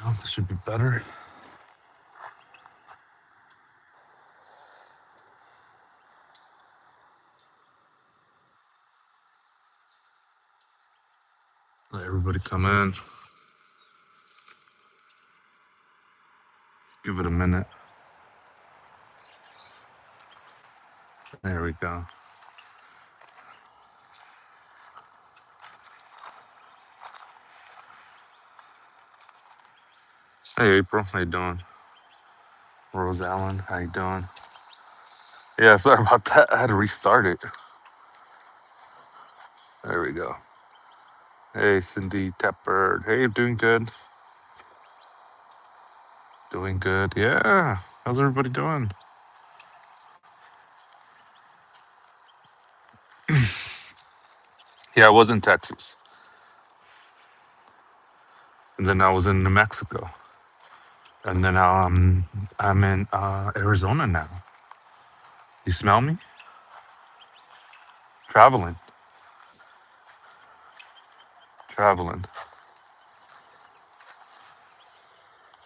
Oh, this should be better. Let everybody come in. Let's give it a minute. There we go. Hey, April. How you doing? Rose Allen. How you doing? Yeah, sorry about that. I had to restart it. There we go. Hey, Cindy Tepper. Hey, doing good. Doing good. Yeah. How's everybody doing? Yeah, I was in Texas. And then I was in New Mexico. And then I'm in Arizona now. You smell me? Traveling. Traveling.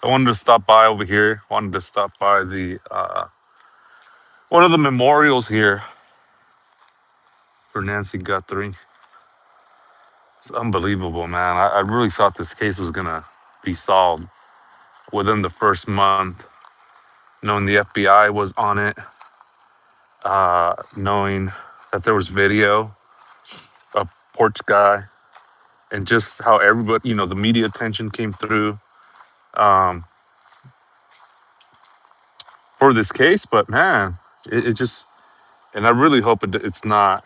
I wanted to stop by over here. Wanted to stop by the one of the memorials here for Nancy Guthrie. It's unbelievable, man. I really thought this case was gonna be solved within the first month, knowing the FBI was on it, knowing that there was video, a porch guy, and just how everybody, the media attention came through for this case. But man, it just, and I really hope it's not,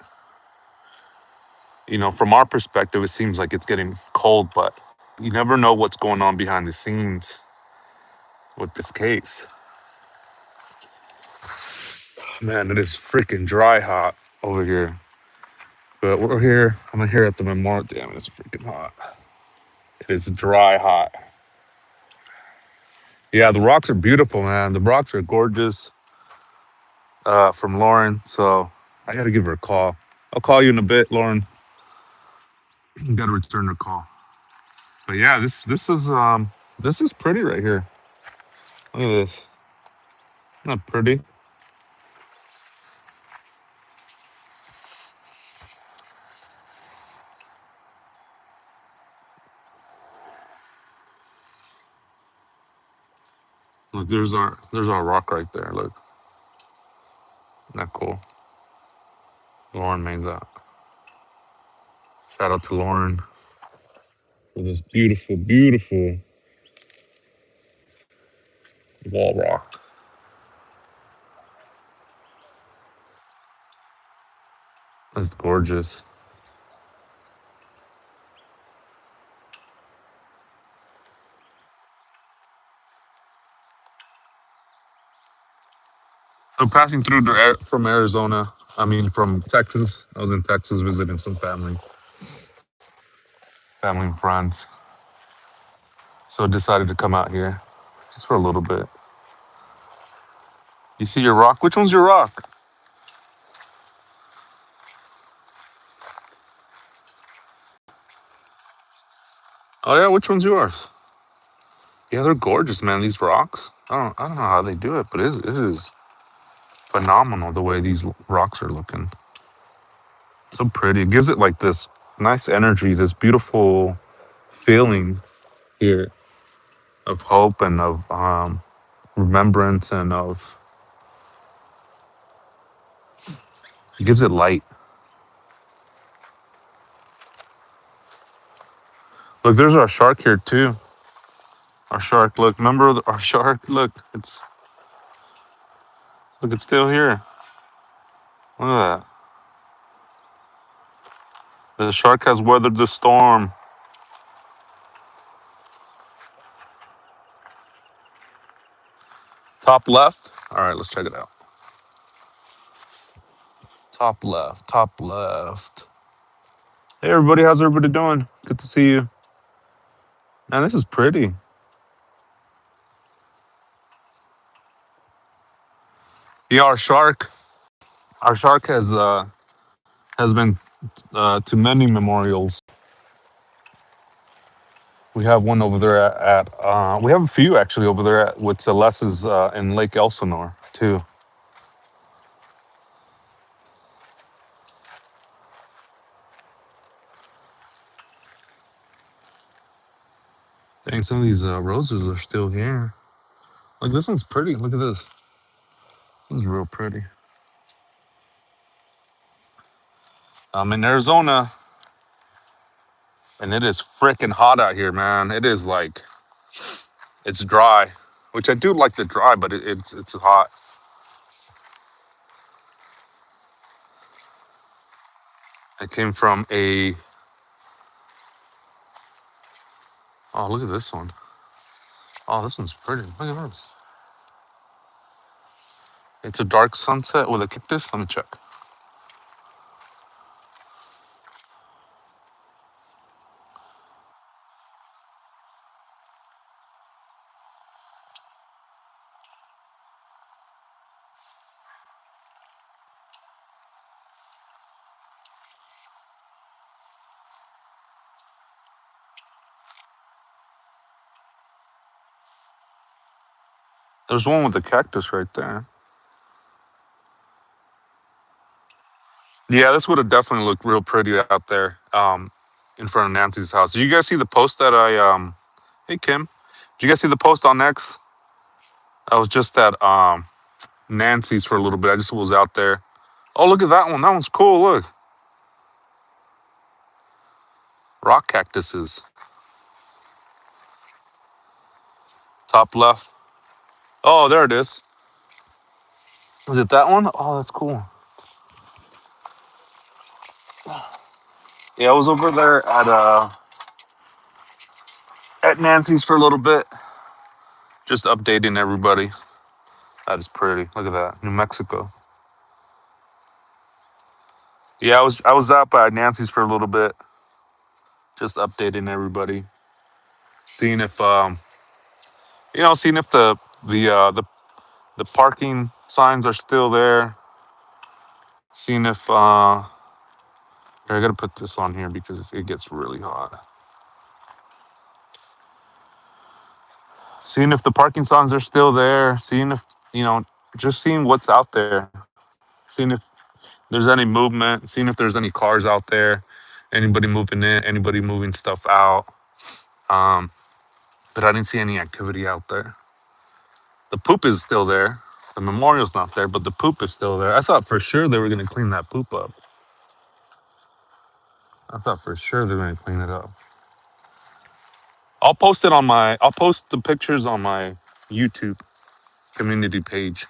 from our perspective, it seems like it's getting cold, but you never know what's going on behind the scenes with this case. Man, it is freaking dry hot over here. But we're here. I'm here at the memorial. Damn, it's freaking hot. It is dry hot. Yeah, the rocks are beautiful, man. The rocks are gorgeous. From Lauren. So I got to give her a call. I'll call you in a bit, Lauren. Got to return her call. But yeah, this is pretty right here. Look at this. Not pretty. Look, there's our rock right there. Look, isn't that cool? Lauren made that. Shout out to Lauren for this beautiful, beautiful wall rock. That's gorgeous. So passing through from Arizona, I mean from Texas. I was in Texas visiting some family and friends. So decided to come out here just for a little bit. You see your rock? Which one's your rock? Oh yeah, which one's yours? Yeah, they're gorgeous, man. These rocks. I don't know how they do it, but it is phenomenal the way these rocks are looking. So pretty. It gives it like this nice energy, this beautiful feeling here of hope and of remembrance and of it gives it light. Look, there's our shark here too. Our shark. Look, remember our shark? Look, it's still here. Look at that. The shark has weathered the storm. Top left. All right, let's check it out. Top left. Top left. Hey, everybody. How's everybody doing? Good to see you. Man, this is pretty. Yeah, our shark. Our shark has been to many memorials. We have one over there we have a few actually over there with Celeste's in Lake Elsinore too. Dang, some of these roses are still here. Like this one's pretty. Look at this. This one's real pretty. I'm in Arizona, and it is freaking hot out here, man. It is like it's dry, which I do like the dry, but it's hot. I came from a. Oh, look at this one. Oh, this one's pretty. Look at this. It's a dark sunset with a cactus. Let me check. There's one with a cactus right there. Yeah, this would have definitely looked real pretty out there, in front of Nancy's house. Did you guys see the post that I Hey Kim, did you guys see the post on X? I was just at Nancy's for a little bit. I just was out there. Oh, look at that one. That one's cool. Look, rock cactuses. Top left. Oh, there it is. Is it that one? Oh, that's cool. Yeah, I was over there at Nancy's for a little bit, just updating everybody. That is pretty. Look at that, New Mexico. Yeah, I was out by Nancy's for a little bit, just updating everybody, seeing if seeing if the parking signs are still there, seeing if here, I gotta put this on here because it gets really hot. Seeing if the parking signs are still there, seeing if just seeing what's out there, seeing if there's any movement, seeing if there's any cars out there, anybody moving in, anybody moving stuff out. Um, but I didn't see any activity out there. The poop is still there. The memorial's not there, but the poop is still there. I thought for sure they were gonna clean that poop up. I thought for sure they were gonna clean it up. I'll post the pictures on my YouTube community page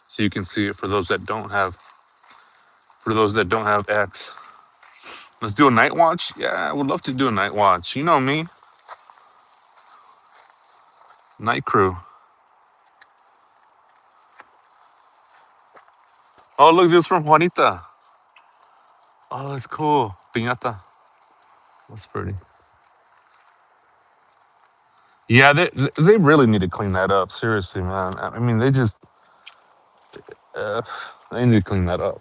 so you can see it for those that don't have X. Let's do a night watch. Yeah, I would love to do a night watch. You know me, night crew. Oh, look, this is from Juanita. Oh, that's cool. Piñata. That's pretty. Yeah, they really need to clean that up. Seriously, man. I mean, uh, they need to clean that up.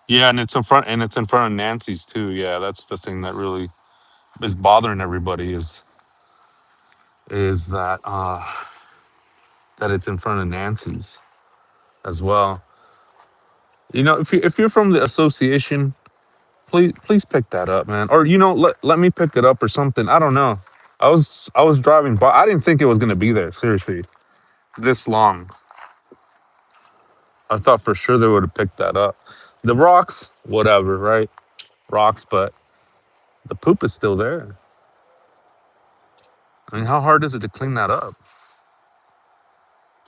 Yeah, and it's in front of Nancy's too. Yeah, that's the thing that really is bothering everybody is that it's in front of Nancy's as well. If you're from the association, please pick that up, man. Or let me pick it up or something. I don't know. I was driving by. I didn't think it was gonna be there. Seriously, this long. I thought for sure they would have picked that up. The rocks, whatever, right? Rocks, but the poop is still there. I mean, how hard is it to clean that up?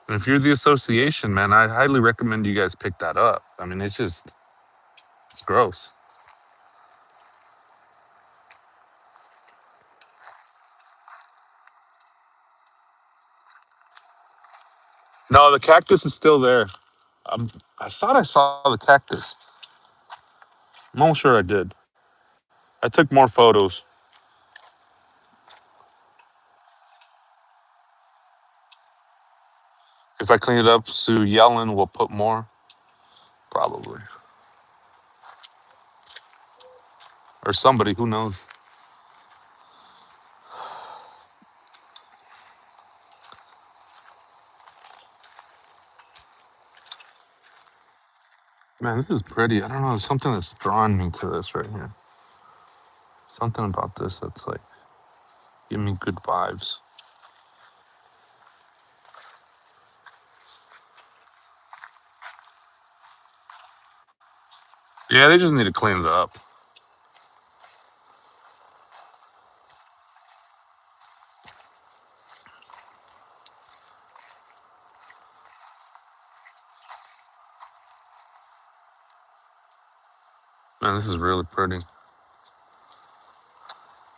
And if you're the association, man, I highly recommend you guys pick that up. I mean, it's gross. No, the cactus is still there. Um, I thought I saw the cactus. I'm almost sure I did. I took more photos. If I clean it up, Sue Yellen will put more. Probably. or somebody. Who knows? Man, this is pretty. I don't know. There's something that's drawing me to this right here. Something about this that's like giving me good vibes. Yeah, they just need to clean it up. Man, this is really pretty.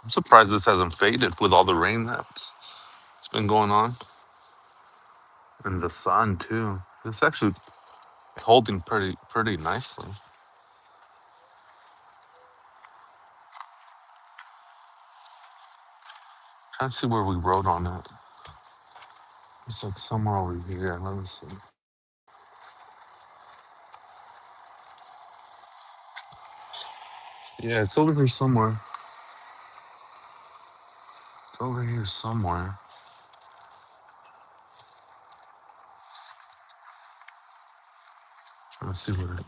I'm surprised this hasn't faded with all the rain that's been going on. And the sun too. It's actually holding pretty nicely. Trying to see where we rode on it. It's like somewhere over here. Let me see. Yeah, it's over here somewhere. It's over here somewhere. Trying to see where it.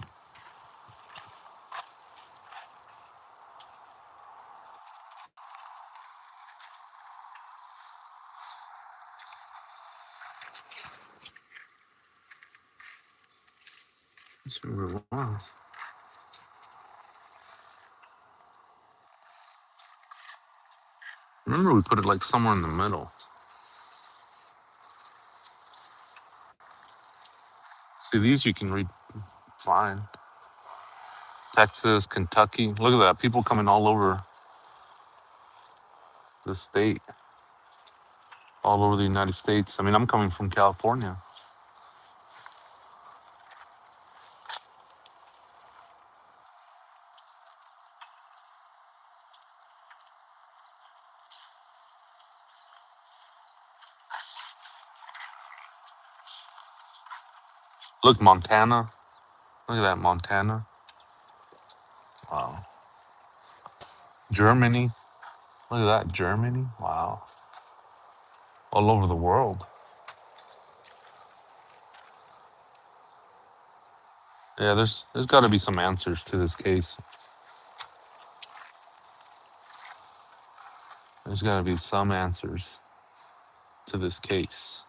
Let's see where it was. Remember, we put it like somewhere in the middle. See, these you can read fine. Texas, Kentucky. Look at that. People coming all over the state, all over the United States. I mean, I'm coming from California. Look, Montana. Look at that, Montana. Wow. Germany. Look at that, Germany. Wow. All over the world. Yeah, there's got to be some answers to this case. There's got to be some answers to this case.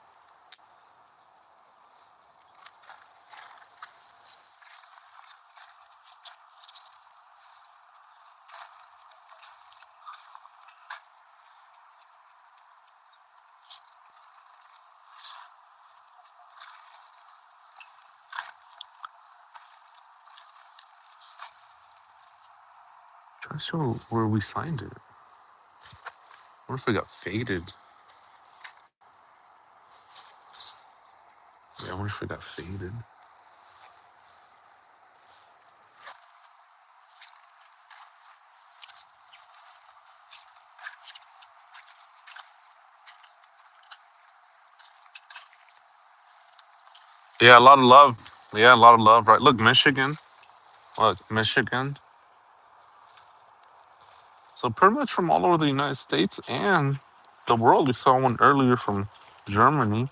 Try to show where we signed it. What if it got faded? Yeah, what if it got faded? Yeah, a lot of love. Yeah, a lot of love, right? Look, Michigan. Look, Michigan. So pretty much from all over the United States and the world. We saw one earlier from Germany.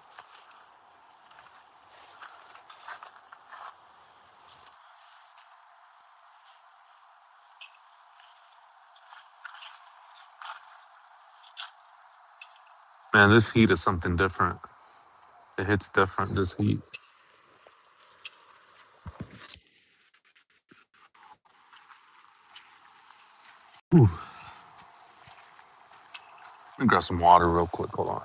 Man, this heat is something different. It hits different, this heat. Ooh. Let me grab some water real quick. Hold on.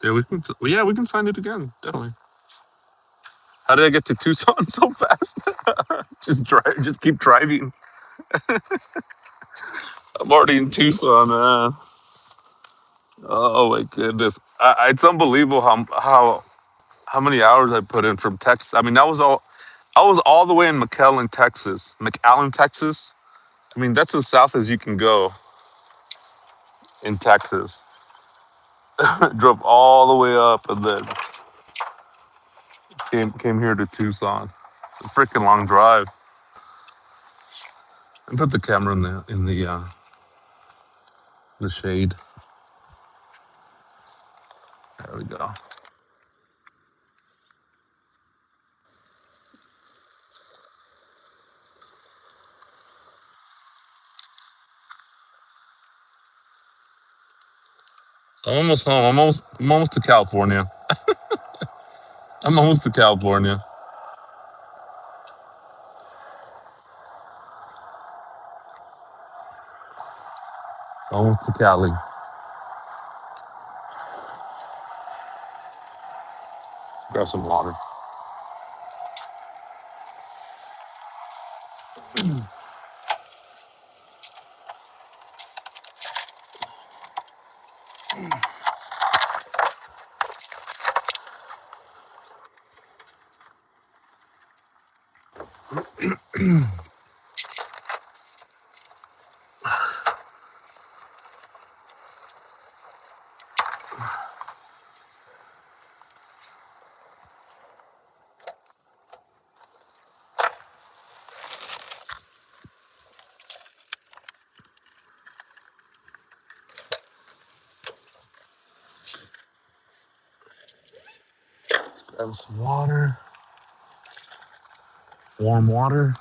Yeah, we can sign it again. Definitely. How did I get to Tucson so fast? Just keep driving. I'm already in Tucson, man. Oh my goodness, it's unbelievable how many hours I put in from Texas. I mean, I was all the way in McAllen, Texas. I mean, that's as south as you can go in Texas. Drove all the way up, and then came here to Tucson. A freaking long drive. And put the camera in the shade. There we go. I'm almost home. I'm almost to California. I'm almost to California. Almost to Cali. Grab some water. Grab some water. Warm water.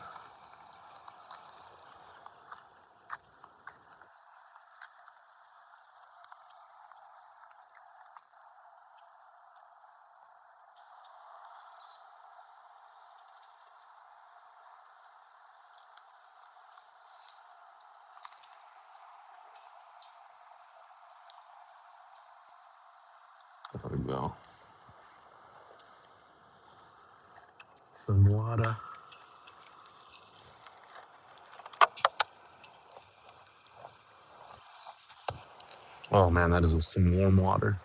There we go. Some water. Oh man, that is some warm water.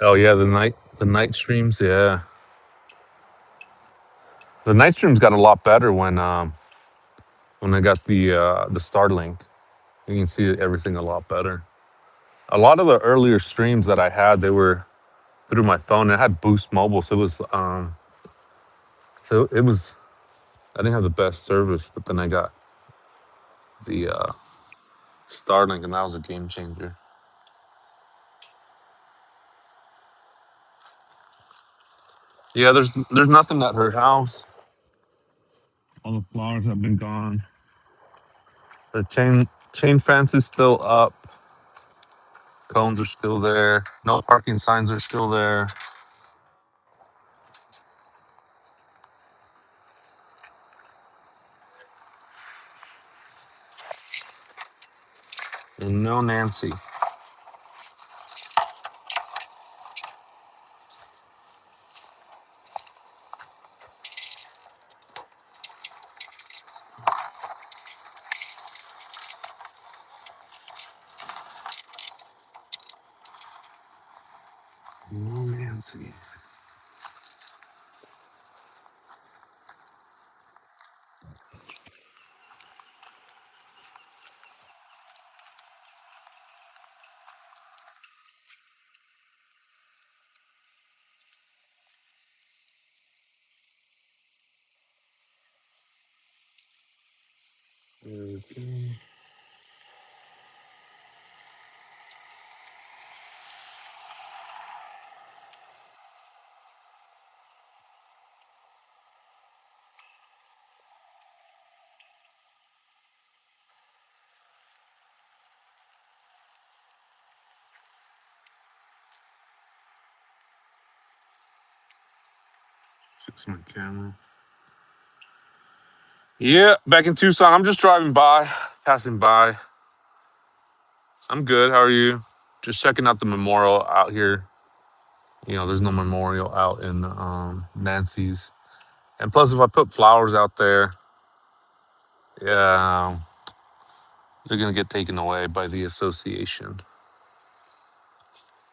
Oh yeah, the night streams. Yeah, the night streams got a lot better when I got the Starlink. You can see everything a lot better. A lot of the earlier streams that I had, they were through my phone. It had Boost Mobile, so it was I didn't have the best service, but then I got the Starlink, and that was a game changer. Yeah, there's nothing at her house. All the flowers have been gone. The chain fence is still up. Cones are still there. No parking signs are still there. And no Nancy. No Nancy. 6 my camera. Yeah, back in Tucson. I'm just driving by, passing by. I'm good. How are you? Just checking out the memorial out here. There's no memorial out in Nancy's. And plus, if I put flowers out there, yeah, they're gonna get taken away by the association,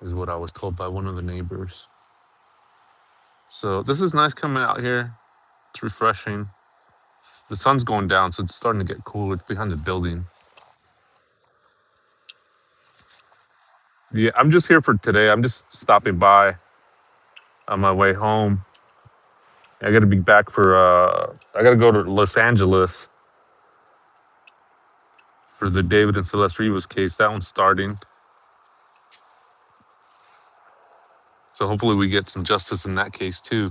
is what I was told by one of the neighbors. So this is nice coming out here. It's refreshing. The sun's going down, so it's starting to get cool. It's behind the building. Yeah, I'm just here for today. I'm just stopping by on my way home. I got to be back for. I got to go to Los Angeles for the David and Celeste Rivas case. That one's starting, so hopefully we get some justice in that case too.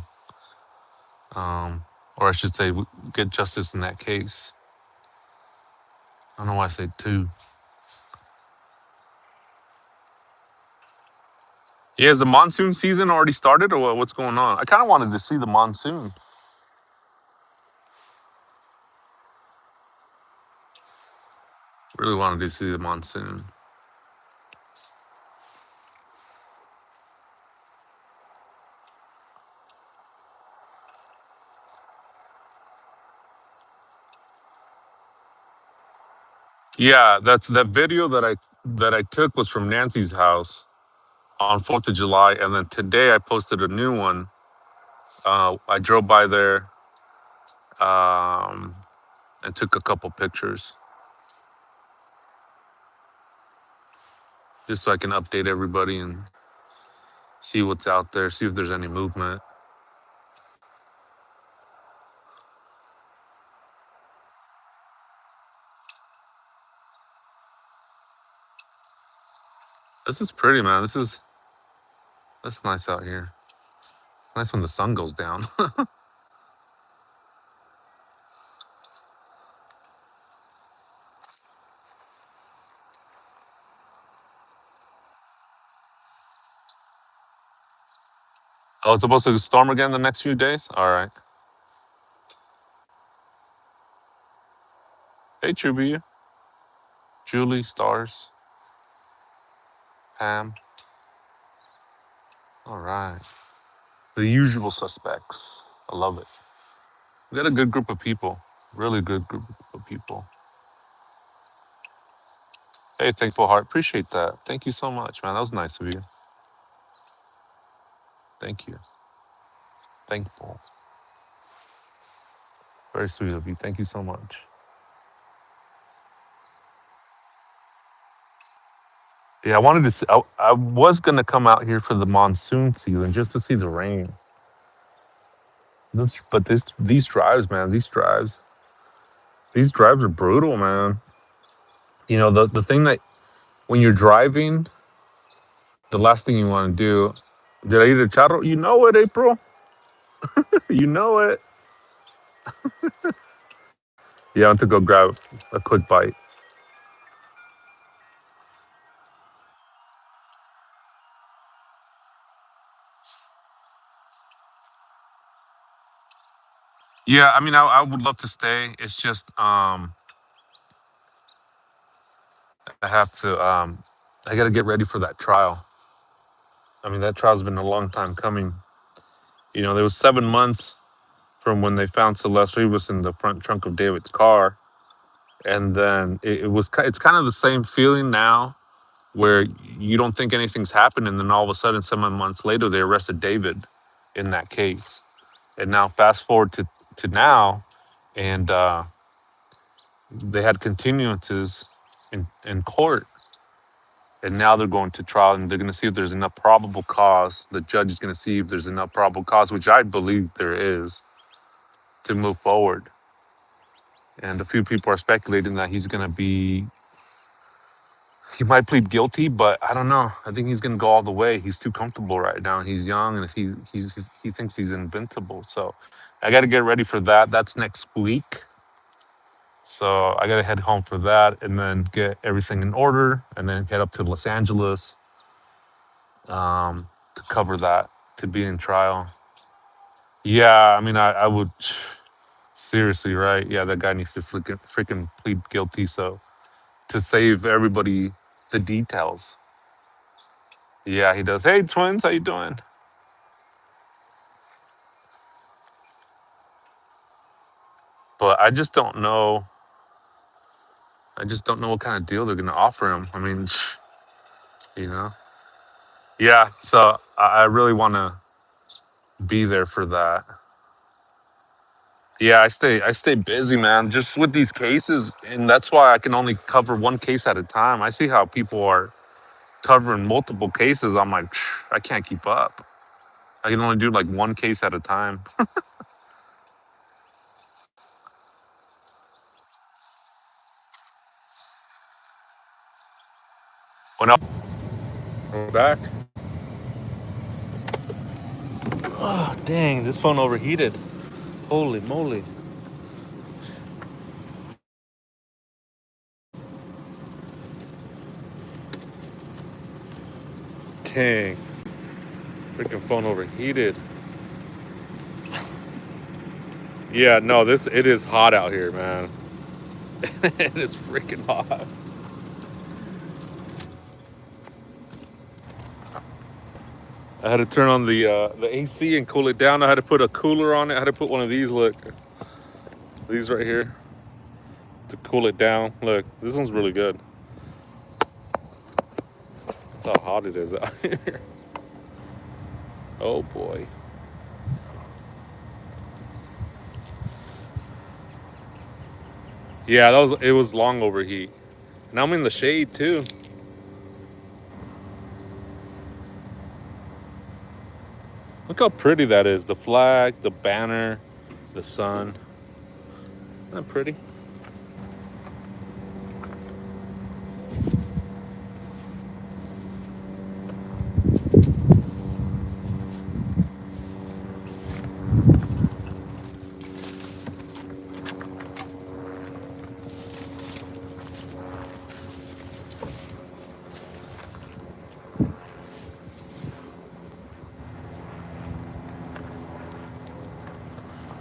Or I should say, get justice in that case. I don't know why I say two. Yeah, has the monsoon season already started, or what's going on? I kind of wanted to see the monsoon. Really wanted to see the monsoon. Yeah, that's that video that I took was from Nancy's house on 4th of July, and then today I posted a new one. I drove by there um, and took a couple pictures just so I can update everybody and see what's out there, see if there's any movement. This is pretty, man. That's nice out here. Nice when the sun goes down. Oh, it's supposed to storm again the next few days? All right. Hey, Trubia, Julie, Stars, Pam. All right. The usual suspects. I love it. We got a good group of people. Really good group of people. Hey, Thankful Heart. Appreciate that. Thank you so much, man. That was nice of you. Thank you. Thankful. Very sweet of you. Thank you so much. Yeah, I wanted to see, I was going to come out here for the monsoon season just to see the rain. But these drives, man, these drives are brutal, man. You know, the thing that when you're driving, the last thing you want to do, did I eat a charro? You know it, April. You know it. Yeah, I went to go grab a quick bite. Yeah, I mean, I would love to stay. It's just, I have to, I got to get ready for that trial. I mean, that trial's been a long time coming. You know, there was 7 months from when they found Celeste Rivas in the front trunk of David's car, and then it's kind of the same feeling now, where you don't think anything's happened, and then all of a sudden, 7 months later, they arrested David in that case. And now, fast forward to now, and they had continuances in court, and now they're going to trial, and they're going to see if there's enough probable cause. The judge is going to see if there's enough probable cause, which I believe there is, to move forward. And a few people are speculating that he might plead guilty, but I don't know. I think he's going to go all the way. He's too comfortable right now. He's young, and he thinks he's invincible. So I got to get ready for that. That's next week. So I got to head home for that, and then get everything in order, and then head up to Los Angeles to cover that, to be in trial. Yeah, I mean, I would seriously, right? Yeah, that guy needs to freaking plead guilty. So to save everybody the details. Yeah, he does. Hey, twins, how you doing? But I just don't know. I just don't know what kind of deal they're gonna offer him. I mean, you know. Yeah, so I really want to be there for that. Yeah, I stay busy, man, just with these cases, and that's why I can only cover one case at a time. I see how people are covering multiple cases. I'm like, I can't keep up. I can only do like one case at a time. When I'm back, oh dang, this phone overheated. Holy moly! Dang, freaking phone overheated. Yeah, no, this it is hot out here, man. It is freaking hot. I had to turn on the AC and cool it down. I had to put a cooler on it. I had to put one of these. Look, these right here to cool it down. Look, this one's really good. That's how hot it is out here. Oh boy. Yeah, it was long overheat. Now I'm in the shade too. Look how pretty that is. The flag, the banner, the sun. Isn't that pretty?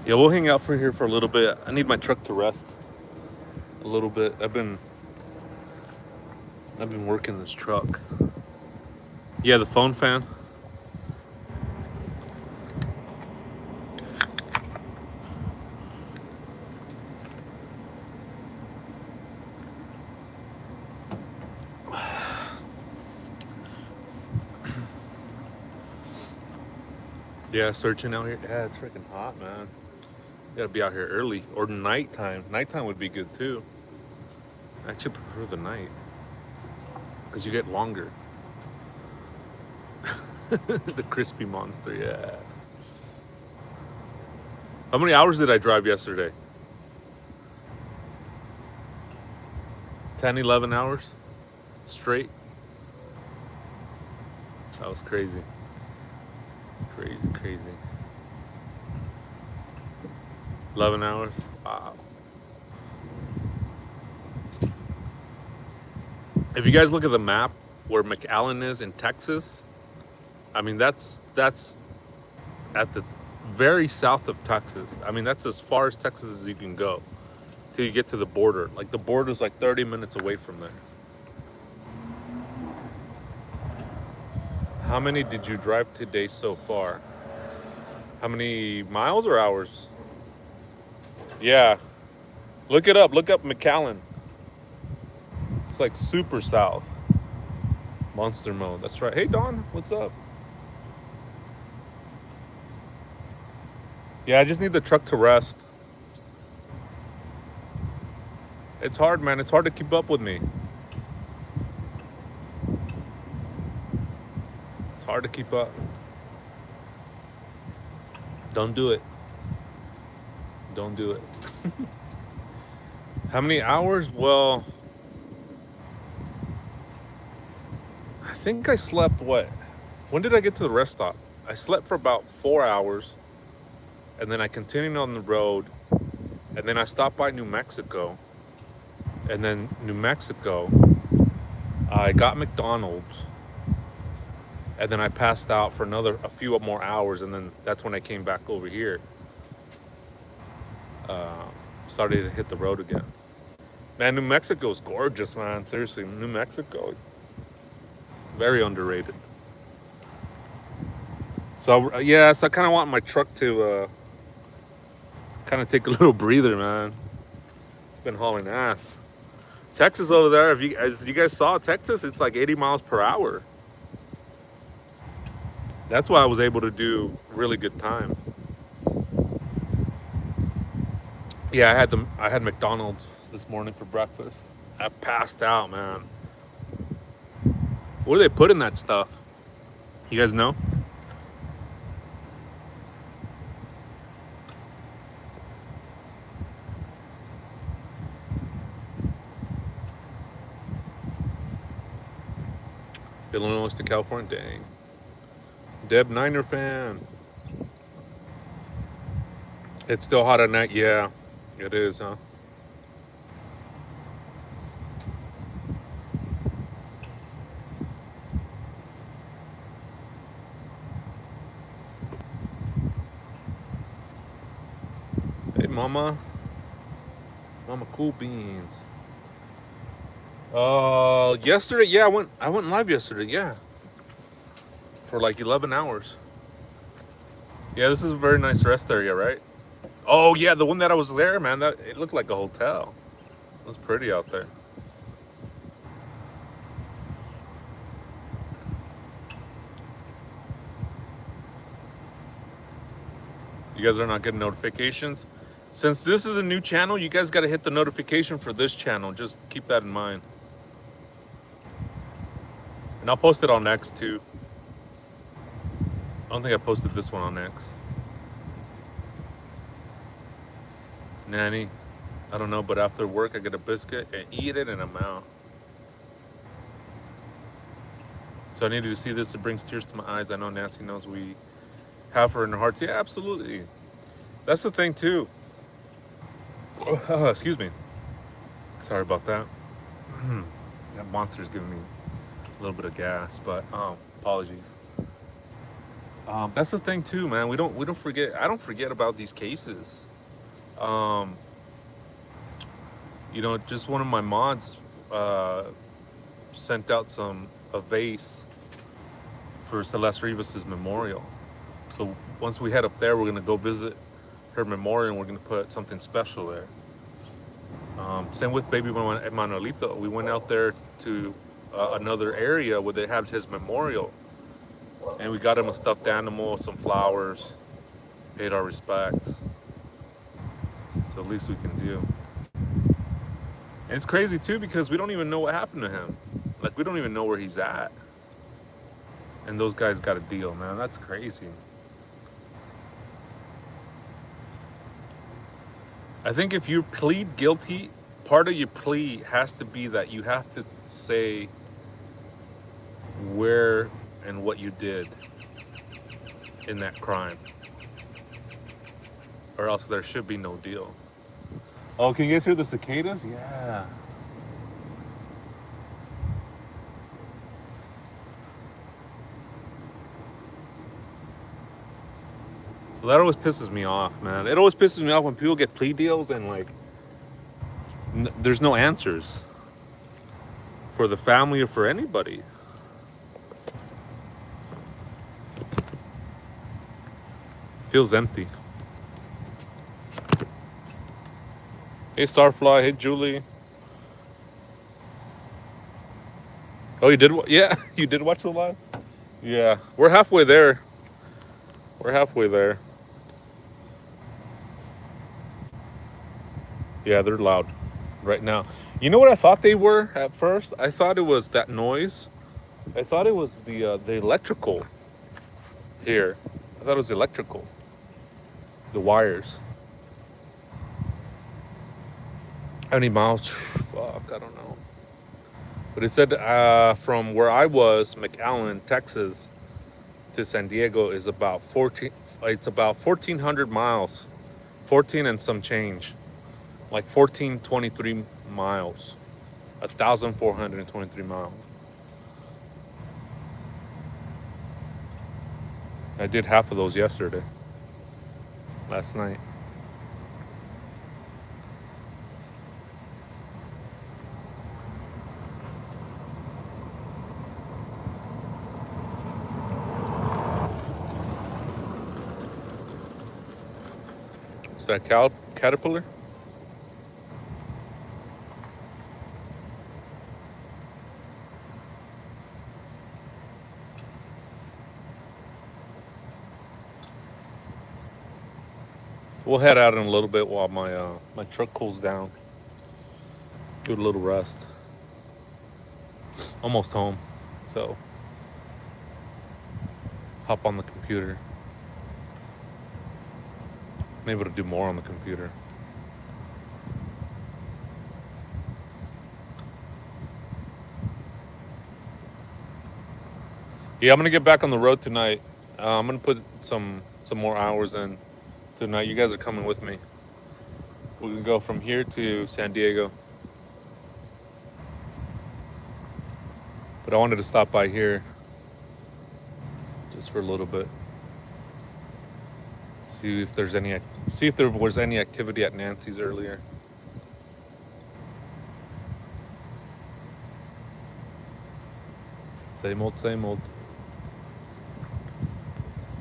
Yeah, we'll hang out for here for a little bit. I need my truck to rest a little bit. I've been working this truck. Yeah, the phone fan. Yeah, searching out here. Yeah, it's freaking hot, man. You gotta be out here early or nighttime. Nighttime would be good too. I actually prefer the night because you get longer. The crispy monster, yeah. How many hours did I drive yesterday? 10, 11 hours straight. That was crazy. Crazy, crazy. 11 hours. Wow. If you guys look at the map where McAllen is in Texas, I mean that's at the very south of Texas. I mean that's as far as Texas as you can go till you get to the border. Like the border's like 30 minutes away from there. How many did you drive today so far? How many miles or hours? Yeah. Look it up. Look up McAllen. It's like super south. Monster mode. That's right. Hey Don, what's up? Yeah, I just need the truck to rest. It's hard, man. It's hard to keep up with me. It's hard to keep up. Don't do it. Don't do it. How many hours? Well, I think I slept what? When did I get to the rest stop? I slept for about 4 hours, and then I continued on the road, and then I stopped by New Mexico, and then New Mexico, I got McDonald's, and then I passed out for a few more hours, and then that's when I came back over here. Uh, Started to hit the road again. Man, New Mexico is gorgeous, man. Seriously, New Mexico, very underrated. So yeah, so I kind of want my truck to kind of take a little breather, man. It's been hauling ass. Texas over there, if you as you guys saw, Texas, it's like 80 miles per hour. That's why I was able to do really good time. Yeah, I had McDonald's this morning for breakfast. I passed out, man. What do they put in that stuff? You guys know? Illinois to California. Dang. Deb Niner fan. It's still hot at night. Yeah, it is, huh? Hey, Mama Cool Beans. Yesterday, yeah, I went live yesterday. Yeah, for like 11 hours. Yeah, this is a very nice rest area, right? Oh yeah, the one that I was there, man. That it looked like a hotel. It was pretty out there. You guys are not getting notifications. Since this is a new channel, you guys got to hit the notification for this channel. Just keep that in mind. And I'll post it on X too. I don't think I posted this one on X. Nanny, I don't know, but after work I get a biscuit and eat it and I'm out. So I needed to see this. It brings tears to my eyes. I know Nancy knows we have her in our hearts. Yeah, absolutely. That's the thing too. Excuse me. Sorry about that. That monster's giving me a little bit of gas, but apologies. That's the thing too, man. We don't forget. I don't forget about these cases. Um, just one of my mods sent out a vase for Celeste Rivas's memorial. So once we head up there, we're gonna go visit her memorial, and we're gonna put something special there. Same with baby Manuelito. We went out there to another area where they had his memorial, and we got him a stuffed animal, some flowers, paid our respects. It's the least we can do. And it's crazy too because we don't even know what happened to him. Like we don't even know where he's at. And those guys got a deal, man. That's crazy. I think if you plead guilty, part of your plea has to be that you have to say where and what you did in that crime, or else there should be no deal. Oh, can you guys hear the cicadas? Yeah. So that always pisses me off, man. It always pisses me off when people get plea deals and like there's no answers for the family or for anybody. Feels empty. Hey Starfly, hey Julie. Oh, you did? Yeah, you did watch the live. Yeah, we're halfway there. We're halfway there. Yeah, they're loud right now. You know what I thought they were at first? I thought it was that noise. I thought it was the electrical here. I thought it was electrical, the wires. How many miles? Fuck, I don't know. But it said from where I was, McAllen, Texas, to San Diego is about 14. It's about 1,400 miles, 14 and some change, like 1,423 miles, 1,423 miles. I did half of those yesterday, last night. Is that caterpillar? We'll head out in a little bit while my truck cools down. Do a little rest. Almost home, so hop on the computer. I'm able to do more on the computer. Yeah, I'm gonna get back on the road tonight. I'm gonna put some more hours in tonight. You guys are coming with me. We can go from here to San Diego, but I wanted to stop by here just for a little bit. See if there was any activity at Nancy's earlier. Same old, same old.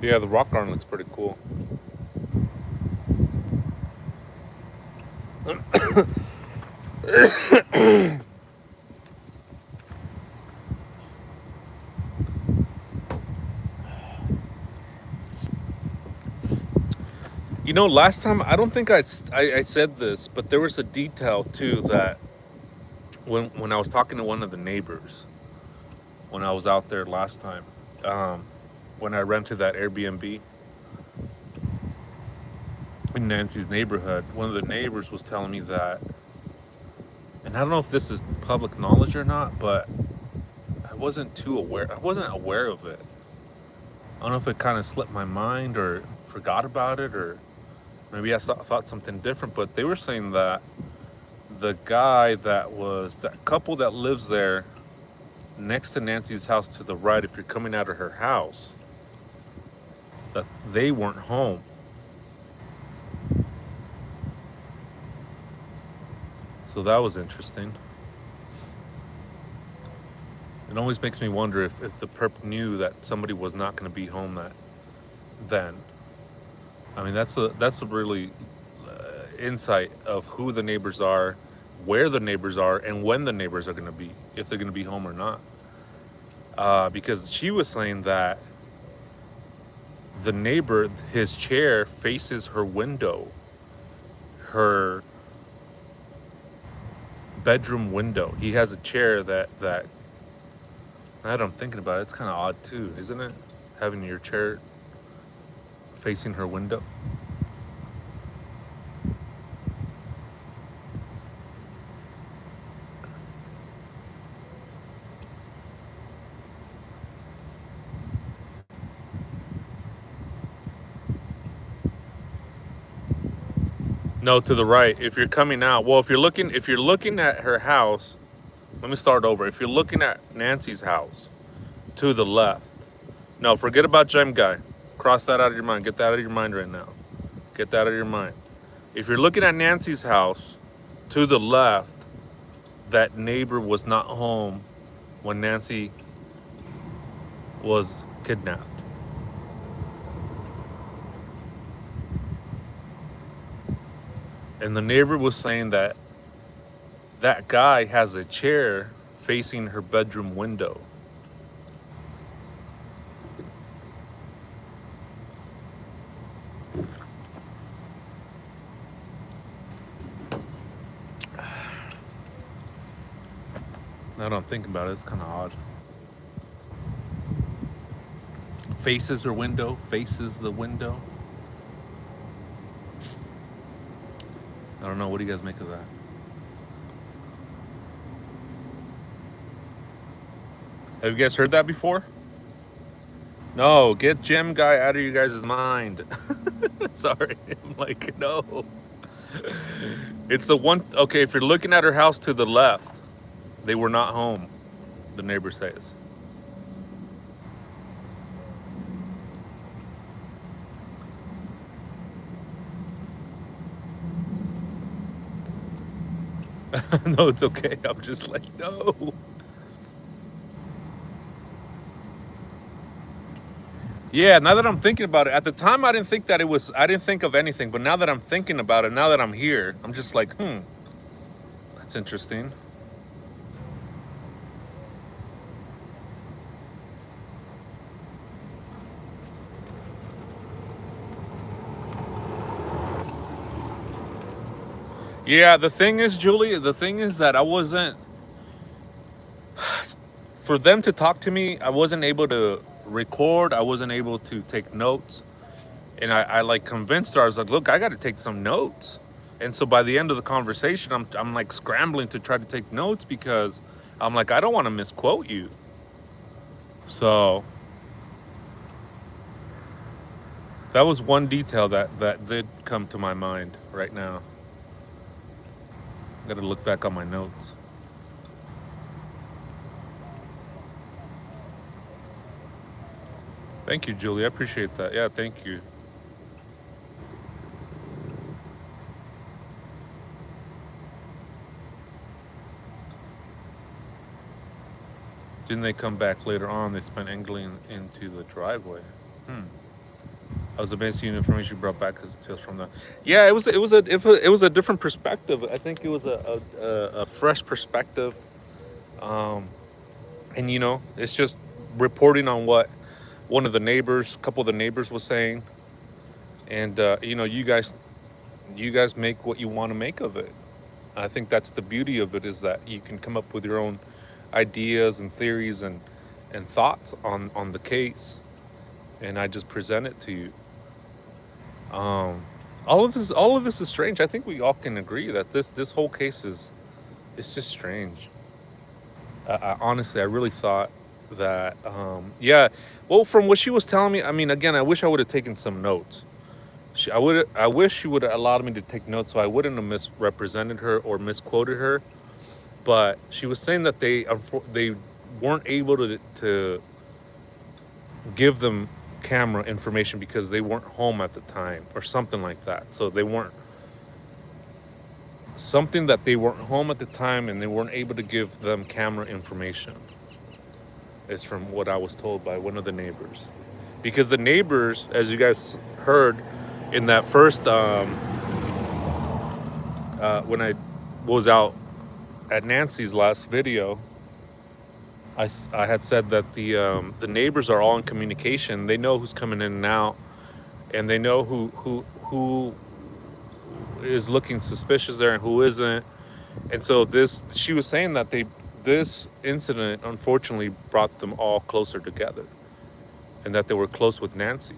Yeah, the rock garden looks pretty cool. You know, last time I don't think I said this, but there was a detail too that when I was talking to one of the neighbors when I was out there last time, um, when I rented that Airbnb in Nancy's neighborhood, one of the neighbors was telling me that, and I don't know if this is public knowledge or not, but I wasn't too aware. I wasn't aware of it. I don't know if it kind of slipped my mind or forgot about it, or maybe I thought something different. But they were saying that that couple that lives there next to Nancy's house to the right, if you're coming out of her house, that they weren't home. So that was interesting. It always makes me wonder if the perp knew that somebody was not going to be home that then. I mean, that's a really insight of who the neighbors are, where the neighbors are, and when the neighbors are going to be, if they're going to be home or not. Because she was saying that the neighbor, his chair faces her window, her bedroom window. He has a chair that now that I'm thinking about it, it's kind of odd too, isn't it? Having your chair facing her window. No, to the right. If you're coming out, well, if you're looking at her house, let me start over. If you're looking at Nancy's house, to the left. No, forget about Gem Guy. Cross that out of your mind. Get that out of your mind right now. Get that out of your mind. If you're looking at Nancy's house, to the left, that neighbor was not home when Nancy was kidnapped. And the neighbor was saying that that guy has a chair facing her bedroom window. Now that I'm thinking about it, it's kind of odd. Faces her window, faces the window. I don't know. What do you guys make of that? Have you guys heard that before? No, get Gem Guy out of you guys' mind. Sorry. I'm like, no. It's the one. Okay, if you're looking at her house to the left, they were not home, the neighbor says. No, it's okay. I'm just like, no. Yeah, now that I'm thinking about it, at the time I didn't think of anything, but now that I'm thinking about it, now that I'm here, I'm just like, that's interesting. Yeah, the thing is, Julie, the thing is that I wasn't, for them to talk to me, I wasn't able to record, I wasn't able to take notes. And I like convinced her, I was like, look, I got to take some notes. And so by the end of the conversation, I'm like scrambling to try to take notes because I'm like, I don't want to misquote you. So that was one detail that did come to my mind right now. Got to look back on my notes. Thank you, Julie. I appreciate that. Yeah, thank you. Didn't they come back later on? They spent angling into the driveway. Hmm. I was amazed the information you brought back as details from that. Yeah, it was a different perspective. I think it was a fresh perspective. Um, and it's just reporting on what one of the neighbors, a couple of the neighbors, was saying, and you guys make what you want to make of it. I think that's the beauty of it, is that you can come up with your own ideas and theories and thoughts on the case, and I just present it to you. Um, all of this is strange. I think we all can agree that this whole case is it's just strange. Honestly, I really thought that yeah. Well, from what she was telling me, I mean, again, I wish I would have taken some notes. I wish she would have allowed me to take notes so I wouldn't have misrepresented her or misquoted her. But she was saying that they weren't able to give them camera information because they weren't home at the time or something like that. So they weren't something that they weren't home at the time and they weren't able to give them camera information. Is from what I was told by one of the neighbors. Because the neighbors, as you guys heard in that first when I was out at Nancy's last video, I had said that the neighbors are all in communication. They know who's coming in and out, and they know who is looking suspicious there and who isn't. And so she was saying that this incident unfortunately brought them all closer together, and that they were close with Nancy.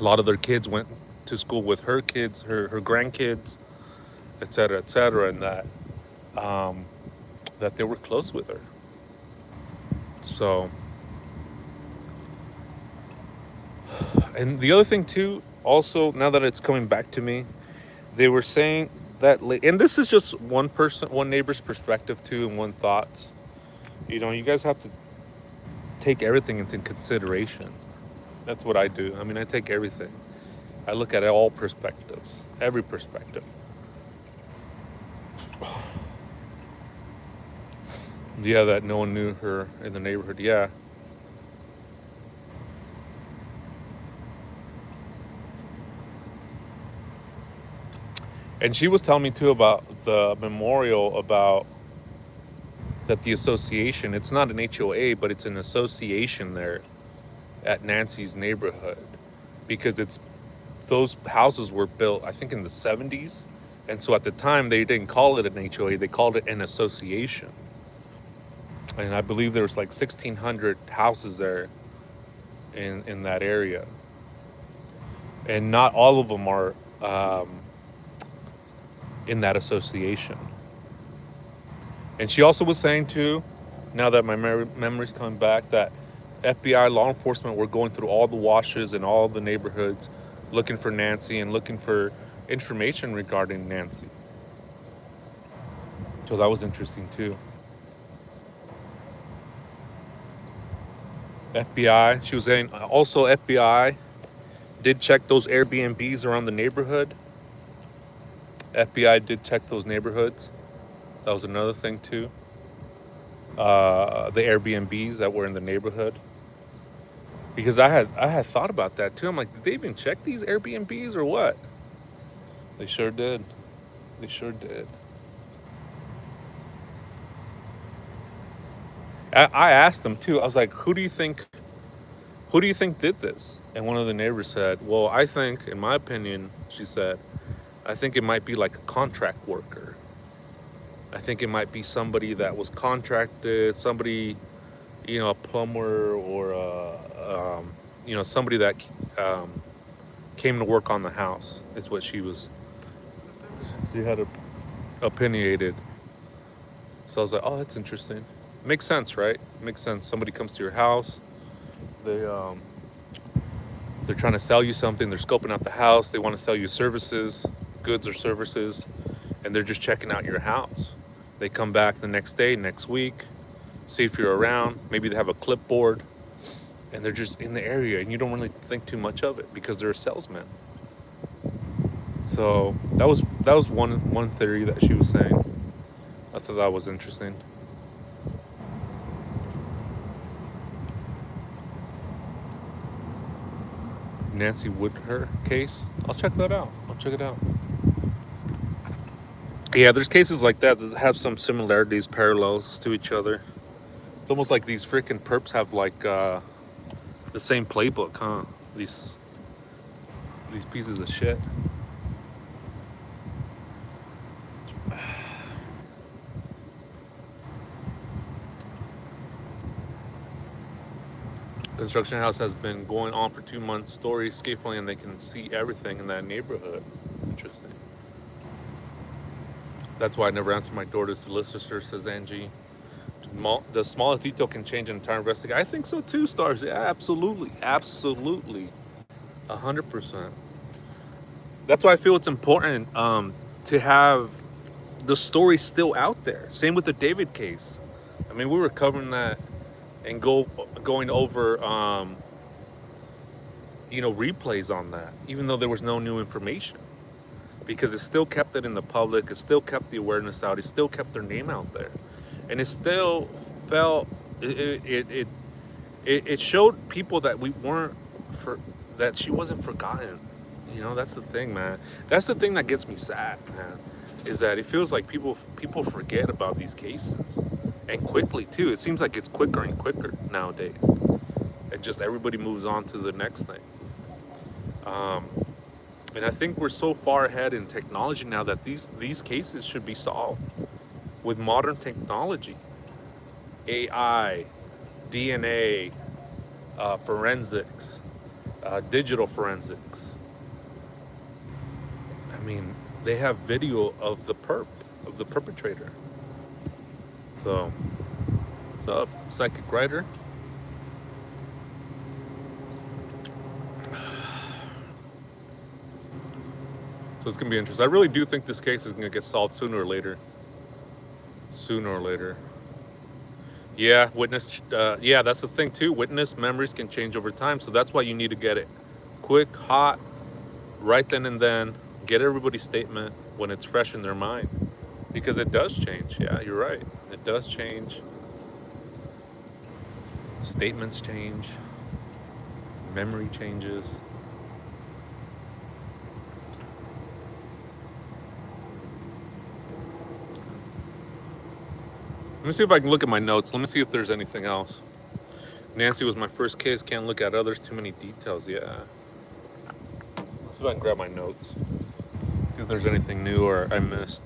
A lot of their kids went to school with her kids, her grandkids, et cetera, and um, that they were close with her. So, and the other thing too, also now that it's coming back to me, they were saying that, and this is just one neighbor's perspective too, and one thoughts. You guys have to take everything into consideration. That's what I do. I mean, I take everything. I look at all perspectives, every perspective. Yeah, that no one knew her in the neighborhood. Yeah. And she was telling me too about the memorial, about that the association, it's not an HOA, but it's an association there at Nancy's neighborhood, because those houses were built, I think, in the 70s. And so at the time, they didn't call it an HOA, they called it an association. And I believe there was like 1,600 houses there in that area. And not all of them are in that association. And she also was saying too, now that my memory's coming back, that FBI law enforcement were going through all the washes and all the neighborhoods looking for Nancy and looking for information regarding Nancy. So that was interesting too. FBI, she was saying also FBI did check those Airbnbs around the neighborhood. FBI did check those neighborhoods. That was another thing too. The Airbnbs that were in the neighborhood. Because I had thought about that too. I'm like, did they even check these Airbnbs or what? They sure did. They sure did. I asked them too. I was like, who do you think did this? And one of the neighbors said, well, I think, in my opinion, she said, I think it might be like a contract worker. I think it might be somebody that was contracted, somebody, a plumber or somebody that um, came to work on the house. Is what she had opinionated. So I was like, oh, that's interesting. Makes sense, right? Makes sense. Somebody comes to your house. They they're trying to sell you something. They're scoping out the house. They want to sell you services, goods or services, and they're just checking out your house. They come back the next day, next week, see if you're around. Maybe they have a clipboard, and they're just in the area, and you don't really think too much of it because they're a salesman. So that was one theory that she was saying. I thought that was interesting. Nancy Woodher case. I'll check that out. I'll check it out. Yeah, there's cases like that have some similarities, parallels to each other. It's almost like these freaking perps have like the same playbook, huh? These pieces of shit. Construction house has been going on for 2 months. Story scaffolding, and they can see everything in that neighborhood. Interesting. That's why I never answer my door to solicitor, says Angie. The smallest detail can change an entire investigation. I think so too, Stars. Yeah, absolutely. Absolutely. 100%. That's why I feel it's important to have the story still out there. Same with the David case. I mean, we were covering that and going over replays on that, even though there was no new information, because it still kept it in the public, it still kept the awareness out, it still kept their name out there, and it still felt it showed people that we weren't that she wasn't forgotten. That's the thing, man. That's the thing that gets me sad, man, is that it feels like people forget about these cases, and quickly too. It seems like it's quicker and quicker nowadays, and just everybody moves on to the next thing. And I think we're so far ahead in technology now that these cases should be solved with modern technology, AI, DNA, forensics, digital forensics. I mean, they have video of the perpetrator. So, what's up, psychic writer? So it's gonna be interesting. I really do think this case is gonna get solved sooner or later. Sooner or later. Yeah, yeah, that's the thing too. Witness memories can change over time, so that's why you need to get it quick, hot, right then and then. Get everybody's statement when it's fresh in their mind, because it does change. Yeah, you're right. It does change. Statements change. Memory changes. Let me see if I can look at my notes. Let me see if there's anything else. Nancy was my first case. Can't look at others. Too many details. Yeah. See if I can grab my notes. See if there's anything new or I missed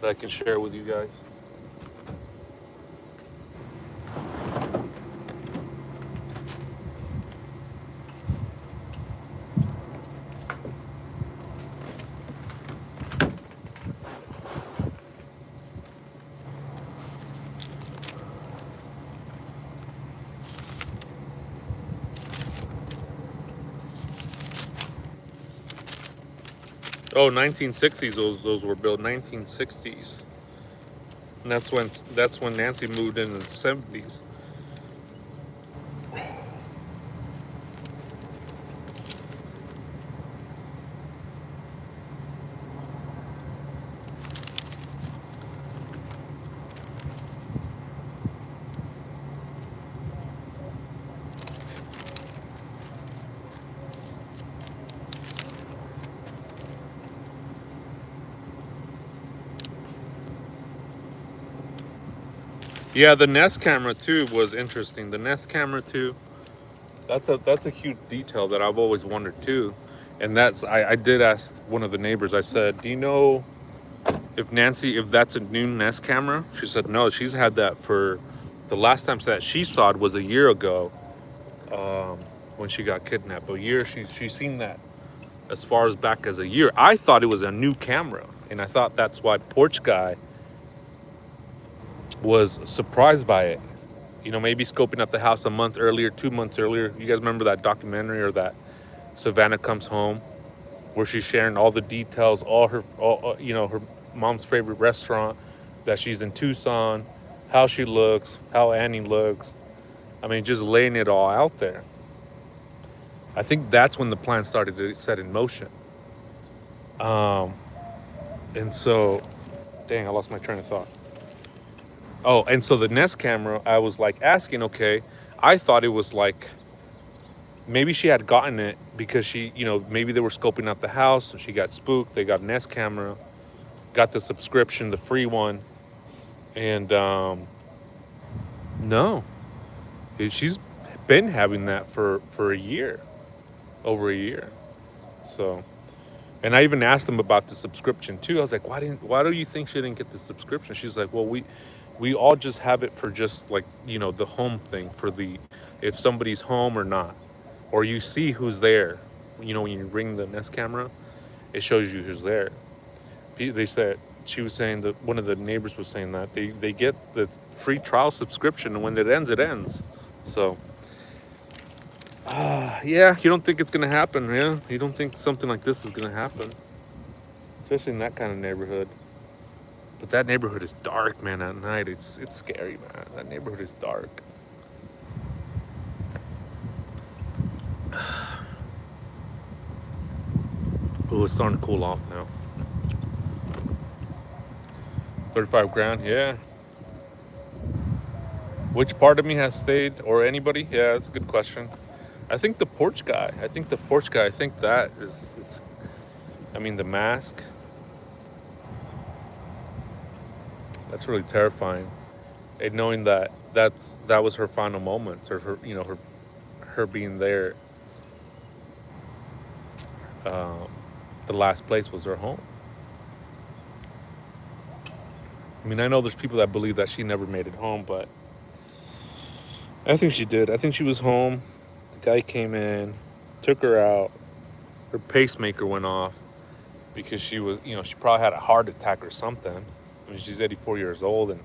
that I can share with you guys. Oh, 1960s. Those were built 1960s. And that's when Nancy moved in the 70s. Yeah, the Nest camera too was interesting. The Nest camera too. That's a huge detail that I've always wondered too. And I did ask one of the neighbors. I said, "Do you know if that's a new Nest camera?" She said, "No, she's had that for the last time that she saw it was a year ago, um, when she got kidnapped. A year she's seen that as far as back as a year." I thought it was a new camera, and I thought that's why Porch Guy was surprised by it. You know, maybe scoping out the house a month earlier, 2 months earlier. You guys remember that documentary, or that Savannah Comes Home, where she's sharing all the details, her mom's favorite restaurant, that she's in Tucson, how she looks, how Annie looks. I mean, just laying it all out there. I think that's when the plan started to set in motion. Um, and so, dang, I lost my train of thought. Oh, and so the Nest camera, I was like asking, okay, I thought it was like maybe she had gotten it because maybe they were scoping out the house and she got spooked. They got a Nest camera, got the subscription, the free one, and no, she's been having that for a year, over a year. So, and I even asked them about the subscription too. I was like, why do you think she didn't get the subscription? She's like, well, we all just have it for just like, the home thing, for the, if somebody's home or not, or you see who's there. When you ring the Nest camera, it shows you who's there. They said, she was saying that one of the neighbors was saying that they get the free trial subscription, and when it ends, it ends. So, yeah, you don't think it's gonna happen, yeah? You don't think something like this is gonna happen, especially in that kind of neighborhood. But that neighborhood is dark, man. At night, it's scary, man. That neighborhood is dark. Oh, it's starting to cool off now. 35 grand, yeah. Which part of me has stayed, or anybody? Yeah, that's a good question. I think the Porch Guy. I think that is I mean, the mask. That's really terrifying. And knowing that that was her final moments, or her being there. The last place was her home. I mean, I know there's people that believe that she never made it home, but I think she did. I think she was home. The guy came in, took her out. Her pacemaker went off because she was, she probably had a heart attack or something. I mean, she's 84 years old, and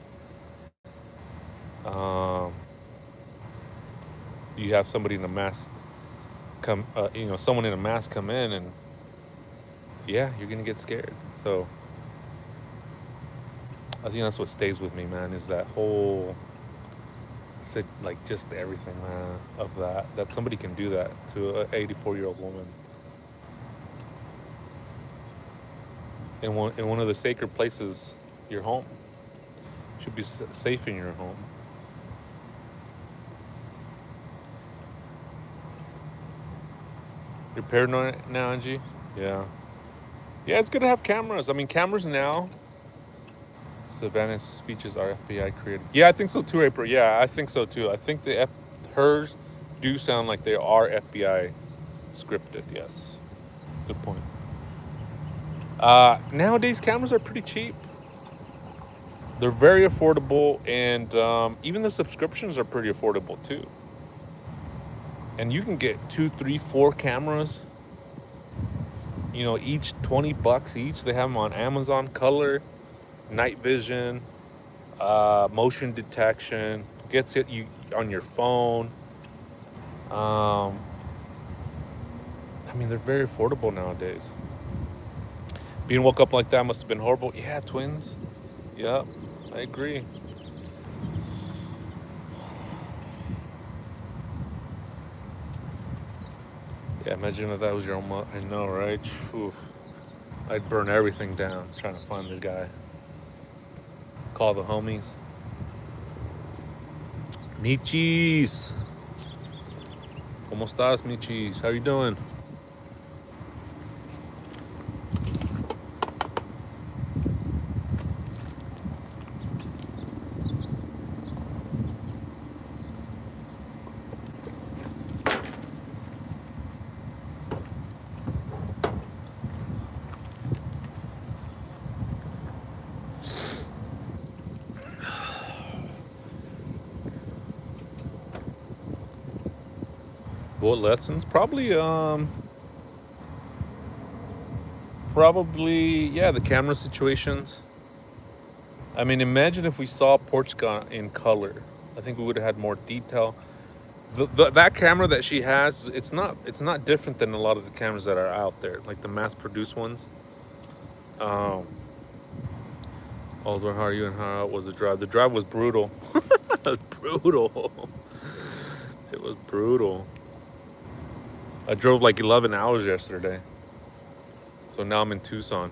you have somebody in a mask someone in a mask come in, and yeah, you're gonna get scared. So I think that's what stays with me, man, is that whole, like, just everything, man, of that somebody can do that to an 84-year-old woman in one of the sacred places, your home. You should be safe in your home. You're paranoid now, Angie? Yeah. Yeah, it's good to have cameras. I mean, cameras now. Savannah's speeches are FBI created. Yeah, I think so too, April. Yeah, I think so too. I think hers do sound like they are FBI scripted. Yes. Good point. Nowadays, cameras are pretty cheap. They're very affordable, and even the subscriptions are pretty affordable too. And you can get 2, 3, 4 cameras. Each $20 each. They have them on Amazon. Color, night vision, motion detection. Gets it you on your phone. I mean, they're very affordable nowadays. Being woke up like that must have been horrible. Yeah, twins. Yep, I agree. Yeah, imagine if that was your own mom. I know, right? Oof. I'd burn everything down trying to find the guy. Call the homies. Michis. ¿Cómo estás, Michis? How you doing? What lessons? Probably, yeah, the camera situations. I mean, imagine if we saw Portugal in color. I think we would have had more detail. That camera that she has, it's not different than a lot of the cameras that are out there, like the mass-produced ones. Um, Oliver, how are you and how was the drive? The drive was brutal. It was brutal. It was brutal. I drove like 11 hours yesterday, so now I'm in Tucson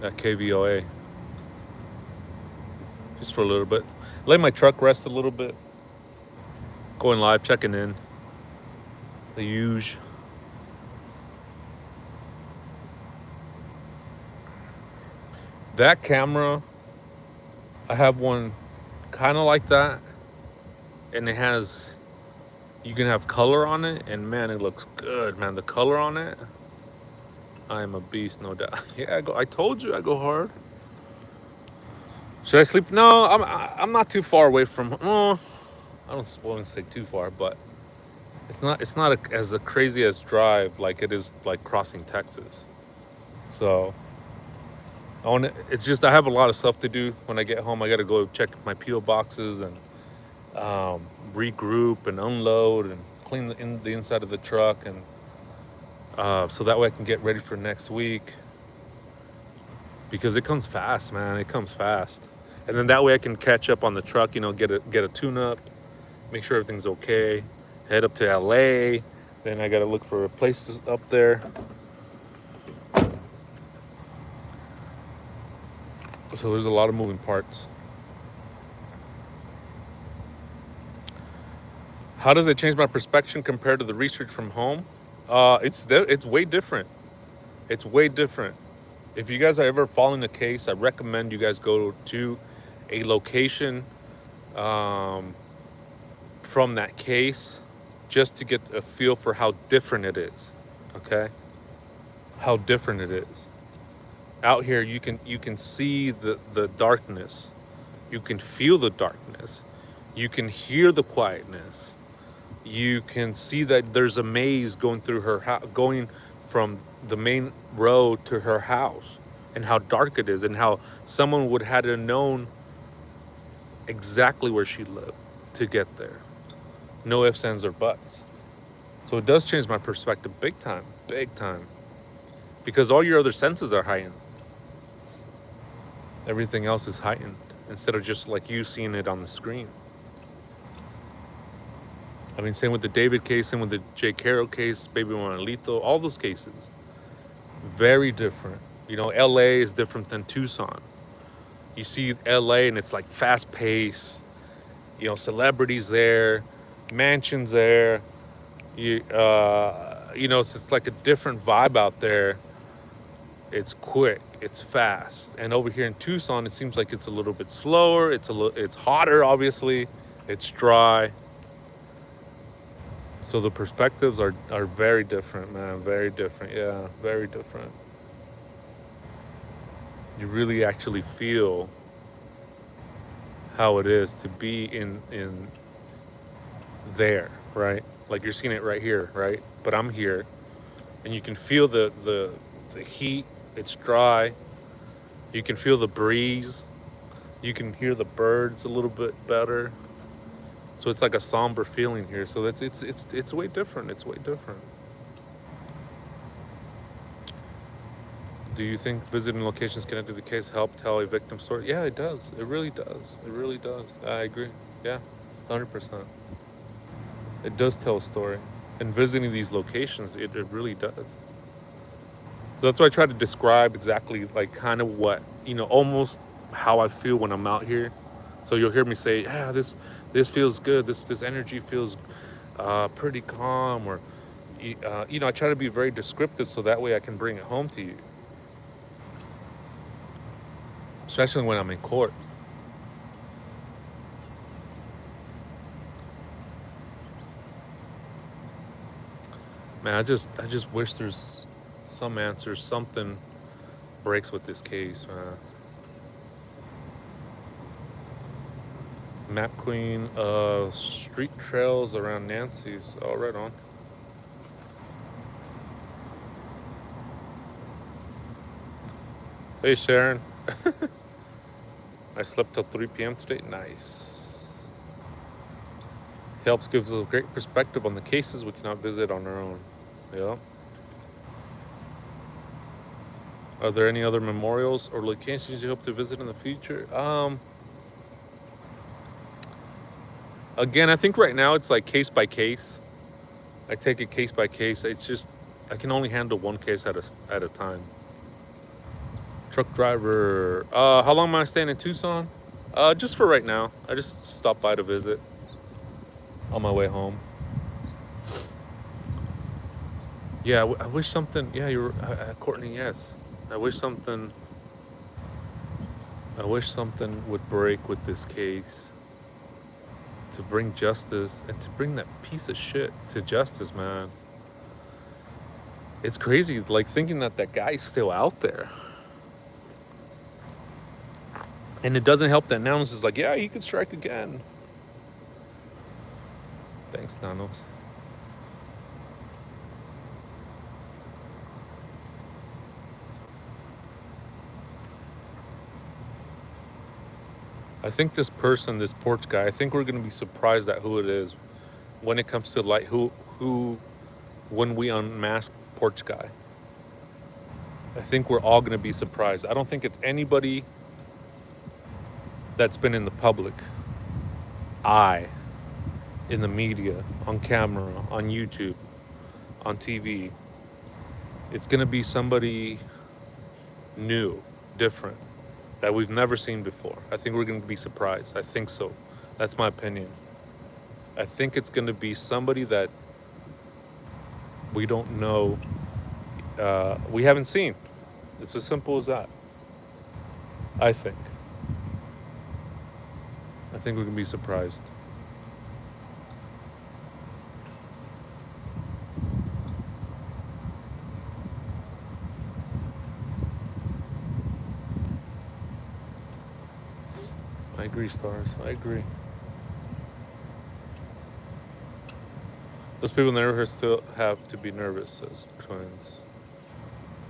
at KVOA just for a little bit. Let my truck rest a little bit. Going live, checking in. The huge. That camera, I have one kind of like that, and you can have color on it, and man, it looks good, man. The color on it, I am a beast, no doubt. Yeah, I told you I go hard. Should I sleep? No, I'm not too far away from. Oh, I won't say too far, but it's not as crazy as drive like it is like crossing Texas. So it's just I have a lot of stuff to do when I get home. I got to go check my PO boxes and regroup and unload and clean the inside of the truck, and so that way I can get ready for next week, because it comes fast, man. It comes fast, and then that way I can catch up on the truck. Get a tune up, make sure everything's okay. Head up to LA. Then I got to look for places up there. So there's a lot of moving parts. How does it change my perspective compared to the research from home? It's way different. It's way different. If you guys are ever following a case, I recommend you guys go to a location from that case, just to get a feel for how different it is. Okay, how different it is. Out here, you can see the darkness, you can feel the darkness, you can hear the quietness. You can see that there's a maze going through her house, going from the main road to her house, and how dark it is, and how someone would have to known exactly where she lived to get there. No ifs, ands, or buts. So it does change my perspective big time, because all your other senses are heightened. Everything else is heightened instead of just like you seeing it on the screen. I mean, same with the David case, same with the J. Carroll case, Baby Juanito, all those cases. Very different. LA is different than Tucson. You see LA and it's like fast paced, celebrities there, mansions there. It's like a different vibe out there. It's quick, it's fast. And over here in Tucson, it seems like it's a little bit slower. It's hotter, obviously. It's dry. So the perspectives are very different, man. Very different. Yeah, very different. You really actually feel how it is to be in there, right? Like you're seeing it right here, right? But I'm here, and you can feel the heat. It's dry. You can feel the breeze. You can hear the birds a little bit better. So it's like a somber feeling here. So it's way different. It's way different. Do you think visiting locations connected to the case help tell a victim story? Yeah, it does. It really does. It really does. I agree. Yeah, 100%. It does tell a story. And visiting these locations, it really does. So that's why I try to describe exactly like kind of what, almost how I feel when I'm out here. So you'll hear me say, yeah, this feels good. This energy feels pretty calm. Or, I try to be very descriptive so that way I can bring it home to you. Especially when I'm in court. Man, I just wish there's some answers, something breaks with this case, man. Map Queen, street trails around Nancy's. Oh, right on. Hey, Sharon. I slept till 3 p.m. today. Nice. Helps gives us a great perspective on the cases we cannot visit on our own. Yeah. Are there any other memorials or locations you hope to visit in the future? Again, I think right now it's like case by case. I take it case by case. It's just I can only handle one case at a time. Truck driver. How long am I staying in Tucson? Just for right now. I just stopped by to visit on my way home. Yeah, I wish something. Yeah, you're Courtney. Yes, I wish something. I wish something would break with this case to bring justice and to bring that piece of shit to justice, man. It's crazy, like thinking that that guy's still out there. And it doesn't help that Nanos is like, yeah, he could strike again. Thanks, Nanos. I think this person, this porch guy, I think we're gonna be surprised at who it is when it comes to like who when we unmask porch guy. I think we're all gonna be surprised. I don't think it's anybody that's been in the public eye, in the media, on camera, on YouTube, on TV. It's gonna be somebody new, different, that we've never seen before. I think we're gonna be surprised. I think so. That's my opinion. I think it's gonna be somebody that we don't know, we haven't seen. It's as simple as that. I think we're gonna be surprised. I agree, Stars. I agree. Those people never still have to be nervous, says Twins.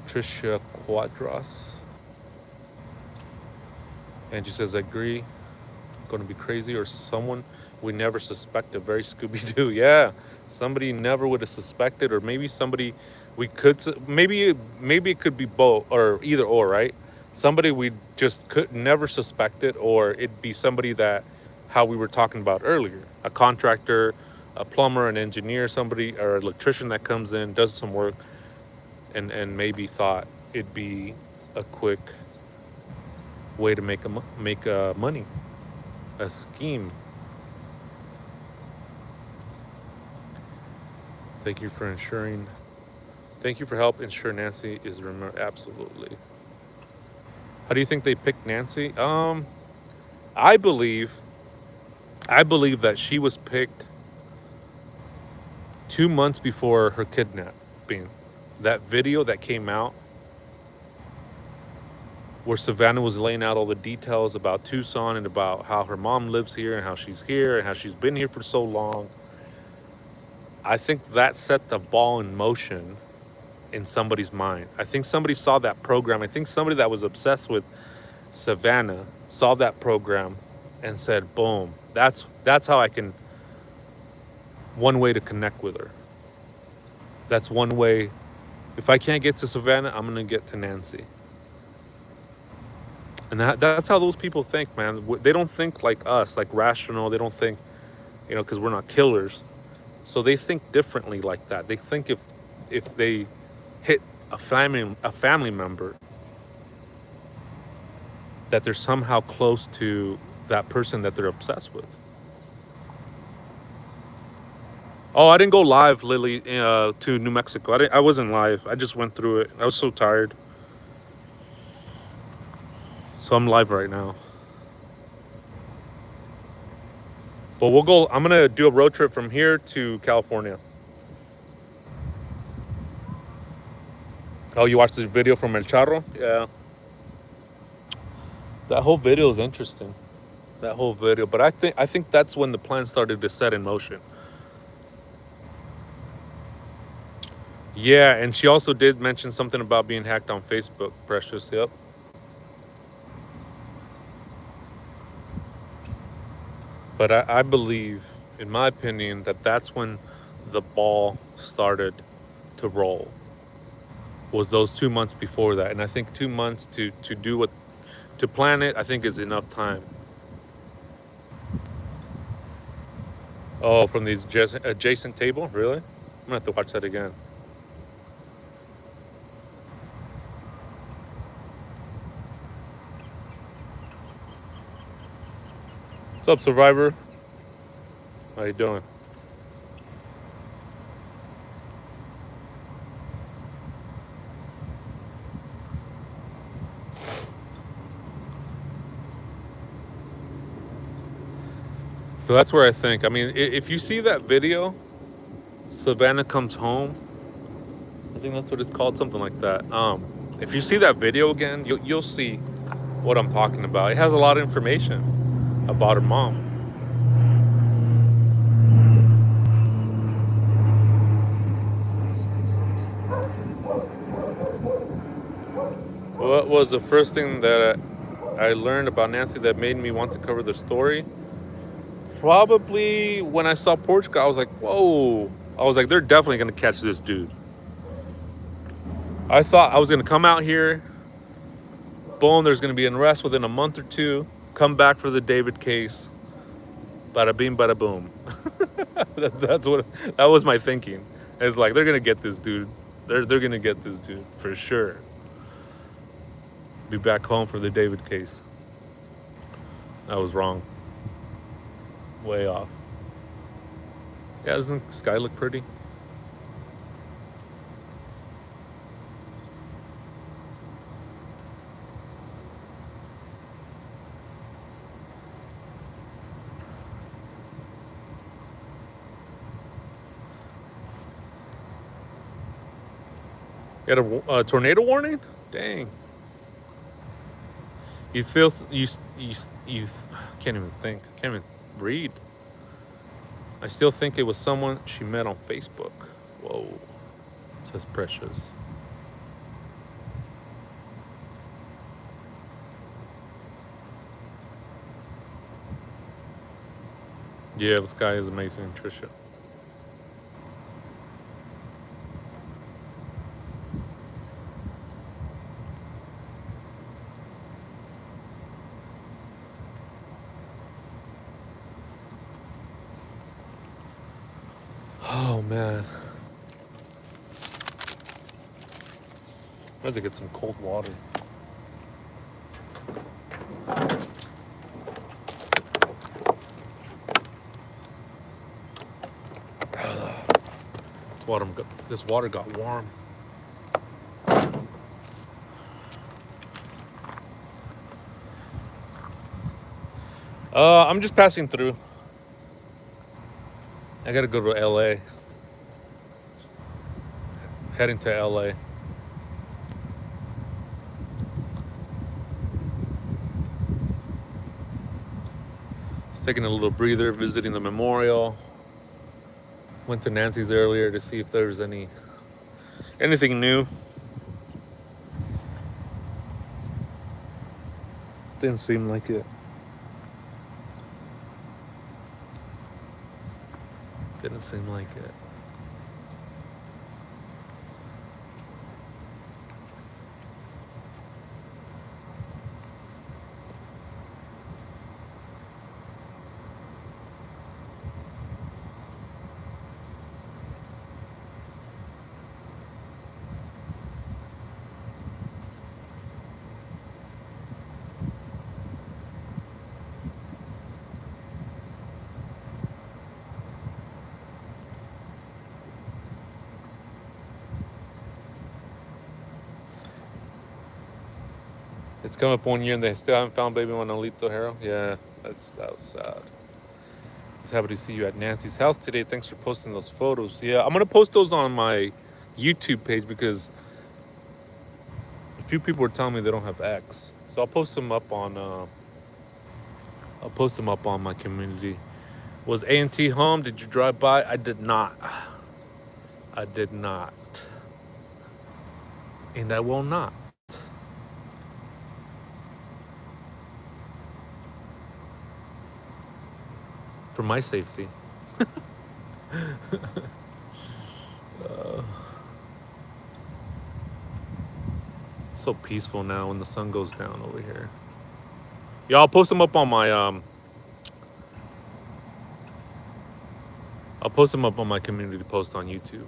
Trisha Quadras. And she says, I agree. Going to be crazy, or someone we never suspected. Very Scooby-Doo. Yeah, somebody never would have suspected, or maybe somebody we could. Maybe it could be both, or either or, right? Somebody we just could never suspected, or it'd be somebody that, how we were talking about earlier, a contractor, a plumber, an engineer, somebody, or an electrician that comes in, does some work, and maybe thought it'd be a quick way to make money, a scheme. Thank you for ensuring. Thank you for help ensure Nancy is remembered. Absolutely. How do you think they picked Nancy? I believe that she was picked 2 months before her kidnapping. That video that came out where Savannah was laying out all the details about Tucson and about how her mom lives here and how she's here and how she's been here for so long. I think that set the ball in motion in somebody's mind. I think somebody saw that program. I think somebody that was obsessed with Savannah saw that program and said, boom, that's how I can, one way to connect with her. That's one way. If I can't get to Savannah, I'm gonna get to Nancy. And that's how those people think, man. They don't think like us, like rational. They don't think, because we're not killers. So they think differently like that. They think if they hit a family member, that they're somehow close to that person that they're obsessed with. Oh, I didn't go live, Lily, to New Mexico. I wasn't live. I just went through it. I was so tired. So I'm live right now. But we'll go. I'm gonna do a road trip from here to California. Oh, you watched the video from El Charro? Yeah. That whole video is interesting. that whole video. But I think that's when the plan started to set in motion. Yeah, and she also did mention something about being hacked on Facebook. Precious, yep. But I believe, in my opinion, that that's when the ball started to roll. Was those 2 months before that, and I think 2 months to do what to plan it, I think is enough time. Oh, from the adjacent table, really? I'm gonna have to watch that again. What's up, Survivor? How you doing? So that's where I think. I mean, if you see that video, Savannah comes home. I think that's what it's called, something like that. If you see that video again, you'll see what I'm talking about. It has a lot of information about her mom. What was the first thing that I learned about Nancy that made me want to cover the story? Probably when I saw Portugal, I was like, whoa. I was like, they're definitely going to catch this dude. I thought I was going to come out here, boom, there's going to be an arrest within a month or two, come back for the David case, bada bing, bada boom. That was my thinking. It's like, they're going to get this dude. They're going to get this dude for sure. Be back home for the David case. I was wrong. Way off. Yeah, doesn't the sky look pretty? You had a tornado warning? Dang. You feel you can't even think. Can't even read. I still think it was someone she met on Facebook. Whoa, says Precious. Yeah, this guy is amazing, Trisha. Oh man, I have to get some cold water. This water got warm. I'm just passing through. I gotta go to LA. Heading to LA. Just taking a little breather, visiting the memorial. Went to Nancy's earlier to see if there was anything new. Didn't seem like it. Didn't seem like it. It's come up 1 year and they still haven't found baby Manolito Hero. Yeah, that was sad. I was happy to see you at Nancy's house today. Thanks for posting those photos. Yeah, I'm gonna post those on my YouTube page because a few people were telling me they don't have X. So I'll post them up on I'll post them up on my community. Was A&T home? Did you drive by? I did not. I did not. And I will not. For my safety. So peaceful now when the sun goes down over here. Yeah, I'll post them up on my I'll post them up on my community post on YouTube.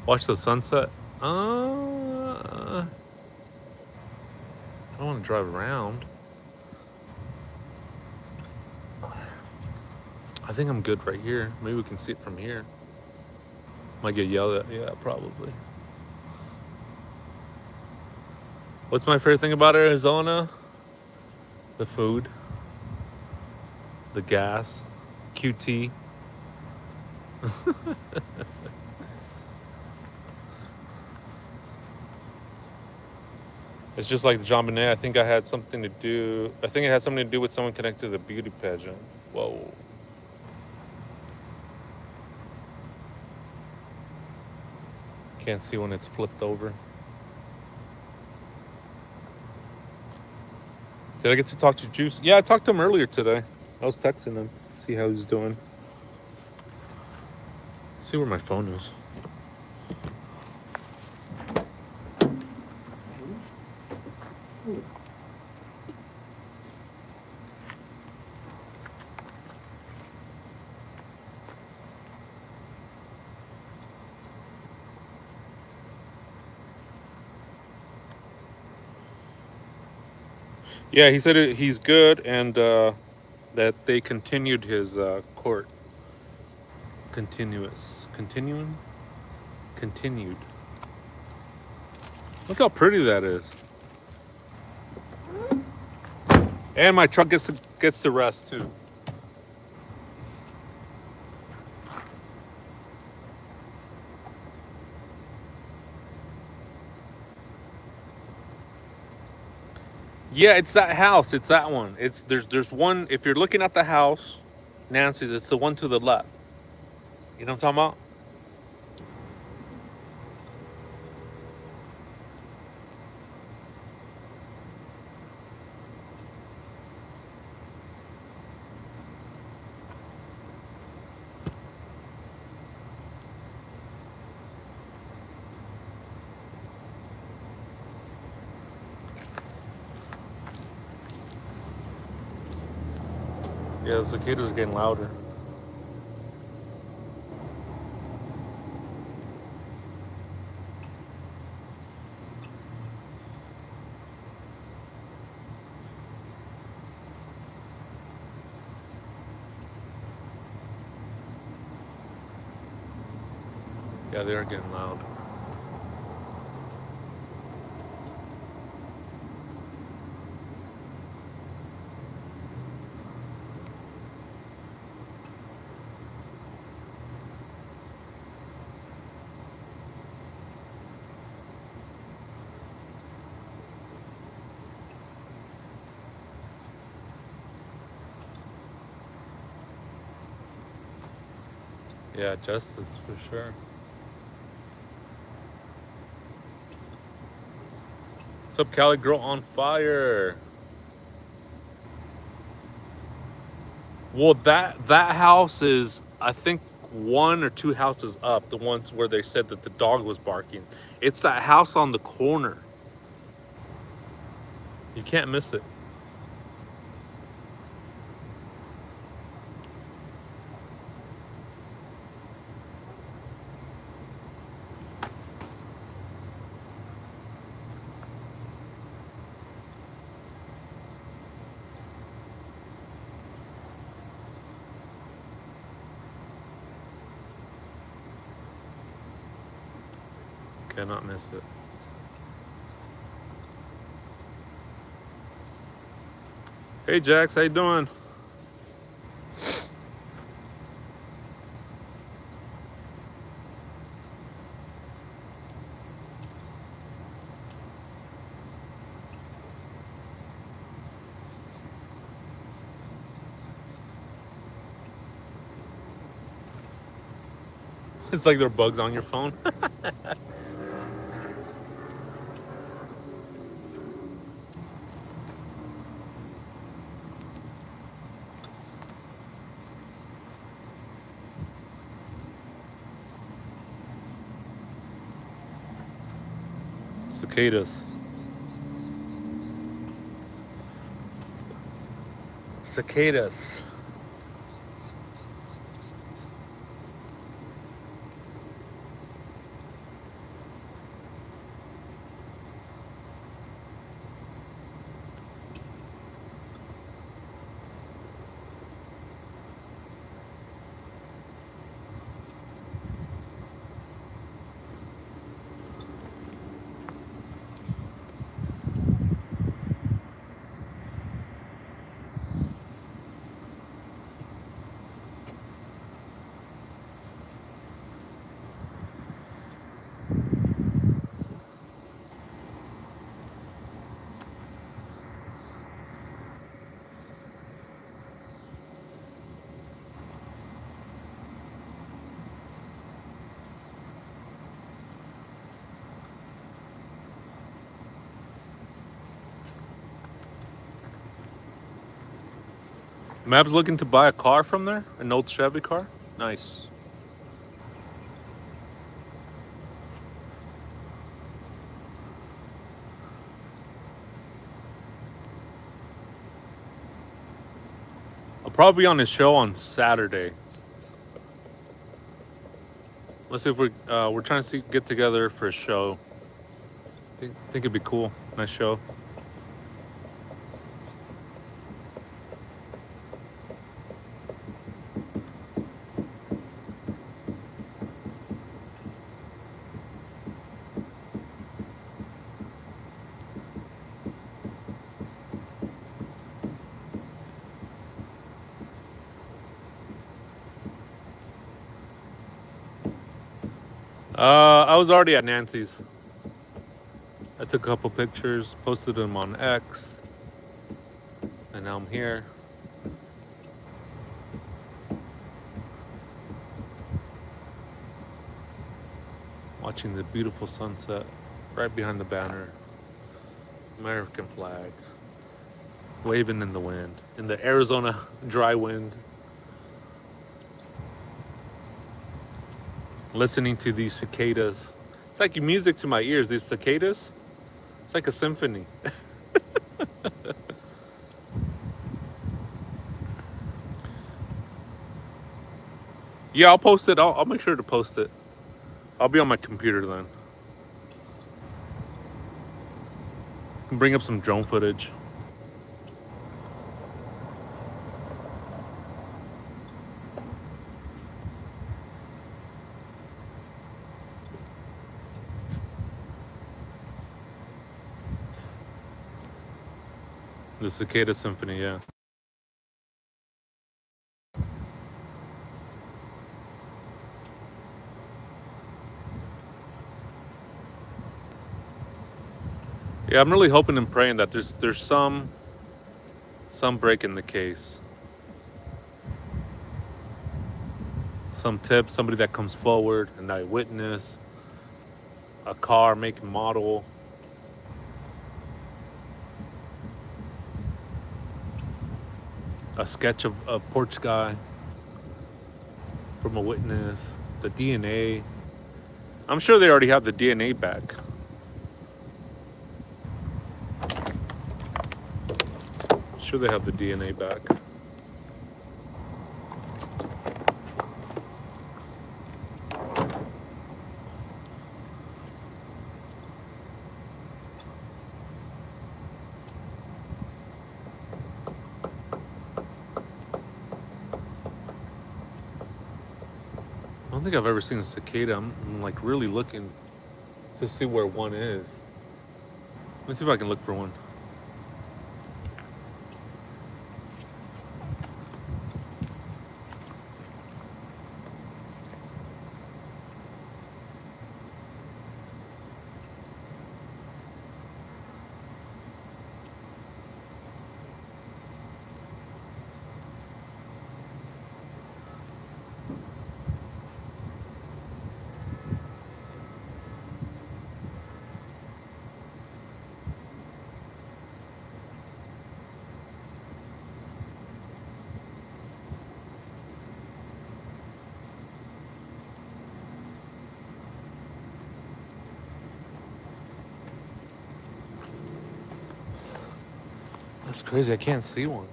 Watch the sunset. I don't want to drive around. I think I'm good right here. Maybe we can see it from here. Might get yelled at. Yeah, probably. What's my favorite thing about Arizona? The food, the gas, QT. It's just like the Jean Bonnet. I think it had something to do with someone connected to the beauty pageant. Whoa. Can't see when it's flipped over. Did I get to talk to Juice? Yeah, I talked to him earlier today. I was texting him, see how he's doing. See where my phone is. Yeah, he said he's good and that they continued his court. Continued. Look how pretty that is. And my truck gets to rest too. Yeah, it's that house. It's that one. There's one. If you're looking at the house, Nancy's, it's the one to the left. You know what I'm talking about? Yeah, the cicadas are getting louder. Yeah, they are getting loud. Yeah, justice for sure. What's up, Cali girl on fire? Well, that house is, I think, one or two houses up. The ones where they said that the dog was barking. It's that house on the corner. You can't miss it. Cannot miss it. Hey, Jax, how you doing? It's like there are bugs on your phone. Cicadas. Cicadas. Mab's looking to buy a car from there? An old Chevy car? Nice. I'll probably be on his show on Saturday. Let's see if we're trying to get together for a show. Think it'd be cool. Nice show. I was already at Nancy's. I took a couple pictures, posted them on X, and now I'm here. Watching the beautiful sunset right behind the banner. American flag. Waving in the wind. In the Arizona dry wind. Listening to these cicadas. It's like music to my ears, these cicadas. It's like a symphony. Yeah, I'll post it. I'll make sure to post it. I'll be on my computer then. Bring up some drone footage. The Cicada Symphony, yeah. Yeah, I'm really hoping and praying that there's some break in the case. Some tip, somebody that comes forward, an eyewitness, a car, make and model. A sketch of a porch guy from a witness, the DNA. I'm sure they already have the DNA back. Sure they have the DNA back. I don't think I've ever seen a cicada. I'm like really looking to see where one is. Let me see if I can look for one. crazy. I can't see one.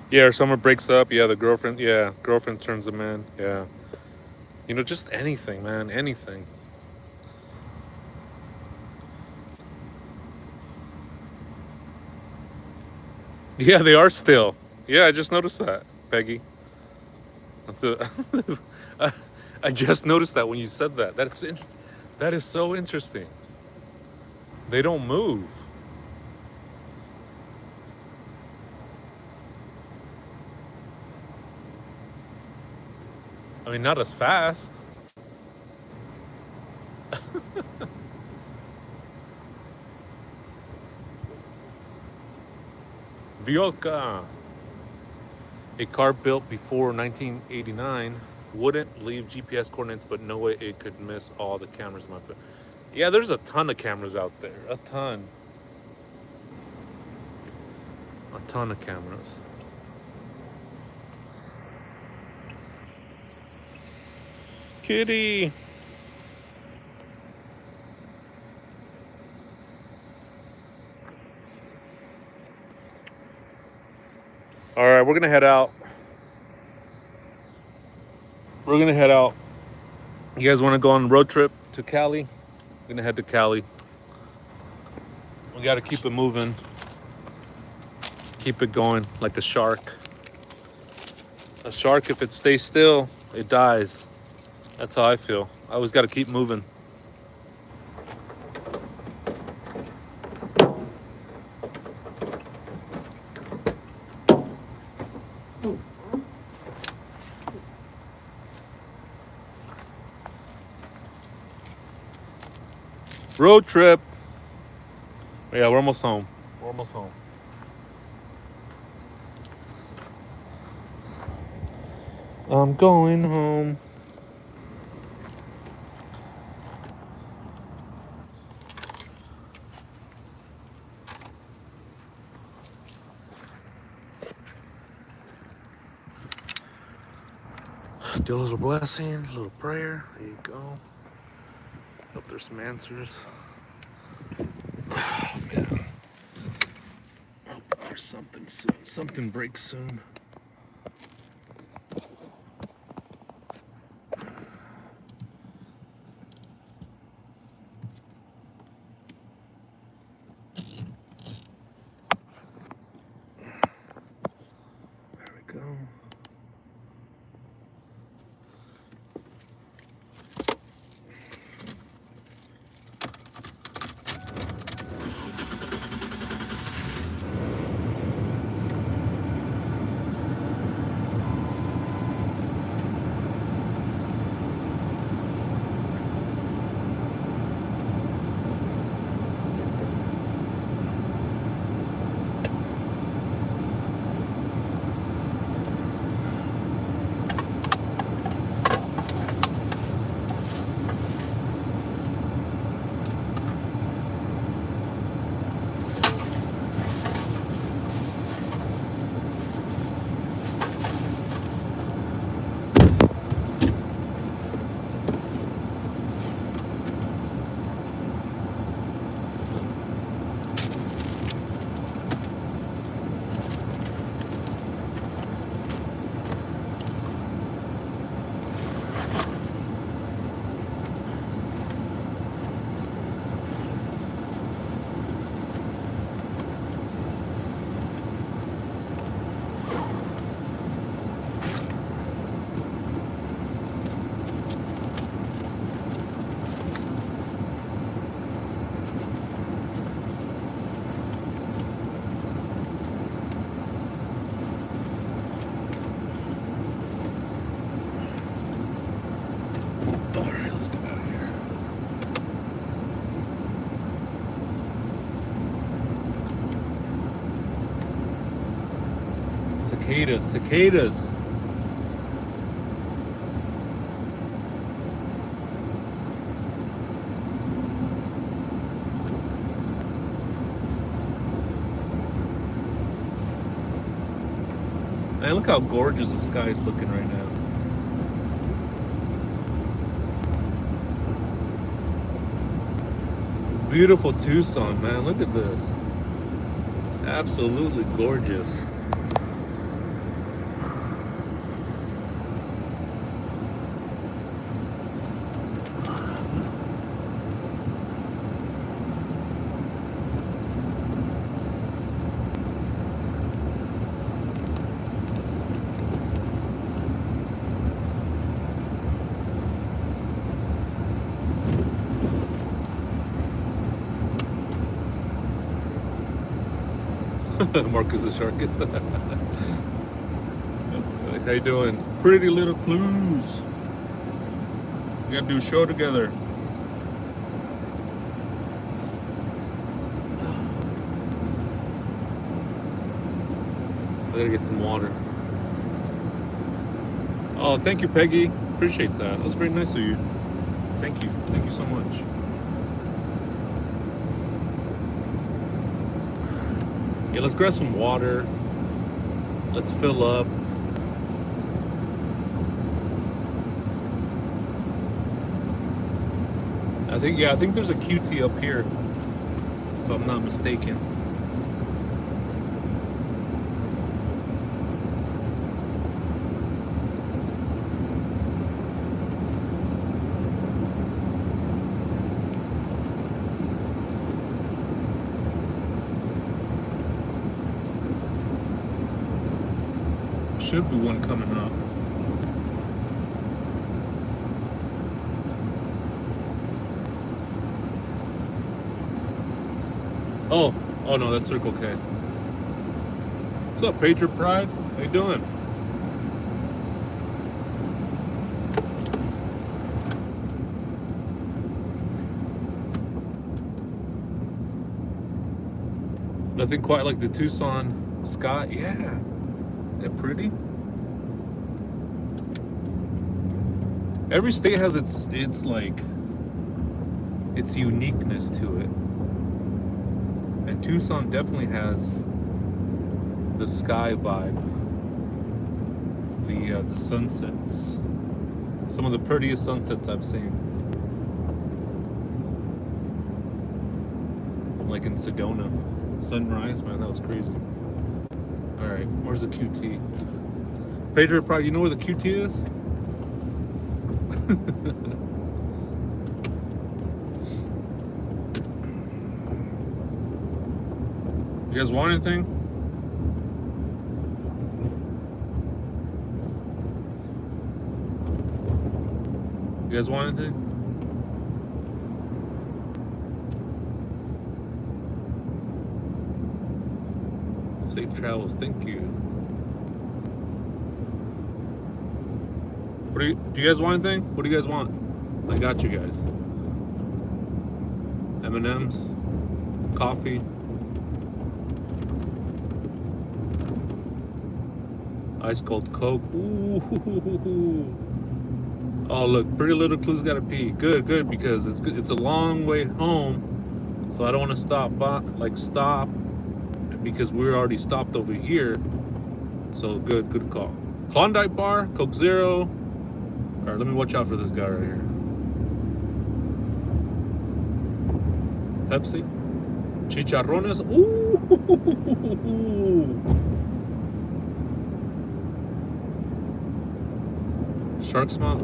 Yeah, or someone breaks up. Yeah, the girlfriend. Yeah, girlfriend turns them in. Yeah. Just anything, man. Anything. Yeah, they are still. Yeah, I just noticed that, Peggy. That's I just noticed that when you said that. That is so interesting. They don't move. I mean, not as fast. Vioca, a car built before 1989, wouldn't leave GPS coordinates, but no way it could miss all the cameras in my phone. Yeah, there's a ton of cameras out there. A ton of cameras. Kitty. All right, we're gonna head out. We're gonna head out. You guys want to go on a road trip to Cali? We're gonna head to Cali. We gotta keep it moving. Keep it going like a shark. A shark, if it stays still, it dies. That's how I feel. I always gotta keep moving. Road trip. Yeah, we're almost home. We're almost home. I'm going home. Do a little blessing, a little prayer. There you go. Hope there's some answers. Oh, man. Hope there's something soon. Something breaks soon. There we go. Alright, let's get out of here. Cicadas. Man, look how gorgeous the sky is looking right now. Beautiful Tucson, man. Look at this. Absolutely gorgeous. Marcus the Shark. That's funny. How you doing? Pretty little clues. We gotta do a show together. I gotta get some water. Oh, thank you, Peggy. Appreciate that. That was very nice of you. Thank you. Thank you so much. Yeah, let's grab some water. Let's fill up. I think there's a QT up here, if I'm not mistaken. Should be one coming up. Oh no, that's Circle K. What's up, Patriot Pride? How you doing? Nothing quite like the Tucson sky. Yeah. They're pretty. Every state has its uniqueness to it. And Tucson definitely has the sky vibe. The sunsets. Some of the prettiest sunsets I've seen. Like in Sedona. Sunrise, man, that was crazy. Alright, where's the QT? Patriot Pride, you know where the QT is? You guys want anything? You guys want anything? Safe travels, thank you. Do you guys want anything? What do you guys want? I got you guys. M&M's, coffee. Ice cold Coke. Ooh. Oh look, Pretty Little Clue's gotta pee. Good, because it's a long way home, so I don't want to stop because we're already stopped over here. So good call. Klondike bar, Coke Zero. All right, let me watch out for this guy right here. Pepsi, chicharrones. Ooh. Shark smile.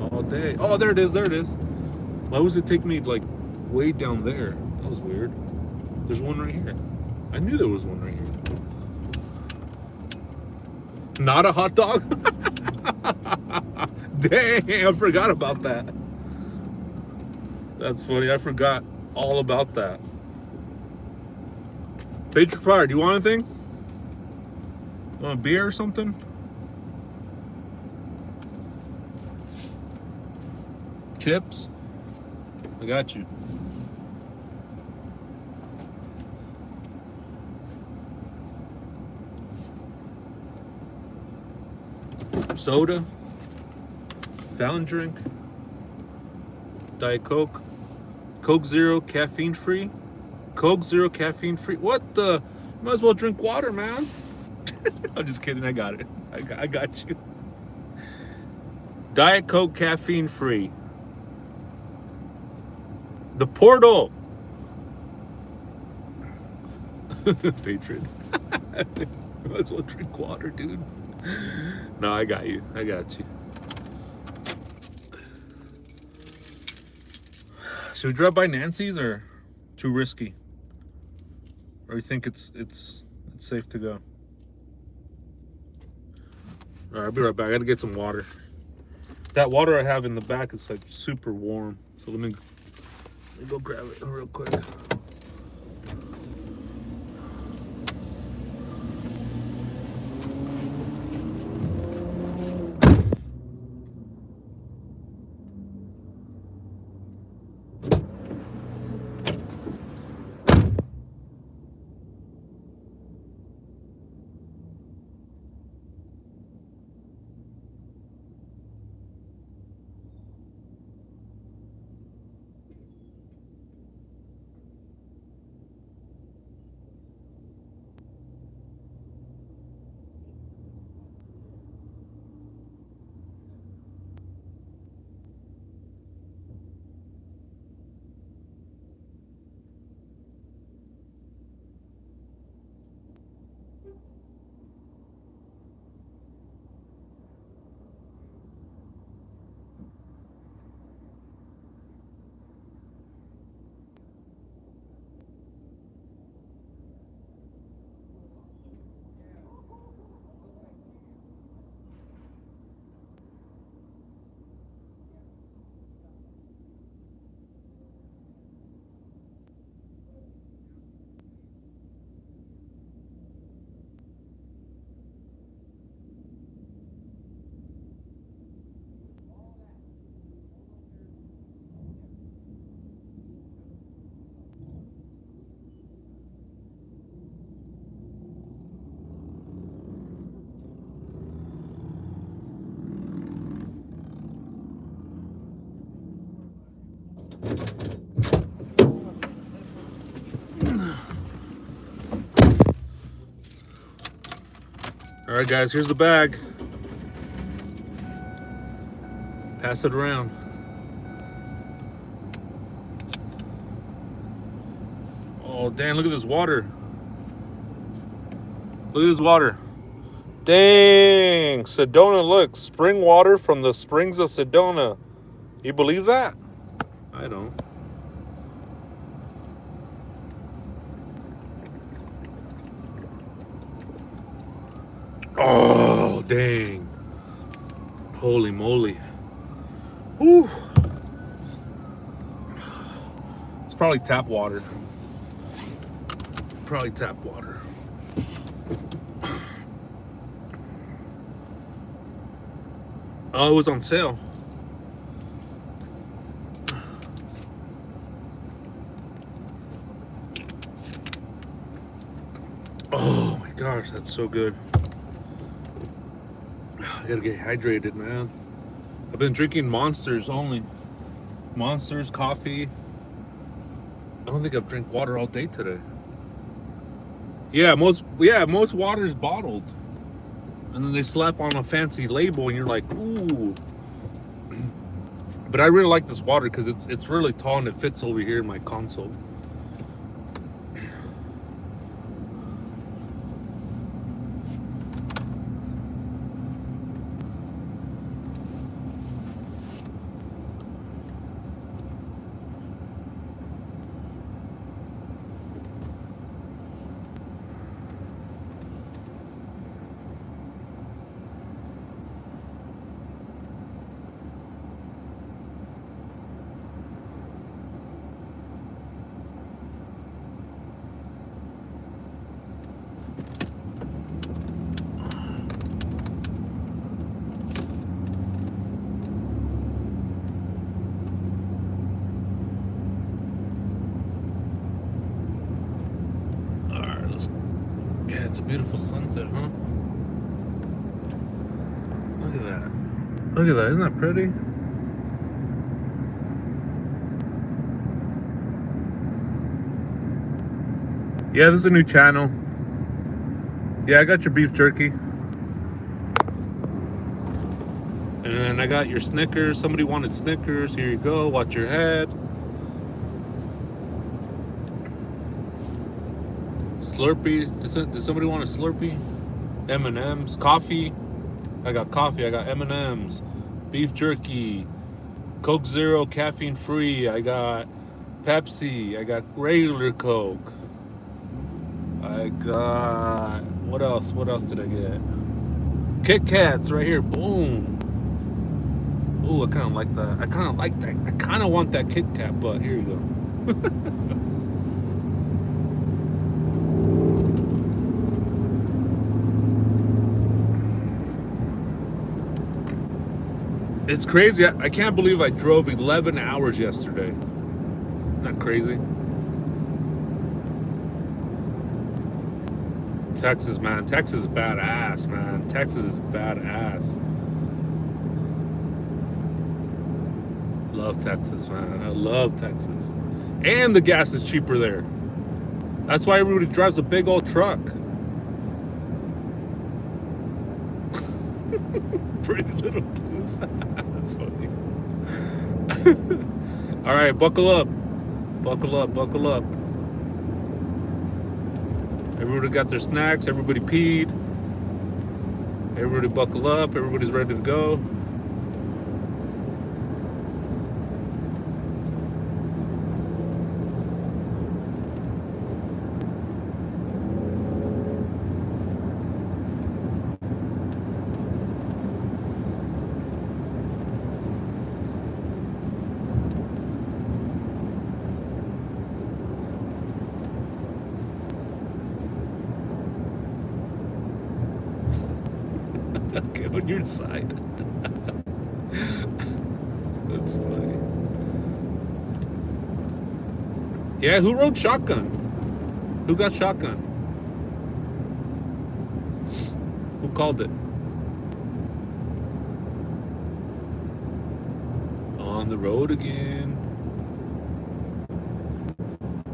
All day. Oh, there it is. Why was it taking me like way down there? That was weird. There's one right here. I knew there was one right here. Not a hot dog? Dang, I forgot about that. That's funny. I forgot all about that. Patriot Pride, do you want anything? Want a beer or something? Chips? I got you. Soda? Fountain drink? Diet Coke? Coke Zero caffeine free? Coke Zero caffeine free? What the? Might as well drink water, man. I'm just kidding. I got it. I got you. Diet Coke, caffeine free. The portal. Patron. Might as well drink water, dude. No, I got you. I got you. Should we drop by Nancy's or too risky? Or you think it's safe to go? All right, I'll be right back. I gotta get some water. That water I have in the back is like super warm. So let me go grab it real quick. All right, guys, here's the bag. Pass it around. Oh, damn, look at this water. Look at this water. Dang, Sedona, look. Spring water from the springs of Sedona. You believe that? I don't. Oh, dang. Holy moly. Whew. It's probably tap water. Probably tap water. Oh, it was on sale. Oh my gosh, that's so good. I gotta get hydrated, man. I've been drinking Monsters only. Monsters, coffee. I don't think I've drank water all day today. Yeah, most water is bottled. And then they slap on a fancy label and you're like, ooh. But I really like this water because it's really tall and it fits over here in my console. Yeah, it's a beautiful sunset, huh? Look at that. Look at that. Isn't that pretty? Yeah, this is a new channel. Yeah, I got your beef jerky. And then I got your Snickers. Somebody wanted Snickers. Here you go. Watch your head. Slurpee. Does somebody want a Slurpee? M&M's. Coffee. I got coffee. I got M&M's. Beef jerky. Coke Zero caffeine free. I got Pepsi. I got regular Coke. I got... What else? What else did I get? Kit Kats right here. Boom. Ooh, I kind of like that. I kind of like that. I kind of want that Kit Kat, but here you go. It's crazy. I can't believe I drove 11 hours yesterday. Not crazy. Texas, man. Texas is badass, man. Texas is badass. Love Texas, man. I love Texas. And the gas is cheaper there. That's why everybody drives a big old truck. Pretty Little Blues. That's funny. All right, buckle up. Buckle up, buckle up. Everybody got their snacks. Everybody peed. Everybody buckle up. Everybody's ready to go. Okay, on your side. That's funny. Yeah, who rode shotgun? Who got shotgun? Who called it? On the road again.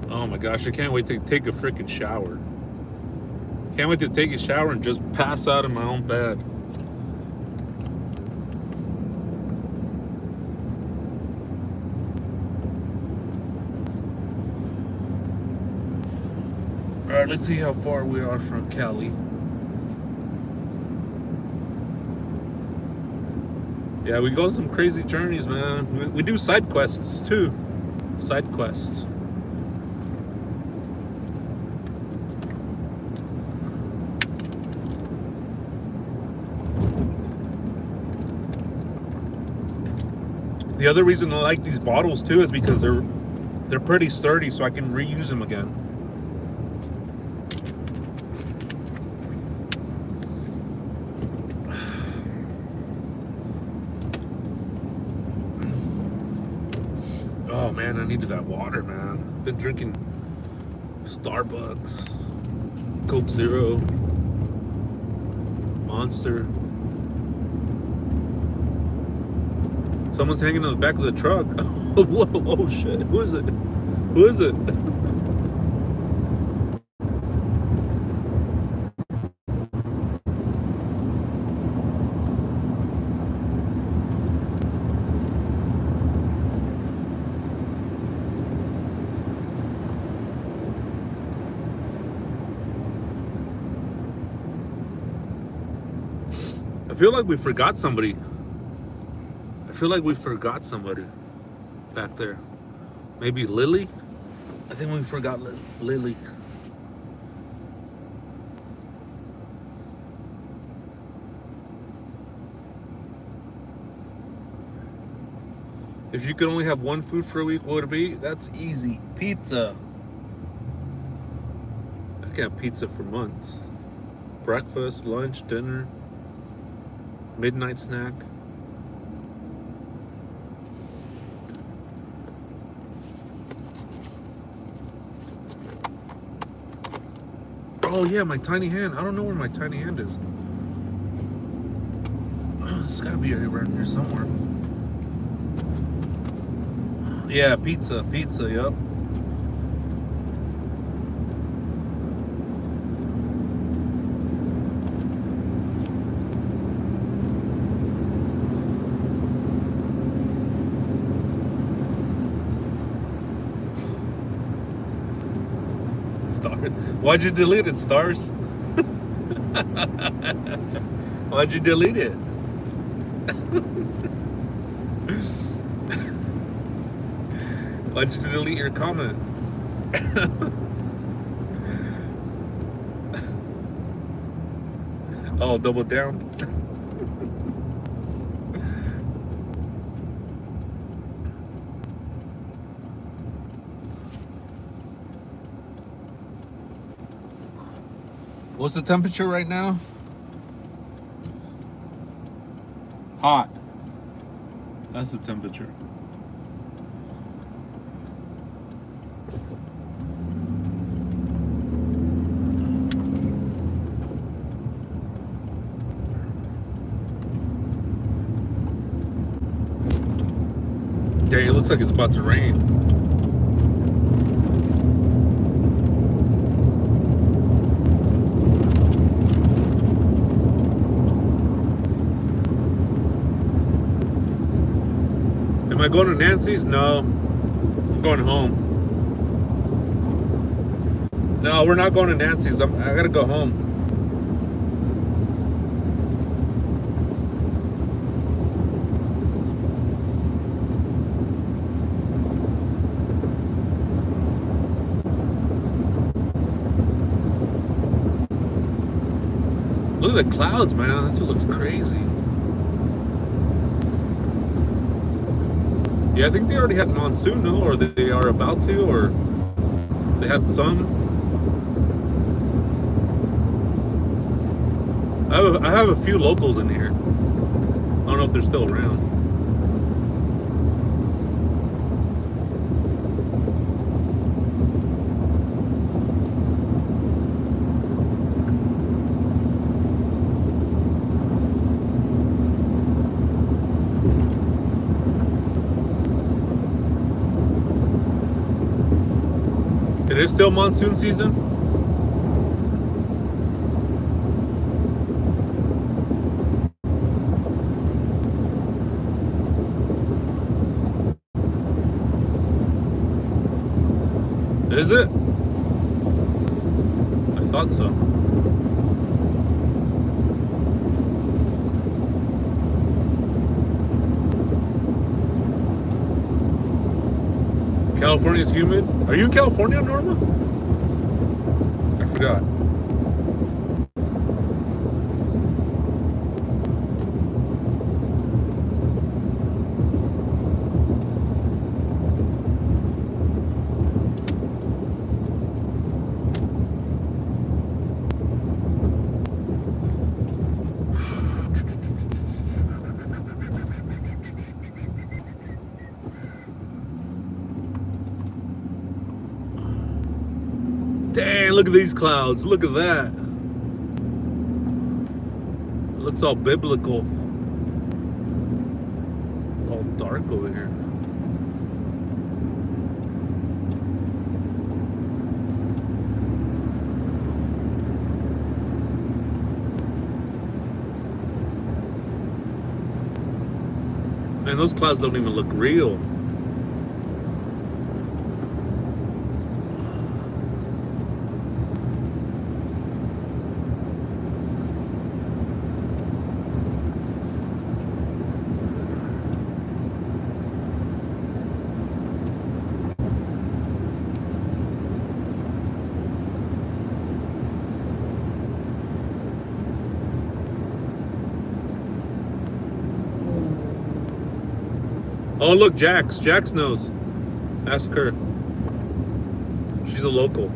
Oh my gosh, I can't wait to take a freaking shower. Can't wait to take a shower and just pass out in my own bed. Alright, let's see how far we are from Cali. Yeah, we go some crazy journeys, man. We do side quests too. Side quests. The other reason I like these bottles too is because they're pretty sturdy, so I can reuse them again. Oh man, I needed that water, man. Been drinking Starbucks, Coke Zero, Monster. Someone's hanging on the back of the truck. Whoa, oh shit. Who is it? Who is it? I feel like we forgot somebody. I feel like we forgot somebody back there. Maybe Lily? I think we forgot Lily. If you could only have one food for a week, what would it be? That's easy. Pizza. I can have pizza for months. Breakfast, lunch, dinner, midnight snack. Oh yeah, my tiny hand. I don't know where my tiny hand is. It's gotta be around here somewhere. Yeah, pizza, yep. Why'd you delete it, Stars? Why'd you delete it? Why'd you delete your comment? Oh, double down. What's the temperature right now? Hot. That's the temperature. Dang, it looks like it's about to rain. Am I going to Nancy's? No. I'm going home. No, we're not going to Nancy's. I gotta go home. Look at the clouds, man. This looks crazy. Yeah, I think they already had monsoon, no? Or they are about to, or they had some. I have a few locals in here. I don't know if they're still around. It is still monsoon season? Is it? I thought so. California's humid. Are you in California, Norma? I forgot. Dang, look at these clouds. Look at that. It looks all biblical. It's all dark over here. Man, those clouds don't even look real. Oh, look, Jax. Jax knows. Ask her. She's a local.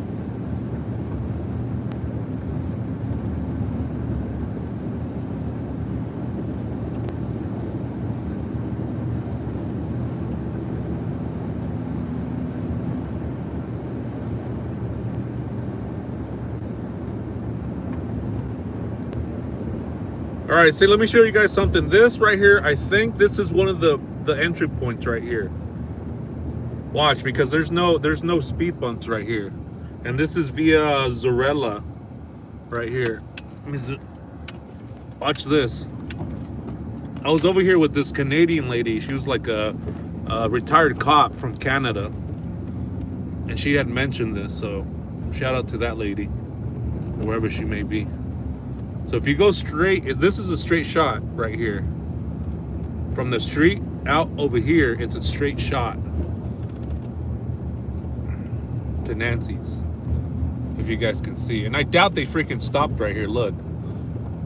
All right, so let me show you guys something. This right here, I think this is one of the entry points right here. Watch, because there's no speed bumps right here, and this is via Zorella right here. Watch this. I was over here with this Canadian lady. She was like a retired cop from Canada, and she had mentioned this. So Shout out to that lady, wherever she may be. So if you go straight, if this is a straight shot right here. From the street out over here, it's a straight shot to Nancy's. If you guys can see. And I doubt they freaking stopped right here. Look.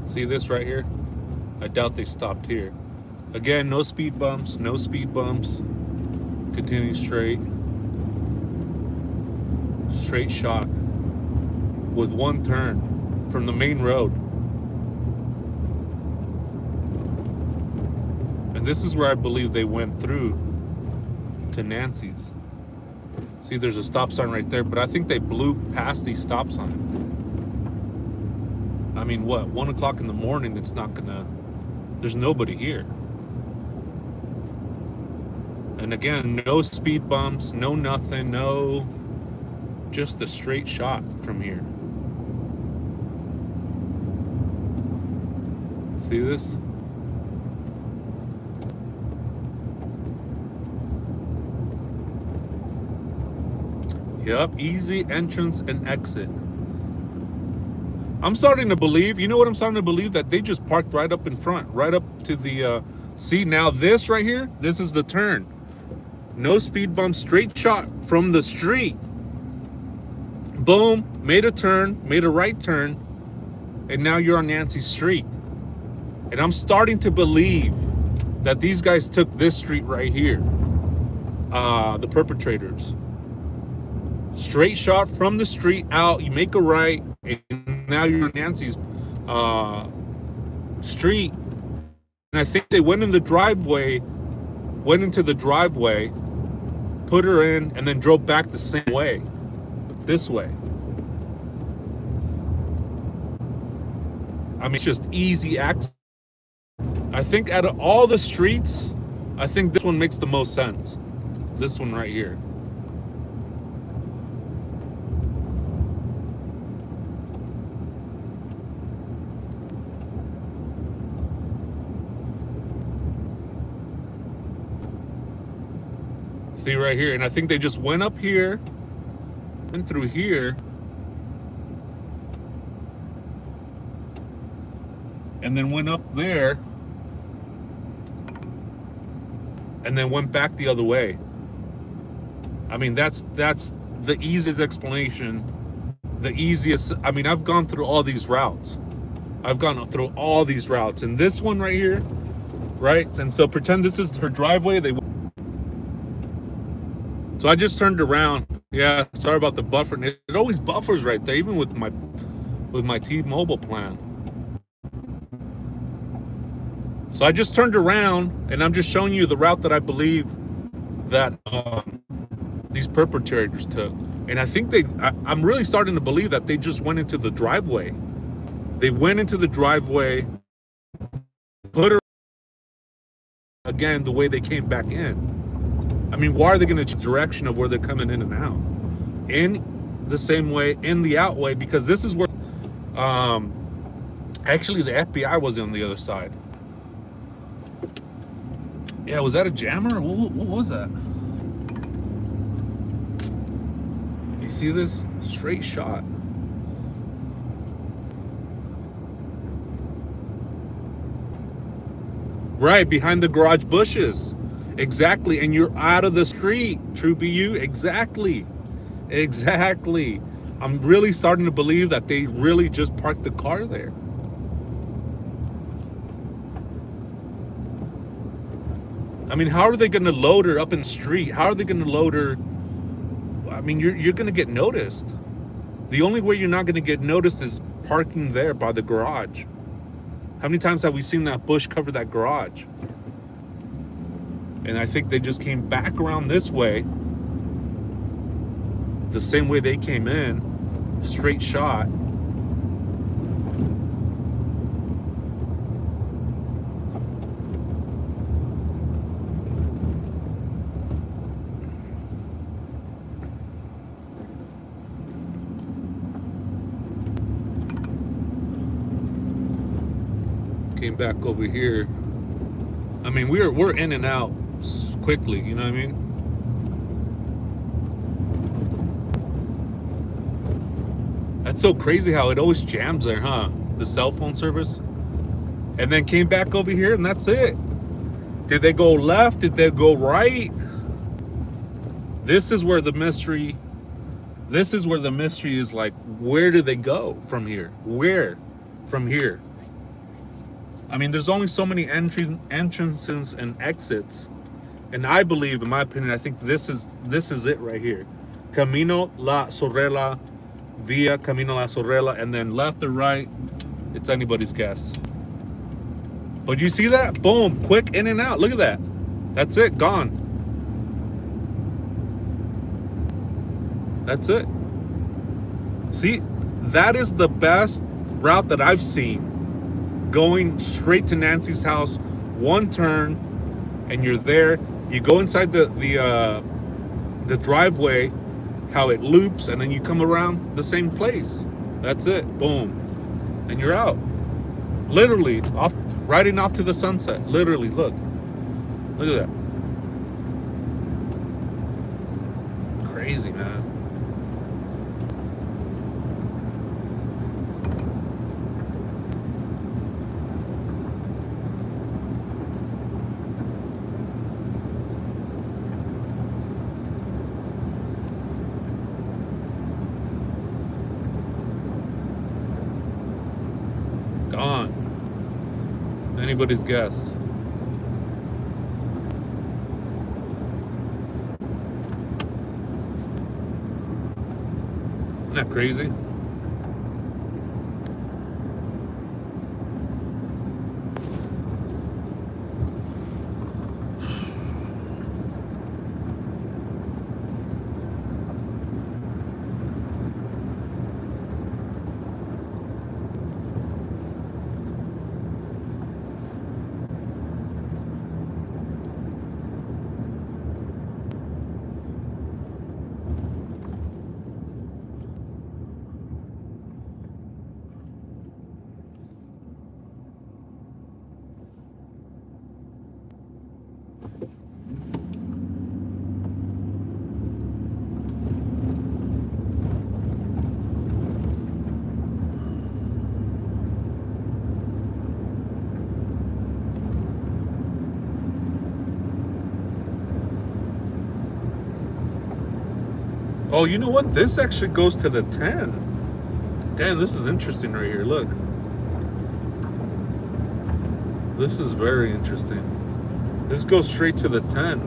See this right here? I doubt they stopped here. Again, no speed bumps, no speed bumps. Continue straight. Straight shot. With one turn from the main road. And this is where I believe they went through to Nancy's. See, there's a stop sign right there, but I think they blew past these stop signs. I mean, what? 1 o'clock in the morning, it's not gonna, there's nobody here. And again, no speed bumps, no nothing, no, just a straight shot from here. See this? Yep, easy entrance and exit. I'm starting to believe, you know what I'm starting to believe? That they just parked right up in front, right up to the, see now this right here, this is the turn. No speed bump, straight shot from the street. Boom, made a turn, made a right turn, and now you're on Nancy Street. And I'm starting to believe that these guys took this street right here, the perpetrators. Straight shot from the street out, you make a right, and now you're on Nancy's street. And I think they went in the driveway, put her in, and then drove back the same way, this way. I mean, it's just easy access. I think out of all the streets, I think this one makes the most sense. This one right here. See right here, and I think they just went up here, went through here, and then went up there, and then went back the other way. I mean, that's the easiest explanation, the easiest. I mean, I've gone through all these routes. And this one right here, right? And so pretend this is her driveway. So I just turned around. Yeah, sorry about the buffer. It always buffers right there, even with my T-Mobile plan. So I just turned around, and I'm just showing you the route that I believe that these perpetrators took. And I think I'm really starting to believe that they just went into the driveway. They went into the driveway, put her again the way they came back in. I mean, why are they going to change direction of where they're coming in and out? In the same way, in the out way, because this is where, actually the FBI was on the other side. Yeah, was that a jammer? What was that? You see this? Straight shot. Right, behind the garage bushes. Exactly, and you're out of the street, True BU. Exactly. I'm really starting to believe that they really just parked the car there. I mean, how are they going to load her up in the street? How are they going to load her? I mean, you're going to get noticed. The only way you're not going to get noticed is parking there by the garage. How many times have we seen that bush cover that garage? And I think they just came back around this way, the same way they came in, straight shot. Came back over here. I mean, we're in and out quickly, you know what I mean? That's so crazy how it always jams there, huh? The cell phone service. And then came back over here and that's it. Did they go left? Did they go right? This is where the mystery is, like, where do they go from here? Where from here? I mean, there's only so many entrances and exits. And I believe, in my opinion, I think this is it right here. Camino La Sorrela, via Camino La Sorrela, and then left or right, it's anybody's guess. But you see that? Boom, quick in and out. Look at that. That's it, gone. That's it. See, that is the best route that I've seen. Going straight to Nancy's house, one turn, and you're there. You go inside the driveway, how it loops, and then you come around the same place. That's it. Boom, and you're out. Literally riding off to the sunset. Literally, look at that. Crazy, man. Gone. Anybody's guess. Isn't that crazy? Oh, you know what? This actually goes to the 10. Damn, this is interesting right here. Look. This is very interesting. This goes straight to the 10.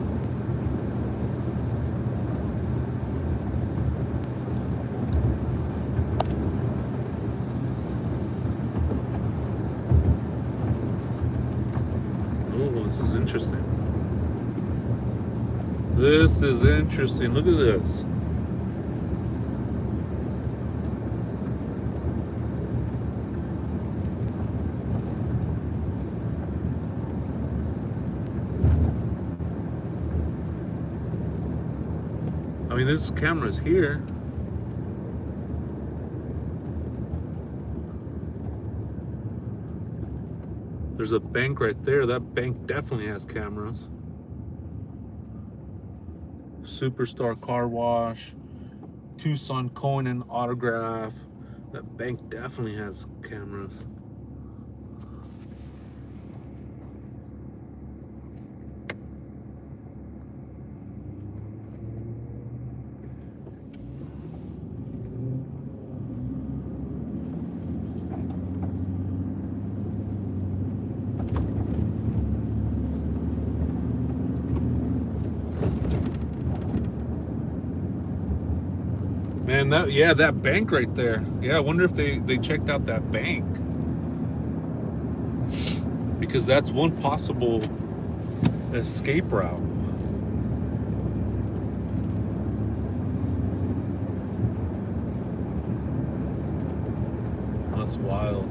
Oh, this is interesting. This is interesting. Look at this. I mean, this camera's here. There's a bank right there. That bank definitely has cameras. Superstar Car Wash, Tucson Cohen Autograph. That bank definitely has cameras. Man, that bank right there. Yeah, I wonder if they checked out that bank. Because that's one possible escape route. That's wild.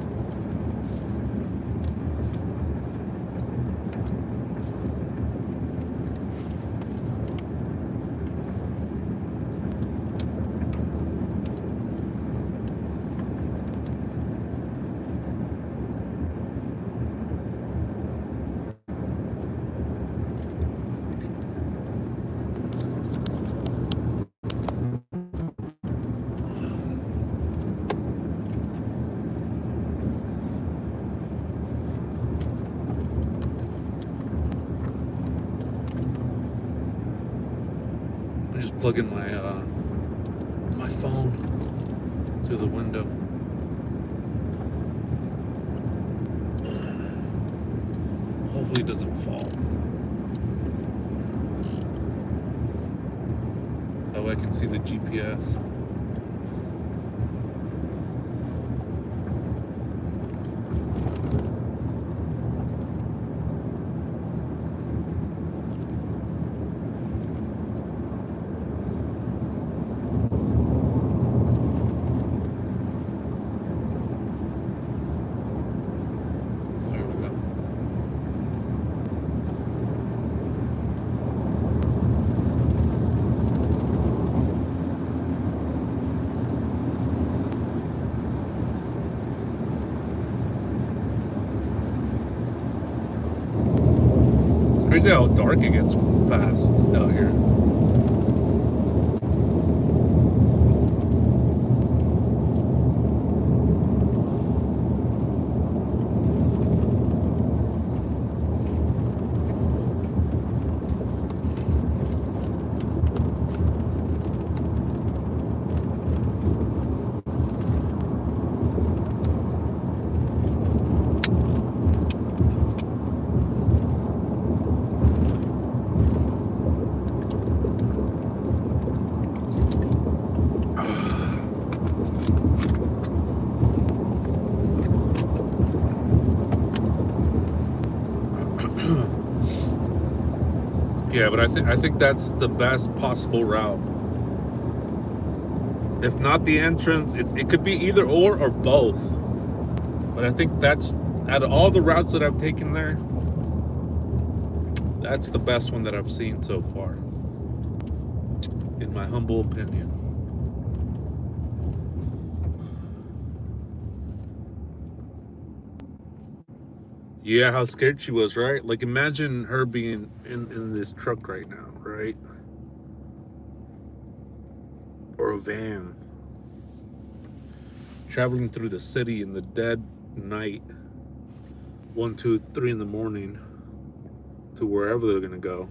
plug in my phone to the window. Hopefully it doesn't fall. Oh, I can see the GPS. There we go. It's crazy how dark it gets fast out here. Yeah, but I think that's the best possible route. If not the entrance, it could be either or both. But I think that's, out of all the routes that I've taken there, that's the best one that I've seen so far, in my humble opinion. Yeah, how scared she was, right? Like, imagine her being in this truck right now, right? Or a van. Traveling through the city in the dead night, 1, 2, 3 in the morning, to wherever they're gonna go.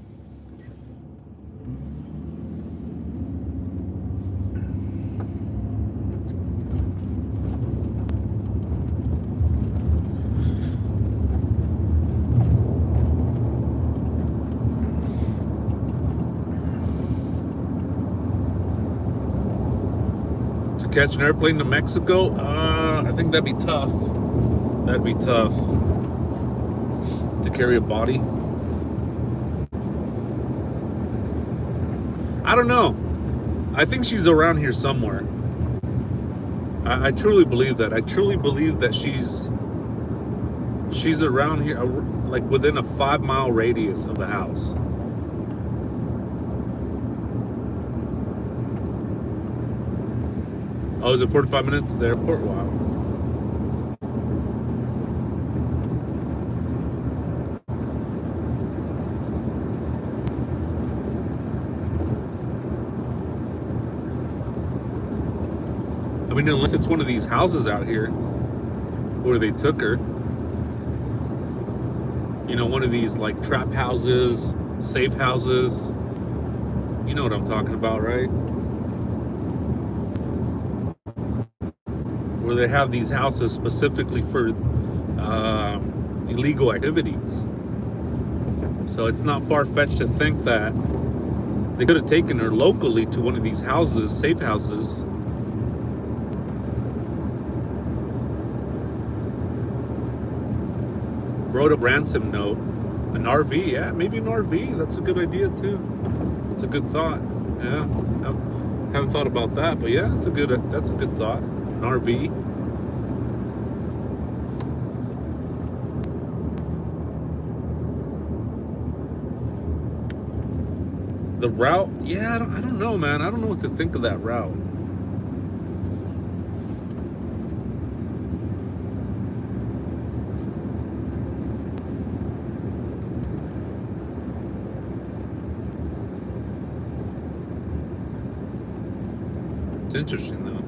To catch an airplane to Mexico, I think that'd be tough. That'd be tough. To carry a body. I don't know. I think she's around here somewhere. I truly believe that. I truly believe that she's around here, like within a 5-mile radius of the house. Oh, is it 45 minutes to the airport? Wow. I mean, unless it's one of these houses out here where they took her. You know, one of these like trap houses, safe houses. You know what I'm talking about, right? Where they have these houses specifically for illegal activities. So it's not far-fetched to think that they could have taken her locally to one of these houses, safe houses. Wrote a ransom note. An RV, yeah, maybe an RV. That's a good idea too. It's a good thought. Yeah, I haven't thought about that, but yeah, that's a good thought. An RV. The route, yeah, I don't know, man. I don't know what to think of that route. It's interesting though.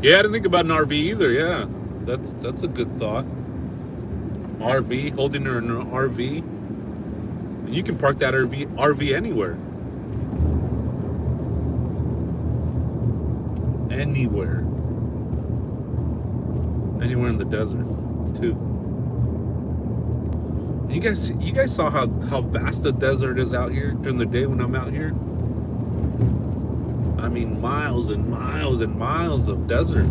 Yeah, I didn't think about an RV either. Yeah, that's a good thought. RV, holding her in an RV. And you can park that RV anywhere. Anywhere. Anywhere in the desert, too. You guys saw how vast the desert is out here during the day when I'm out here? I mean, miles and miles and miles of desert.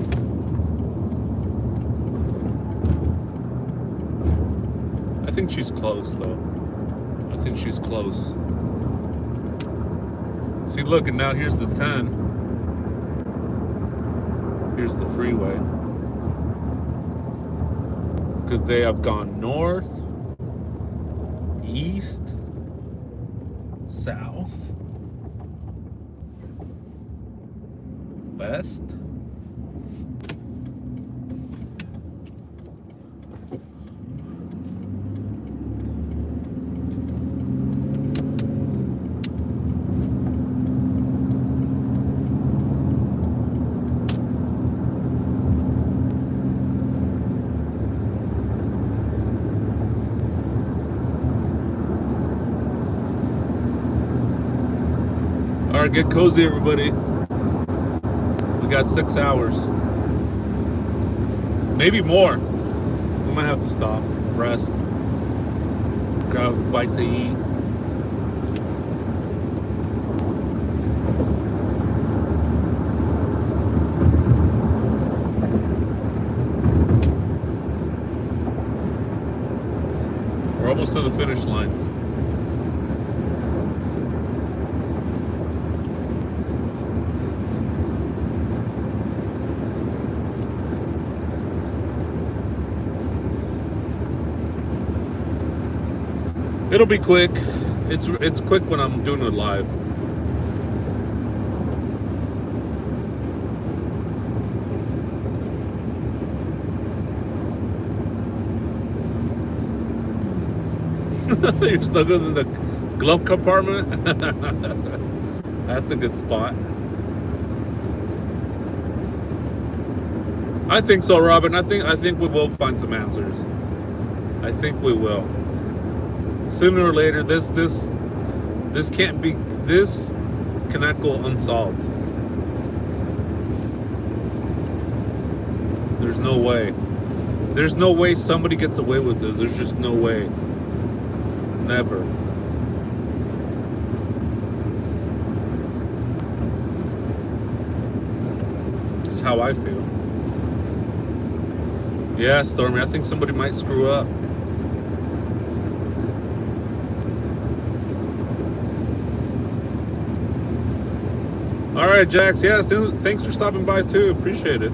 I think she's close, though. I think she's close. See, look, and now here's the 10. Here's the freeway. Could they have gone north, east, south, west? All right, get cozy, everybody. We got 6 hours. Maybe more. We might have to stop, rest, grab a bite to eat. We're almost to the finish line. It'll be quick. It's quick when I'm doing it live. You're stuck in the glove compartment. That's a good spot. I think so, Robin. I think we will find some answers. I think we will. Sooner or later, this cannot go unsolved. There's no way. There's no way somebody gets away with this. There's just no way. Never. That's how I feel. Yeah, Stormy, I think somebody might screw up. All right, Jax. Yeah, thanks for stopping by too. Appreciate it.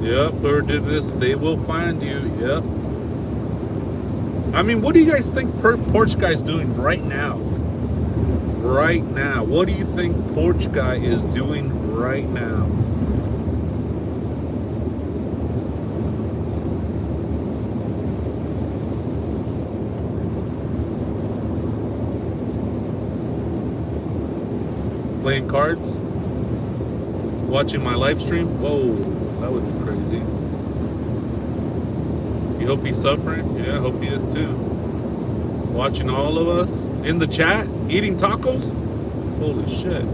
Yep, whoever did this, they will find you. Yep. I mean, what do you guys think Porch Guy's doing right now? Right now. What do you think Porch Guy is doing right now? Playing cards? Watching my live stream? Whoa, that would be crazy. You hope he's suffering? Yeah, I hope he is too. Watching all of us in the chat, eating tacos? Holy shit.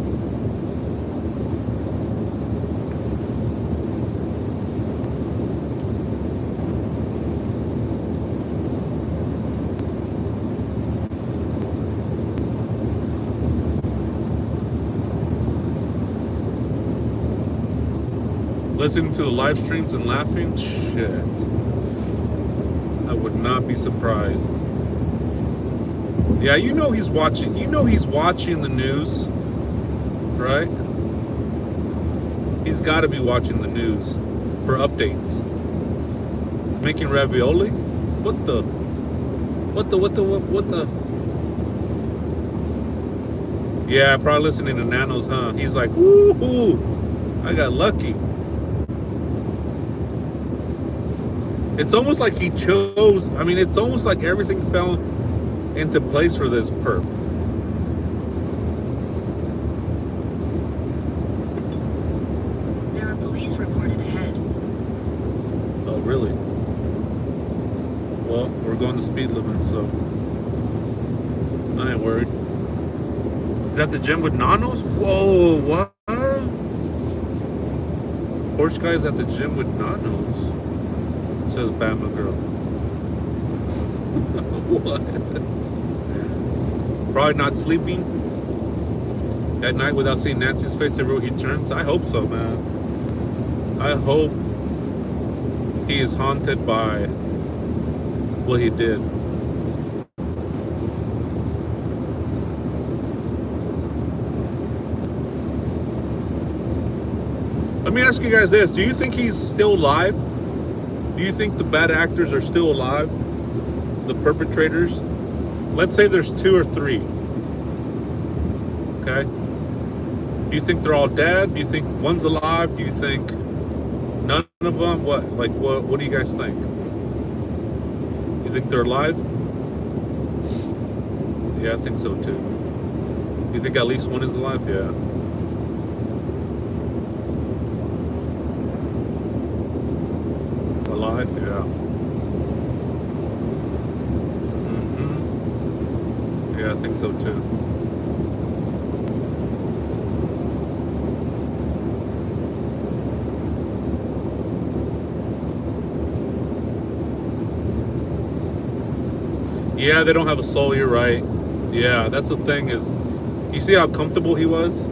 Listening to the live streams and laughing? Shit. I would not be surprised. Yeah, you know he's watching. You know he's watching the news, right? He's got to be watching the news for updates. He's making ravioli? What the? Yeah, probably listening to Nanos, huh? He's like, woo-hoo, I got lucky. It's almost like he chose. I mean, it's almost like everything fell into place for this perp. really? Well, we're going the speed limit, so I ain't worried. Is that the gym with nanos? Whoa, what? Porsche guy's at the gym with nanos, says Bama girl. What? Probably not sleeping at night without seeing Nancy's face everywhere he turns. I hope so, man. I hope he is haunted by what he did. Let me ask you guys this. Do you think he's still alive? Do you think the bad actors are still alive? The perpetrators? Let's say there's 2 or 3. Okay? Do you think they're all dead? Do you think one's alive? Do you think none of them? What do you guys think? You think they're alive? Yeah, I think so too. You think at least one is alive? Yeah. Alive? Yeah. Yeah, I think so too. Yeah, they don't have a soul, you're right. Yeah, that's the thing is, you see how comfortable he was?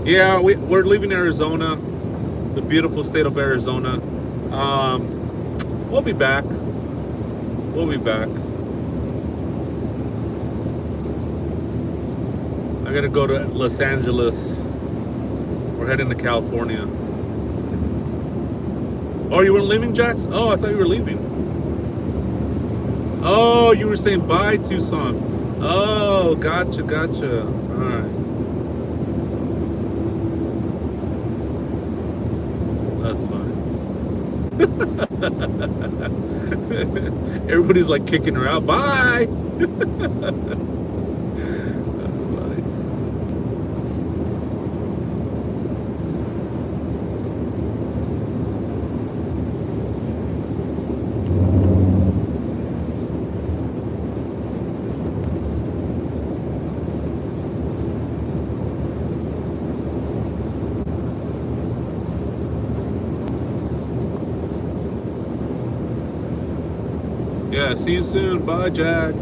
Yeah, we're leaving Arizona, the beautiful state of Arizona. We'll be back. We'll be back. I gotta go to Los Angeles. We're heading to California. Oh, you weren't leaving, Jax? Oh, I thought you were leaving. Oh, you were saying bye, Tucson. Oh, gotcha. All right. That's funny. Everybody's like kicking her out. Bye. That's funny. Yeah, see you soon. Bye, Jax.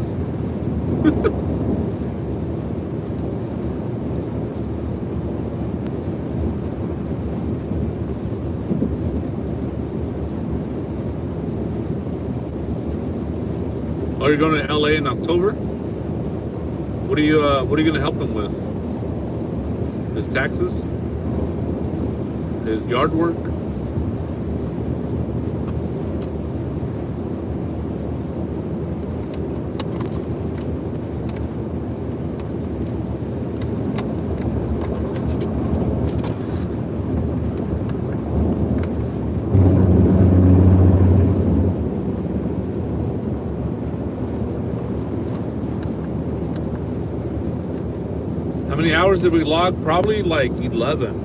Are you going to LA in October? What are you gonna help him with? His taxes? His yard work? How many hours did we log? Probably like 11.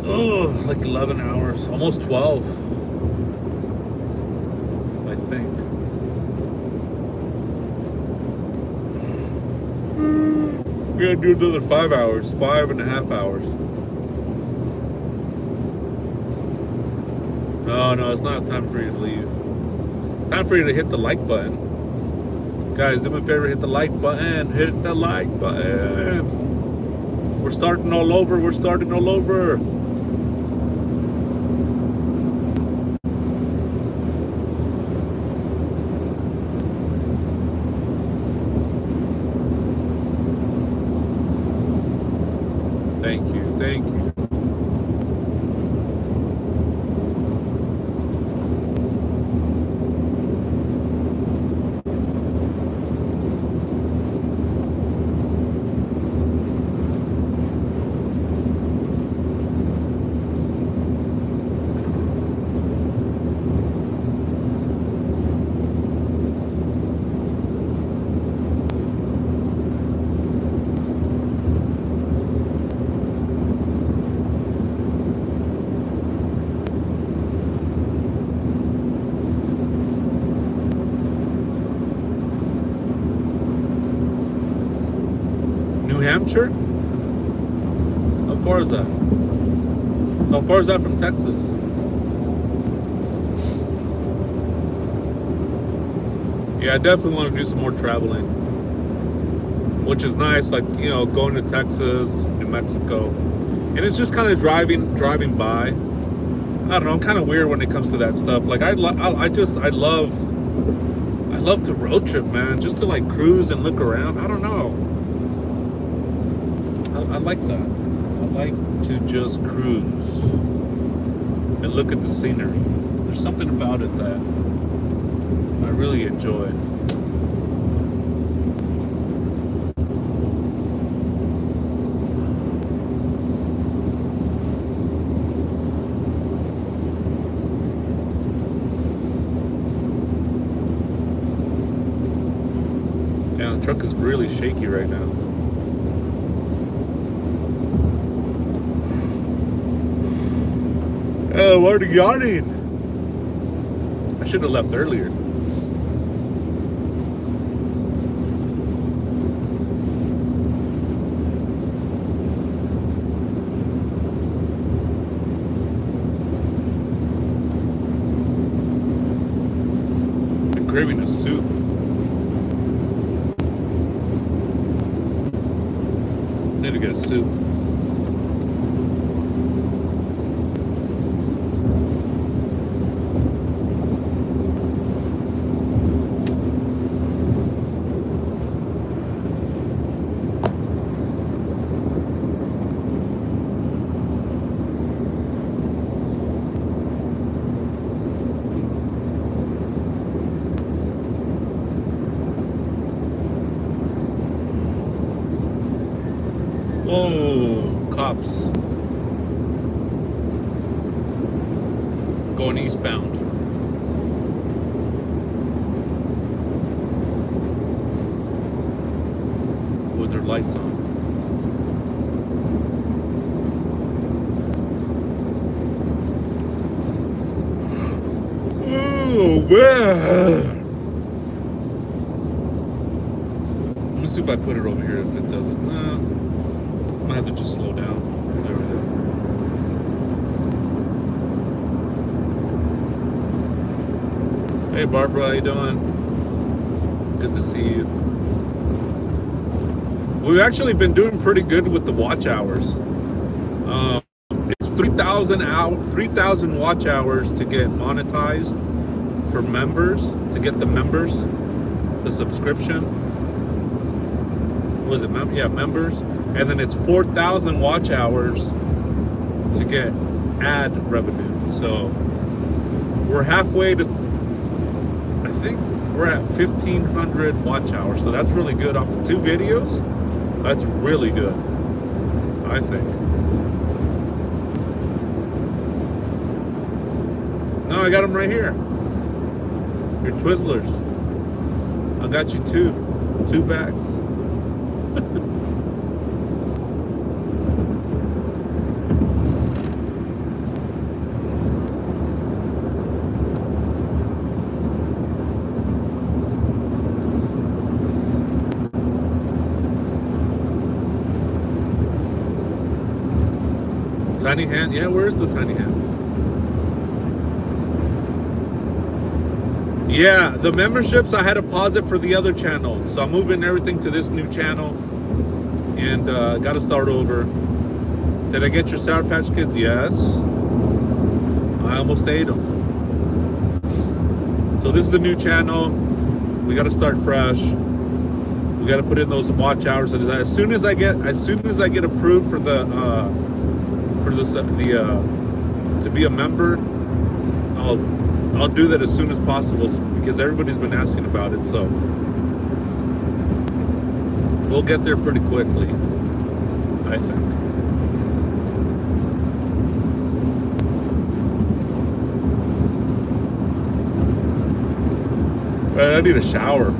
Oh, like 11 hours. Almost 12. I think. We gotta do another 5 hours. 5.5 hours. No, it's not time for you to leave. Time for you to hit the like button. Guys, do me a favor, hit the like button. Hit the like button. We're starting all over. Thank you. Hampshire? How far is that? How far is that from Texas? Yeah, I definitely want to do some more traveling, which is nice. Like, you know, going to Texas, New Mexico, and it's just kind of driving by. I don't know. I'm kind of weird when it comes to that stuff. Like, I love to road trip, man. Just to like cruise and look around. I don't know. I like that. I like to just cruise and look at the scenery. There's something about it that I really enjoy. Yeah, the truck is really shaky right now. Oh, what are you yawning? I should have left earlier. I'm craving a soup. I need to get a soup. Whoa, cops. Going eastbound. With their lights on. Oh, man. Let me see if I put it over here if it doesn't. No. I might have to just slow down. There we go. Hey Barbara, how you doing? Good to see you. We've actually been doing pretty good with the watch hours. It's 3,000 watch hours to get monetized for members, to get the members, the subscription. Was it members? And then it's 4,000 watch hours to get ad revenue. So we're halfway to, I think we're at 1,500 watch hours. So that's really good off of 2 videos. That's really good, I think. No, I got them right here. Your Twizzlers. I got you 2 bags. Tiny hand? Yeah, where's the tiny hand? Yeah, the memberships, I had to pause it for the other channel. So I'm moving everything to this new channel. And got to start over. Did I get your Sour Patch Kids? Yes. I almost ate them. So this is the new channel. We got to start fresh. We got to put in those watch hours. As soon as I get approved for the to be a member, I'll do that as soon as possible because everybody's been asking about it. So we'll get there pretty quickly, I think. Man, I need a shower.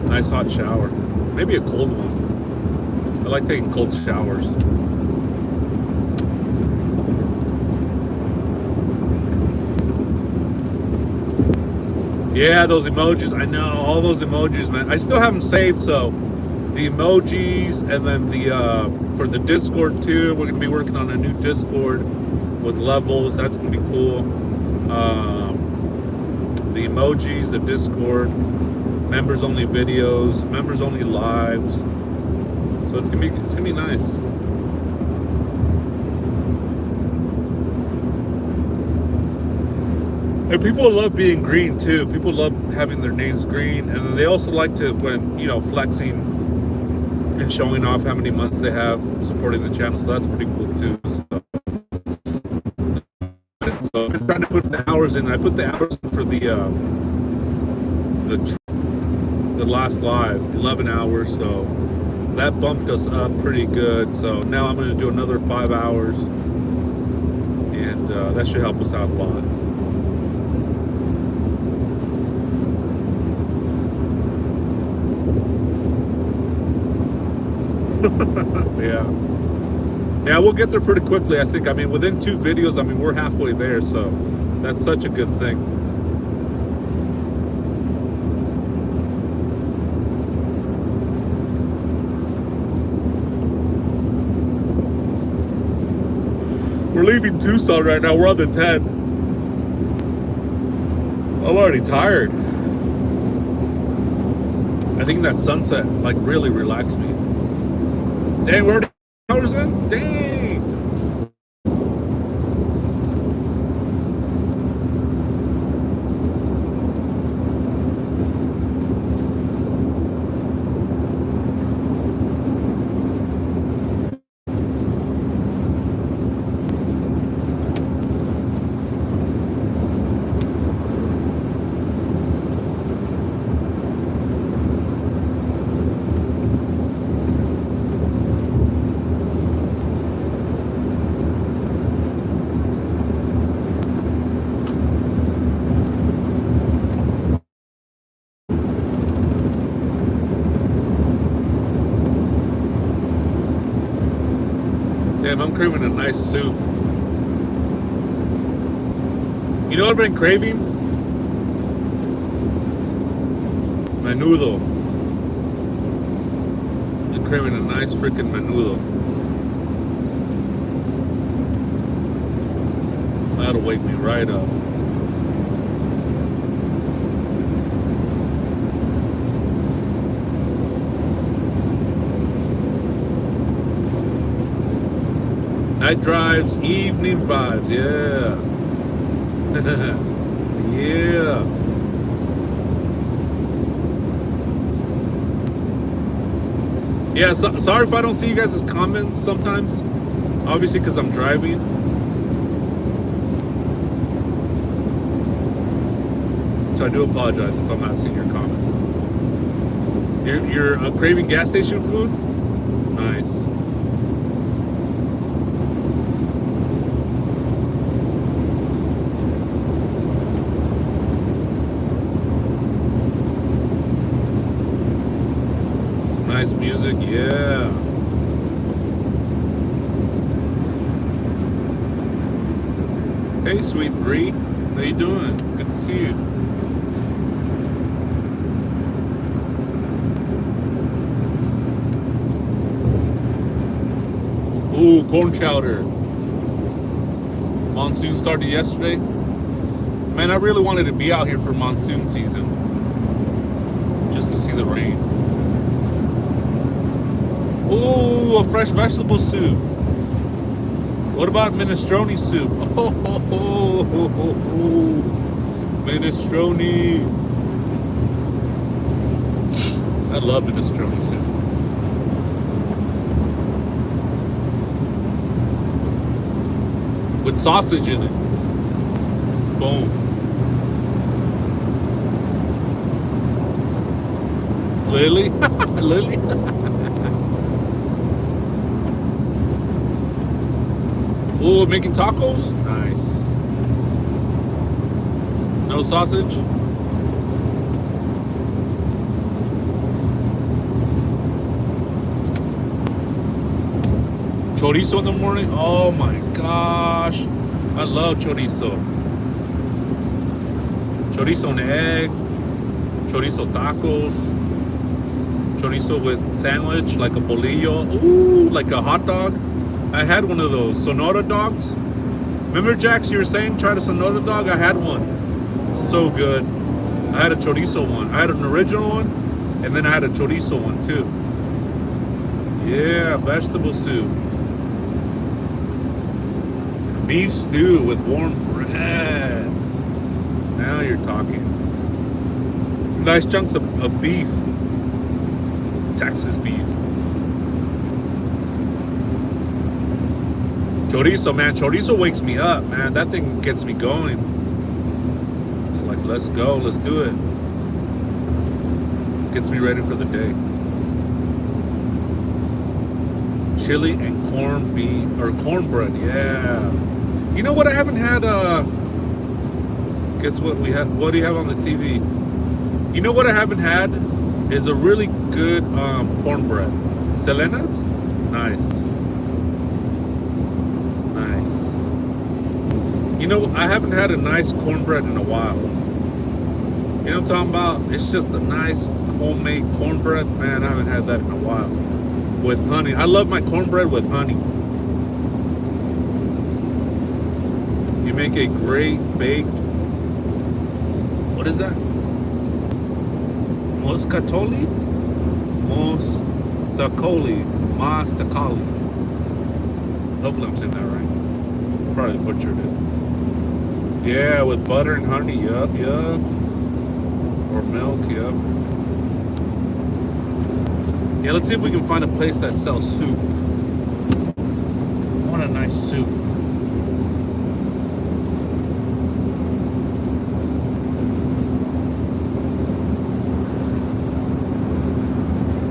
Nice hot shower. Maybe a cold one. I like taking cold showers. Yeah, those emojis. I know, all those emojis, man. I still have them saved, so the emojis, and then the for the Discord too. We're gonna be working on a new Discord with levels. That's gonna be cool. The emojis, the Discord, members only videos, members only lives. So it's gonna be nice. And people love being green too. People love having their names green, and then they also like to, when flexing and showing off how many months they have supporting the channel. So that's pretty cool too. So I'm trying to put the hours in. I put the hours in for the last live, 11 hours. So that bumped us up pretty good. So now I'm going to do another 5 hours, and that should help us out a lot. Yeah, we'll get there pretty quickly, I think. I mean, within 2 videos, I mean, we're halfway there, so that's such a good thing. We're leaving Tucson right now. We're on the 10. I'm already tired. I think that sunset like really relaxed me. Dang, we're already hours in? Dang. Damn, I'm craving a nice soup. You know what I've been craving? Menudo. I'm craving a nice freaking menudo. That'll wake me right up. Night drives, evening vibes, yeah. Yeah. Yeah, so, sorry if I don't see you guys' comments sometimes. Obviously, because I'm driving. So I do apologize if I'm not seeing your comments. You're craving gas station food? Nice. Nice music, yeah. Hey, sweet Bree, how you doing? Good to see you. Ooh, corn chowder. Monsoon started yesterday. Man, I really wanted to be out here for monsoon season, just to see the rain. Ooh, a fresh vegetable soup. What about minestrone soup? Oh, minestrone. I love minestrone soup. With sausage in it. Boom. Lily? Lily? Ooh, making tacos? Nice. No sausage? Chorizo in the morning? Oh my gosh. I love chorizo. Chorizo and egg. Chorizo tacos. chorizo with sandwich, like a bolillo. Ooh, like a hot dog. I had one of those Sonora dogs. Remember, Jax, you were saying try the Sonora dog? I had one. So good. I had a chorizo one. I had an original one, and then I had a chorizo one too. Yeah, vegetable soup. Beef stew with warm bread. Now you're talking. Nice chunks of beef. Texas beef. Chorizo, man. Chorizo wakes me up, man. That thing gets me going. It's like, let's go. Let's do it. Gets me ready for the day. Chili and corned beef, or cornbread. Yeah. You know what I haven't had? Guess what we have? What do you have on the TV? You know what I haven't had is a really good cornbread. Selena's? Nice. Nice. You know, I haven't had a nice cornbread in a while. You know what I'm talking about? It's just a nice homemade cornbread. Man, I haven't had that in a while. With honey. I love my cornbread with honey. You make a great baked. What is that? Moscatoli? Mostacoli. Hopefully I'm saying that right. Probably butchered it. Yeah, with butter and honey. Yup. Or milk. Yup. Yeah, let's see if we can find a place that sells soup. I want a nice soup.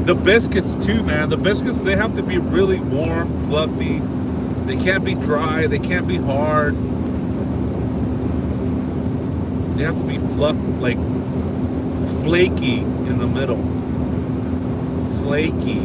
The biscuits too, man. The biscuits, they have to be really warm, fluffy. They can't be dry. They can't be hard. They have to be like flaky in the middle. Flaky.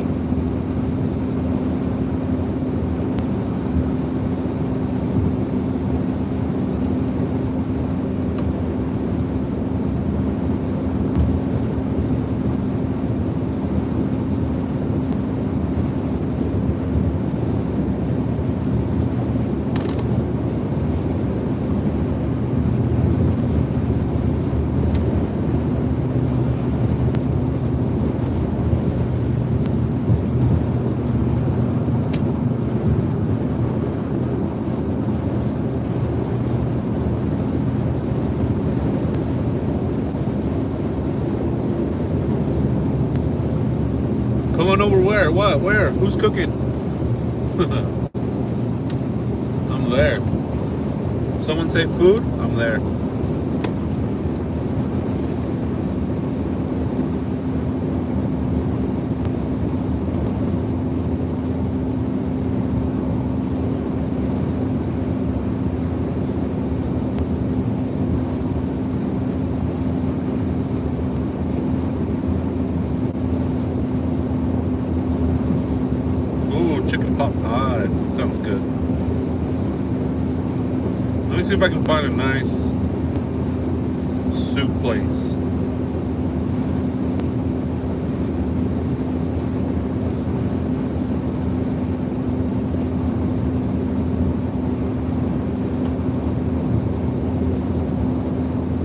Come on over where? What? Where? Who's cooking? I'm there. Someone say food? I'm there. Chicken pot pie. Sounds good. Let me see if I can find a nice soup place.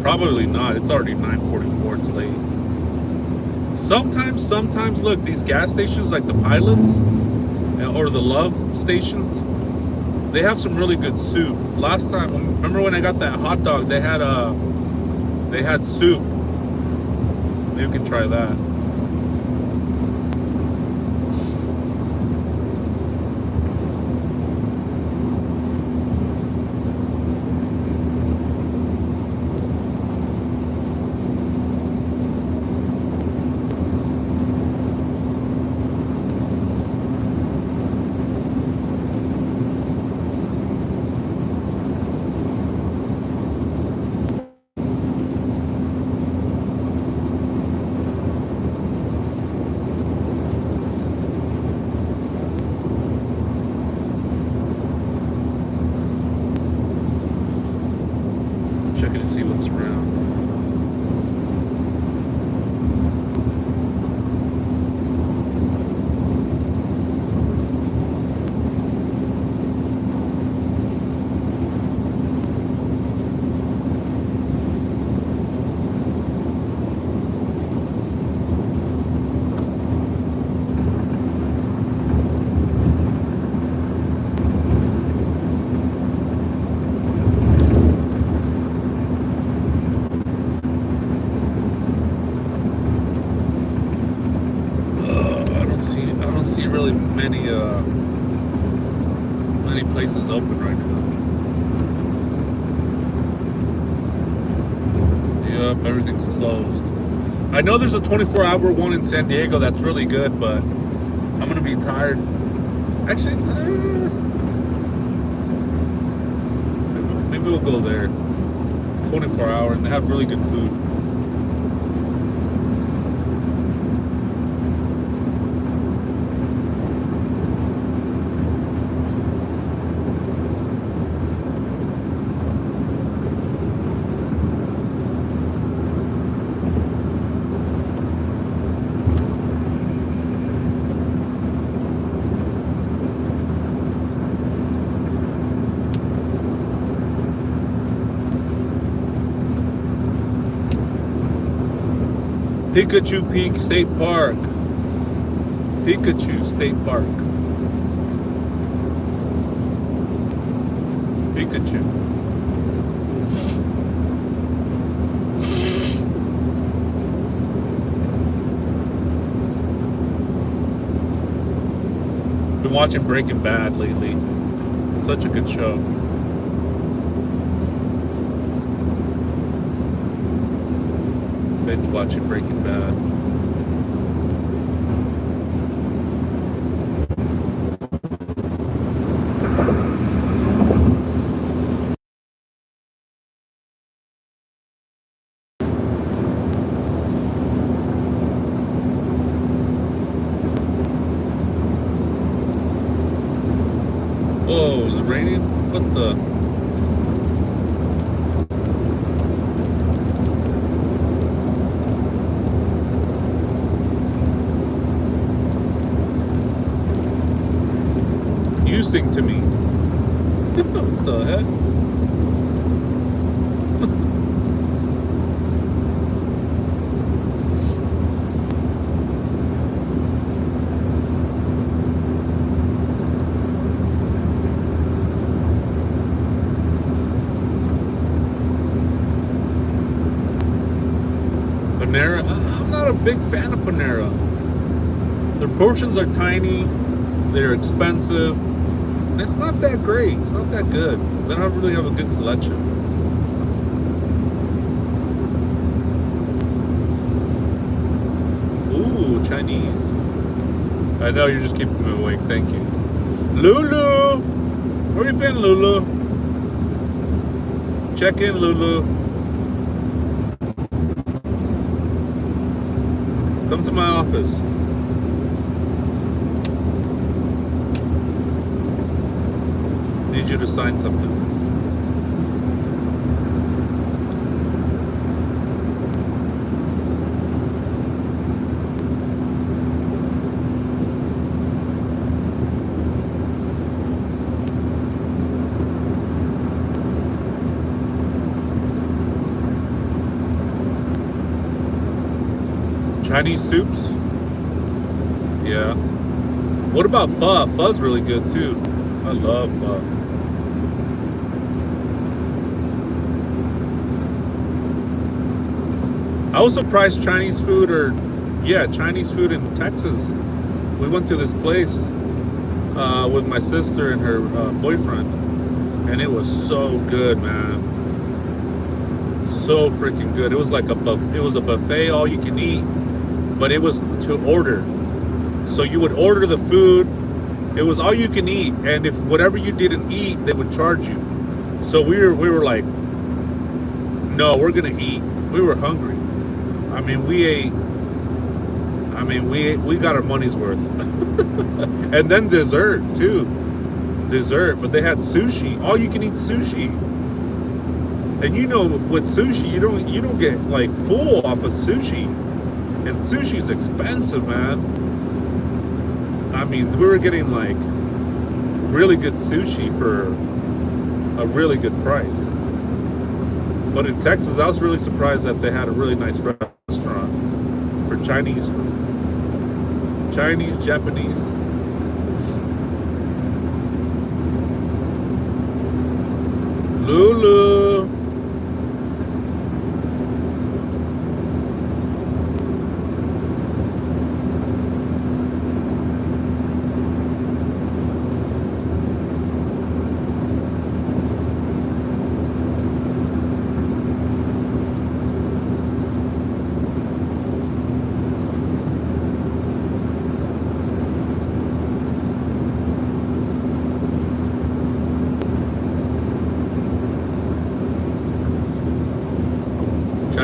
Probably not. It's already 9:44. It's late. Sometimes, look, these gas stations like the Pilots or the Love stations, they have some really good soup. Last time, remember when I got that hot dog, they had soup. Maybe we can try that. don't see really many places open right now. Yep, everything's closed. I know there's a 24-hour one in San Diego that's really good, but I'm gonna be tired. Actually, maybe we'll go there. It's 24 hours and they have really good food. Pikachu Peak State Park. Pikachu State Park. Pikachu. Been watching Breaking Bad lately. Such a good show. Binge watching Breaking Bad. Whoa, is it raining? What the? You sing to me. What the heck? Panera? I'm not a big fan of Panera. Their portions are tiny, they're expensive, and it's not that great. It's not that good. They don't really have a good selection. Ooh, Chinese. I know, you're just keeping me awake. Thank you. Lulu! Where you been, Lulu? Check in, Lulu. Come to my office. Need you to sign something. Chinese soups? Yeah. What about pho? Pho's really good too. I love pho. I was surprised Chinese food Chinese food in Texas. We went to this place with my sister and her boyfriend, and it was so good, man. So freaking good. It was like it was a buffet, all you can eat, but it was to order. So you would order the food. It was all you can eat, and if whatever you didn't eat, they would charge you. So we were like, no, we're gonna eat. We were hungry. I mean, we ate. I mean, we got our money's worth. And then dessert too. Dessert, but they had sushi. All you can eat sushi. And you know, with sushi, you don't get like full off of sushi. And sushi's expensive, man. I mean, we were getting like really good sushi for a really good price. But in Texas, I was really surprised that they had a really nice restaurant for Chinese food. Chinese, Japanese. Lulu.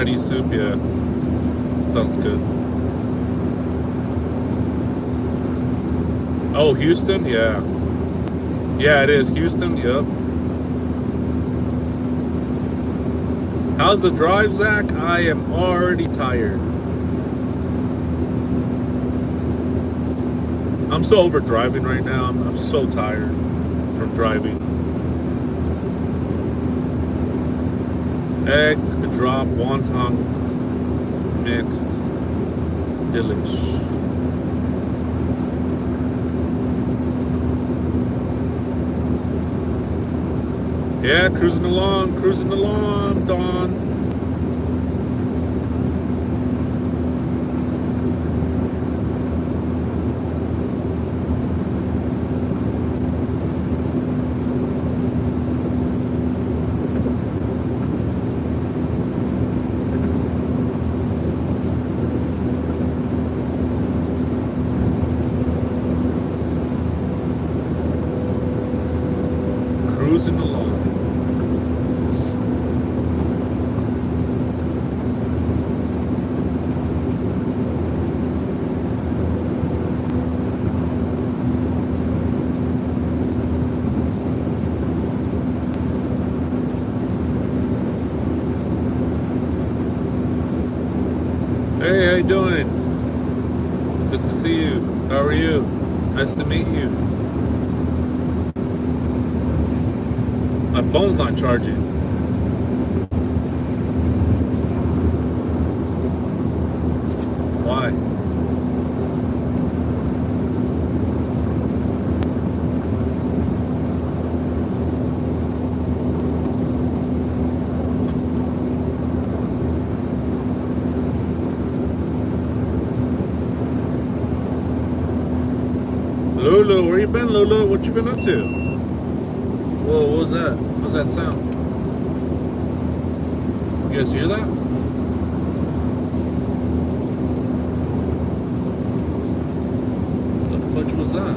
Chinese soup, yeah. Sounds good. Oh, Houston? Yeah. Yeah, it is. Houston, yep. How's the drive, Zach? I am already tired. I'm so over driving right now. I'm so tired from driving. Egg drop wonton mixed delish. Yeah, cruising along, Dawn. Cruising along. Hey, how you doing? Good to see you. How are you? Nice to meet you. My phone's not charging. Why? Lulu, where you been, Lulu? What you been up to? Whoa, what was that? What was that sound? You guys hear that? What the fudge was that?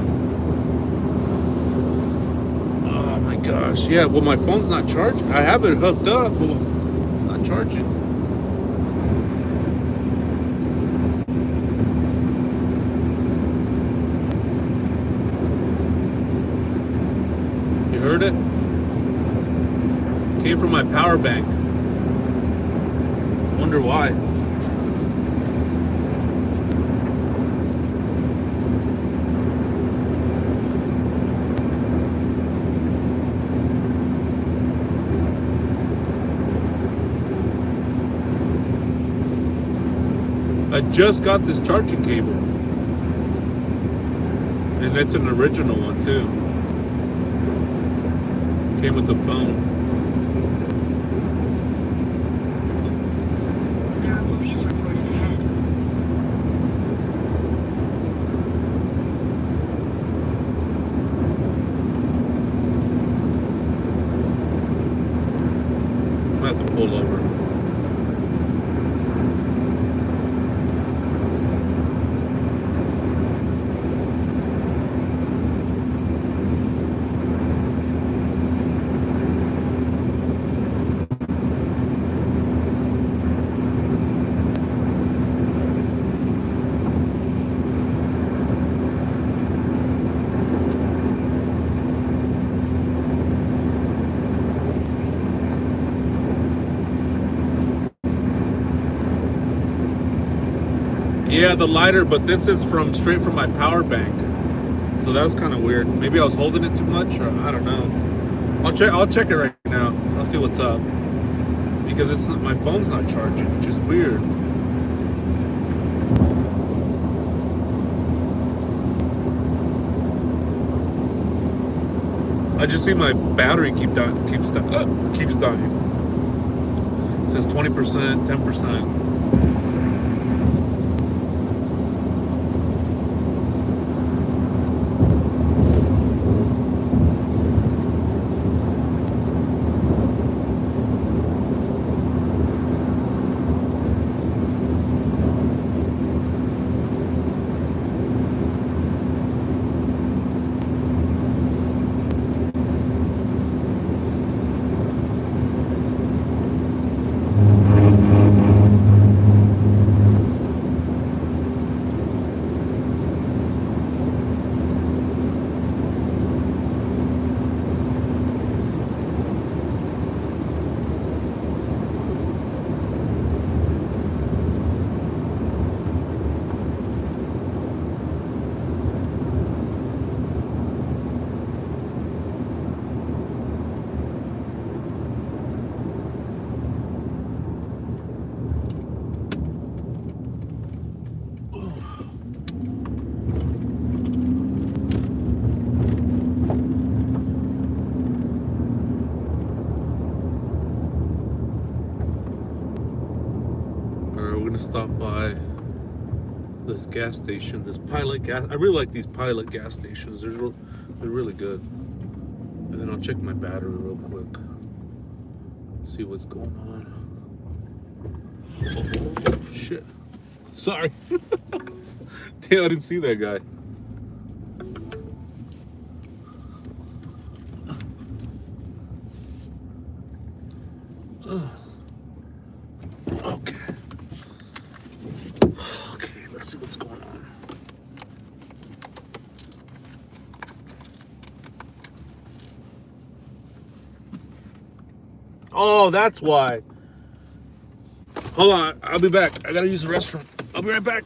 Oh my gosh. Yeah, well, my phone's not charging. I have it hooked up, but it's not charging. You heard it? Came from my power bank. Wonder why. I just got this charging cable. And it's an original one too. Came with the phone. There are police reported ahead. I'm gonna have to pull over. Yeah, the lighter, but this is from straight from my power bank. So that was kind of weird. Maybe I was holding it too much, or I don't know. I'll check it right now. I'll see what's up. Because it's not, my phone's not charging, which is weird. I just see my battery keeps dying. It says 20%, 10%. stop by this gas station, this Pilot gas. I really like these Pilot gas stations. They're really good. And then I'll check my battery real quick. See what's going on. Oh, shit. Sorry. Damn, I didn't see that guy. Okay. Okay, let's see what's going on. Oh, that's why. Hold on, I'll be back. I gotta use the restroom. I'll be right back.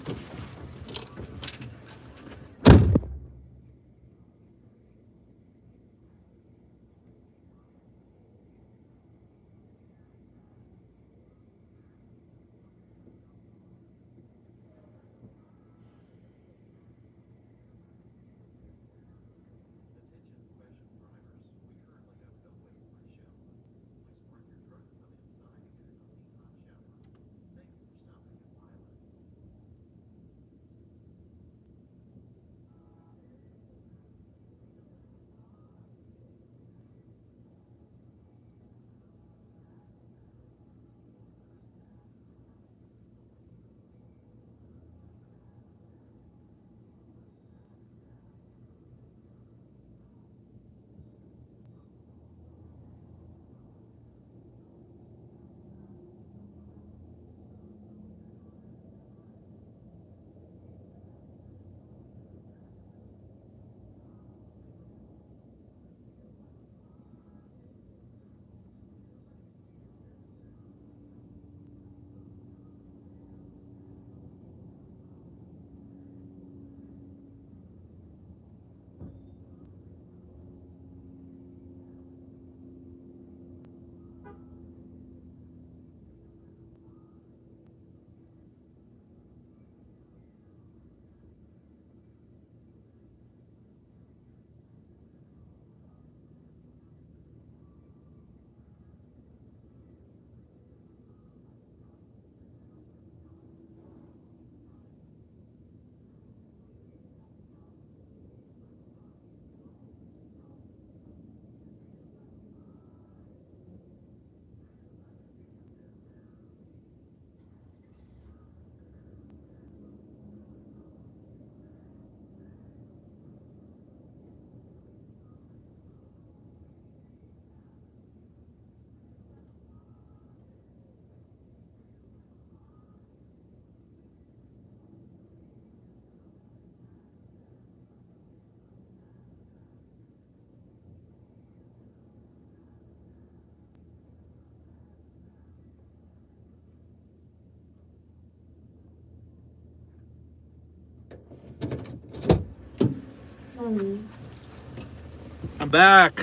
I'm back.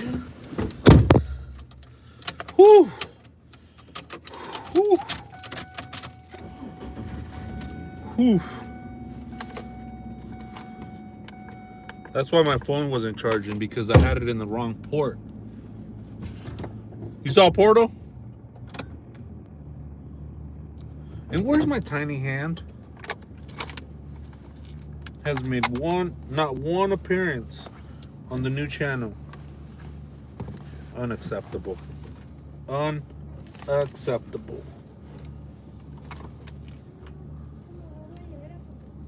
Whew. Whew. Whew. That's why my phone wasn't charging, because I had it in the wrong port. You saw Portal? And where's my tiny hand? Has made not one appearance on the new channel. Unacceptable. Unacceptable.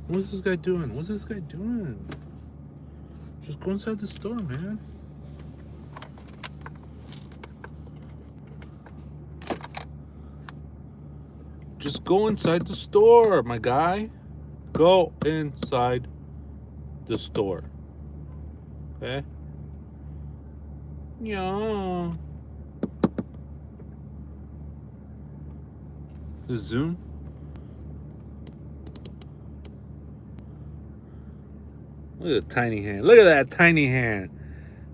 What's this guy doing? What's this guy doing? Just go inside the store, man. Just go inside the store, my guy. Go inside the store. Okay? Yeah. The Zoom. Look at the tiny hand. Look at that tiny hand.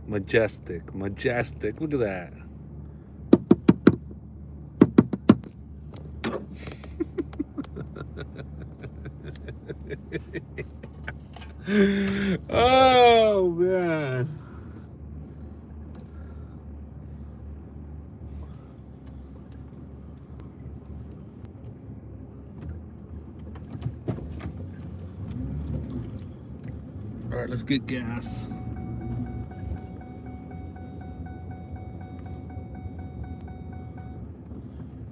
Majestic. Majestic. Look at that. Oh, man. All right, let's get gas.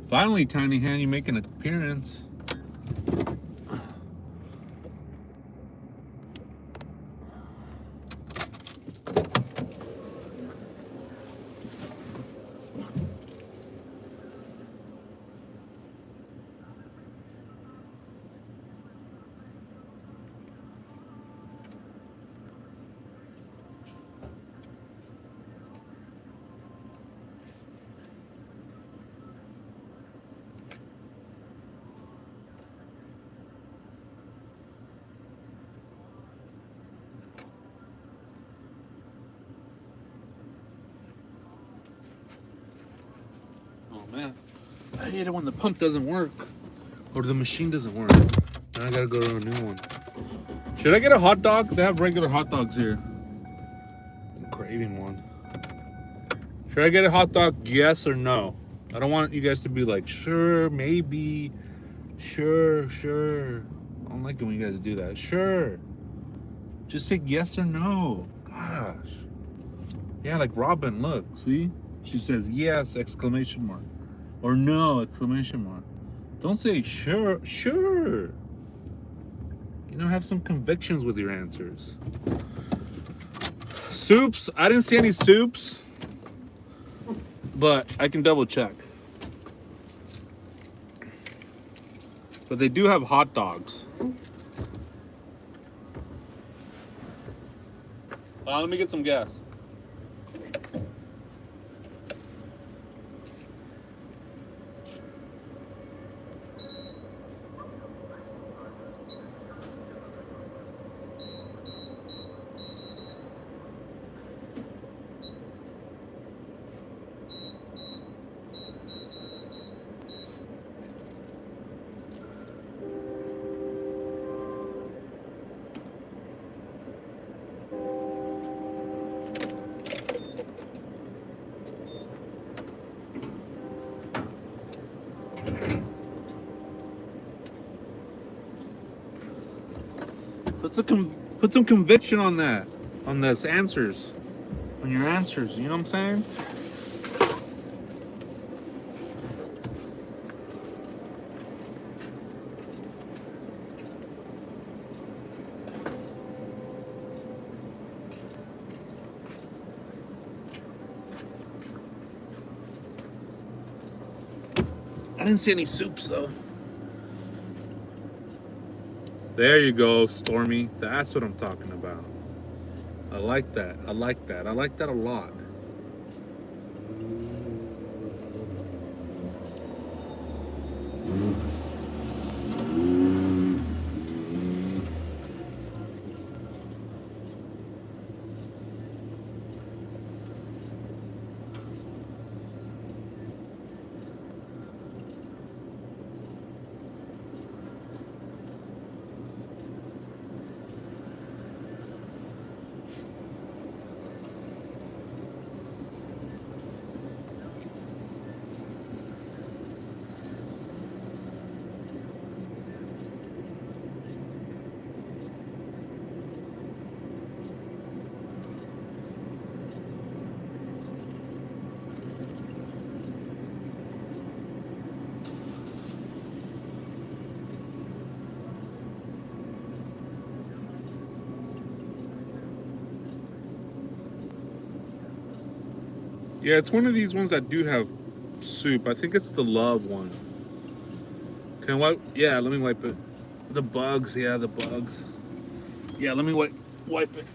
Finally, Tiny Hand, you make an appearance. Oh man, I hate it when the pump doesn't work or the machine doesn't work. Now I gotta go to a new one. Should I get a hot dog? They have regular hot dogs here. I'm craving one. Should I get a hot dog? Yes or no? I don't want you guys to be like, sure, maybe, sure. I don't like it when you guys do that. Sure. Just say yes or no. Gosh. Yeah, like Robin, look, see? She says yes, exclamation mark. Or no, exclamation mark. Don't say sure. You know, have some convictions with your answers. Soups, I didn't see any soups, but I can double check. But they do have hot dogs. Let me get some gas. Put some conviction on that, on this answers, on your answers. You know what I'm saying? I didn't see any soups though. There you go, Stormy. That's what I'm talking about. I like that. I like that a lot. Yeah, it's one of these ones that do have soup. I think it's the Love one. Can I wipe? Yeah, let me wipe it. The bugs, yeah, the bugs. Yeah, let me wipe it.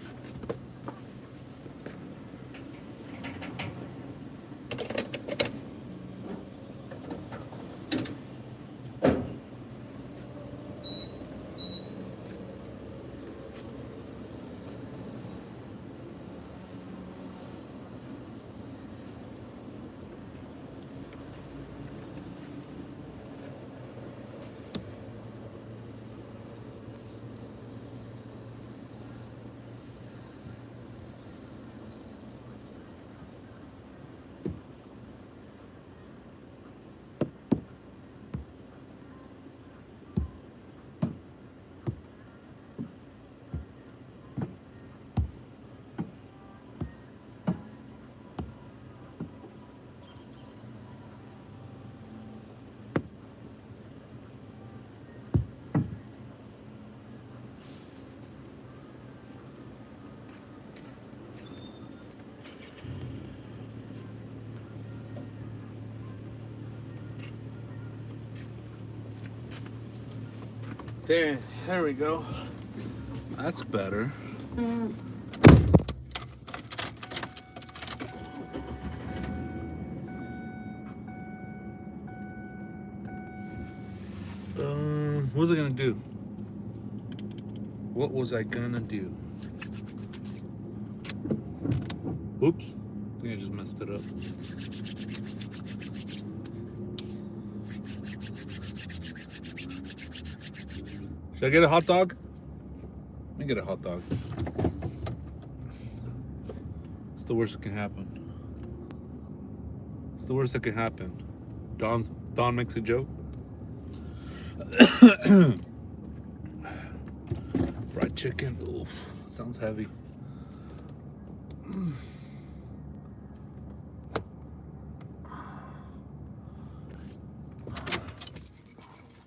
There we go. That's better. What was I gonna do? What was I gonna do? Oops. I think I just messed it up. Should I get a hot dog? Let me get a hot dog. It's the worst that can happen. It's the worst that can happen. Don makes a joke. Fried chicken. Oof, sounds heavy.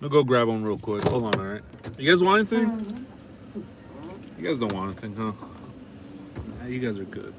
I'll go grab one real quick. Hold on, alright? You guys want anything? You guys don't want anything, huh? Nah, you guys are good.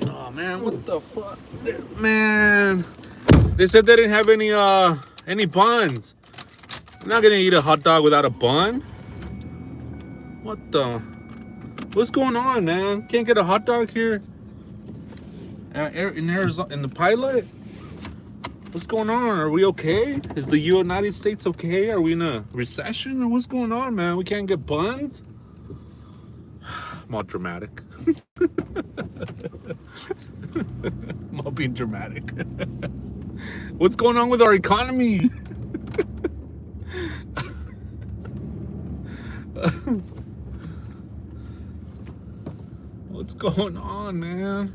Oh man, what the fuck? Man, they said they didn't have any buns. I'm not gonna eat a hot dog without a bun. What the? What's going on, man? Can't get a hot dog here in Arizona, in the pilot? What's going on? Are we okay? Is the United States okay? Are we in a recession or what's going on, man? We can't get buns? I'm all dramatic. I'm all being dramatic. What's going on with our economy? What's going on, man?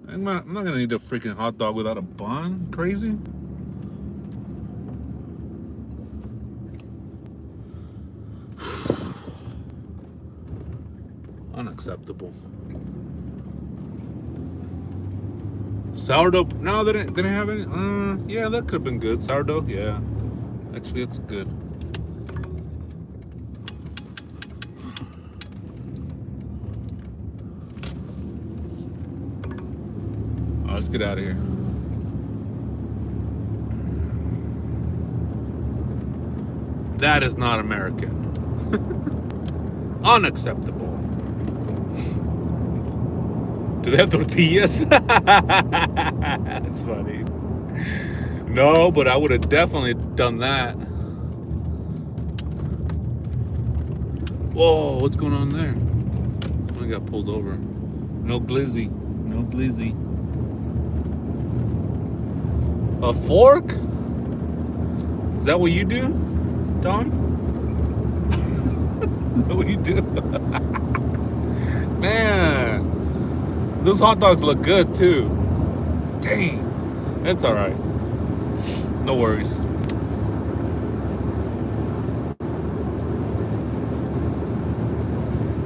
I'm not gonna eat a freaking hot dog without a bun. Crazy? Unacceptable. Sourdough? No, they didn't have any. Yeah, that could have been good. Sourdough? Yeah. Actually, it's good. All right, let's get out of here. That is not American. Unacceptable. Do they have tortillas? That's funny. No, but I would have definitely done that. Whoa, what's going on there? Someone got pulled over. No glizzy. No glizzy. A fork? Is that what you do, Don? Is that what you do? Man, those hot dogs look good too. Dang, it's all right. No worries.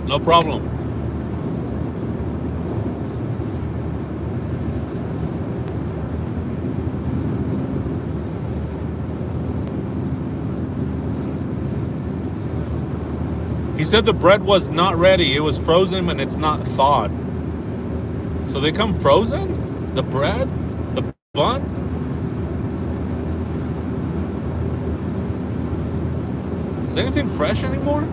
No problem. He said the bread was not ready. It was frozen and it's not thawed. So they come frozen? The bread? bun? Is anything fresh anymore?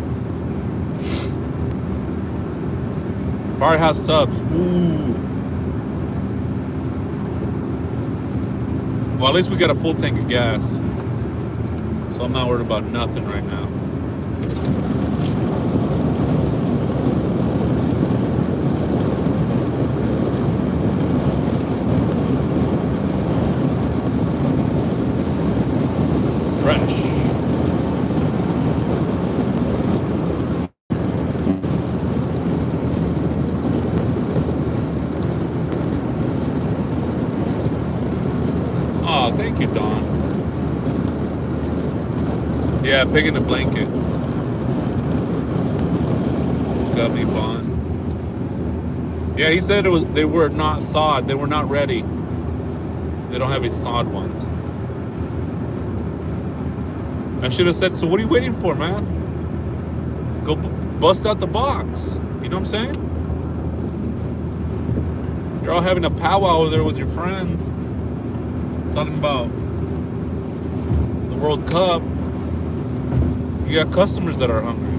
Firehouse subs. Ooh. Well, at least we got a full tank of gas. So I'm not worried about nothing right now. Fresh. Oh, thank you, Don. Yeah, pig in the blanket. Got me bun. Yeah, he said they were not thawed. They were not ready. They don't have any thawed ones. I should have said, so what are you waiting for, man? Go bust out the box. You know what I'm saying? You're all having a powwow over there with your friends. Talking about the World Cup. You got customers that are hungry.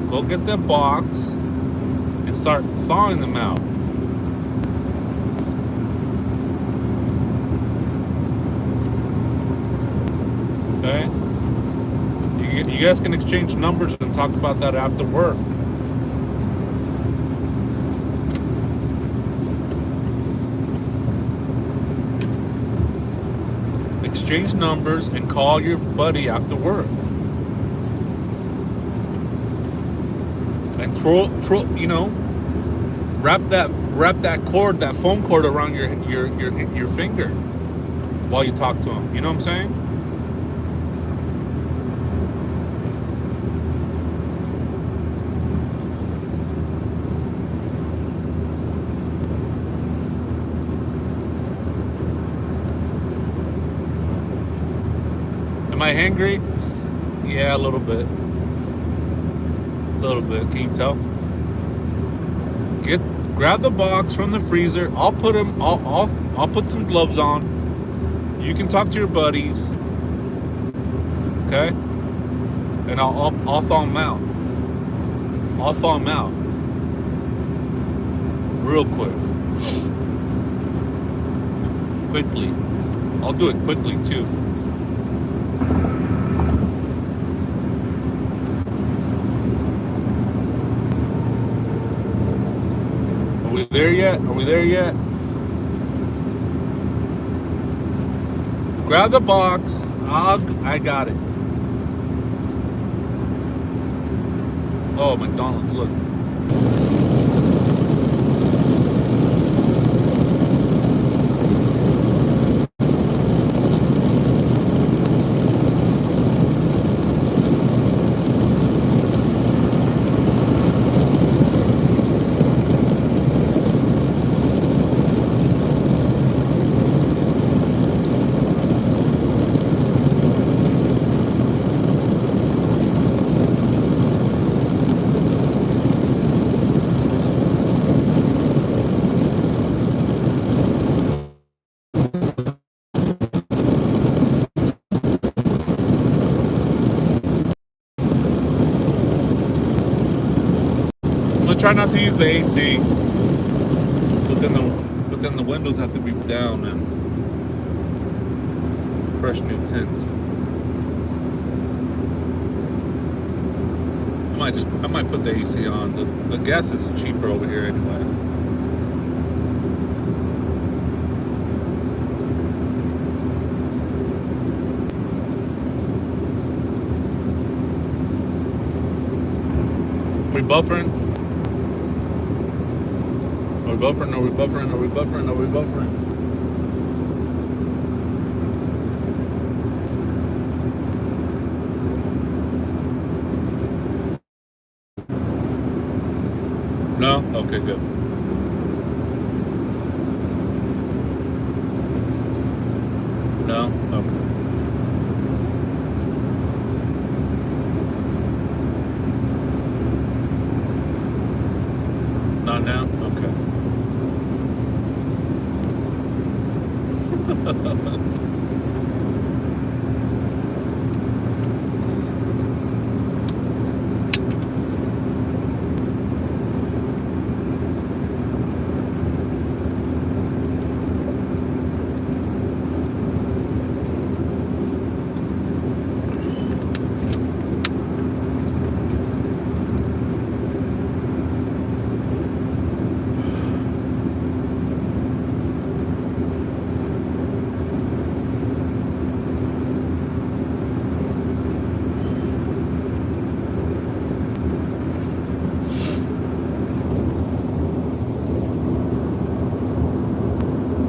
Go get that box and start thawing them out. Okay? You guys can exchange numbers and talk about that after work. Exchange numbers and call your buddy after work. And throw, you know, wrap that cord, that foam cord around your finger while you talk to him. You know what I'm saying? Am I hangry? Yeah, a little bit. A little bit. Can you tell? Grab the box from the freezer. I'll put some gloves on. You can talk to your buddies. Okay? And I'll thaw them out. I'll thaw them out. Real quick. Quickly. I'll do it quickly too. Are we there yet? Are we there yet? Grab the box. I got it. Oh, McDonald's, look. Try not to use the AC, but then the windows have to be down and fresh new tint. I might put the AC on. The gas is cheaper over here anyway. We buffering? Are we buffering? Are we buffering? Are we buffering? Are we buffering? No? Okay, good. No? Okay. Not now? Okay.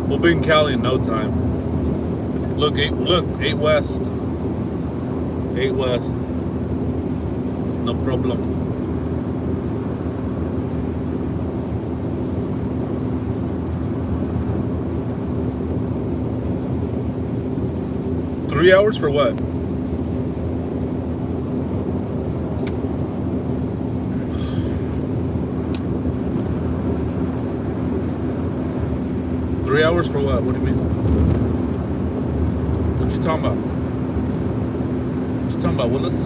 We'll be in Cali in no time. Look, eight west. 8 west. No problem. Three hours for what? Three hours for what? What do you mean? What you talking about? What you talking about, Willis?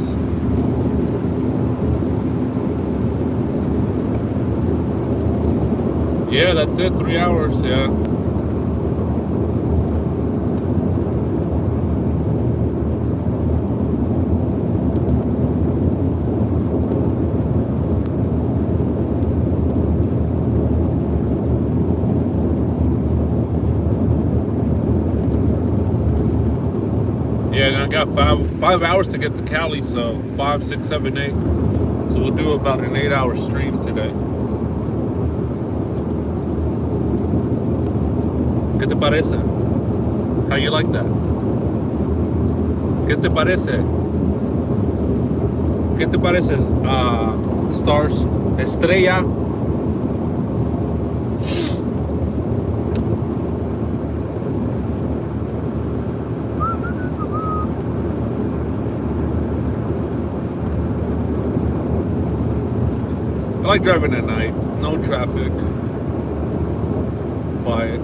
Yeah, that's it. 3 hours. Yeah. Yeah, and I got five hours to get to Cali, so 5, 6, 7, 8. So we'll do about an 8-hour stream today. ¿Qué te parece? How you like that? ¿Qué te parece? ¿Qué te parece? Stars, estrella. I like driving at night. No traffic. Quiet.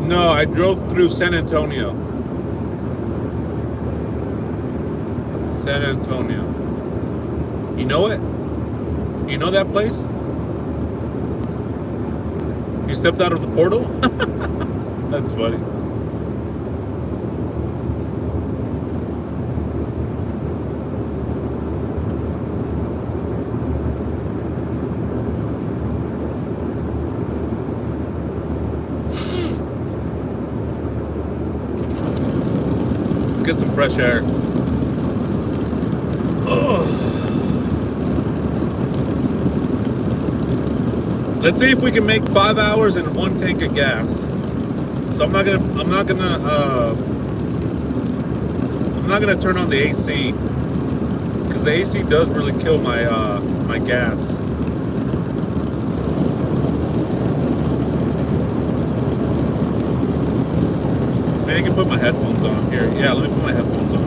No, I drove through San Antonio. San Antonio. You know it? You know that place? You stepped out of the portal? That's funny. Let's get some fresh air. Let's see if we can make 5 hours and 1 tank of gas. So I'm not gonna turn on the AC because the AC does really kill my my gas. Maybe I can put my headphones on here. Yeah, let me put my headphones on.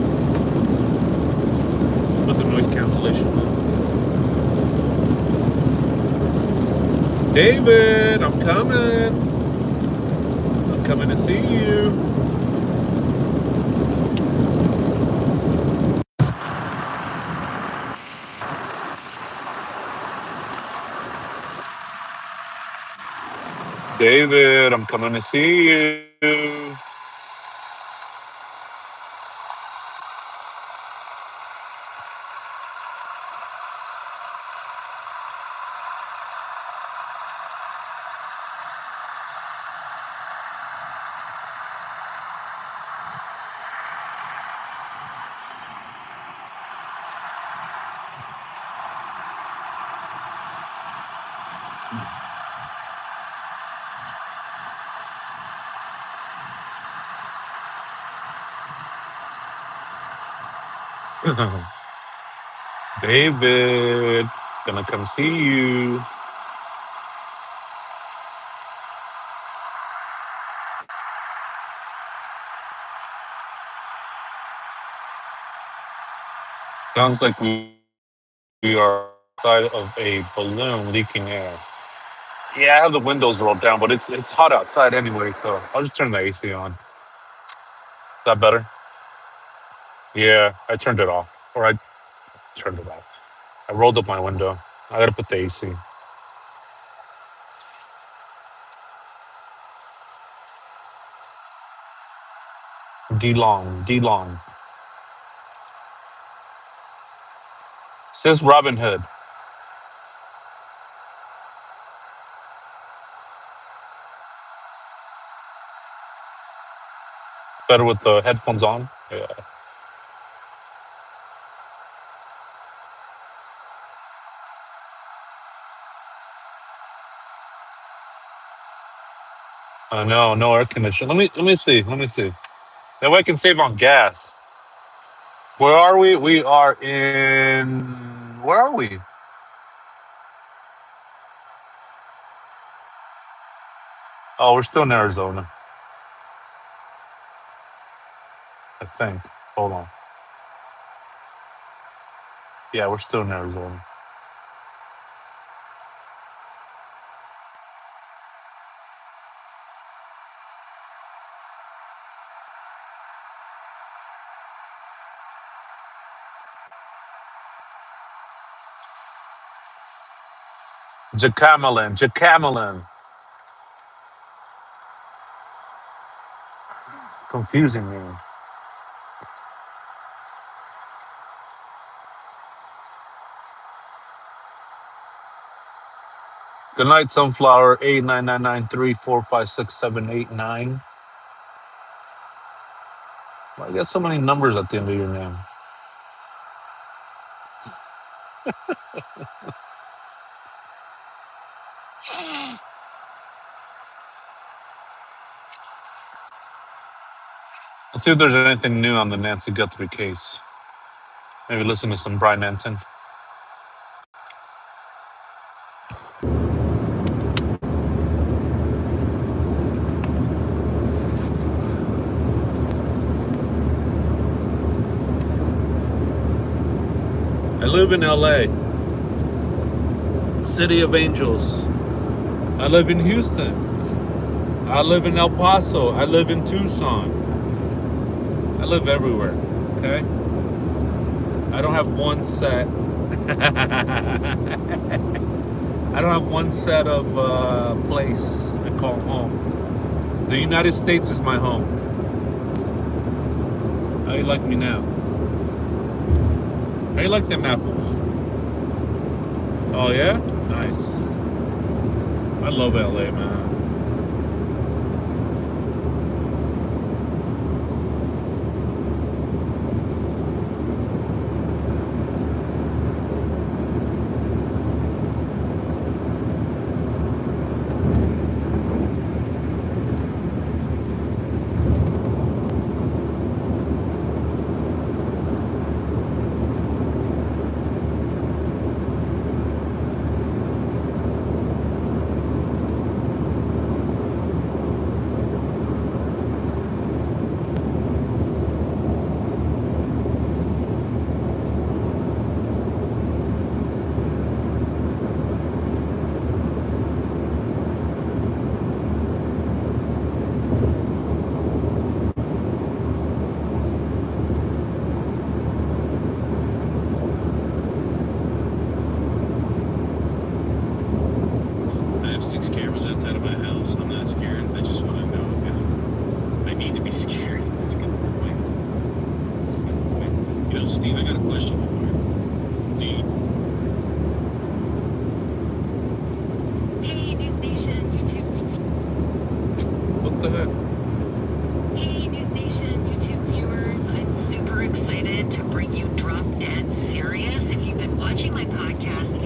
Put the noise cancellation on. David, I'm coming. I'm coming to see you. David, I'm coming to see you. David. Gonna come see you. Sounds like we are outside of a balloon leaking air. Yeah, I have the windows rolled down, but it's hot outside anyway, so I'll just turn the AC on. Is that better? Yeah, I turned it off. Or I turned it off. I rolled up my window. I gotta put the AC. D long, D long. Says Robin Hood. Better with the headphones on. Yeah. No, no air conditioning. Let me see. Let me see. That way I can save on gas. Where are we? We are in. Where are we? Oh, we're still in Arizona, I think. Hold on. Yeah, we're still in Arizona. Jacamelin, Jacamelin. Confusing me. Good night, Sunflower. 89993456789. Why you got so many numbers at the end of your name? Let's see if there's anything new on the Nancy Guthrie case. Maybe listen to some Brian Anton. I live in LA, City of Angels. I live in Houston. I live in El Paso. I live in Tucson. I live everywhere. Okay? I don't have one set. I don't have one set of place I call home. The United States is my home. How you like me now? How you like them apples? Oh yeah? Nice. I love LA, man. I have 6 cameras outside of my house. I'm not scared. I just want to know if I need to be scared. That's a good point. That's a good point. You know, Steve, I got a question for you. Do you Hey, News Nation YouTube. what the heck? Hey, News Nation YouTube viewers. I'm super excited to bring you Drop Dead Serious. If you've been watching my podcast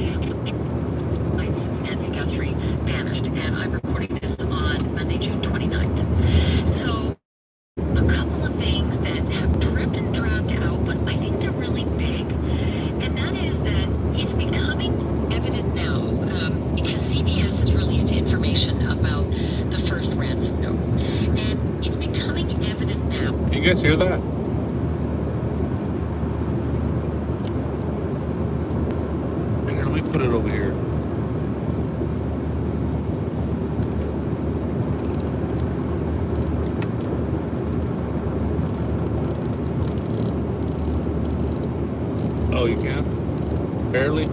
since Nancy Guthrie vanished, and I'm recording this on Monday, June 29th. So, a couple of things that have dripped and dropped out, but I think they're really big. guys hear that? Here, let me put it over here. Oh, you can? Barely?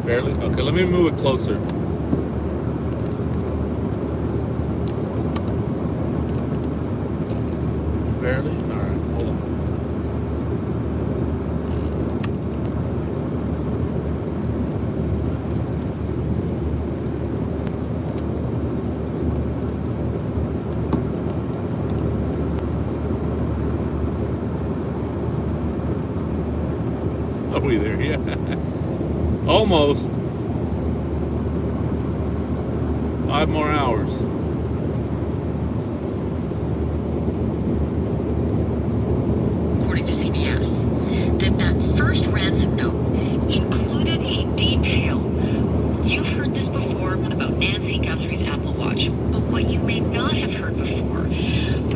Barely? Okay, let me move it closer. Barely? Alright, hold on. Are we there? Yeah. Almost. 5 more hours. According to CBS, that first ransom note included a detail. You've heard this before about Nancy Guthrie's Apple Watch, but what you may not have heard before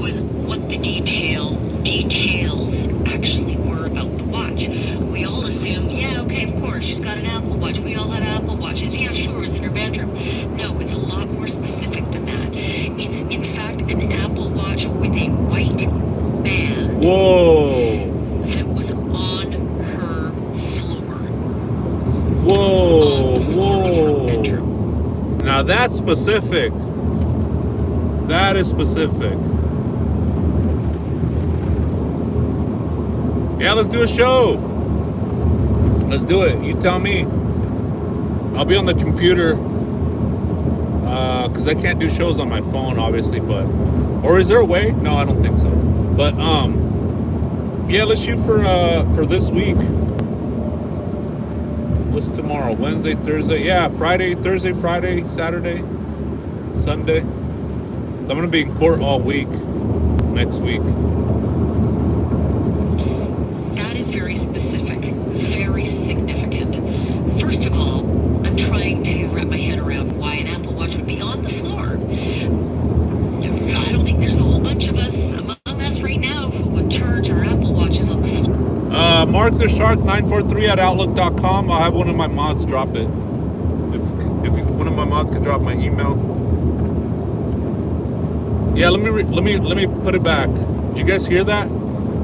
was what the details actually were about the watch. We all assumed, yeah, okay, of course, she's got an Apple Watch. We all had Apple Watches. Yeah, sure, it's in her bedroom. No, it's a lot more specific than that. It's, in fact, an Apple Watch with a white band. Whoa! That was on her floor. Whoa! On the floor of her bedroom. Now that's specific. That is specific. Yeah, let's do a show. Let's do it. You tell me. I'll be on the computer. Because I can't do shows on my phone, obviously, but... Or is there a way? No, I don't think so. But, yeah, let's shoot for this week. What's tomorrow? Wednesday, Thursday? Yeah, Friday, Thursday, Friday, Saturday, Sunday. So I'm going to be in court all week next week. That is very specific, very significant. First of all, I'm trying to wrap my head around why an Apple Watch would be on the floor. I don't think there's a whole bunch of us among us right now who would charge our Apple Watches on the floor. Mark the Shark 943 at outlook.com. I'll have one of my mods drop it. If one of my mods can drop my email. Yeah, let me put it back. Did you guys hear that?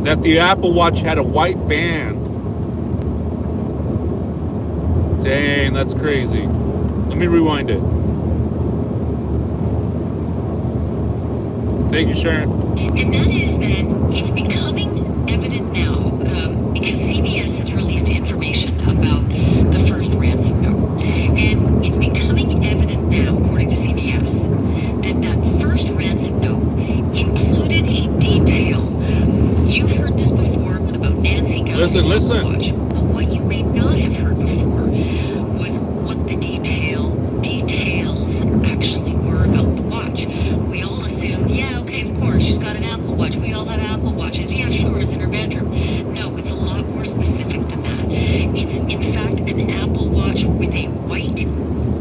That the Apple Watch had a white band. Dang, that's crazy. Let me rewind it. Thank you, Sharon. And that is that it's becoming evident now, because CBS has released information about the first ransom note. And it's becoming evident now, according to CBS, that first ransom note included a detail. You've heard this before about Nancy Guthrie's Apple Watch, but what you may not have heard before was what the details actually were about the watch. We all assumed, yeah, okay, of course, she's got an Apple Watch. We all have Apple Watches. Yeah, sure, it's in her bedroom. No, it's a lot more specific than that. It's, in fact, an Apple Watch with a white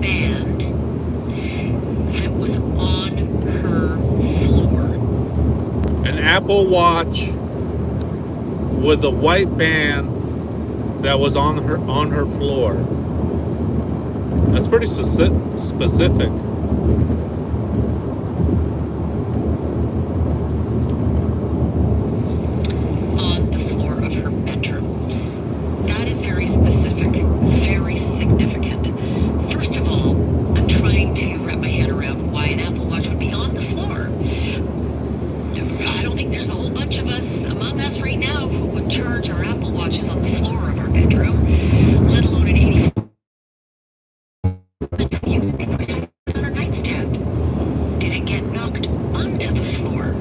band that was on her floor. An Apple Watch with a white band that was on her floor. That's pretty specific. On the floor of her bedroom. That is very specific, very significant. First of all, I'm trying to wrap my head around why an Apple Watch would be on the floor. I don't think there's a whole bunch of us among us right now who would charge our Apple Watches on the floor of our bedroom, let alone an 84 on our nightstand. Did it get knocked onto the floor?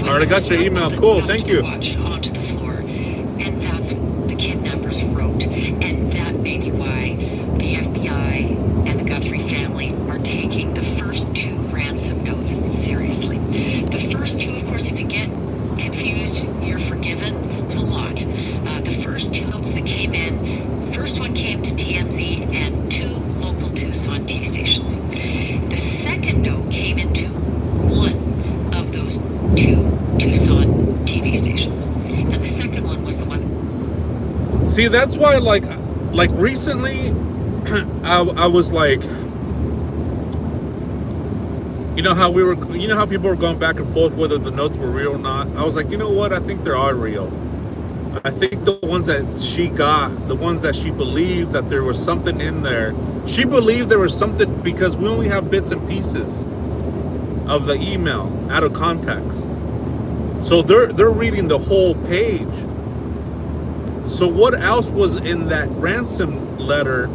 All right, I got your email. Cool, thank you. Watch onto the floor, and that's what the kidnappers wrote, and that may be why the FBI and the Guthrie family are taking the first two ransom notes seriously. The first two, of course, if you get confused, you're forgiven. It was a lot. The first two notes that came in, first one came to TMZ and two local Tucson T stations. The second note came into one of those See, that's why, like recently, I was like, you know how people were going back and forth whether the notes were real or not. I was like, you know what? I think they are real. I think the ones that she got, the ones that she believed that there was something in there. She believed there was something because we only have bits and pieces of the email out of context. So they're reading the whole page. So what else was in that ransom letter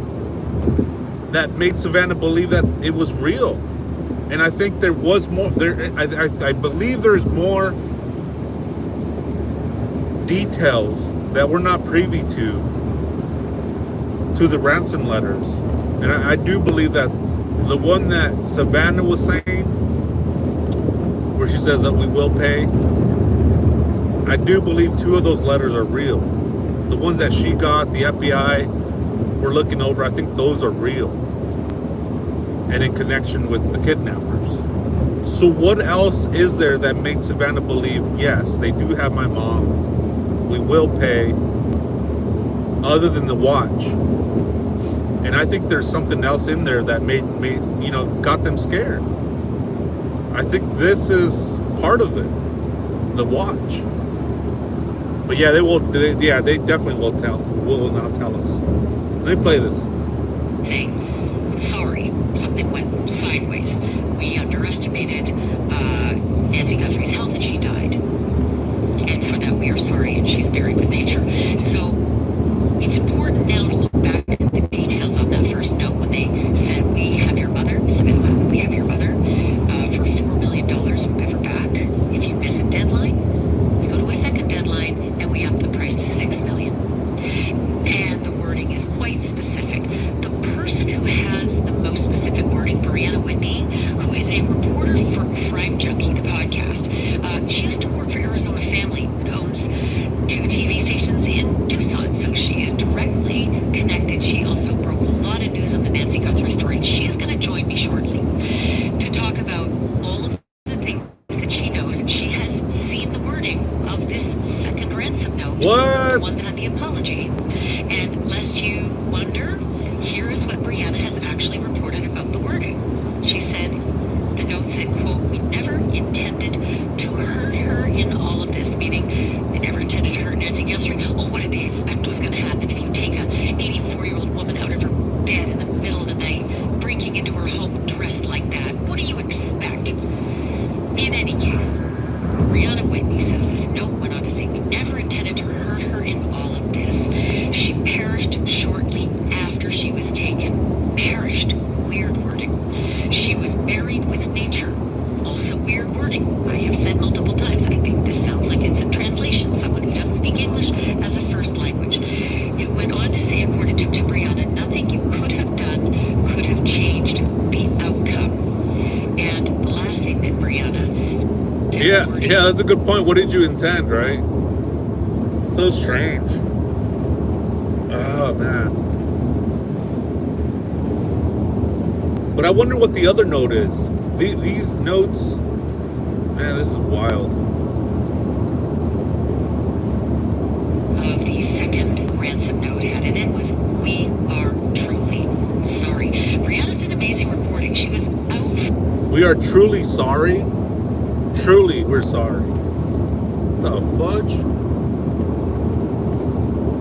that made Savannah believe that it was real? And I think there was more. I believe there's more details that we're not privy to the ransom letters. And I do believe that the one that Savannah was saying, where she says that we will pay, I do believe 2 of those letters are real. The ones that she got, the FBI were looking over, I think those are real. And in connection with the kidnappers. So what else is there that makes Savannah believe, yes, they do have my mom, we will pay, other than the watch? And I think there's something else in there that made got them scared. I think this is part of it, the watch. But yeah, they definitely will not tell us. Let me play this. Saying, sorry, something went sideways. We underestimated Nancy Guthrie's health and she died. And for that we are sorry, and she's buried with nature. So it's important now to look back at the details on that first note when they said, we have your mother, Savannah, we have your mother for $4 million, we'll give her back. If you miss a deadline, we go to a second deadline and we up the price to $6 million. And the wording is quite specific. The person who has the most specific wording, Brianna Whitney, who is a reporter for Crime Junkie, the podcast. She used to work for Arizona Family and owns 2 TV stations in Tucson, so she is directly connected. She also broke a lot of news on the Nancy Guthrie story. She is going to join me shortly to talk about all of the things that she knows. She has seen the wording of this second ransom note. What? The one that had the apology. And lest you wonder, here is what Brianna has actually reported about the wording. She said, the note said, quote, we never intended to hurt her in all of this, meaning they never intended to hurt Nancy Guthrie. Oh, what did they expect was going to happen if you take a 84-year-old woman out of her bed in the middle of the night, breaking into her home dressed like that? What do you expect? In any case, Brianna Whitney says this note went on to say, we never intended to hurt her in all of this. She perished shortly after she was taken. Perished. Weird wording. She was buried with nature. Also weird wording. I have said multiple times, I think this sounds like it's a translation. Someone who doesn't speak English as a first language. It went on to say, according to Brianna, nothing you could have done could have changed the outcome. And the last thing that Brianna said, Yeah, that's a good point. What did you intend, right? So strange. Oh, man. But I wonder what the other note is. These notes, man, this is wild. Of the second ransom note had in it was, we are truly sorry. Brianna's did amazing reporting. She was out. We are truly sorry. Truly, we're sorry. The fudge?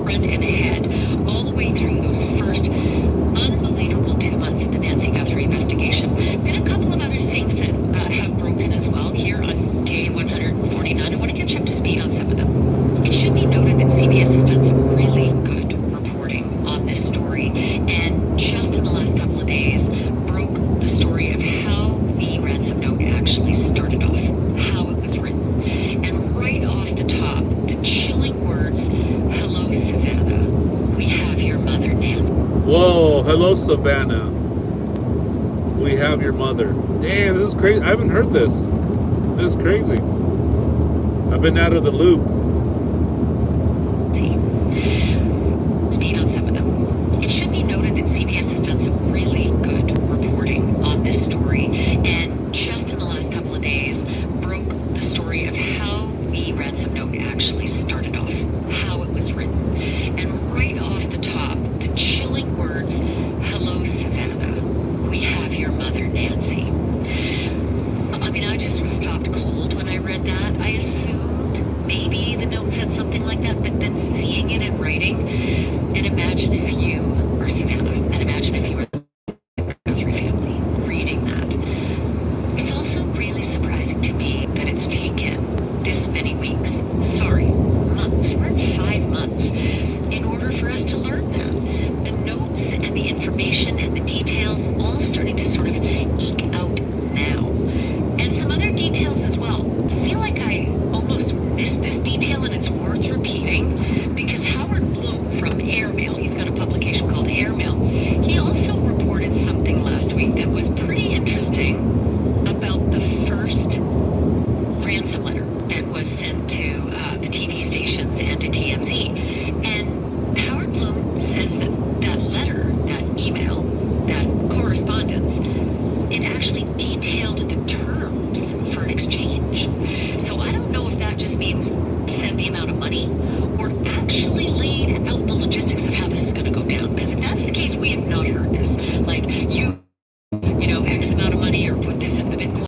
Front and ahead, all the way through those first unbelievable 2 months of the Nancy Guthrie investigation. Been a couple of other things that have broken as well here on day 149. I want to catch up to speed on some of them. It should be noted that CBS has done some really good reporting on this story, and just in the last couple of days broke the story of how the ransom note actually started off, how it was written. And right off the top, the chilling words, hello, Savannah. We have your mother, Nancy. Whoa, hello, Savannah. We have your mother. Damn, this is crazy. I haven't heard this. This is crazy. I've been out of the loop. Speed on some of them. It should be noted that CBS has done some really good reporting on this story, and just in the last couple of days broke the story of how the ransom note actually started off, how it was written. And right information and the details all starting to sort of eke out now. And some other details as well. I feel like I almost missed this detail, and it's worth repeating, because Howard Bloom from Airmail, he's got a publication called Airmail, he also reported something last week that was pretty interesting about the first ransom letter that was sent to the TV stations and to TMZ. And Howard Bloom says that that letter, that email, that correspondence, it actually detailed the terms for an exchange. So I don't know if that just means said the amount of money, or actually laid out the logistics of how this is going to go down. Because if that's the case, we have not heard this. Like, you know, X amount of money, or put this in the Bitcoin.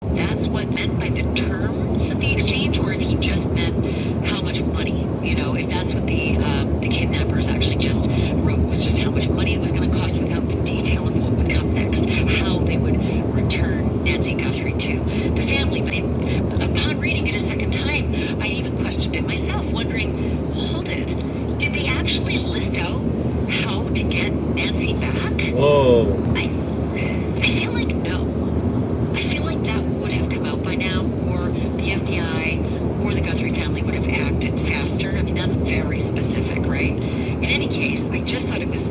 That's what meant by the terms of the exchange, or if he just meant how much money, you know, if that's what the kidnappers actually just wrote, was just how much money it was going to cost without the detail of what would come next, how they would return Nancy Guthrie to the family. But upon reading it a second time, I even questioned it myself, wondering, hold it, did they actually list out how to get Nancy back? Whoa. I feel like no. I feel like that would have come out by now, or the FBI or the Guthrie family would have acted faster. I mean, that's very specific, right? In any case, I just thought it was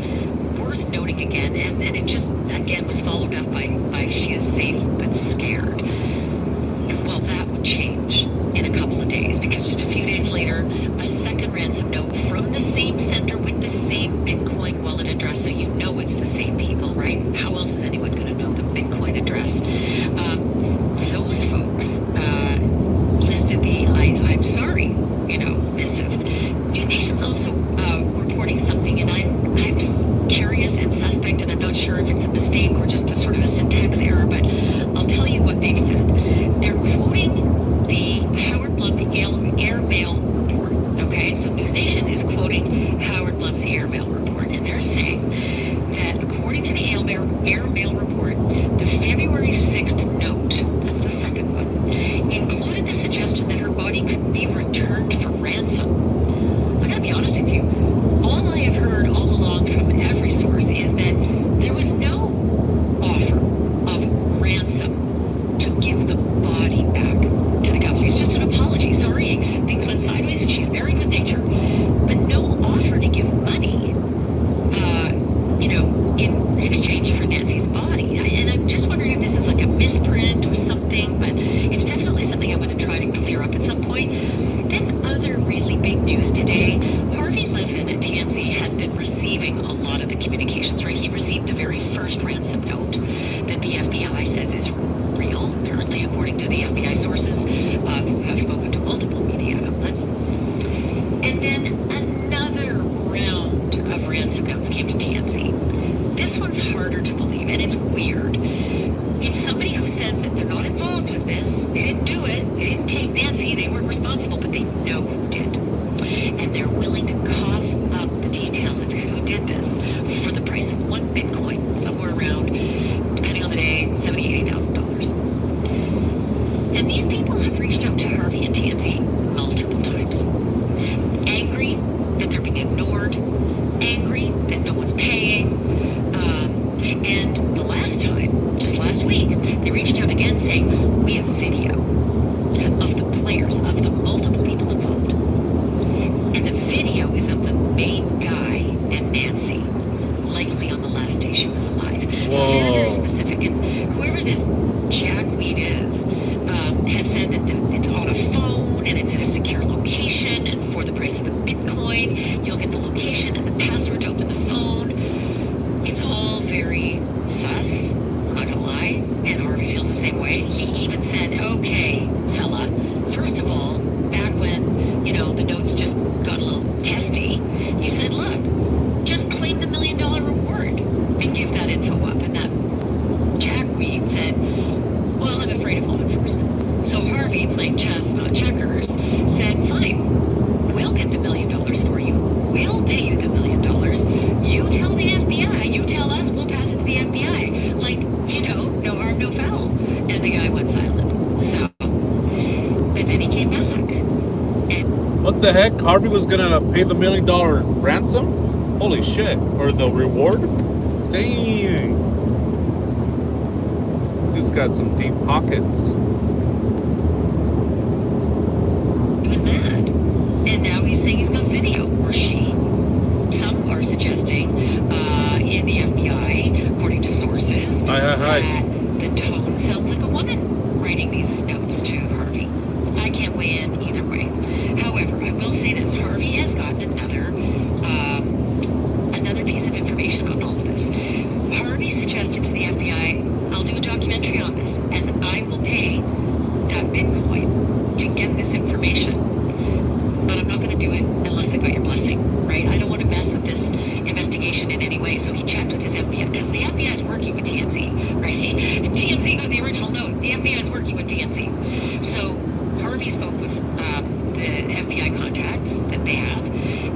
worth noting again, and it just, again, was followed up by she is safe but scared. Well, that would change in a couple of days, because just a few days later, a second ransom note from the same sender with the same Bitcoin wallet address, so you know it's the same people, right? How else is anyone going to know the Bitcoin address? Those folks listed the I'm sorry, you know, missive. News Nation's also reporting something, and I'm curious and suspect, and I'm not sure if it's a mistake or just a sort of a syntax error, but I'll tell you what they've said. They're quoting the Howard Blum Airmail report. Okay, so News Nation is quoting Howard Blum's Airmail report, and they're saying that according to the Airmail report, the February 6th note, that's the second one, included the suggestion that her body could be returned for ransom. I gotta be honest with you, all I have heard all along from every source is that there was no offer of ransom to give the body back to the Guthries. Just an apology. Sorry, things went sideways and she's buried with nature. But no offer to give money, you know, in exchange for Nancy's body. And I'm just wondering if this is like a misprint or something, but it's definitely something I'm going to try to clear up at some point. Then other really big news today, Harvey Levin at TMZ has been receiving a lot of the communications, right? He received the very first ransom note that the FBI says is real, apparently, according to the FBI sources who have spoken to multiple media outlets. And then another round of ransom notes came to TMZ. This one's harder to believe, and it's weird. It's somebody who says that they're not involved with this, they didn't do it, they didn't take Nancy, they weren't responsible, but they know who did. And they're willing to cough up the details of who did this for the price of one Bitcoin, somewhere around, depending on the day, $70,000, $80,000. And these people have reached out to Harvey and TMZ multiple times. Angry that they're being ignored, angry that no one's paying, and the last time, just last week, they reached out again saying, we have video of the players, of the multiple people involved. And the video is of the main guy and Nancy, likely on the last day she was alive. So very, very specific. And whoever this jackweed is, has said that it's on a phone and it's in a secure location, and for the price of the Bitcoin, you'll get the location and the password to open the phone. It's all very sus, I'm not gonna lie, and Harvey feels the same way. He even said, okay, fella, first of all, back when, you know, the notes just got a little testy, he said, look, just claim the $1 million reward and give that info up. And that jackweed said, well, I'm afraid of law enforcement. So Harvey, playing chess, not checkers, said, fine, we'll get the $1 million for you. We'll pay you the $1 million. You tell the FBI, you tell us, we'll pass it to the FBI. Like, you know, no harm, no foul. And the guy went silent. So, but then he came back. And what the heck? Harvey was gonna pay the $1 million ransom? Holy shit. Or the reward? Dang. Dude's got some deep pockets. He was mad. And now he's saying he's got video, or she. Some are suggesting in the FBI, according to sources, that the tone sounds like a woman writing these notes to Harvey. I can't weigh in either way. However, I will say this. Harvey has gotten another piece of information on all of this. Harvey suggested to the FBI, I'll do a documentary on this, and I will pay that Bitcoin to get this information. But I'm not going to do it unless I got your blessing, right? I don't want to mess with this investigation in any way. So he checked with his FBI, because the FBI is working with TMZ, right? TMZ got the original note. The FBI is working with TMZ. So Harvey spoke with the FBI contacts that they have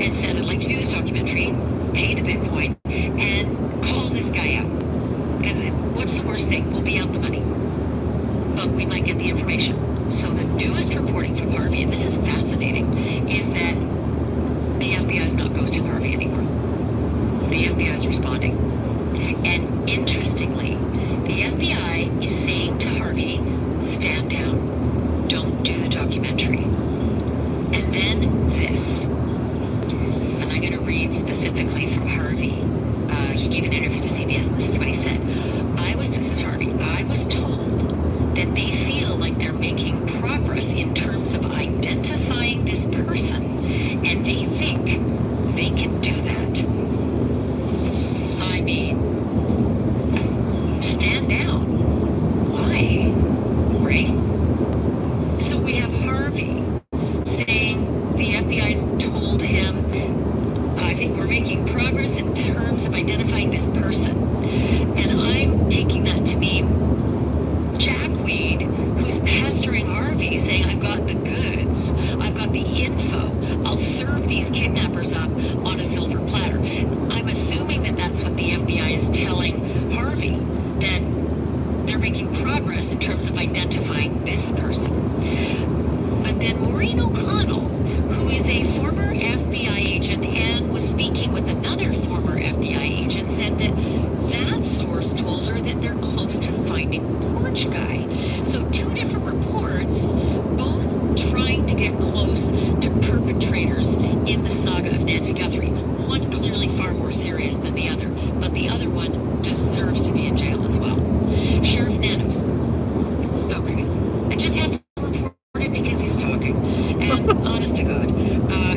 and said, I'd like to do this documentary, pay the Bitcoin, and call this guy out. Because what's the worst thing? We'll be out the money, but we might get the information. So the newest reporting from Harvey, and this is fascinating, is that the FBI is not ghosting Harvey anymore. The FBI is responding. And interestingly, the FBI is saying to Harvey, stand down, don't do the documentary. And then this. And I'm going to read specifically from Harvey. He gave an interview to CBS, and this is what he said. This is Harvey. I was told that they feel like they're making progress in terms of identifying this person, and they think they can do that. I mean, stand down. Why? Right? So we have Harvey saying the FBI's told him, I think we're making progress in terms of identifying this person. And I'm taking that to mean Jackweed, who's pestering Harvey, saying, I've got the goods, I've got the info, I'll serve these kidnappers up on a silver platter. I'm assuming that that's what the FBI is telling Harvey, that they're making progress in terms of identifying this person. But then Maureen O'Connell, who is a former FBI agent and was speaking with another former FBI agent, said that that source told her that they're close to finding Porch Guy. So two different reports, both trying to get close to perpetrators in the saga of Nancy Guthrie. One clearly far more serious than the other, but the other one deserves to be in jail as well. Sheriff Nanos. Okay. I just have to report it because he's talking. And honest to God,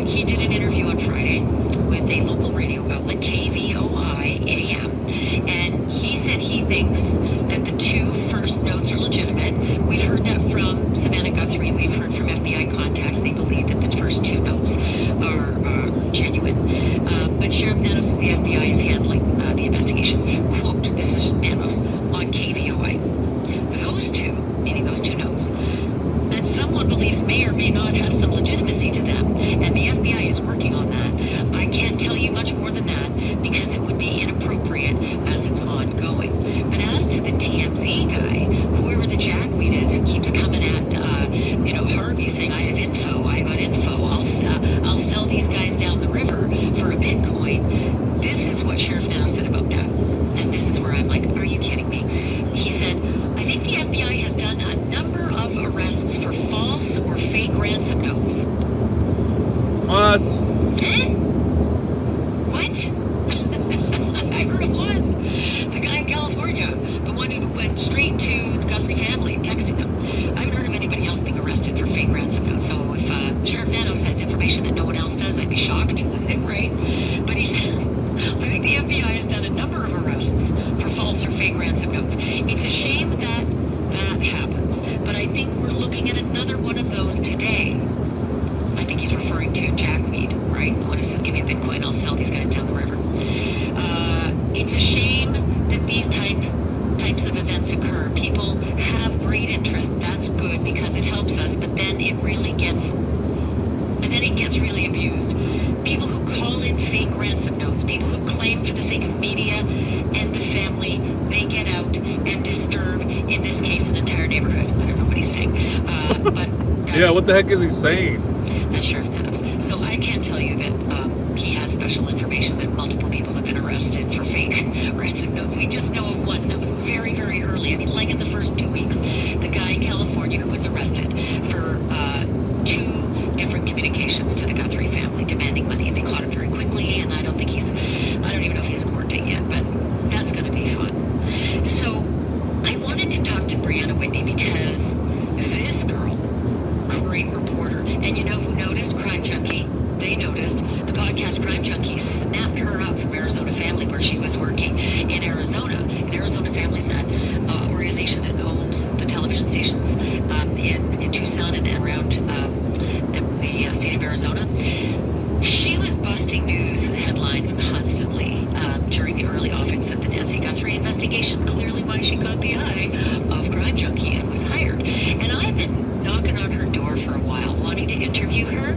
he did an interview on Friday with a local radio outlet, KVOI AM, and he said he thinks that the two first notes are legitimate. We've heard that from Savannah Guthrie. We've heard from FBI contacts. They believe that the first two notes are genuine. But Sheriff Nanos says the FBI is handling the investigation. Quote, this is Nanos on KVOI. Those two, meaning those two notes, that someone believes may or may not have some legitimacy to them, and the FBI is working on that. I can't tell you much more than that because it would be inappropriate as it's ongoing. But as to the TMZ guy, whoever the jackweed is who keeps coming at, Harvey saying, I have info, I got info, I'll sell these guys down the river for a Bitcoin. This is what Sheriff Nano said about that. And this is where I'm like, are you kidding me? He said, I think the FBI has done a number of arrests for false or fake ransom notes. What? Eh? What? I've heard of one. The guy in California, the one who went straight to the Guthrie family, texting them. I haven't heard of anybody else being arrested for fake ransom notes. So if Sheriff Nanos has information that no one else does, I'd be shocked, right? But he says, I think the FBI has done a number of arrests for false or fake ransom notes. It's a shame that that happens, but I think we're looking at another one of those today. I think he's referring to Jackweed, right? The one who says, give me a Bitcoin, I'll sell these guys down the river. It's a shame that these types of events occur. People have great interest. That's good because it helps us, but then it really gets really abused. People who call in fake ransom notes, people who claim for the sake of media and the family, they get out and disturb, in this case, an entire neighborhood. I don't know what he's saying. But Yeah, what the heck is he saying? That's Sheriff Nanos. So I can't tell you that he has special information that multiple for fake ransom notes. We just know of one, and that was very, very early. I mean, like in the first 2 weeks, the guy in California who was arrested for 2 different communications to the Guthrie family demanding money, and they caught him very quickly, and I don't even know if he has a court date yet, but that's going to be fun. So I wanted to talk to Brianna Whitney because this girl, great reporter, and you know who noticed? Crime Junkie. They noticed. The podcast Crime Junkie snapped her up from Arizona Family, where she was working in Arizona. And Arizona Family is that organization that owns the television stations in Tucson and around the state of Arizona. She was busting news headlines constantly during the early offings of the Nancy Guthrie investigation. Clearly why she got the eye of Crime Junkie and was hired. And I've been knocking on her door for a while, wanting to interview her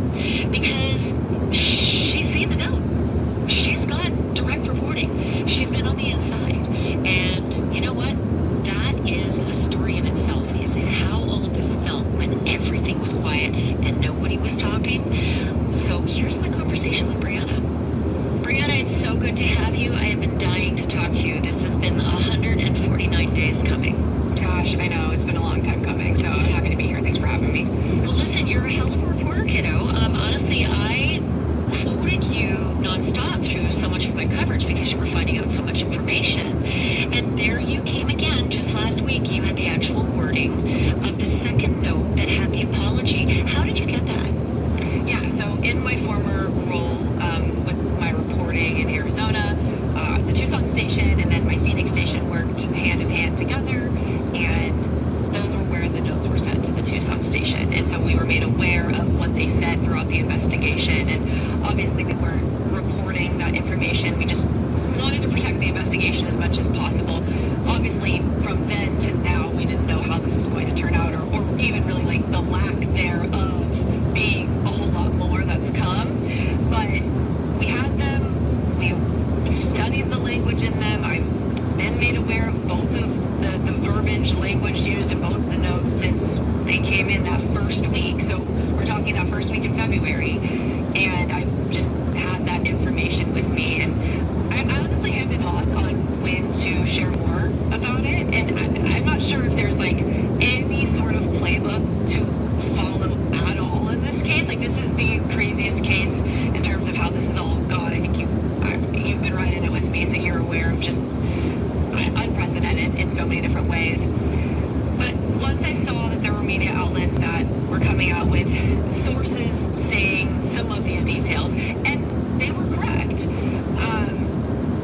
because she's seen the note. She's got direct reporting. She's been on the inside. And you know what? That is a story in itself, is how all of this felt when everything was quiet and nobody was talking. So here's my conversation with Brianna. Brianna, it's so good to have you. I have been dying to talk to you. This has been 149 days coming. Gosh, I know. It's been a long time coming, so I'm happy to be here. Thanks for having me. Well, listen, you're a hell of a reporter, kiddo. Honestly, I quoted you nonstop through so much of my coverage because you were finding out so much information. And there you came again. Just last week, you had the actual wording of the second note that had the apology. How did you get that? Yeah, so in my former role with my reporting in Arizona, the Tucson station and then my Phoenix station worked hand in hand together, and those were where the notes were sent to the Tucson station. And so we were made aware of what they said throughout the investigation, and obviously we weren't reporting that information. We just wanted to protect the investigation as much as possible. Obviously, from then to now, we didn't know how this was going to turn out, or even really like the lack thereof being a whole lot more that's come. But we had them, we studied the language in them. I've been made aware of both of the verbiage, language used in both of the notes since they came in that first week. So we're talking that first week in February, and I've just had that information with me. And I honestly am in awe on when to share more about it. And I'm not sure if there's like any sort of playbook to follow at all in this case. Like, this is the craziest case in terms of how this has all gone. I think you've been right in it with me, so you're aware of just unprecedented in so many different ways. But once I saw that there were media outlets that were coming out with sources saying some of these details, and they were correct,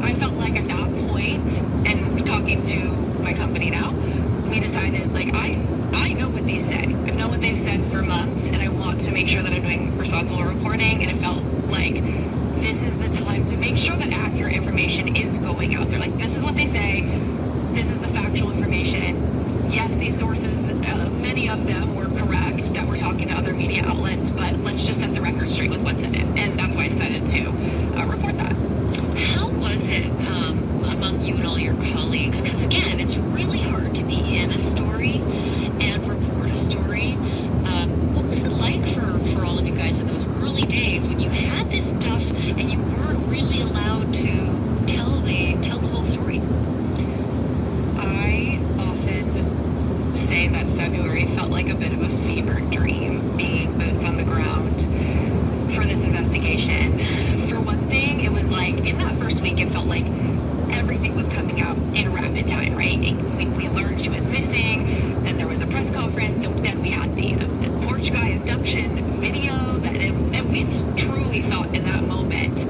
I felt like at that point, and talking to my company now, we decided, like, I know what these say. I've known what they've said for months, and I want to make sure that I'm doing responsible reporting, and it felt like this is the time to make sure that accurate information is going out there. Like, this is what they say, this is the factual information. Yes, these sources, many of them were correct, that we're talking to other media outlets, but let's just set the record straight with what's in it. And that's why I decided to report that. How was it among you and all your colleagues? Because again, it's really hard to be in a story and report a story. What was it like for all of you guys in those early days when you had this stuff and you weren't really allowed to tell the whole story? I often say that February felt like a bit of a fever dream, being boots on the ground for this investigation. For one thing, it was like, in that first week, it felt like everything was coming out in rapid time, right? We learned she was missing, then there was a press conference, then we had the porch guy abduction video, and we truly thought in that moment,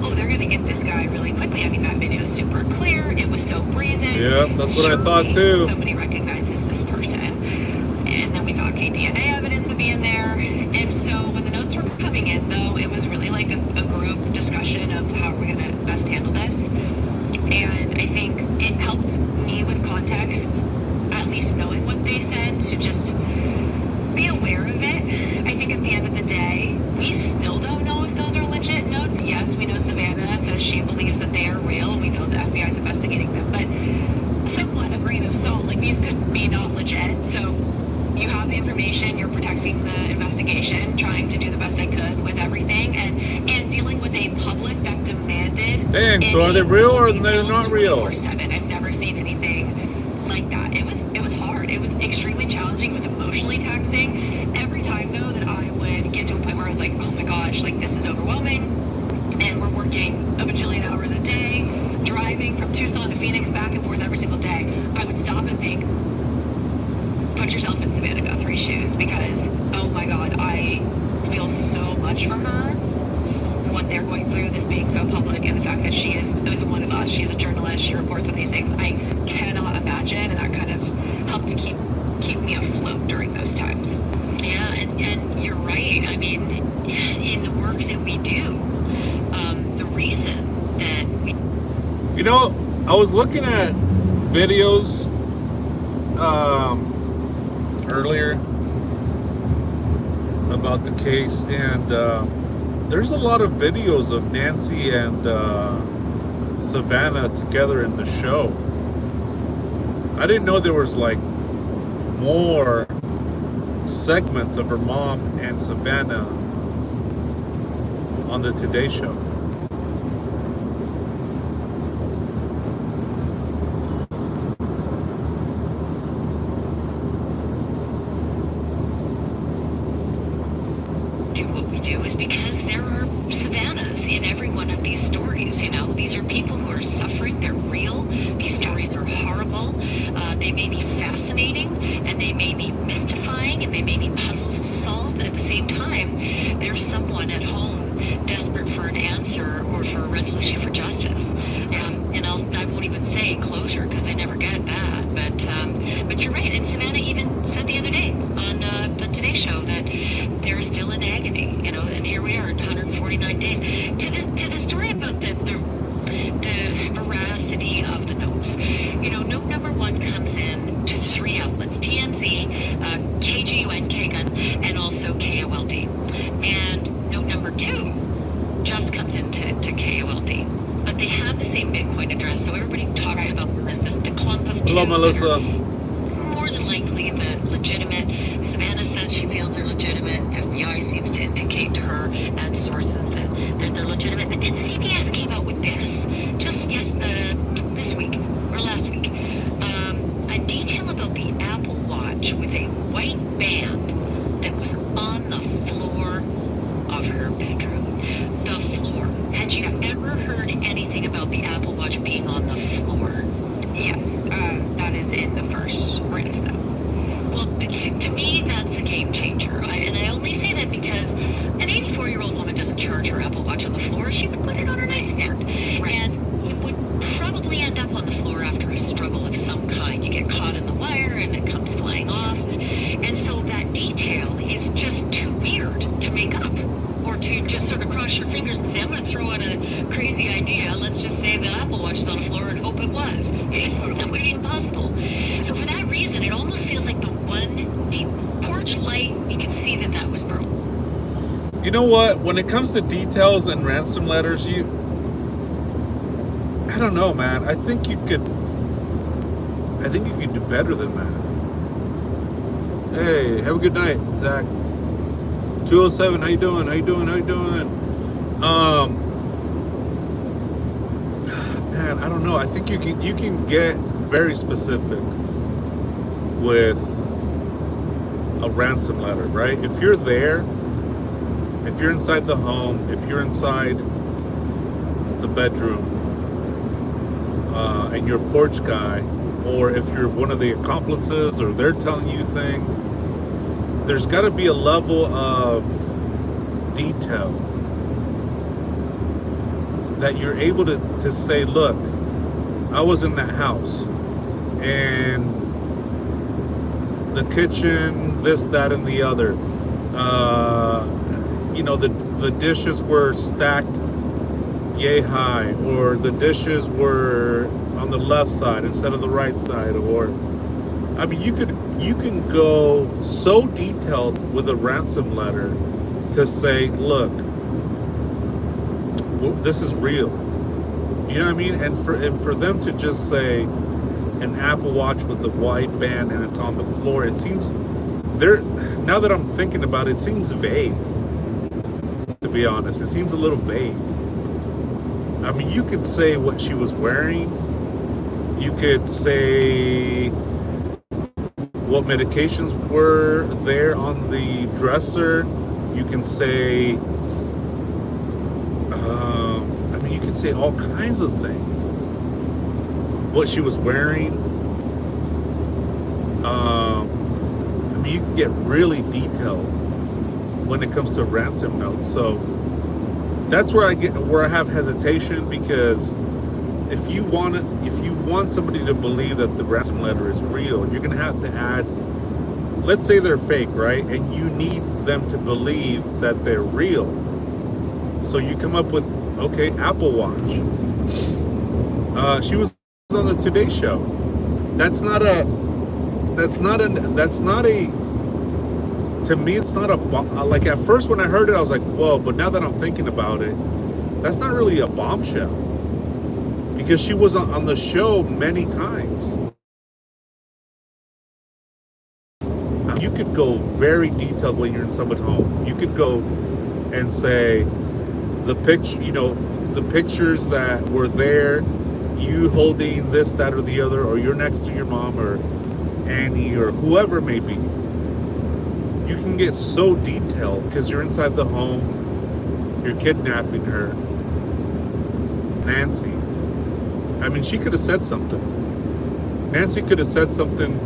oh, they're going to get this guy really quickly. I mean, that video is super clear. It was so brazen. Yeah, that's what I thought too. Somebody recognizes this person. And then we thought, okay, DNA evidence would be in there. And so when the notes were coming in, though, it was really like a group discussion of how we're going to best handle this. And I think it helped me with context, at least knowing what they said, to just be aware of it. I think at the end of the day, we still don't know if those are legit notes. Yes, we know Savannah says she believes that they are real, and we know the FBI is investigating them, but somewhat a grain of salt. Like, these could be not legit. So you have the information, you're protecting the investigation, trying to do the best I could with everything, and dealing with a public that demanded Dang, so are they real or they're not real? 24/7. I've never seen anything like that. It was hard. It was extremely challenging. It was emotionally taxing. Every time though that I would get to a point where I was like, oh my gosh, like this is overwhelming, and we're working a bajillion hours a day, driving from Tucson to Phoenix back and forth every single day, I would stop and think, put yourself in Savannah Guthrie's shoes, because oh my god, I feel so much for her, what they're going through, this being so public, and the fact that she is one of us. She's a journalist, she reports on these things. I cannot imagine, and that kind of helped keep me afloat during those times. Yeah, and you're right. I mean, in the work that we do, the reason that we... You know, I was looking at videos earlier about the case, and there's a lot of videos of Nancy and Savannah together in the show. I didn't know there was like more segments of her mom and Savannah on the Today Show. Is because there are Savannahs in every one of these stories. You know, these are people who are suffering. They're real. These stories are horrible. They may be fascinating, and they may be mystifying, and they may be puzzles to solve. But at the same time, there's someone at home desperate for an answer or for a resolution for justice. And I won't even say closure, because they never get that. But you're right. And Savannah even said the other day on the Today Show that they're still in agony. You know, and here we are at 149 days. To the story about the veracity of the notes. You know, note number 1 comes in to 3 outlets: TMZ, KGUN, KGUN, and also KOLD. And note number 2 just comes into KOLD. But they have the same Bitcoin address, so everybody talks about them as the clump of two. Hello, Melissa. More than likely the legitimate. Savannah says she feels they're legitimate. FBI seems to indicate to her and sources that they're legitimate. But then CBS came out with this just this week or last week, a detail about the Apple Watch with a white band that was on the floor of her bedroom. The floor. Had you ever heard anything about the Apple Watch being on the floor? Yes, that is in the first ransom note. Well, to me, that's a game changer. And I only say that because an 84-year-old woman doesn't charge her Apple Watch on the floor. She would put it on her nightstand. Right. And it would probably end up on the floor after a struggle of some kind. You get caught in the wire and it comes flying off. And so that detail is just too weird to make up. Or to just sort of cross your fingers and say, I'm going to throw out a crazy idea. Let's just say the Apple Watch is on the floor and hope it was. That would be impossible. So for that reason, it almost feels like the one deep porch light, you can see that was broken. You know what? When it comes to details and ransom letters, I don't know, man. I think you could do better than that. Hey, have a good night, Zach. 207, how you doing? Man, I don't know. I think you can get very specific with a ransom letter, right? If you're there, if you're inside the home, if you're inside the bedroom, and you're a porch guy, or if you're one of the accomplices, or they're telling you things, there's got to be a level of detail that you're able to say, look, I was in that house and the kitchen, this, that, and the other, the dishes were stacked yay high, or the dishes were on the left side instead of the right side, or I mean, you can go so detailed with a ransom letter to say, look, this is real. You know what I mean? And for them to just say an Apple Watch with a white band and it's on the floor, it seems now that I'm thinking about it, it seems vague. To be honest, it seems a little vague. I mean, you could say what she was wearing. You could say what medications were there on the dresser. You can say, I mean, you can say all kinds of things. What she was wearing. I mean, you can get really detailed when it comes to ransom notes. So that's where I have hesitation, because if you want somebody to believe that the ransom letter is real, you're gonna have to add, let's say they're fake, right? And you need them to believe that they're real. So you come up with, okay, Apple Watch. She was on the Today Show. To me, it's not like, at first when I heard it, I was like, whoa, but now that I'm thinking about it, that's not really a bombshell, because she was on the show many times. You could go very detailed when you're in someone's home. You could go and say the pictures that were there, you holding this, that, or the other, or you're next to your mom or Annie or whoever it may be. You can get so detailed because you're inside the home, you're kidnapping her. Nancy, I mean, she could have said something. Nancy could have said something,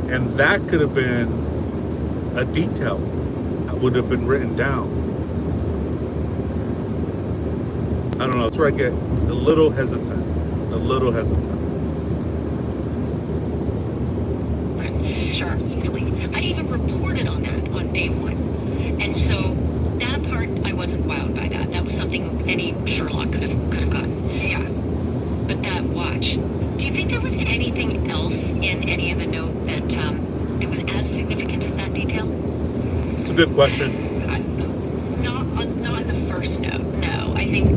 and that could have been a detail that would have been written down. I don't know, that's where I get a little hesitant. Sure, easily. I even reported on that on day one. And so that part, I wasn't wowed by that. That was something any Sherlock could have gotten. Yeah. But that watch, do you think there was anything else in any of the note that was as significant as that detail? It's a good question. Not in the first note, no. I think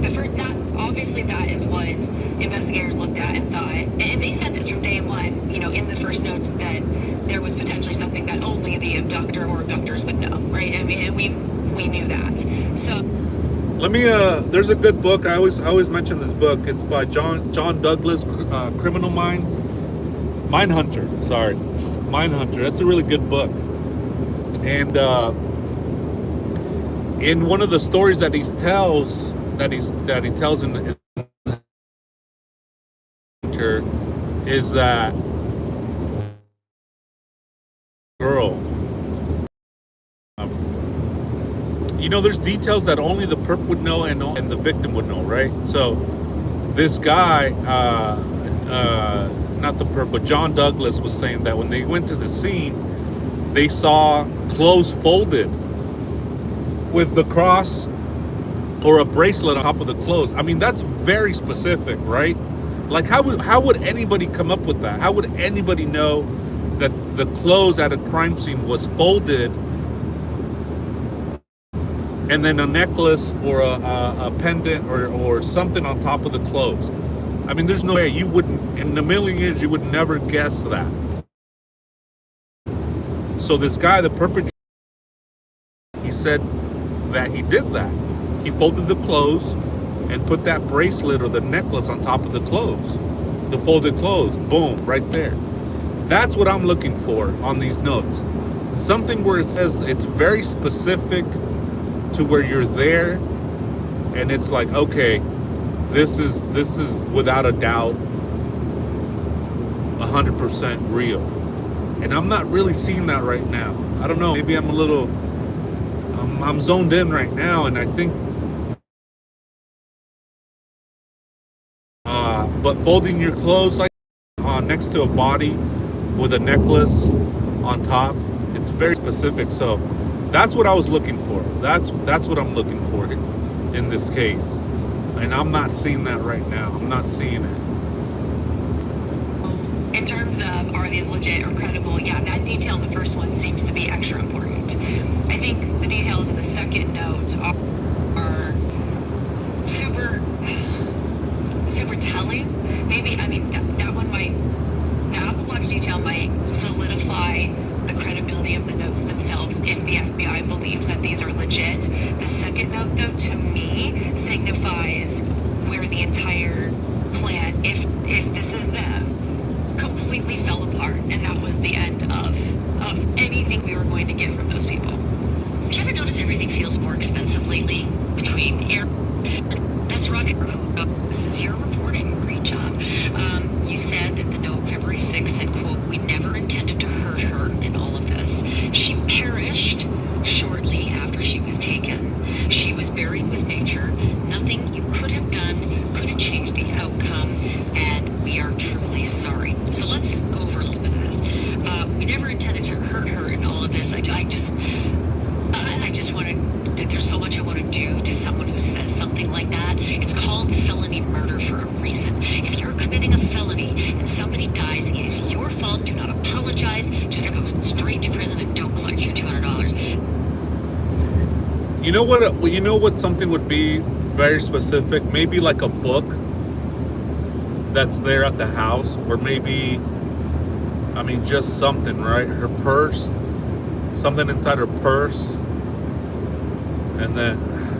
obviously that is what investigators looked at and thought, and they said this from day one, in the first notes, that there was potentially something that only the abductor or abductors would know, right? I mean, we knew that. So Let me. There's a good book. I always mention this book. It's by John Douglas, Criminal Mindhunter. Sorry, Mindhunter. That's a really good book. And in one of the stories that he tells in is that girl. There's details that only the perp would know and the victim would know, right? So this guy, not the perp, but John Douglas was saying that when they went to the scene, they saw clothes folded with the cross or a bracelet on top of the clothes. I mean, that's very specific, right? Like, how would anybody come up with that? How would anybody know that the clothes at a crime scene was folded and then a necklace or a pendant or something on top of the clothes? I mean, there's no way. You wouldn't, in a million years, you would never guess that. So this guy, the perpetrator, he said that he did that. He folded the clothes and put that bracelet or the necklace on top of the clothes. The folded clothes, boom, right there. That's what I'm looking for on these notes. Something where it says it's very specific to where you're there, and it's like, okay, this is without a doubt 100% real. And I'm not really seeing that right now. I don't know, maybe I'm a little I'm zoned in right now, and I think but folding your clothes like next to a body with a necklace on top, it's very specific. So that's what I was looking for. That's what I'm looking for in this case. And I'm not seeing that right now. I'm not seeing it. in terms of are these legit or credible, yeah, that detail in the first one seems to be extra important. I think the details in the second note are super telling. Maybe, I mean, that one might, the Apple Watch detail might solidify the credibility of the notes themselves if the FBI believes that these are legit. The second note, though, to me, signifies where somebody dies, it is your fault. Do not apologize. Just go straight to prison and don't collect your $200. You know what? You know what something would be very specific? Maybe like a book that's there at the house, or maybe, I mean, just something, right? Her purse, something inside her purse, and then,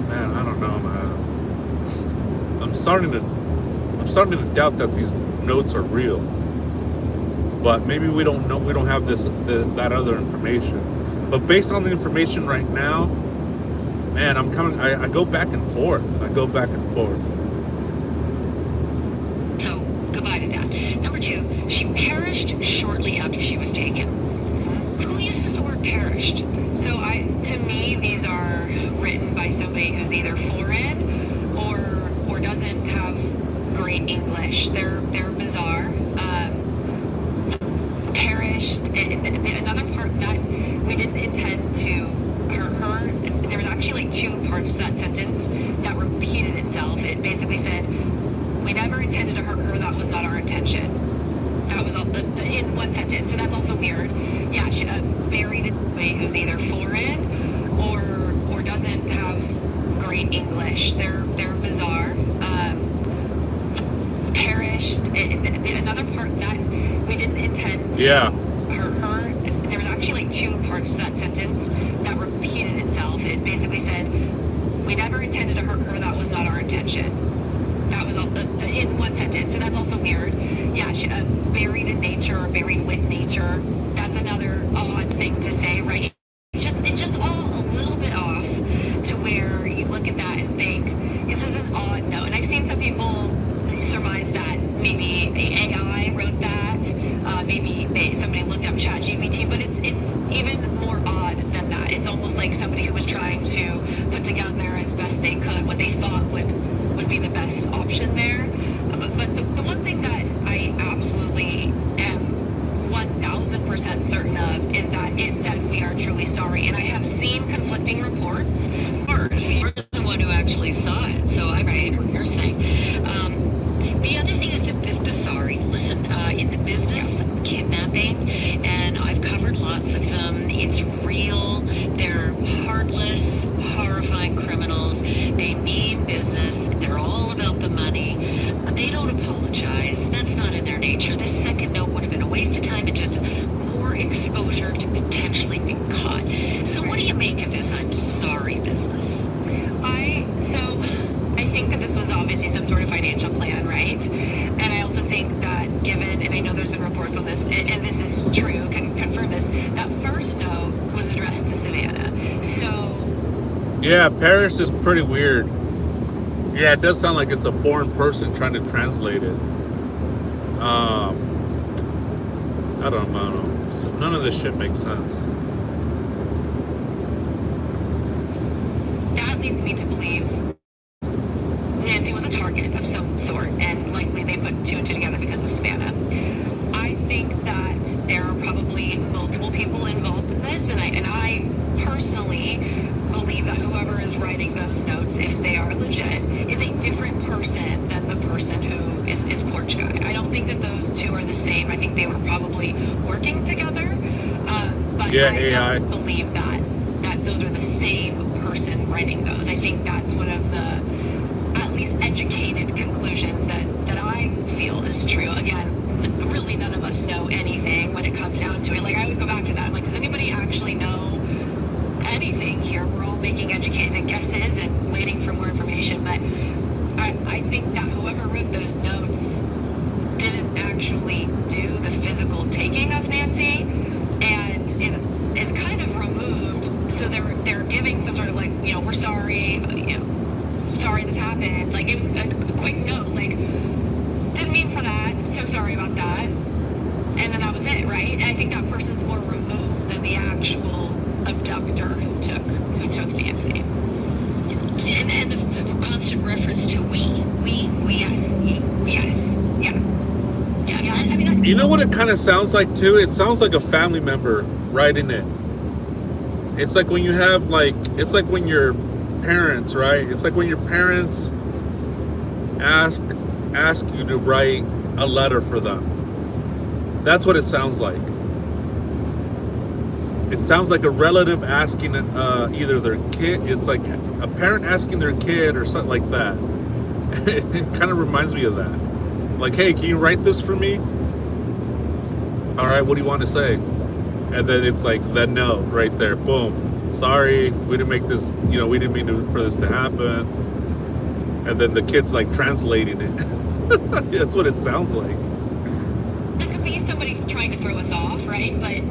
man, I don't know, man. I'm starting to doubt that these notes are real. But maybe we don't know. We don't have that other information. But based on the information right now, man, I go back and forth. So, goodbye to that. Number 2, she perished shortly after she was taken. Who uses the word perished? So to me, these are written by somebody who's either foreign or doesn't have great English. They're bizarre. Perished. Another part that we didn't intend to hurt her. There was actually like 2 parts to that sentence that repeated itself. It basically said, "We never intended to hurt her. That was not our intention." That was all in one sentence. So that's also weird. Yeah, she buried somebody who's either foreign or doesn't have great English. They're bizarre. Perished. Another part that we didn't intend to hurt her. There was actually like 2 parts to that sentence that repeated itself. It basically said, "We never intended to hurt her. That was not our intention." That was all in one sentence. So that's also weird. Yeah, she, buried in nature or buried with nature. That's another odd thing to say, right? It's just all a little bit off to where you look at that and think, this is an odd note. And I've seen some people surmise that maybe AI wrote that. Maybe somebody looked up ChatGPT, but it's even more odd than that. It's almost like somebody who was trying to put together as best they could what they thought would be the best option there. But the one thing that I absolutely am 1000% certain of is that it said, "We are truly sorry." And I have seen conflicting reports. You're the one who actually saw it, so I believe what you're saying. The other thing is that the sorry. Listen, in the business of kidnapping, and I've covered lots of them, it's real. They're heartless, horrifying criminals. They mean business. They're all about the money. They don't apologize. That's not in their nature. This second note would have been a waste of time and just more exposure to potentially being caught. So what do you make of this "I'm sorry" business? I think that this was obviously some sort of financial plan, right? And I also think that given, and I know there's been reports on this, and this is true, can confirm this, that first note was addressed to Savannah. So... Yeah, Paris is pretty weird. Yeah, it does sound like it's a foreign person trying to translate it. I don't know. So none of this shit makes sense. That leads me to believe Nancy was a target of some sort, and likely they put 2 and 2 together because of Savannah. I think that there are probably multiple people involved in this, and I personally believe that whoever is writing those notes, if they are legit, is a different person than the person who is Porch Guy. I don't think that those 2 are the same. I think they were probably working together, but yeah, I AI. don't believe that those are the same person writing those. I think that's one of the at least educated conclusions that I feel is true. Again, really none of us know anything when it comes down to it. Like, I always go back to that. I'm like, does anybody actually know anything here? We're all making educated guesses and waiting for more information. But I think that whoever wrote those notes didn't actually do the physical taking of Nancy, and is kind of removed. So they're giving some sort of like, we're sorry, sorry this happened. Like, it was a quick note, like, didn't mean for that, so sorry about that. And then that was it, right? And I think that person's more removed than the actual abductor who took Nancy. And the constant reference to we, yes, yeah. I mean, You know what it kind of sounds like too? It sounds like a family member writing it. It's like when you have it's like when your parents, right? It's like when your parents ask you to write a letter for them. That's what it sounds like. It sounds like a relative asking either their kid. It's like a parent asking their kid or something like that. It kind of reminds me of that. Like, hey, can you write this for me? All right, what do you want to say? And then it's like that note right there. Boom. Sorry, we didn't make this. We didn't mean for this to happen. And then the kid's like translating it. That's what it sounds like. It could be somebody trying to throw us off, right? But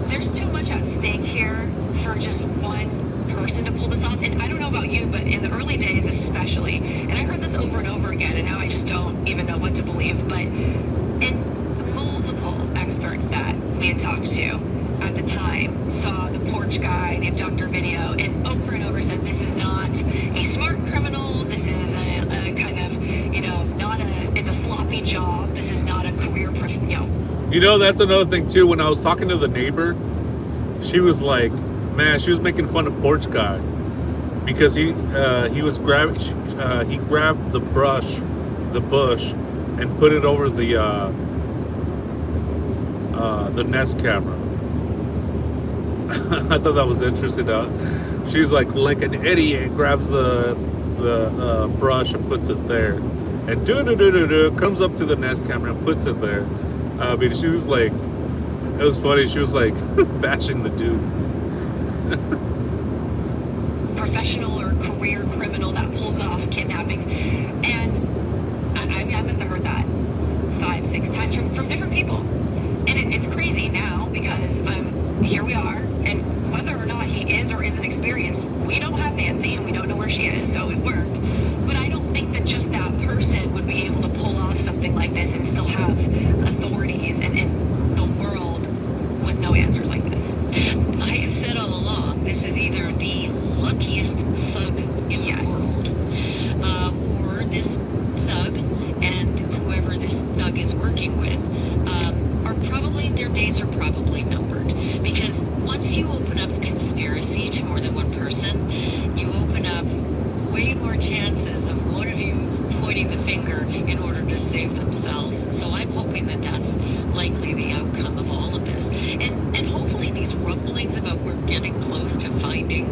there's too much at stake here for just one person to pull this off. And I don't know about you, but in the early days especially, and I heard this over and over again, and now I just don't even know what to believe, but in multiple experts that we had talked to at the time saw the porch guy, the abductor video, and over said, this is not a smart criminal, this is a kind of, it's a sloppy job, this is not a career, That's another thing too. When I was talking to the neighbor, she was like, man, she was making fun of porch guy because he grabbed the bush and put it over the Nest camera. I thought that was interesting. She's like an idiot, grabs the brush and puts it there, and comes up to the Nest camera and puts it there. I mean, she was like, it was funny. She was like bashing the dude. Professional or career criminal that pulls off kidnappings, and I must have heard that 5-6 times from different people, and it's crazy now because here we are, and whether or not he is or isn't experienced, we don't have Nancy and we don't know where she is, so it worked. But I don't think that just that person would be able to pull off something like this and still have authorities and the world with no answers like this. I have said all along, this is either the luckiest thug in the world, or this thug and whoever this thug is working with their days are probably numbered. Because once you open up a conspiracy to more than one person, you open up way more chances of one of you pointing the finger in order to save themselves. So I'm hoping that that's likely the outcome of all of this. And hopefully these rumblings about we're getting close to finding,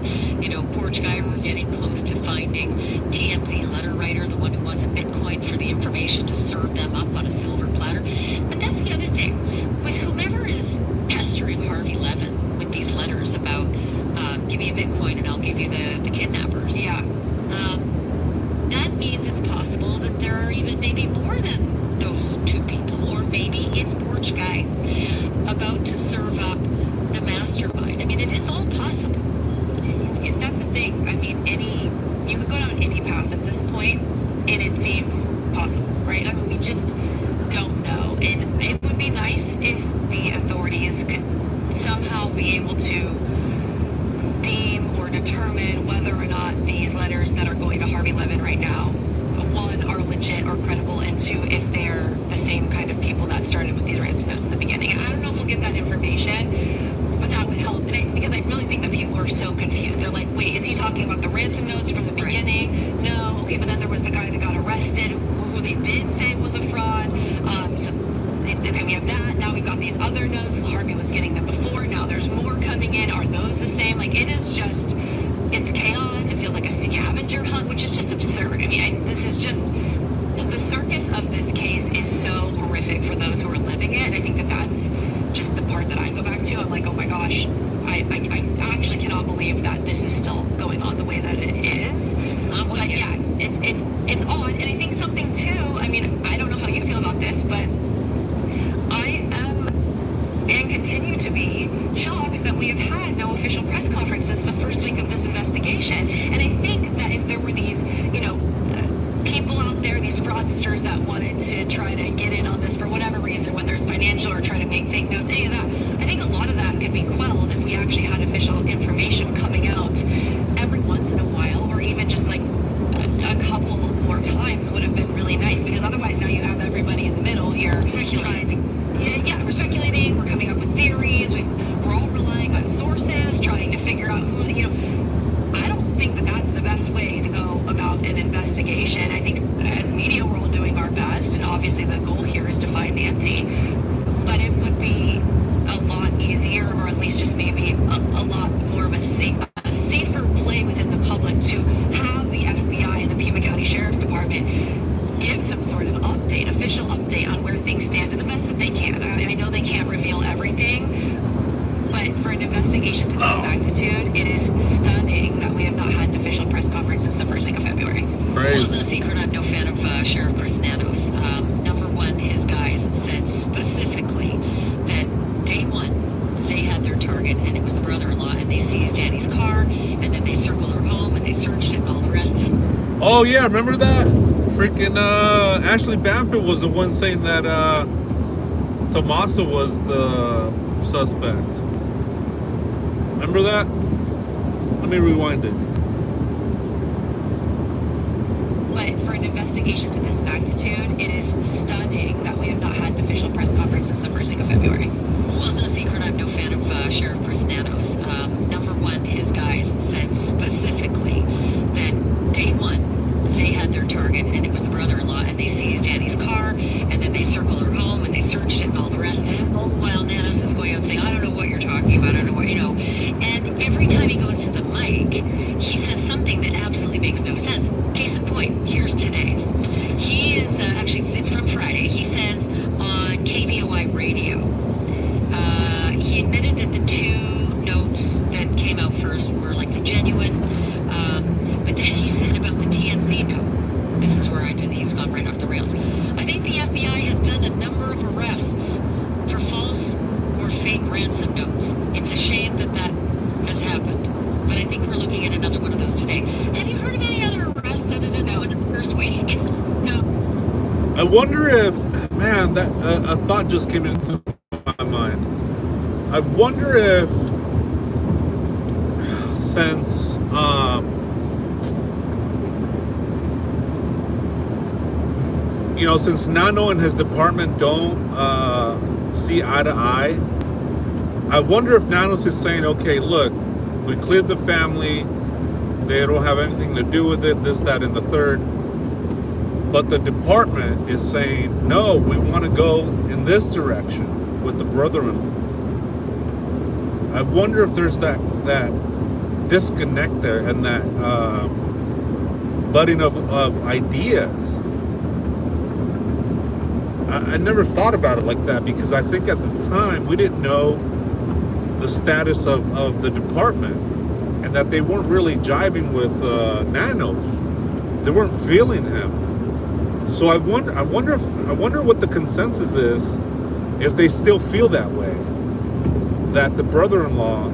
porch guy, we're getting close to finding TMZ letter writer, the one who wants a Bitcoin for the information to serve them up on a silver platter. But that's the other thing. With whomever is pestering Harvey Levin with these letters about give me a Bitcoin and I'll give you the kidnappers. Yeah. That means it's possible that there are even maybe more than those two people, or maybe it's porch guy about to serve up the mastermind. I mean, it is all possible. That's the thing. I mean, you could go down any path at this point, and it seems possible, right? I mean, we just don't know. And it would be nice if the authorities could somehow be able to deem or determine whether or not these letters that are going to Harvey Levin right now, one, are legit or credible, and two, if they're the same kind of people that started with these ransom notes in the beginning. I don't know if we'll get that information, but that would help. Because I really think that people are so confused. They're like, wait, is he talking about the ransom notes from the beginning? Right. No. Okay, but then there was the guy that got arrested who they did say was a fraud. Okay, we have that. Now we got these other notes. Harvey was getting them before. Now there's more coming in. Are those the same? Like, it is just, it's chaos. It feels like a scavenger hunt, which is just absurd. I mean, this is just, the circus of this case is so horrific for those who are living it. And I think that that's just the part that I go back to. I'm like, oh my gosh, I actually cannot believe that this is still going on the way that it is. But yeah, it's odd. And I think something too, I mean, I don't know how you feel about this, but I am and continue to be shocked that we have had no official press conference since the first week of this investigation. And I think that if there were these, people out there, these fraudsters that wanted to try to get in on this for whatever reason, whether it's financial or try to make fake notes, any of that, I think a lot of that could be quelled if we actually had official information coming out every once in a while, or even just like a couple more times would have been really nice, because otherwise now you have everybody in the middle here trying to, we're speculating, we're coming up with theories, we're all relying on sources, trying to figure out who, I don't think that that's the best way to go about an investigation. I think as media, we're all doing our best, and obviously the goal here is to find Nancy. the best that they can. I know they can't reveal everything, but for an investigation to this magnitude, it is stunning that we have not had an official press conference since the first week of February. Well, it's no secret I'm no fan of Sheriff Chris Nanos. Number one, his guys said specifically that day one they had their target, and it was the brother-in-law, and they seized Danny's car, and then they circled her home, and they searched it and all the rest. Oh yeah, remember that? Freaking Ashley Banfield was the one saying that Tomasa was the suspect. Remember that? Let me rewind it. But for an investigation to this magnitude, it is stunning that we have not had an official press conference since the first week of February. Well, it's no secret I'm no fan of Sheriff Chris Nanos. Number one, his guys said specifically that day one they had their target, and it was the brother-in-law, and they seized Danny's car, and then they circled her home, and they searched it and all the rest. All the while, Nanos is going out saying, I don't know what you're talking about, I don't know what, and every time he goes to the mic, he says something that absolutely makes no sense. Case in point, here's today's. He is, actually, it's from Friday. He says on KVOI radio, he admitted that the two notes that came out first were likely genuine, but then he said about the TMZ note, this is where he's gone right off the rails. I think the FBI has done a number of arrests for false or fake ransom notes. It's a shame that has happened, but I think we're looking at another one of those today. Have you heard of any other arrests other than that one in the first week? No. I wonder if, man, that a thought just came into my mind. I wonder if since since Nano and his department don't see eye to eye, I wonder if Nanos is saying, okay, look, we cleared the family, they don't have anything to do with it, this, that, and the third. But the department is saying, no, we want to go in this direction with the brother-in-law. I wonder if there's that disconnect there and that budding of ideas. I never thought about it like that, because I think at the time we didn't know the status of the department, and that they weren't really jiving with Nanos. They weren't feeling him. So I wonder what the consensus is, if they still feel that way, that the brother-in-law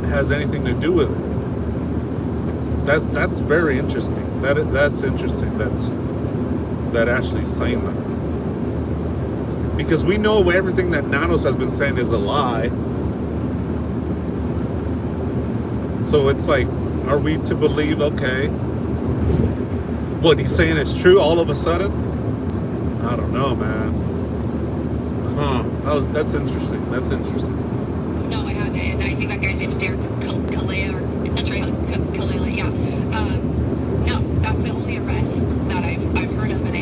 has anything to do with it. That's very interesting. That's interesting. That Ashley's saying that, because we know everything that Nanos has been saying is a lie. So it's like, are we to believe, okay, what he's saying is true all of a sudden? I don't know, man. That's interesting. That's interesting. No, I haven't. And I think that guy's name's Derek Kalea. That's right. Kalea, yeah. No, that's the only arrest that I've heard of, and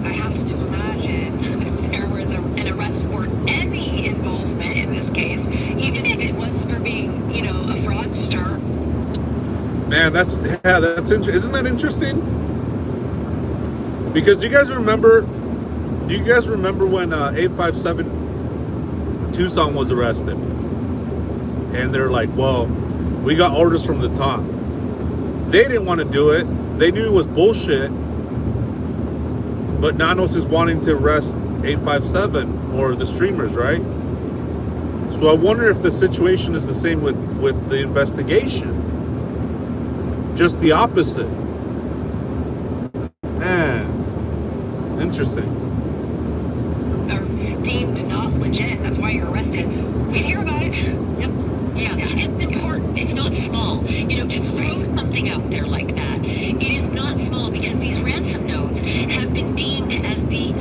I have to imagine if there was an arrest for any involvement in this case, even if it was for being, a fraudster. Man, that's interesting. Isn't that interesting? Because do you guys remember when 857 Tucson was arrested? And they're like, well, we got orders from the top. They didn't want to do it. They knew it was bullshit. But Nanos is wanting to arrest 857 or the streamers, right? So I wonder if the situation is the same with the investigation. Just the opposite. Man, interesting. Or deemed not legit. That's why you're arrested. We'd hear about it. Yep. Yeah, it's important. It's not small. To throw something out there like that, it is not small, because these ransom notes have been deemed as the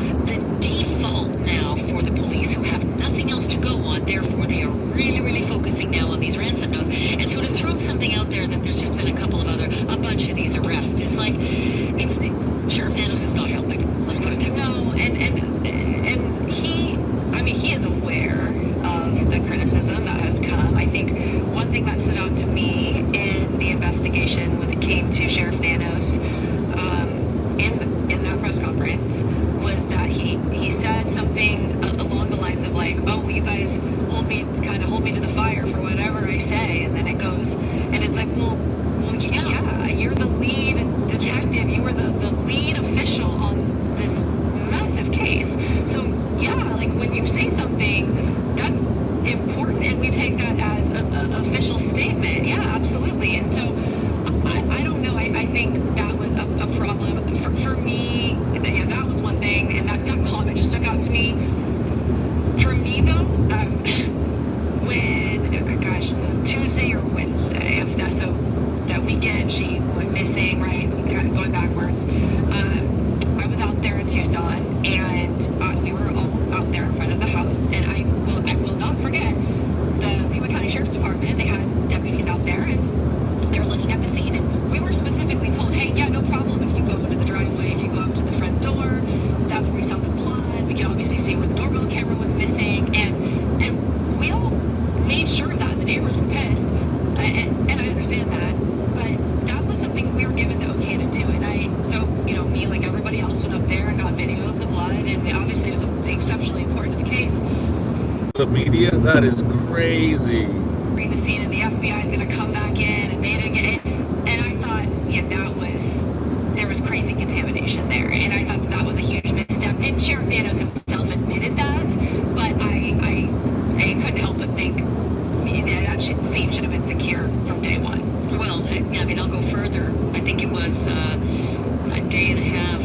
default now for the police, who have nothing else to go on. Therefore, they are really, really focusing now on these ransom notes. And so to throw something out there that there's just been a bunch of these arrests, it's like, Sheriff Nanos is not helping. Let's put it there. No, and he is aware of the criticism that has come. I think one thing that stood out to me in the investigation when it came to Sheriff Nanos in that press conference was that he oh, well, you guys hold me to the fire for whatever I say. And then it goes, and it's like, well, yeah, you're the lead detective. You were the lead official on this massive case. So yeah, like when you say something, that's important, and we take that as a official statement. Yeah, absolutely. And so I don't know. I think that was a problem for me. Yeah, that was one thing, and that comment just stuck out to me. For me though, when gosh, this was Tuesday or Wednesday of that. So that weekend she went missing. Right, going backwards. I was out there in Tucson, and we were all out there in front of the house, and I will not forget the Pima County Sheriff's Department. They had deputies out there, and they were looking at the scene, and we were specifically told, hey, yeah, no problem if you go into the driveway, if you go up to the front door, that's where we saw the blood. We can obviously see where the doorbell camera was missing, and we all made sure of that. The neighbors were pissed, and I understand that, but that was something that we were given the okay to do, and so me, like everybody else, went up there and got video of the blood, and obviously it was exceptionally important to the case. The media, that is crazy. The scene, and the FBI is going to come back in, and they didn't get it. And I thought, yeah, there was crazy contamination there, and I thought that was a huge misstep. And Sheriff Thanos himself admitted that, but I couldn't help but think that scene should have been secure from day one. Well, I mean, I'll go further. I think it was a day and a half,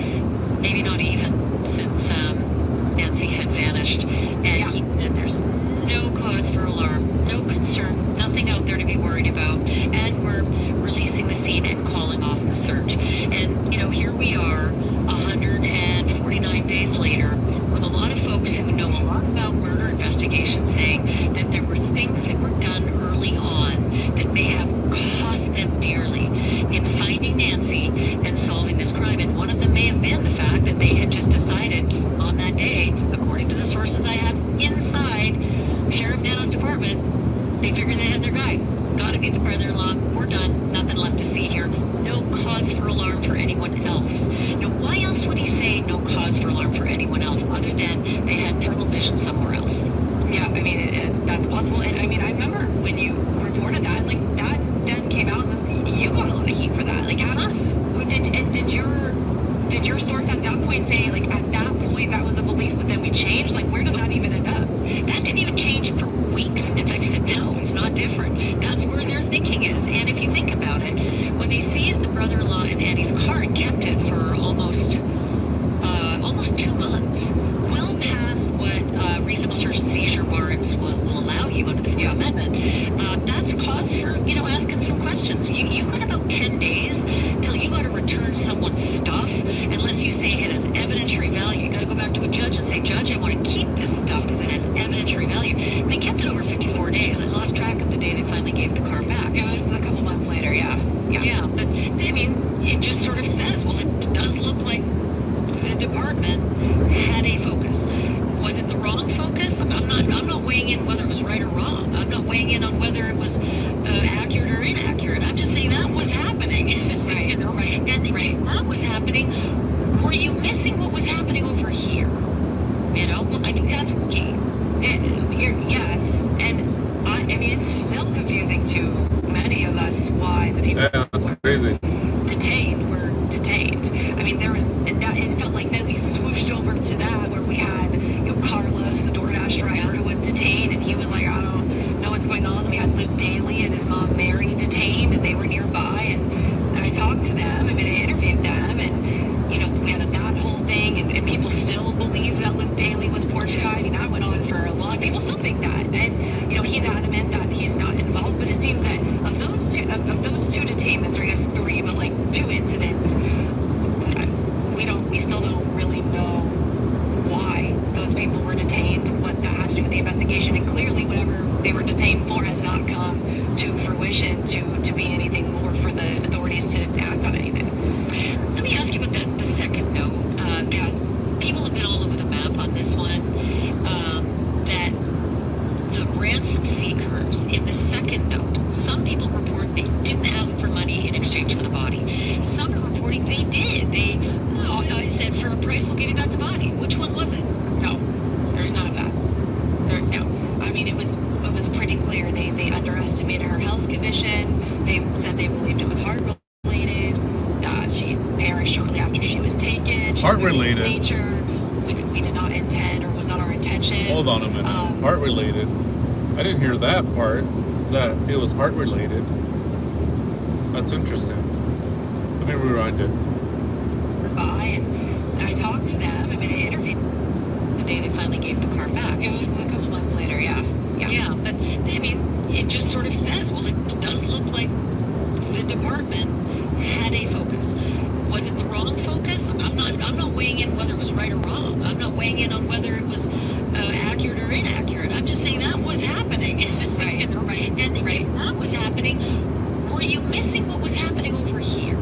maybe not even, since Nancy had vanished. And he said there's no cause for alarm, no concern, nothing out there to be worried about. And we're releasing the scene and calling off the search. And, here we are, 149 days later, with a lot of folks who know a lot about murder investigations saying that there were things that were done early on that may have cost them dearly in finding Nancy and solving this crime. And one of them may have been the fact that they had just decided on that day, according to the sources I have inside Sheriff Nano's department, they figured they had their guy. It's got to be the brother-in-law. We're done. Nothing left to see here. No cause for alarm for anyone else. Now, why else would he say no cause for alarm for anyone else other than they had tunnel vision somewhere else? Yeah, I mean, that's possible. And I mean, I remember when you reported that, like, that then came out, and you got a lot of heat for that. Like, did your source at that point say, like, at that point that was a belief, but then we changed? Like, where did that even end up? That didn't even change for weeks. In fact, he said, no, it's not different. That's where their thinking is. And if you think about it, when they seized the brother-in-law in Annie's car and kept it for almost 2 months, well past what reasonable search and seizure warrants will allow you under the Fourth Amendment, that's cause for, asking some questions. You got about 10 days till you got to return someone's stuff, unless you say it has evidentiary value. You got to go back to a judge and say, Judge, I want to keep this stuff because it has evidentiary value. And they kept it over 54 days. I lost track of the day they finally gave the car back. Yeah, it was a couple months later, yeah. Yeah, but, I mean, it just sort of says, well, it does look like the department had a focus. Was it the wrong focus? I'm not weighing in whether it was right or wrong. I'm not weighing in on whether it was accurate or inaccurate. I'm just saying that was happening. Right, right. And if that was happening, were you missing what was happening over here? I think that's what's key. Yes, and I mean, it's still confusing to many of us why the people that's crazy. detained were detained. I mean, it felt like then we swooshed over to that where we had Carlos, the DoorDash driver, who was detained, and he was like, I don't know what's going on. And we had Luke Daly and his mom Mary detained, and they were nearby, and I talked to them. I mean, I interviewed them, and we had that whole thing, and people still believe that Luke Daly was porch guy. I mean, that went on for a long. People still think that, and he's adamant that he's not involved. But it seems that of those two detainments, or I guess 3, but like 2 incidents, we still don't really know why those people were detained, what that had to do with the investigation, and clearly whatever they were detained for has not come to fruition to be anything more for the authorities to act on anything. Let me ask you about the second note, because people have been all over the map on this one, that the ransom seekers in the second note, some people report they didn't ask for money in exchange for the body. Some are reporting they did. They said, for a price, we'll give you back the body. Which one was it? No, there's none of that. connection. Hold on a minute. Heart related. I didn't hear that part. That it was heart related. That's interesting. Let me rewind it. By, and I talked to them. I mean, I interviewed. The day they finally gave the car back. It was a couple months later, yeah. Yeah, but I mean, it just sort of says, well, it does look like the department had a focus. Was it the wrong focus? I'm not weighing in whether it was right or wrong. I'm not weighing in on whether it was accurate or inaccurate. I'm just saying that was happening. Right, You know? right, And right. if that was happening, were you missing what was happening over here?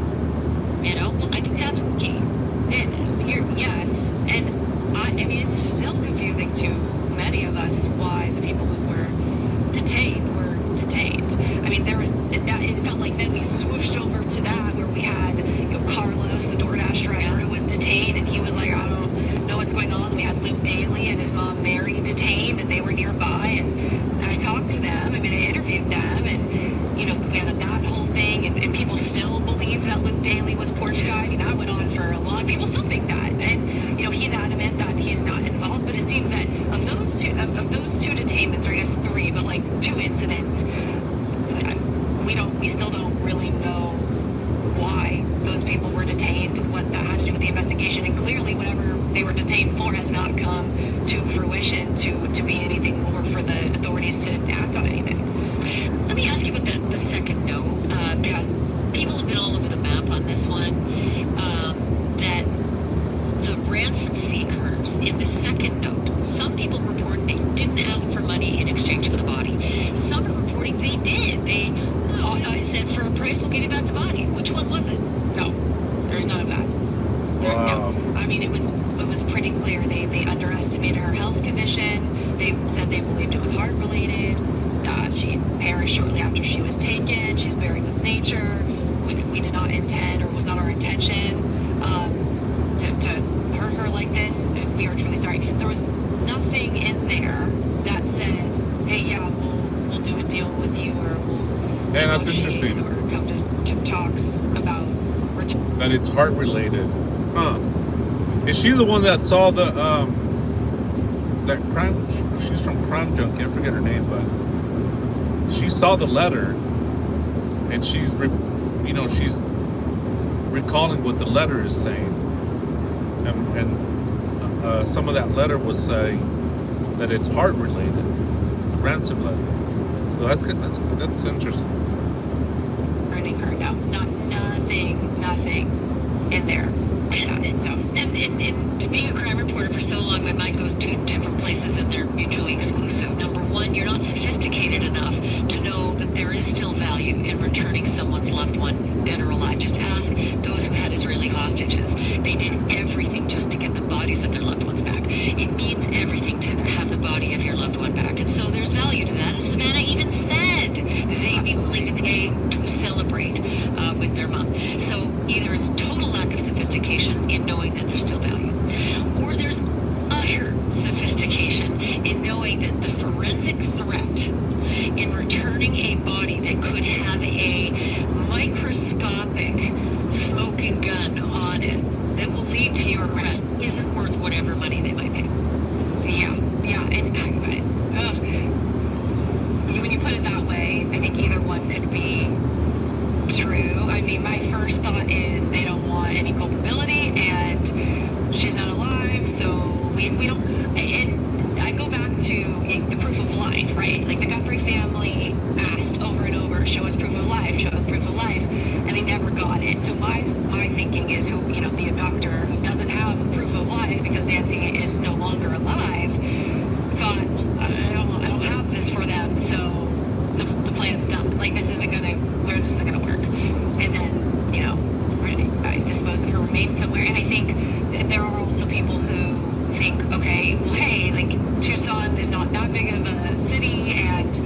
You know, I think that's what's key. Yes, and I mean, it's still confusing to many of us why the people who were detained. I mean, it felt like then we swooshed over to that where we had, Carlos, the DoorDash driver, who was detained, and he was like, I don't know what's going on. We had Luke Daly and his mom Mary detained, and they were nearby, and I talked to them. I mean, I interviewed them, and we had that whole thing, and people still believe that Luke Daly was Porch Guy. I mean, that went on for a long. People still think that, and he's adamant that he's not involved. But it seems that of those two detainments, or I guess three, but like two incidents, we still don't really know why those people were detained, what that had to do with the investigation, and clearly whatever they were detained for has not come to fruition to be anything more for the authorities to act on anything. Let me ask you about the second note, because people have been all over the map on this one, that the ransom seekers in the second note, some people report they didn't ask for money in exchange for the body. Some are reporting they did. They said, for a price, we'll give you back the body. Which one was it? No, there's none of that. Wow. No. I mean, it was pretty clear. They underestimated her health condition. They said they believed it was heart related. She perished shortly after she was taken. She's buried with nature. We did not intend, or was not our intention, to hurt her like this. We are truly sorry. There was nothing in there that said, hey, yeah, we'll do a deal with you, or we'll Yeah, that's interesting. or come to talks about return. That it's heart related. Huh. Is she the one that saw the that crime? She's from Crime Junkie. I forget her name, but she saw the letter, and she's she's recalling what the letter is saying, and some of that letter was saying that it's heart related, the ransom letter. So that's good. That's interesting. Burning her. No, nothing in there. So. And being a crime reporter for so long, my mind goes to different places, and they're mutually exclusive. Number one, you're not sophisticated enough to know that there is still value in returning someone's loved one, dead or alive. Just ask those who had Israeli hostages. They did everything just to get the bodies of their loved ones back. It means everything to have the body of your loved one back. And so there's value to that. And Savannah even said they'd be willing to pay to celebrate with their mom. So either it's total lack of sophistication in knowing that there's still value, or there's utter sophistication in knowing that the forensic threat in returning a body that could have a microscopic smoking gun on it that will lead to your arrest isn't worth whatever money they might pay. Yeah, and when you put it that way, I think either one could be true. I mean, my first thought is they don't want any culpability, and she's not alive, so we don't. And I go back to the proof of life, right? Like the Guthrie family asked over and over, show us proof of life, and they never got it. So my thinking is, the abductor who doesn't have proof of life because Nancy is no longer alive, thought, well, I don't have this for them, so the plan's done. Like this isn't gonna work. And then we're gonna dispose of her remains somewhere. And I think that there are also people who think, okay, well, hey, like Tucson is not that big of a city, and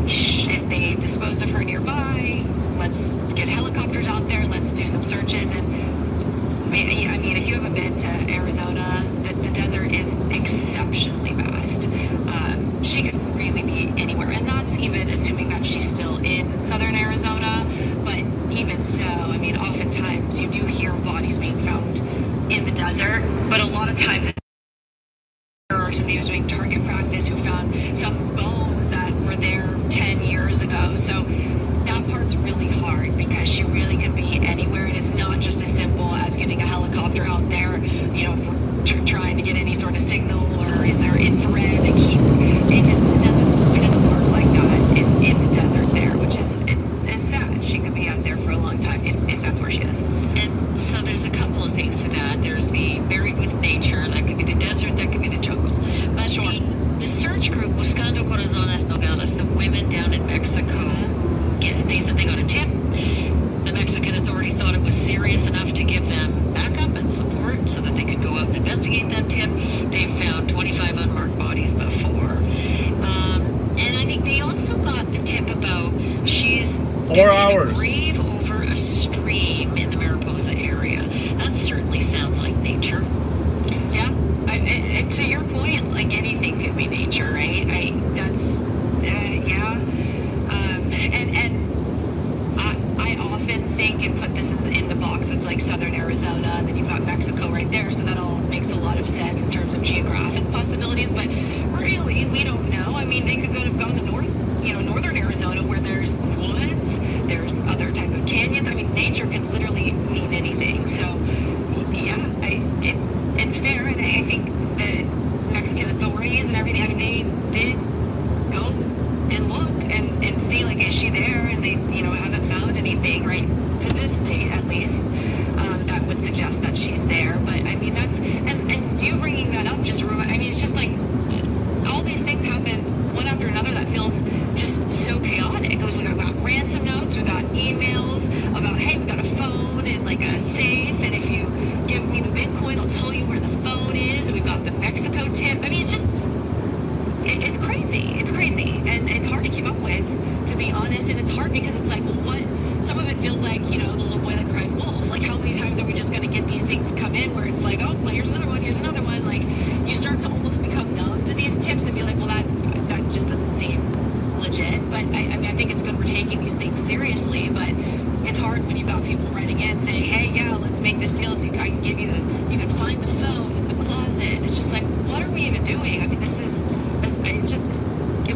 if they disposed of her nearby, let's get helicopters out there, let's do some searches. And I mean, if you haven't been to Arizona, the desert is exceptionally vast. She could really be anywhere, and that's even assuming that she's still in southern Arizona. But even so, I mean, oftentimes you do hear bodies being found in the desert, but a lot of times there are or somebody who was doing target practice who found some bones that were there 10 years ago. So that part's really hard because she really could be anywhere, and it's not just as simple as getting a helicopter out there, you know, trying to get any sort of signal, or is there infrared to keep it doesn't work like that in the desert there, which is it's sad. She could be out there for a long time if that's where she is. And so there's a couple of things to that. There's the buried with nature, that could be the desert, that could be the jungle. But Sure. the search group, Buscando Corazones Nogales, the women down in Mexico, they said they got a tip. The Mexican authorities thought it was serious enough to give them backup and support so that they could go out and investigate that tip. They found 25 unmarked bodies before. And I think they also got the tip about she's 4 hours. in a grave over a stream in the Mariposa area. That certainly sounds like nature. Yeah, to your point, like anything could be nature, right? Yeah. I often think and put this in the box of like southern Arizona, and then you've got Mexico right there, so that all makes a lot of sense in terms of geographic possibilities. But really, we don't know. I mean, they could have gone to northern Arizona, where there's woods, there's other type of canyons. I mean, nature can literally mean anything. So yeah, it's fair, and I think the Mexican authorities and everything, I mean, they did go and look and see, like, is she there? And they, haven't found anything, right, to this date at least, that would suggest that she's there. But I mean, that's, and you bringing that up just, it's just like, all these things happen one after another that feels just so chaotic. Because we got ransom notes, we got emails about, hey, we got a phone and like a safe, and if you give me the Bitcoin, I'll tell you where the phone is. And we've got the Mexico tip. I mean, it's just, it's crazy. It's crazy. And it's hard to keep up with, to be honest. And it's hard because it's like, well, some of it feels like, the little boy that cried wolf. Like, how many times are we just going to get these things come in where it's like, oh, well, here's another one, here's another one. Like, you start to almost become numb to these tips and be like, well, that just doesn't seem legit. But I mean, I think it's good we're taking these things seriously, but it's hard when you've got people writing in saying, hey, yeah, let's make this deal so I can give you you can find the phone in the closet. And it's just like, what are we even doing? I mean, it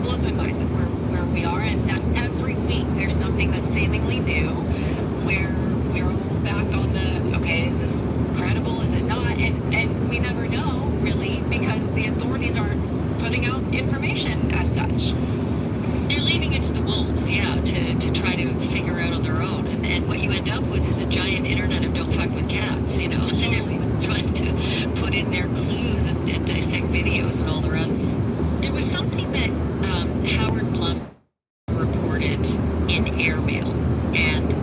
blows my mind that we're where we are, and that every week there's something that's seemingly new where we're back on the, okay, is this credible, is it not? And we never know, really, because the authorities aren't putting out information as such. They're leaving it to the wolves, yeah, to try to figure out on their own. And what you end up with is a giant internet of don't fuck with cats, And everyone's trying to put in their clues and dissect videos and all the rest. There was something that Howard Blum reported in airmail, and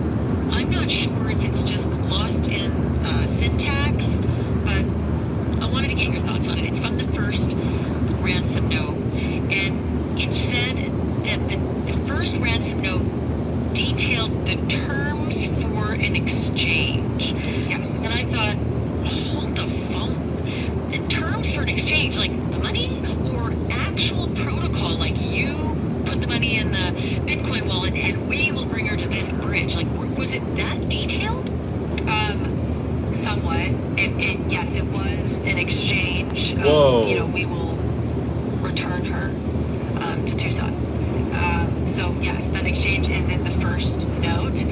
I'm not sure if it's just lost in syntax, but I wanted to get your thoughts on it. It's from the first ransom note, and it said that the first ransom note detailed the terms for an exchange. Yes. And I thought, hold the phone. The terms for an exchange, like the money, or actual protocol, like you put the money in the Bitcoin wallet and we will bring her to this bridge. Like, was it that detailed? Somewhat. Yes, it was an exchange. Whoa. We will return her to Tucson. So yes, that exchange is in the first note,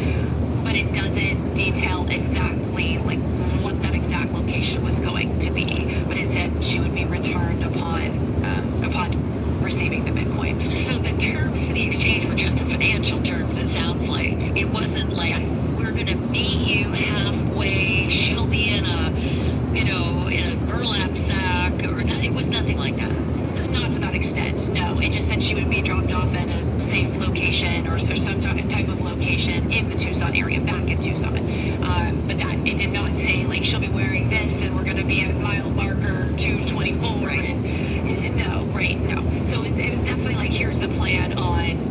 but it doesn't detail exactly like what that exact location was going to be. But it said she would be returned upon receiving the Bitcoin. So the terms for the exchange were just the financial terms, it sounds like. It wasn't like, Yes. we're going to meet you halfway, she'll be in a burlap sack, or nothing. It was nothing like that. Not to that extent, no. It just said she would be dropped off at a safe location or some type of location in the Tucson area, back in Tucson. But that it did not say like she'll be wearing this and we're going to be at mile marker 224. Right. And no, right, no. So it was definitely like, here's the plan on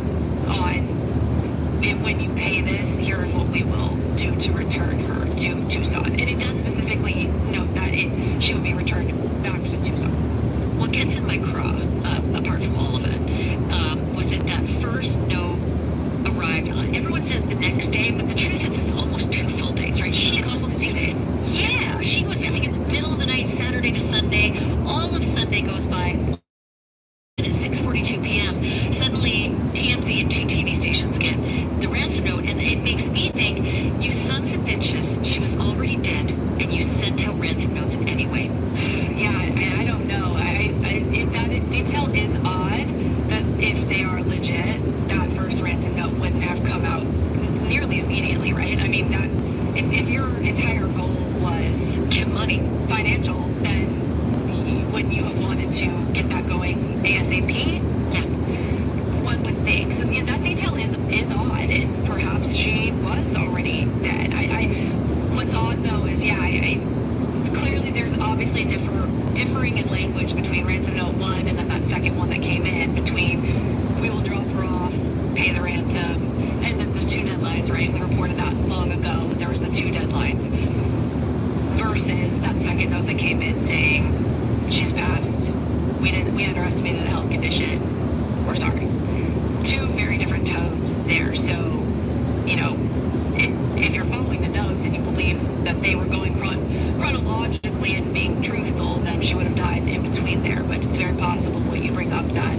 when you pay this, here's what we will do to return her to Tucson. And it does specifically note that she would be returned back to Tucson. What gets in my craw, apart from all of it, was that first note arrived on, everyone says the next day, but the truth is it's almost 2 full to get that going ASAP. Yeah. One would think. So yeah, that detail is odd, and perhaps she was already dead. What's odd though is clearly there's obviously differing in language between ransom note 1 and then that second one that came in between we will drop her off, pay the ransom, and then the 2 deadlines, right? We reported that long ago. There was the 2 deadlines versus that second note that came in saying she's passed. We underestimated the health condition. We're sorry. 2 very different tones there. So, you know, if you're following the notes and you believe that they were going chronologically and being truthful, then she would have died in between there. But it's very possible what you bring up that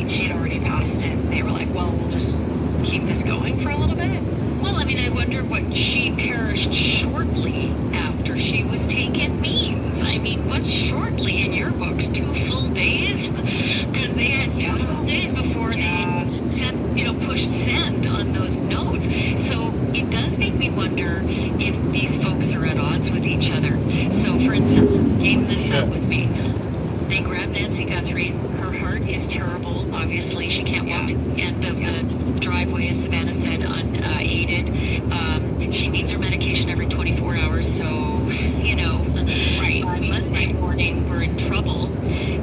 she'd already passed and they were like, well, we'll just keep this going for a little bit. Well, I mean, I wonder what she perished shortly after she was taken means. I mean, what's shortly in your books? 2 full days? Because they had 2 full days before they sent, pushed send on those notes. So it does make me wonder if these folks are at odds with each other. So, for instance, game this out with me. They grab Nancy Guthrie. Her heart is terrible. Obviously, she can't walk to the end of the driveway, as Savannah said, unaided. She needs her medication every 24 hours. So, Right. by Monday morning, we're in trouble.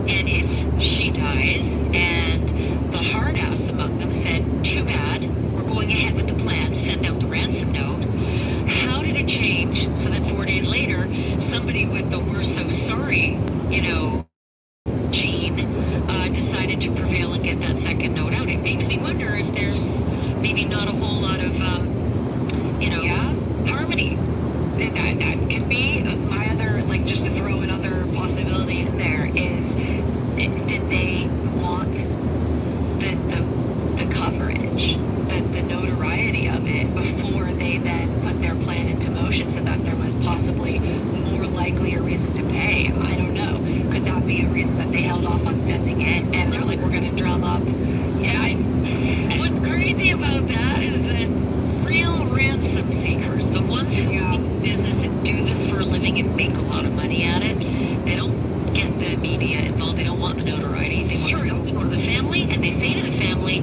And if she dies, and the hard ass among them said, too bad, we're going ahead with the plan, send out the ransom note. How did it change so that 4 days later, somebody with the we're so sorry, gene decided to prevail and get that second note out? It makes me wonder if there's maybe not a whole lot of, harmony. That could be my other, just to throw another possibility in there is, did they want the coverage, the notoriety of it before they then put their plan into motion so that there was possibly more likely a reason to pay? I don't know. Could that be a reason that they held off on sending it and they're like, we're going to drum up? What's crazy about that is that real ransom seekers, the ones who make business and do this for a living and make a lot of money at it, they don't get the media involved. They don't want the notoriety. They want to go to the family, and they say to the family,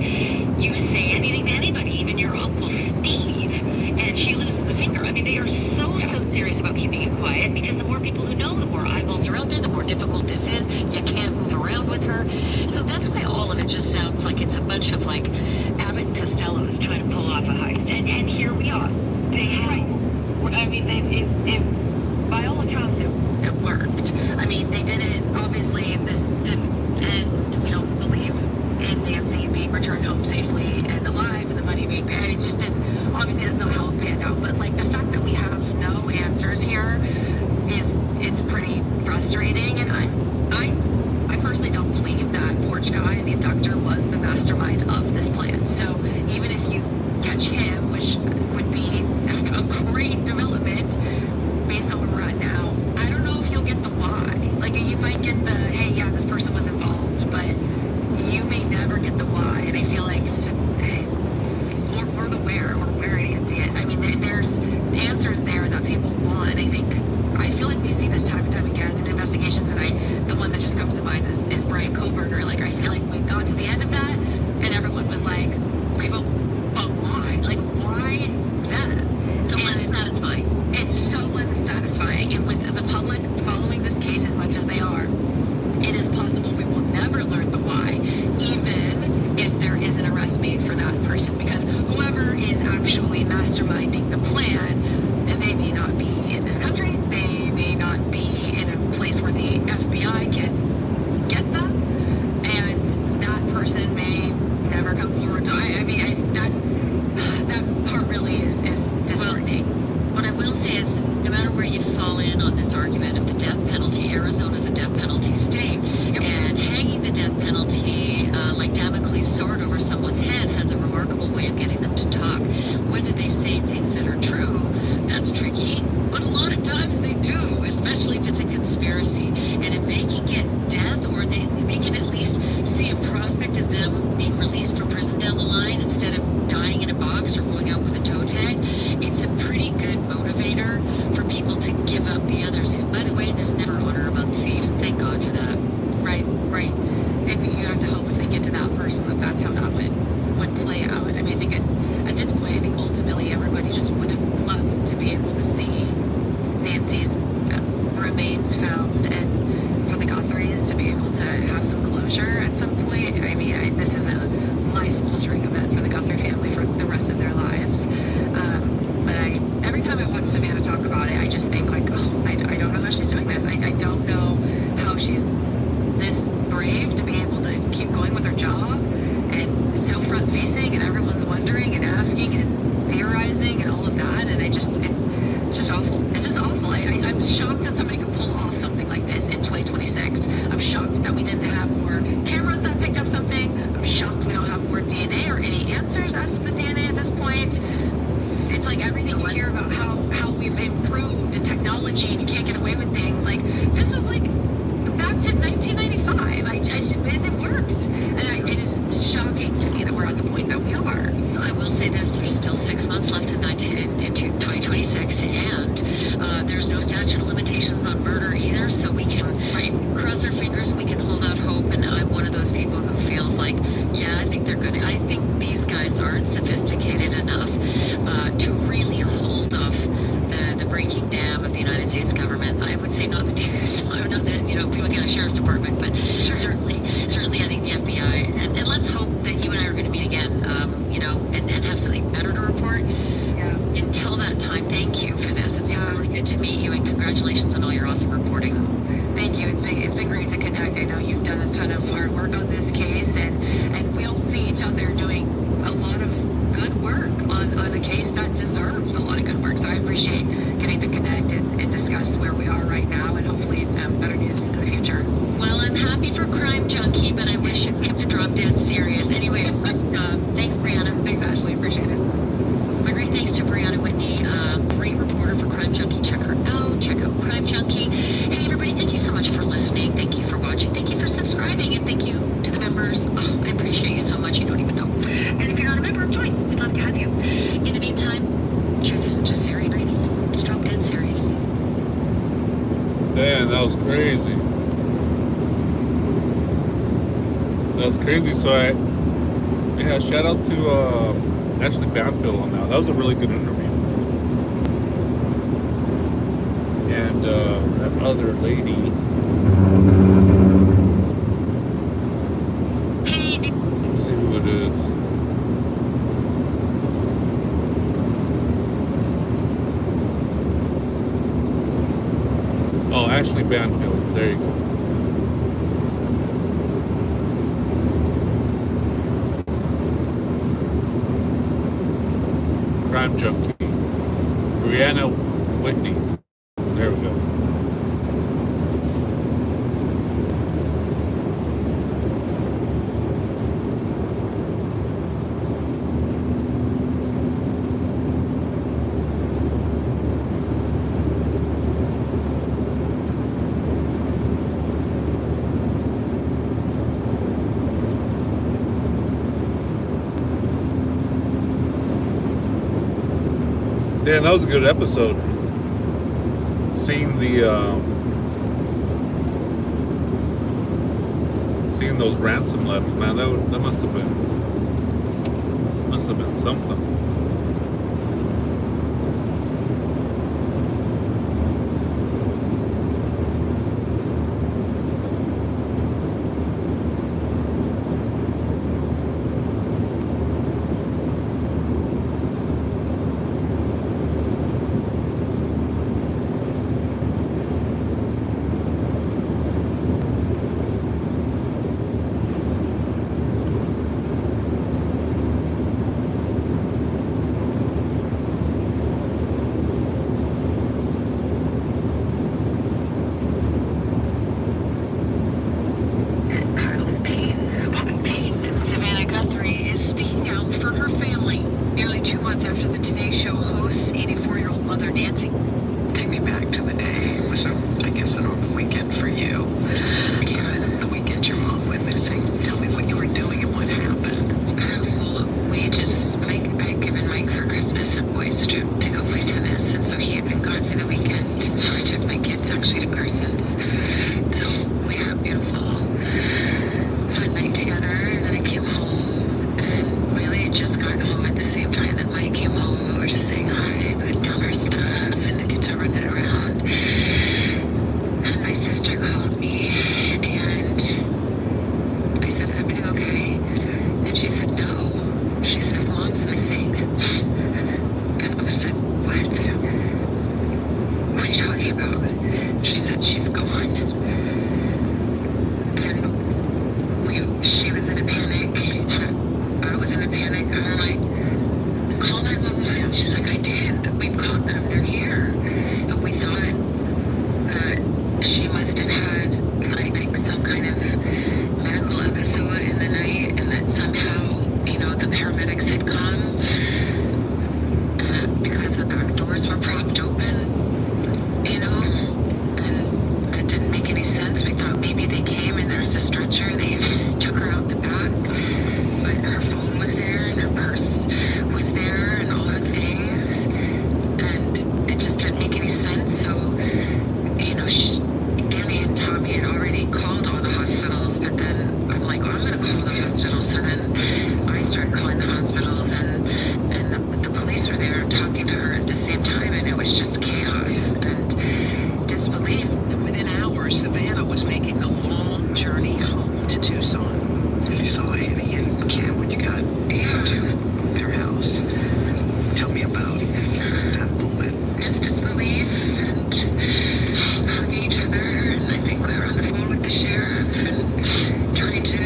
you say anything to anybody, even your Uncle Steve, and she loses a finger. I mean, they are so serious about keeping it quiet because the more people who know, the more eyeballs are out there, the more difficult this is. You can't move around with her. So that's why all of it just sounds like it's a bunch of Abbott and Costello's trying to pull off a heist. And here we are. They have. Right. I mean, it by all accounts, it worked. I mean, they did it. Obviously, this didn't end. We don't believe in Nancy being returned home safely and alive and the money being paid. It just didn't. Obviously, that's not how it panned out. But the fact that we have no answers here is pretty frustrating. And I personally don't believe that Porch Guy, the abductor, was the mastermind of this plan. So even if you catch him, which would be a great development based on where we're at now, I don't know if you'll get the why. You might get the, hey, yeah, this person was involved, but you may never get the why. And I feel like, or the where Nancy is. I mean, there's answers there that people want. And I feel like we see this time and time again in investigations, and the one that just comes to mind is Brian Koberger. I feel like we got to the end of that, and everyone was like, okay, but why? Why them? So unsatisfying. It's so unsatisfying. And with the public following this case as much as they are, it is possible we will never learn the why, even if there is an arrest made for that person, because whoever is actually masterminding the plan, they may not be in this country, they may not be in a place where the FBI can get them, and that person may never come forward. So that person that's how that would play out. I mean, I think at this point, I think ultimately everybody just would love to be able to see Nancy's remains found, and for the Guthries to be able to have some closure at some point. I mean, this is a life-altering event for the Guthrie family for the rest of their lives. But every time I watch Savannah talk about it, I just think like, oh, I don't know how she's doing this. I don't know how she's this brave to be able to keep going with her job, and it's so front-facing, and everyone's wondering and asking and theorizing and all of that, and it's just awful. It's just awful. I'm shocked that somebody could pull off something like this in 2026. I'm shocked that we didn't have more cameras that picked up something. I'm shocked we don't have more DNA or any answers as to the DNA at this point. It's like everything you hear about how we've improved the technology and you can't get away with things. Like, this was like back to 1995. And it worked. And it is shocking to me that we're at the point that we are. I will say this, there's still 6 months left in 2026, and there's no statute of limitations on murder either, so we can cross our fingers, we can hold out hope, and I'm one of those people who feels like, yeah, I think these guys aren't sophisticated enough to really hold off the breaking dam of the United States government. I would say not the Tucson, not the, Pima County Sheriff's Department, but certainly I think the FBI, and let's hope that you and I are going to meet again, and have something better to report. Yeah. Until that time, thank you for this. It's been really good to meet you, and congratulations on all your awesome reporting. Thank you. It's been great to connect. I know you've done a ton of hard work on this case, and we all see each other doing a lot of good work on a case that deserves a lot of good work. So I appreciate getting to connect and discuss where we are right now, and hopefully better news in the future. Well, I'm happy for Crime Junkie, but I wish you came to Drop Dead Serious. Anyway, thanks, Brianna. Thanks, Ashley. Appreciate it. My great thanks to Brianna Whitney, great reporter for Crime Junkie. Check her out. Check out Crime Junkie. Hey, everybody, thank you so much for listening. Thank you for watching. Thank you for subscribing. And thank you to the members. Oh, I appreciate you so much. You don't even know. And if you're not a member, join. We'd love to have you. In the meantime, truth isn't just serious. It's Drop Dead Serious. Damn, that was crazy. That was crazy. So shout out to Ashley Banfield on that. That was a really good interview. And that other lady. Let's see who it is. Oh, Ashley Banfield. There you go. Crime Junkie. Brianna Whitney. There we go. Damn, that was a good episode. Seeing those ransom letters, man, that must have been something. journey home to Tucson. You saw Annie and Cam when you got to their house. Tell me about that moment. Just disbelief and hugging each other, and I think we were on the phone with the sheriff and trying to,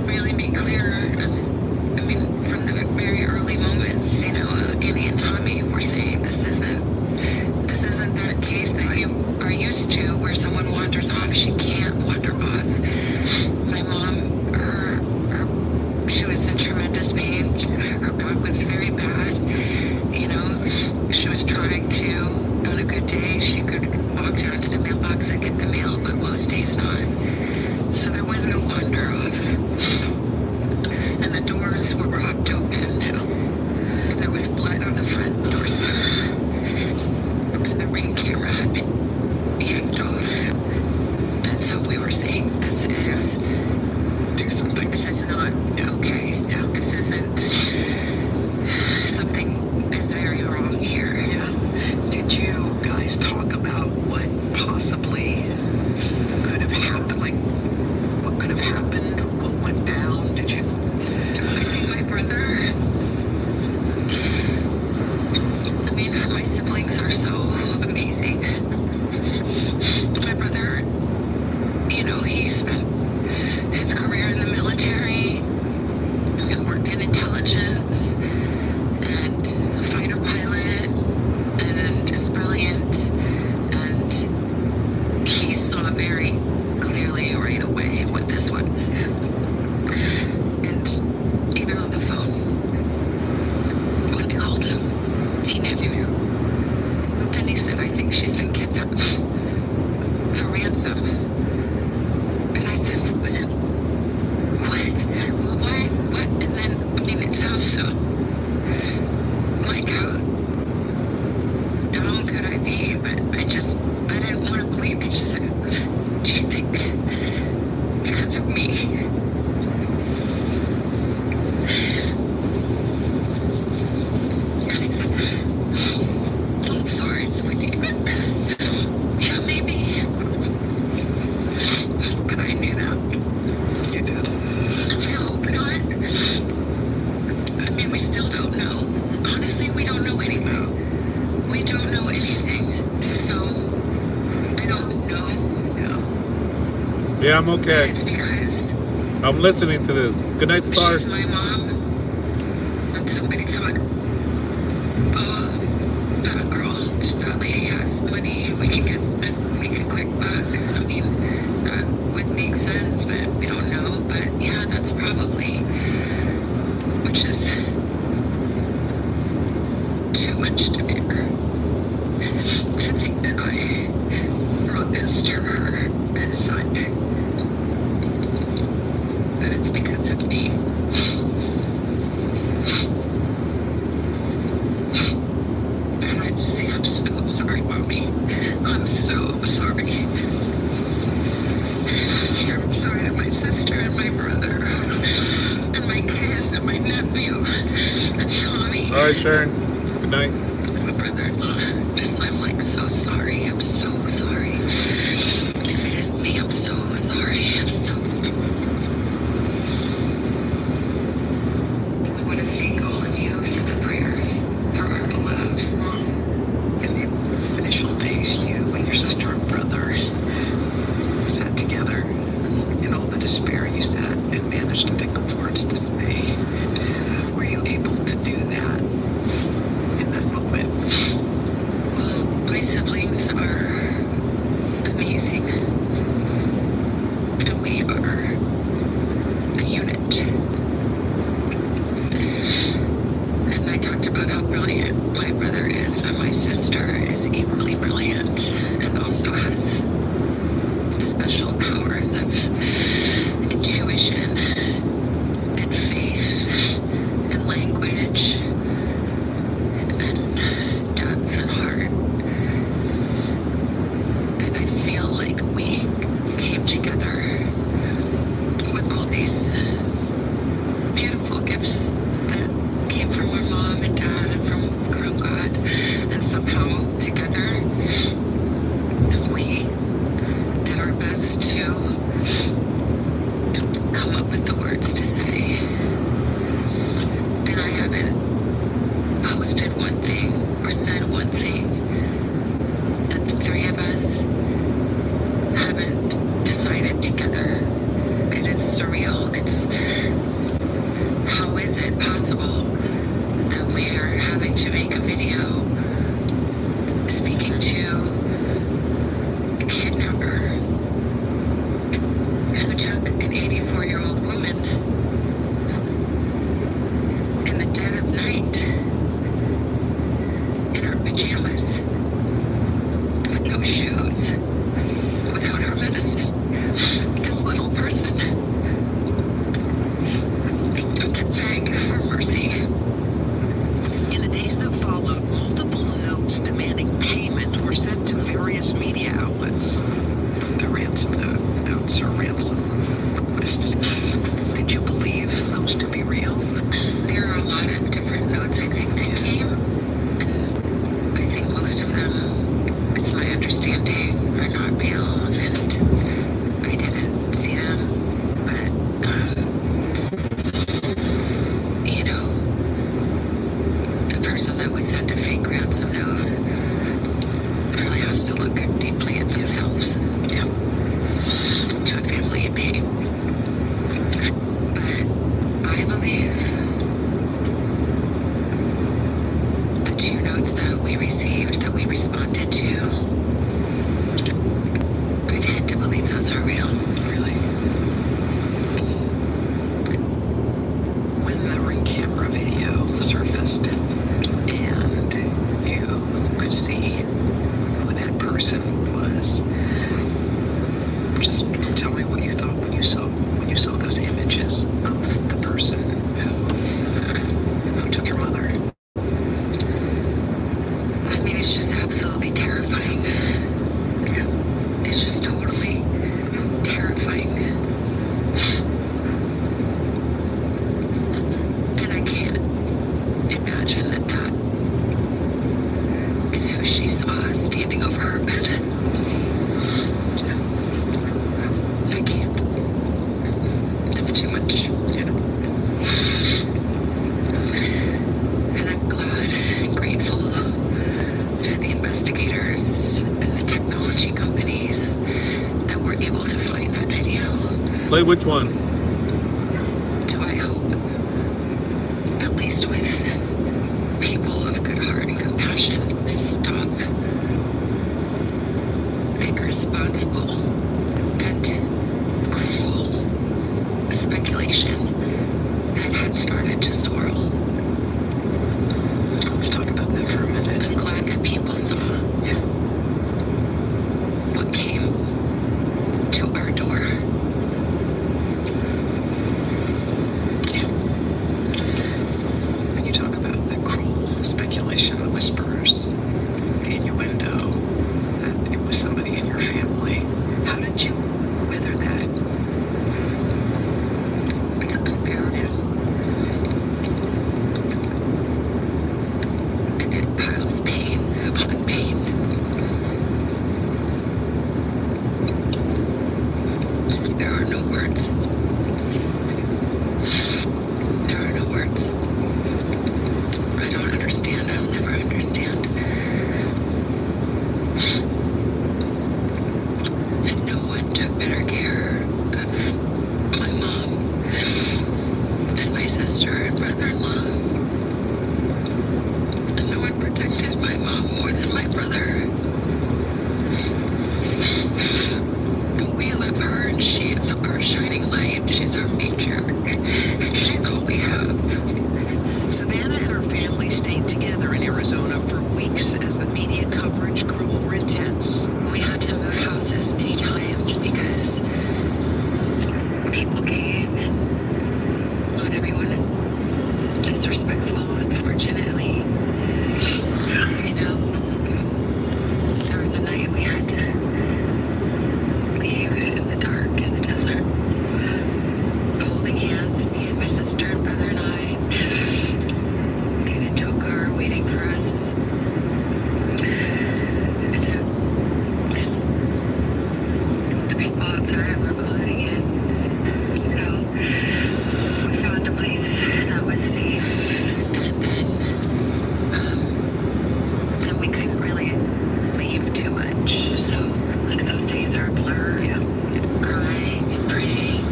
really make clear from the very early moments, Annie and Tommy were saying this isn't that case that you are used to where someone wanders off. She can't wander off. My mom, she was in tremendous pain. Her back was very bad. She was trying to, on a good day, she could walk down to the mailbox and get the mail, but most days not. So there was no wander off. And the doors were propped open. And there was blood on the front doorstep. And the ring camera had been yanked off. And so we were saying, this is... Do something. This is not okay. Yeah. This isn't... Something is very wrong here. Yeah. Did you guys talk about what possibly could have happened? Like, what could have happened? What went down? Did you... I think my brother... my siblings are so amazing. My brother, he spent his career in the military and worked in intelligence and is a fighter pilot and just brilliant. And he saw very clearly right away what this was. And even on the phone, when I called him, he knew. And he said, I think she's been kidnapped for ransom. And I said, what? And then, it sounds so, like, how dumb could I be? But I didn't want to believe. I just said, do you think because of me? And I said, I'm sorry, sweetie, but yeah, maybe. But I knew that. You did. I hope not. We still don't know. Honestly, we don't know anything. We don't know anything. So, I don't know. Yeah. Yeah, I'm okay. It's because I'm listening to this. Good night, stars. she's my mom. And somebody thought, oh, that girl, that lady has money. We can make a quick buck. That would make sense, but we don't know. But yeah, that's probably, which is too much to bear. To think that I brought this to her and son. That it's because of me. And I just say, I'm so sorry, Mommy. I'm so sorry. I'm sorry to my sister and my brother and my kids and my nephew and Tommy. All right, Sharon. Good night. My brother-in-law. I'm like so sorry. I'm so sorry. If it is me, I'm so sorry. I'm so sorry. I want to thank all of you for the prayers for our beloved. In the initial days, you and your sister and brother sat together. In all the despair, you sat and managed to think of words to say. Were you able to do that in that moment? Well, my siblings are amazing. And we are a unit. And I talked about how brilliant my brother is, but my sister is equally brilliant and also has special powers of intuition and faith and language and depth and heart. And I feel like we came together with all these beautiful gifts that came from our mom and dad and from God. And somehow together we did our best to come up with the words to say. And I haven't posted one thing or said one thing that the three of us haven't decided together. It is surreal. It's, how is it possible that we are having to make a video speaking to a kidnapper who took an 84-year-old woman in the dead of night in her pajamas with no shoes, without her medicine. This little person, to beg for mercy. In the days that followed, multiple notes demanding payment were sent to various media outlets. The ransom notes or ransom requests. Did you believe those to be real? There are a lot of different notes I think that came, and I think most of them, it's my understanding, are not real, and I didn't see them, but, you know, the person that would send a fake ransom note really has to look deeply at themselves Yeah. to a family in pain. But I believe the two notes that we received, that we responded to, I tend to believe those are real. Really? When the Ring camera video surfaced and you could see who that person was, just tell me what you thought when you saw those images of the person who took your mother. I mean, it's just absolutely terrifying. Yeah. It's just totally terrifying. And I can't imagine that that is who she saw standing over her bed. I can't. It's too much. Yeah. And I'm glad and grateful to the investigators and the technology companies that were able to find that video. Play which one? Do I hope, at least with people of good heart and compassion, stop the irresponsible and cruel speculation that had started to swirl. Let's talk about that for a minute. I'm glad that people saw Yeah. what came to our door. Yeah. When you talk about the cruel speculation, the whispers, the innuendo that it was somebody in your family, how did you weather that? It's unbearable. And it piles pain upon pain. There are no words. There are no words. I don't understand. I'll never understand. And no one took better care of my mom than my sister and brother-in-law. And no one protected my mom more than my brother. And we love her, and she is our shining light. She's our matriarch. She's all we have. Savannah and her family stayed together in Arizona for weeks as the media coverage grew more intense. We had to move houses many times because people came, and not everyone is respectful, unfortunately. You know, there was a night we had to leave in the dark in the desert, holding hands, me and my and we're closing in. So we found a place that was safe, and then we couldn't really leave too much. So like those days are a blur. Yeah. Crying and praying.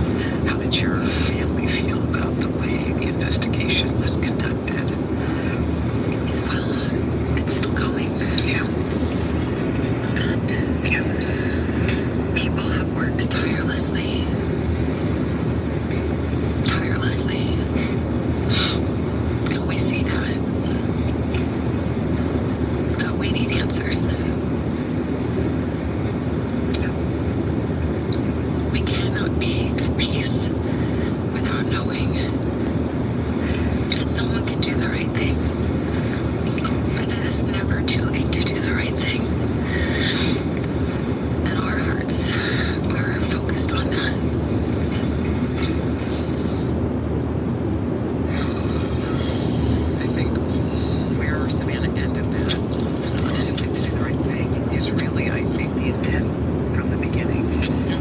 How did your family feel about the way the investigation was conducted? Well, it's still going. Yeah. And people have worked tirelessly. And we see that. But we need answers. We cannot be at peace without knowing that someone can do the right thing. And it is never too late to do the right thing. And our hearts are focused on that. I think where Savannah ended that, it's not too late to do the right thing, is really, I think, the intent from the beginning.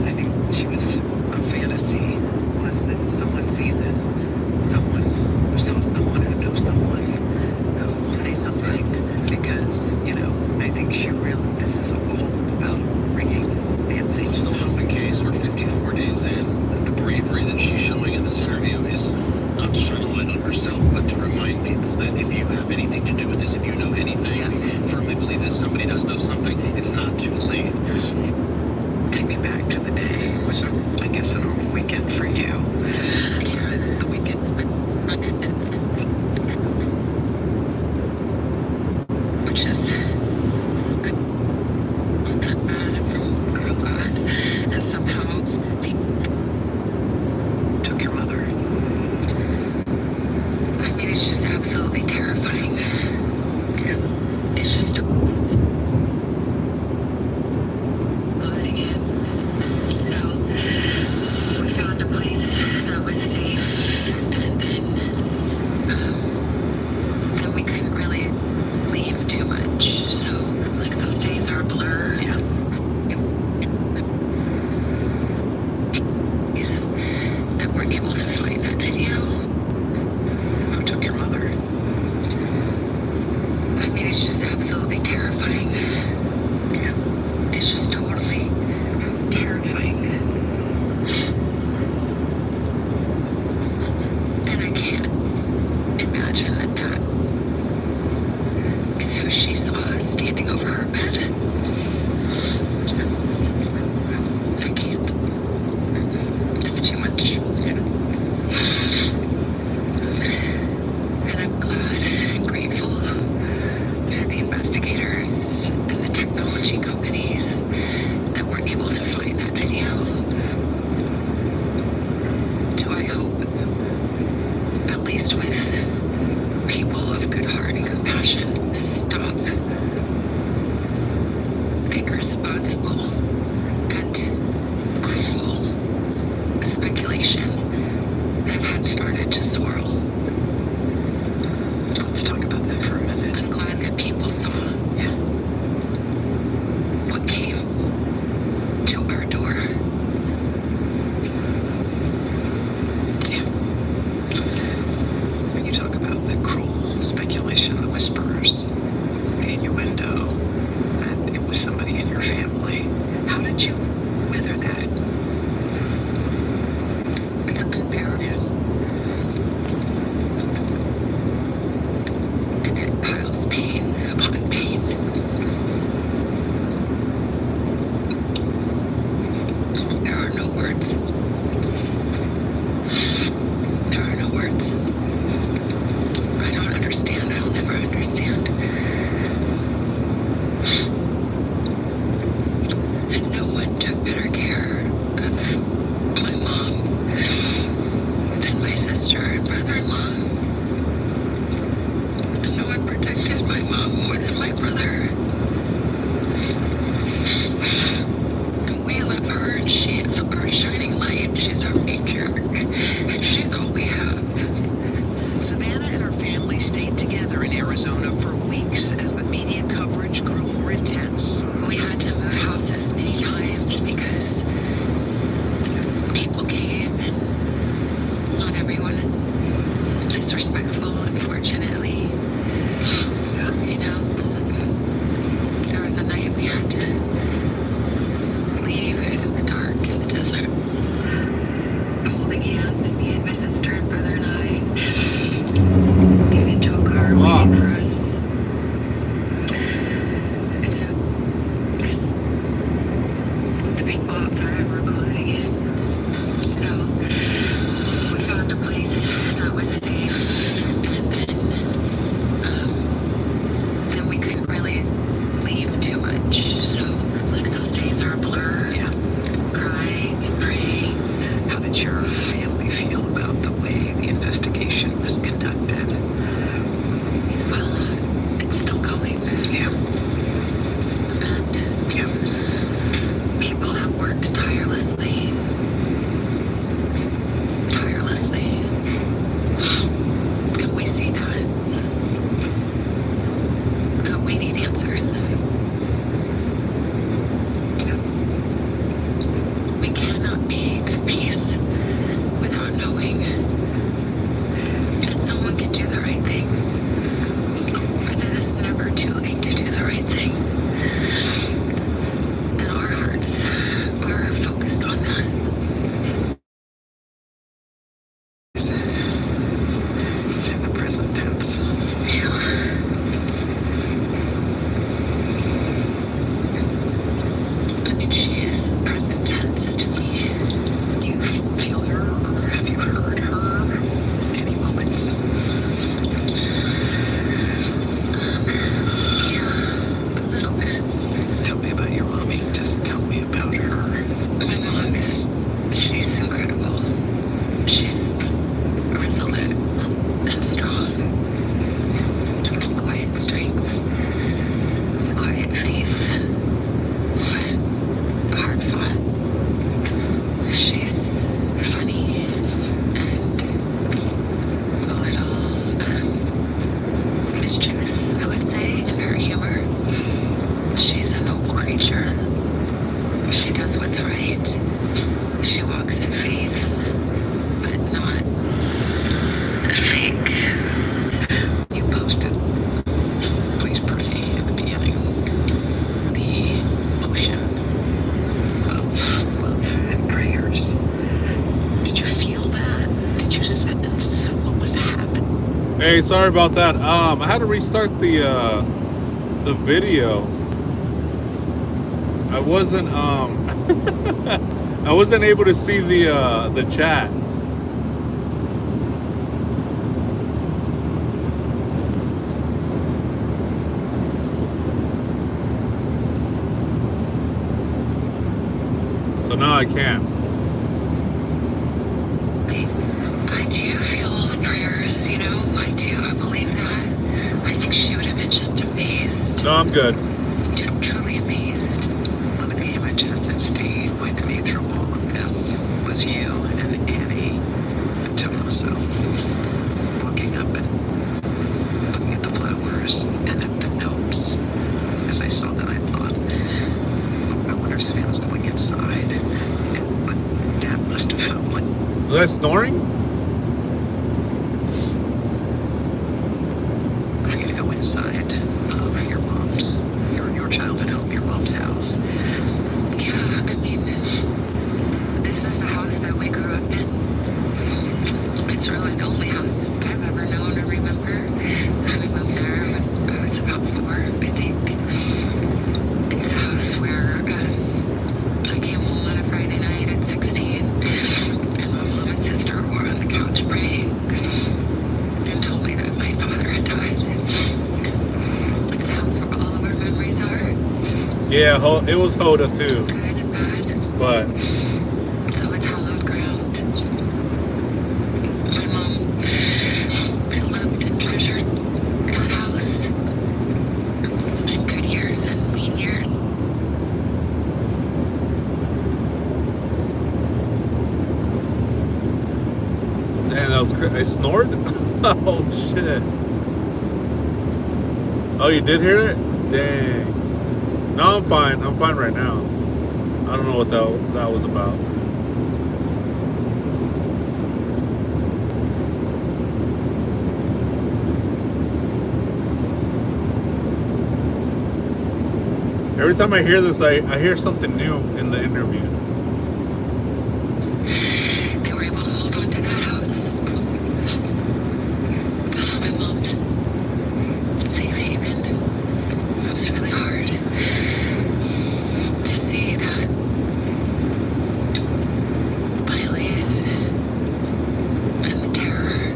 I think she was, a fantasy was that someone sees it, someone who saw someone who knows someone who will say something, because, I think she really, this is all about bringing Nancy. It's still an open case. We're 54 days in. The bravery that she's showing in this interview is not to shine a light on herself, but to remind people that if you have anything to do with this, if you know anything, Yes. we firmly believe that somebody does know something, it's not too late. Take me back to the day. It was, I guess, a normal weekend for you. Yeah. The weekend. Which is from God, and somehow they Took your mother. I mean, it's just absolutely terrifying. Yeah. It's just closing in. So we found a place that was safe, and then we couldn't really leave too much. So like those days are a blur. Yeah. Is that we're able to find that video. Who took your mother? I mean, it's just absolutely terrifying. Yeah. It's just totally terrifying. And I can't imagine that is who she saw standing over her bed. I can't. It's too much. Yeah. And I'm glad and grateful to the investigators and the technology companies that were able to find that video. To, I hope, at least with people of good heart and compassion, stop the irresponsible and cruel speculation that had started to swirl. Let's talk about that for a minute. I'm glad that people saw Yeah. what came to our door. Yeah. When you talk about the cruel speculation, the whispers, the innuendo, that it was somebody in your family, how did you weather that? It's unbearable. people came, and not everyone is respectful, unfortunately. You know, there was a night we had to leave in the dark in the desert, holding hands, me and my sister and brother and I, get into a car waiting for us. Because the people outside were closing in. So we found a place that was safe, and then we couldn't really leave too much. So like those days are a blur. Yeah. Crying and praying. How did your family feel about the way the investigation was conducted? Well, it's still going, Yeah. and Yeah. people have worked tirelessly. And we see that. But we need answers. We cannot be at peace without knowing that someone can do the right thing. And it is never too late to do the right thing. And our hearts are focused on that. In the present tense. Yeah. I mean, she is present tense to me. Do you feel her, or have you heard her? Any moments? Yeah, a little bit. Tell me about your mommy. Just tell me about her. My mom she's incredible. She's resolute and strong. Quiet strength, quiet faith, but hard fought. She's funny and a little mischievous, I would say, in her humor. She's a noble creature. She does what's right. She walks in faith, but not fake. You posted, please pray, in the beginning, the ocean of love and prayers. Did you feel that? Did you sense what was happening? Hey, sorry about that. I had to restart the video. I wasn't I wasn't able to see the chat. So now I can. I do feel the prayers, you know, I do. I believe that. I think she would have been just amazed. No, I'm good. Just truly amazed. One of the images that stayed with me through all of this was you and Annie and Tommaso walking up and looking at the flowers and at the notes. As I saw that, I thought, I wonder if Savannah's going inside and what that must have felt like. Was I snoring? For you to go inside of your mom's, your childhood home, your mom's house. Yeah, I mean, this is the house that we grew up in. It's really the only house I've ever known or remember. We moved there when I was about 4, I think. It's the house where I came home on a Friday night at 16, and my mom and sister were on the couch praying and told me that my father had died. It's the house where all of our memories are. Yeah, it was Hoda too. Good and bad. But So it's hallowed ground. My mom loved and treasured that house in good years and lean years. damn, that was I snored? Oh shit. Oh, you did hear it? Dang. No, I'm fine. I'm fine right now. I don't know what that was about. Every time I hear this, I hear something new in the interview. They were able to hold on to that house. That's my mom's safe haven. It was really hard to see that violated and the terror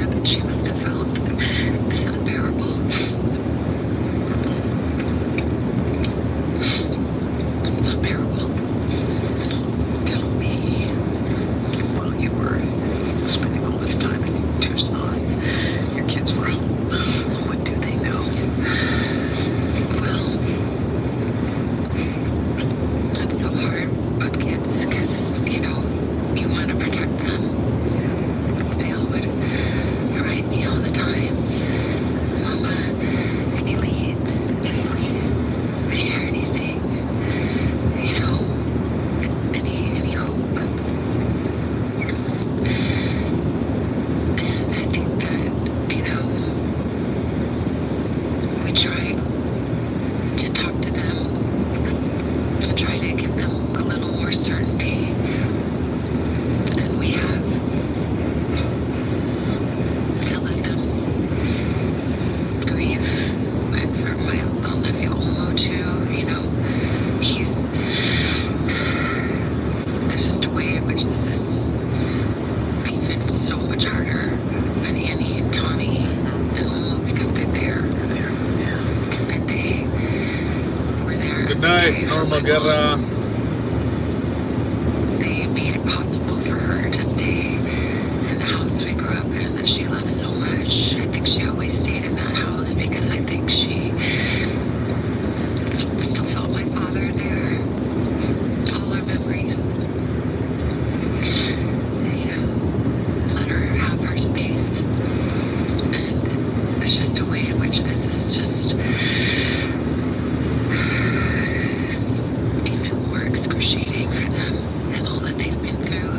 that she must have felt is unbearable. It's unbearable. Tell me, while you were spending all this time in Tucson, your kids were home. What do they know? Well, it's so hard with kids because, you want to protect them. They all would write me all the time. Mama, any leads? Any leads? Did you hear anything? Any hope? And I think that, we try to talk to them and try to give them a little more certainty than we have, to let them grieve. And for my little nephew Olmo too, there's just a way in which this is even so much harder on Annie and Tommy and Olmo because they're there. And they were there. Good every day night, for Norma my Guerra. mom. They made it possible for her to stay in the house we grew up in that she loved so much. I think she always stayed in that house because I think she still felt my father there. All our memories. Let her have her space. And it's just a way in which this is just even more excruciating for them and all that they've been through.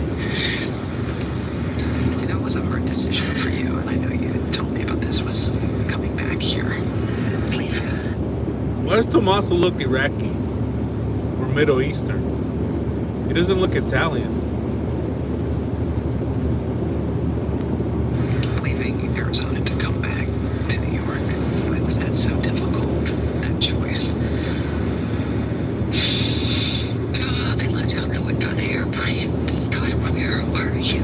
It was a hard decision for you, and I know you told me about this, was coming back here. Why does Tommaso look Iraqi or Middle Eastern? He doesn't look Italian. Leaving Arizona to come back to New York. Why was that so difficult, that choice? I looked out the window of the airplane and just thought, where are you?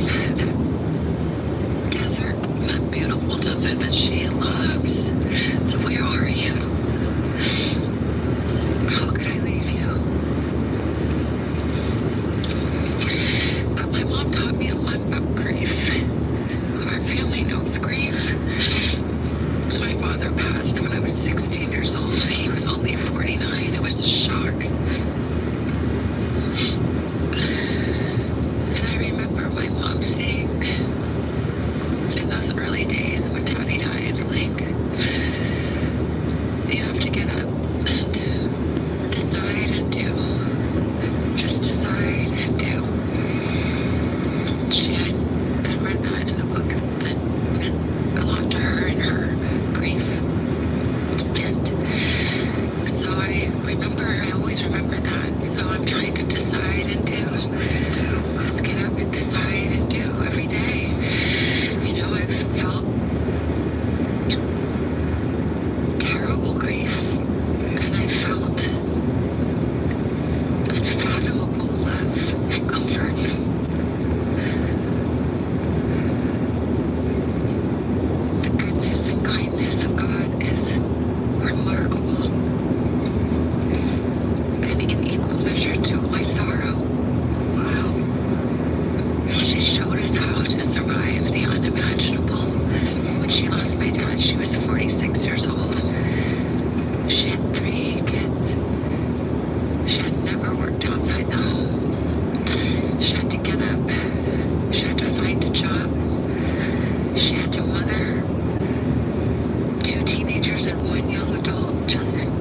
That desert, that beautiful desert that she loves. So where are you? How could I leave you? But my mom taught me a lot about grief. Our family knows grief. My father passed when I was 16 years old. He was only 49. It was a shock. And I remember my mom saying in those early days when Daddy died, like, you have to get up and decide and do. Just decide and do. She had read that in a book that meant a lot to her and her grief. And so I always remember that. So I'm trying to decide and do. Just get up and decide and do every day. I've felt terrible grief. And I felt unfathomable love and comfort. The goodness and kindness of God is remarkable, and in equal measure to my sorrow. Wow. She showed us how to survive the unimaginable. When she lost my dad, she was 46 years old. She had 3 kids. She had never worked outside the home. She had to get up. She had to find a job. She had to mother 2 teenagers and 1 young adult just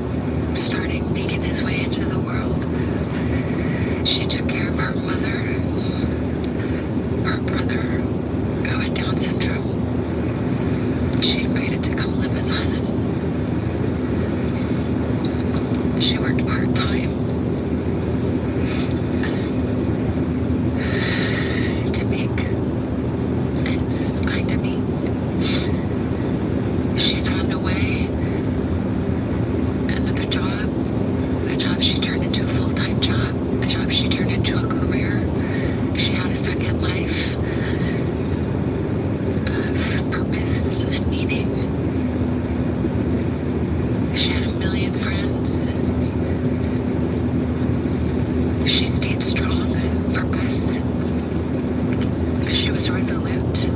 starting making his way into the world. She took care of her mother, her brother, who had Down syndrome, She worked part-time to make ends kind of meet. She found a way, another job, a job she turned into a full-time job, a job she turned into a career. She had a second life of purpose and meaning. She had a million friends. She stayed strong for us. She was resolute.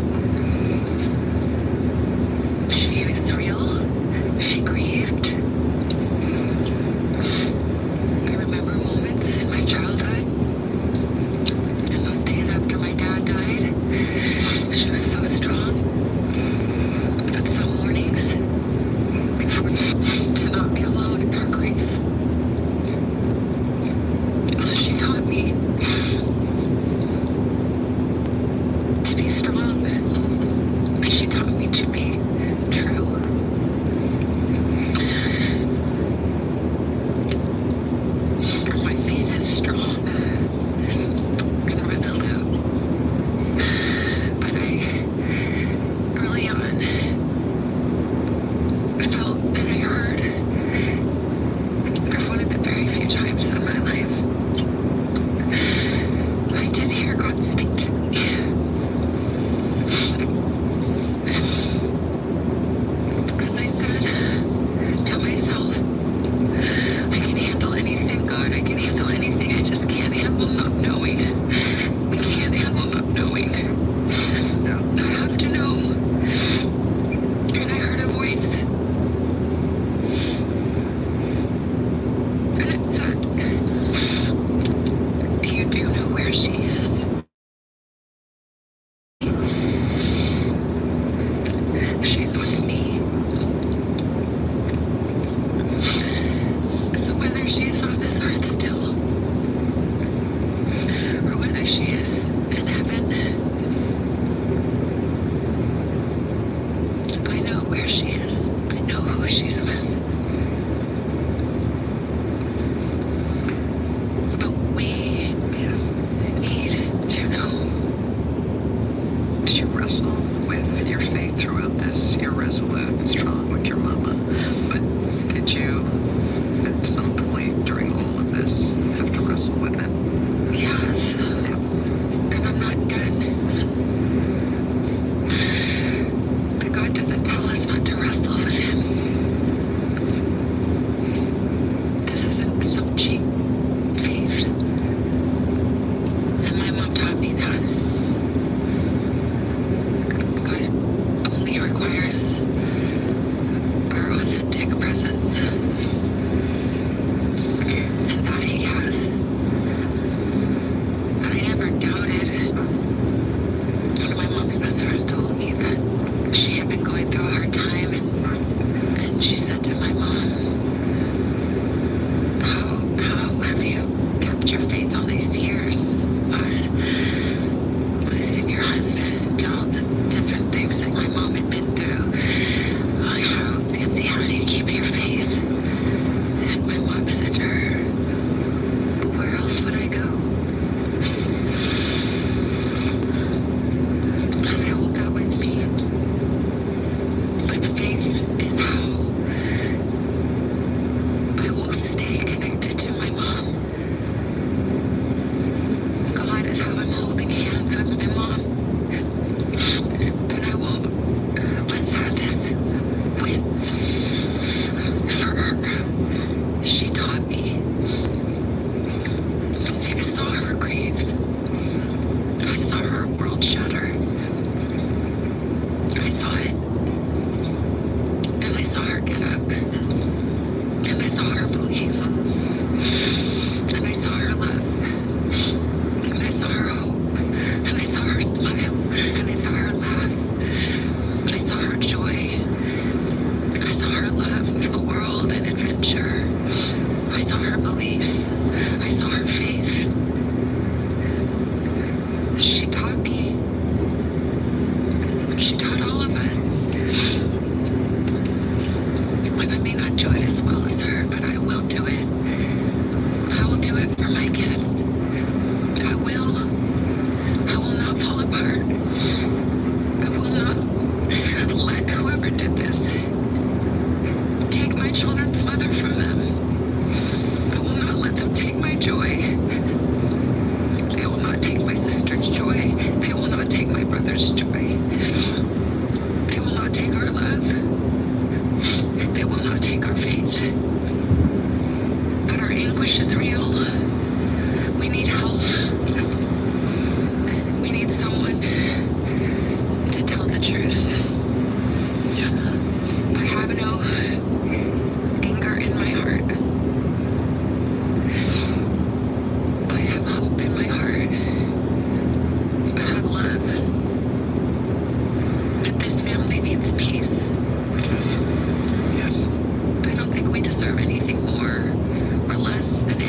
She was real. She grieved. I remember moments in my childhood and those days after my dad died. She was so strong. But some mornings, to not be alone in her grief. So she taught me to be strong. She taught me to be true. My faith is strong and resolute. But I, early on, felt that I heard, for one of the very few times in my life, I did hear God speak to me. As I said to myself, I can handle anything, God, I can handle anything, I just can't handle not knowing. We can't handle not knowing. I have to know. And I heard a voice. And it said, you do know where she is. She's with me. So whether she is on this earth still, or whether she is in heaven, I know where she is. I know who she's with. But we Yes. need to know. Did you wrestle with your faith throughout this? You're resolute and strong like your mama. But did you, at some point during all of this, have to wrestle with it? Yes. And I'm not done. But God doesn't tell us not to wrestle with Him. This isn't some cheap faith. And my mom taught me that. God only requires our authentic presence. And that He has. But I never doubted. One of my mom's best friend told me that she had been going through a hard time, and she said to my mom, how have you kept your faith all these years? Losing your husband, all the different things that my mom had been through. Nancy, how do you keep your faith? And my mom said to her, but where else would I go? And I hold that with me. But faith is how I will stay connected to my mom. God is how I'm holding hands with my mom. And I will let sadness win for her. She taught me. See, I saw her grieve. I saw her world shatter. I saw it. And I saw her get up. And I saw her believe. And I saw her love. And I saw her hope. And I saw her smile. And I saw her laugh. I saw her joy. I saw her love of the world and adventure. I saw her belief. I saw her faith. She taught me. She taught all of us. And I may not do it as well as her, but I will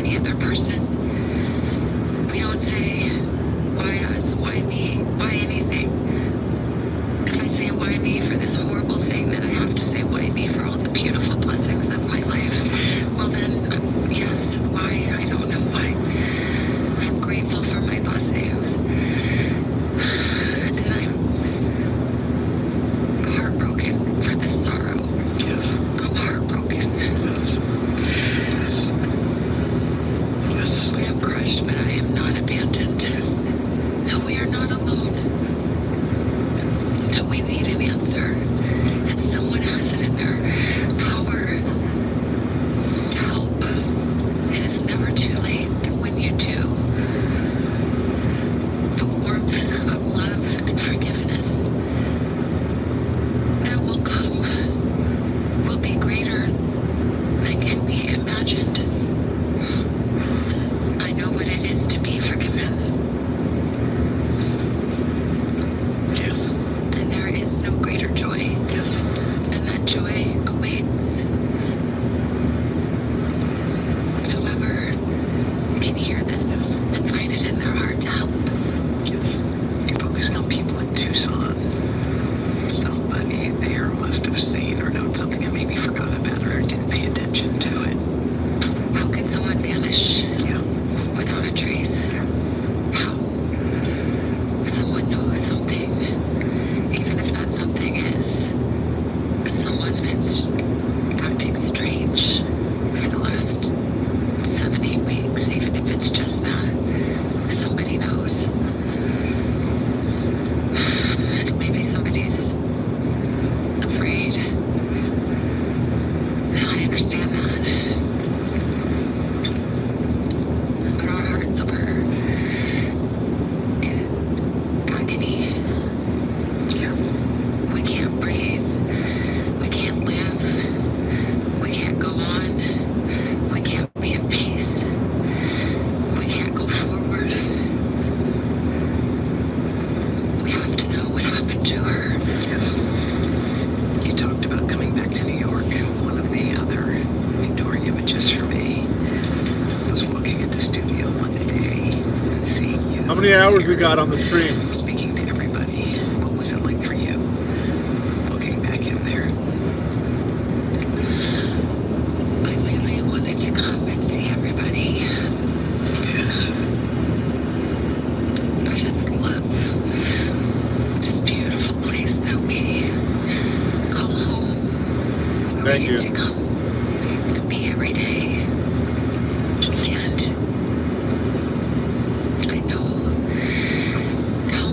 any other person. We don't say, why us, why me, why anything. If I say why me for this horrible thing, then I have to say why me for all the beautiful blessings of my life. Well then, yes, why? I don't know why. I'm grateful for my blessings. And then I'm heartbroken for this sorrow. Yes. I'm heartbroken. Yes. Yes. Yes. I am crushed, but I am not abandoned. No, we are not alone. No, we need an answer. And someone has it in their power to help. It is never too late. And when you do, the warmth of love and forgiveness that will come will be greater than can be imagined. I know what it is to be forgiven. Yes. And there is no greater joy. Yes. And that joy awaits whoever can hear this and find it in their heart to help. Yes. You're focusing on people in Tucson. Somebody there must have seen or known something and maybe forgot about it or didn't pay attention to it. How can someone vanish Yeah. without a trace? How? Someone knows something, even if that something is someone's been acting strange for the last 7-8 weeks, even if it's just that. Somebody knows. And maybe somebody's afraid. And I understand that. But our hearts are in agony. Yeah. We can't breathe. We can't live. We can't go on. We can't be at peace. We can't go forward. We have to know what happened to her. Yes. You talked about coming back to New York. One of the other enduring images for me was walking into studio one day and seeing you. How many hours we got on the stream? Speaking to everybody. What was it like for you? Walking back in there. I really wanted to come and see everybody. I just love this beautiful place that we call home. Where Thank we you. get to come and be every day. And I know how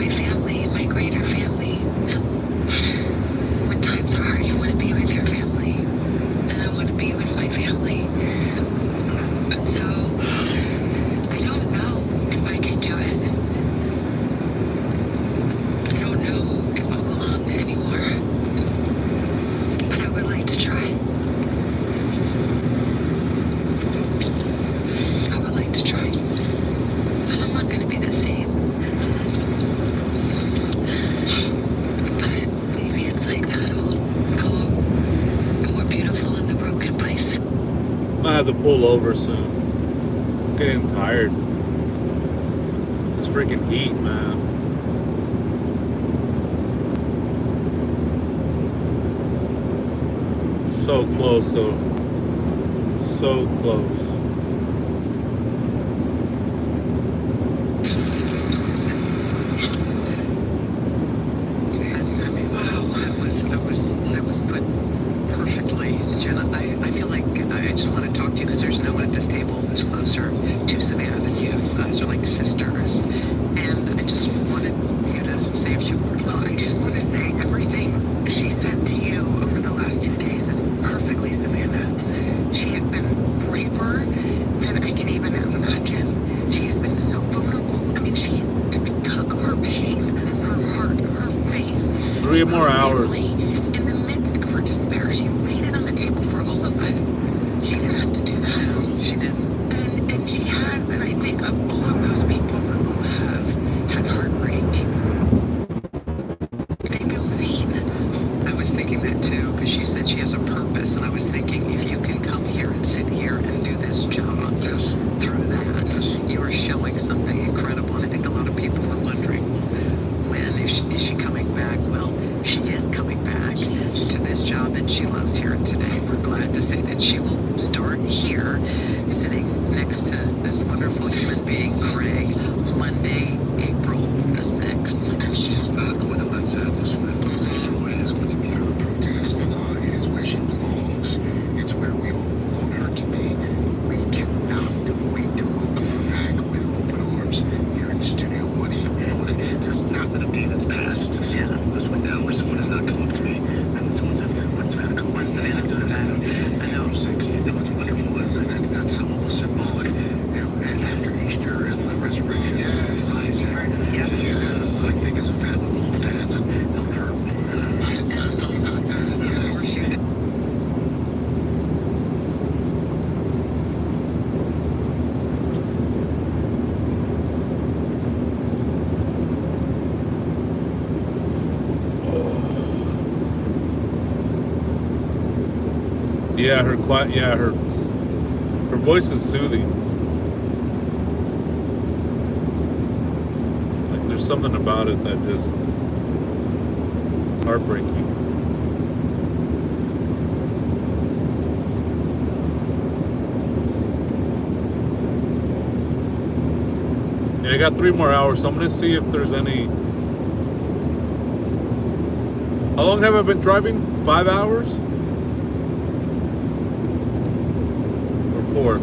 my family, my greater family. And when times are hard, you want to be with your family. And I want to be with my family. And so I don't know if I can do it. I don't know if I'll go on anymore. But I would like to try. I would like to try. And I'm not going to be the same. But maybe it's like that. I'll go more beautiful in the broken place. I have to pull over soon. I'm getting tired. This freaking heat, man. So close, so close. I mean, wow, that was put perfectly, Jenna. I feel like I just want to talk to you because there's no one at this table who's closer to Savannah than you. You guys are like sisters, and I just wanted you to say a few words. Well, I just want to say everything she said to you over the last 2 days is perfectly Savannah. She has been braver than I can even imagine. She has been so vulnerable. I mean, she took her pain, her heart, her faith. 3 more her hours. family. In the midst of her despair, she laid it on the table for all of us. She didn't have to do that. No, she didn't. And she has, and I think of all of those people who have had heartbreak, they feel seen. I was thinking that too, because she said she has a purpose, and I was thinking if you can come here and sit here and do this job through that, you are showing something incredible. And I think a lot of people are wondering, when is she coming back? Well, she is coming back to this job that she loves here today. We're glad to say that she will start here, sitting next to this wonderful human being, Craig, Monday, April the 6th. Because she is not going to let sadness win. Joy is going to be her protest. It is where she belongs. It's where we all want her to be. We cannot wait to welcome her back with open arms here in Studio 1E. There's not been a day that's passed since I moved this one down where someone has not come up to me and someone said, "When's Savannah coming?" When's Savannah coming back? I know. April 6th. It looks wonderful, isn't it? That's almost symbolic. And after Easter and the resurrection, yes. Yes. I think as a family, we'll hold hands and help her. I had not thought about that. Yes. She did. Yeah, her quiet. Yeah, her voice is soothing. Like there's something about it that just heartbreaking. Yeah, I got 3 more hours, so I'm gonna see if there's any. How long have I been driving? 5 hours? Or 4?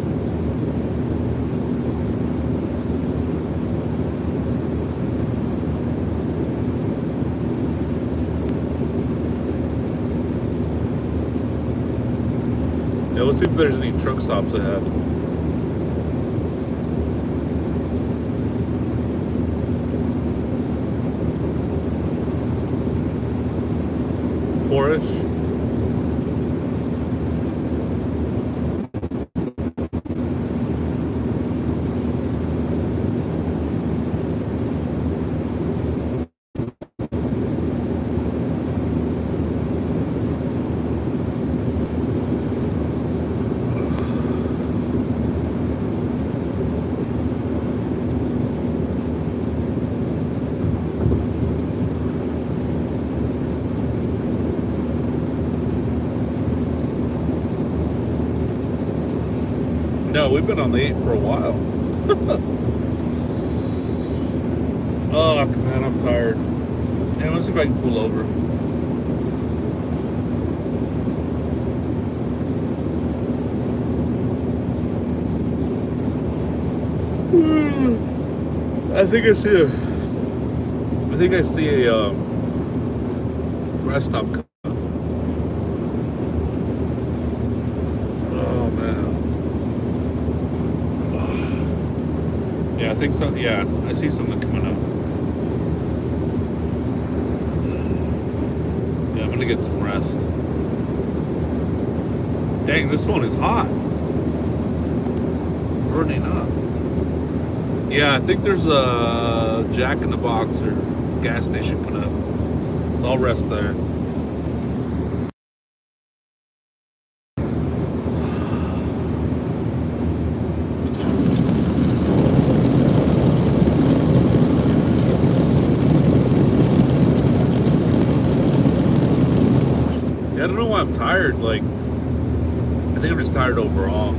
Yeah, let's see if there's any truck stops ahead. Four-ish. No, we've been on the 8 for a while. Oh, man, I'm tired. Yeah, let's see if I can pull over. I think I think I see a rest stop. Oh man. Yeah, I think so. Yeah, I see something coming up. Yeah, I'm gonna get some rest. Dang, this phone is hot. Burning up. Yeah, I think there's a Jack in the Box or gas station put up. So I'll rest there. Yeah, I don't know why I'm tired. Like, I think I'm just tired overall.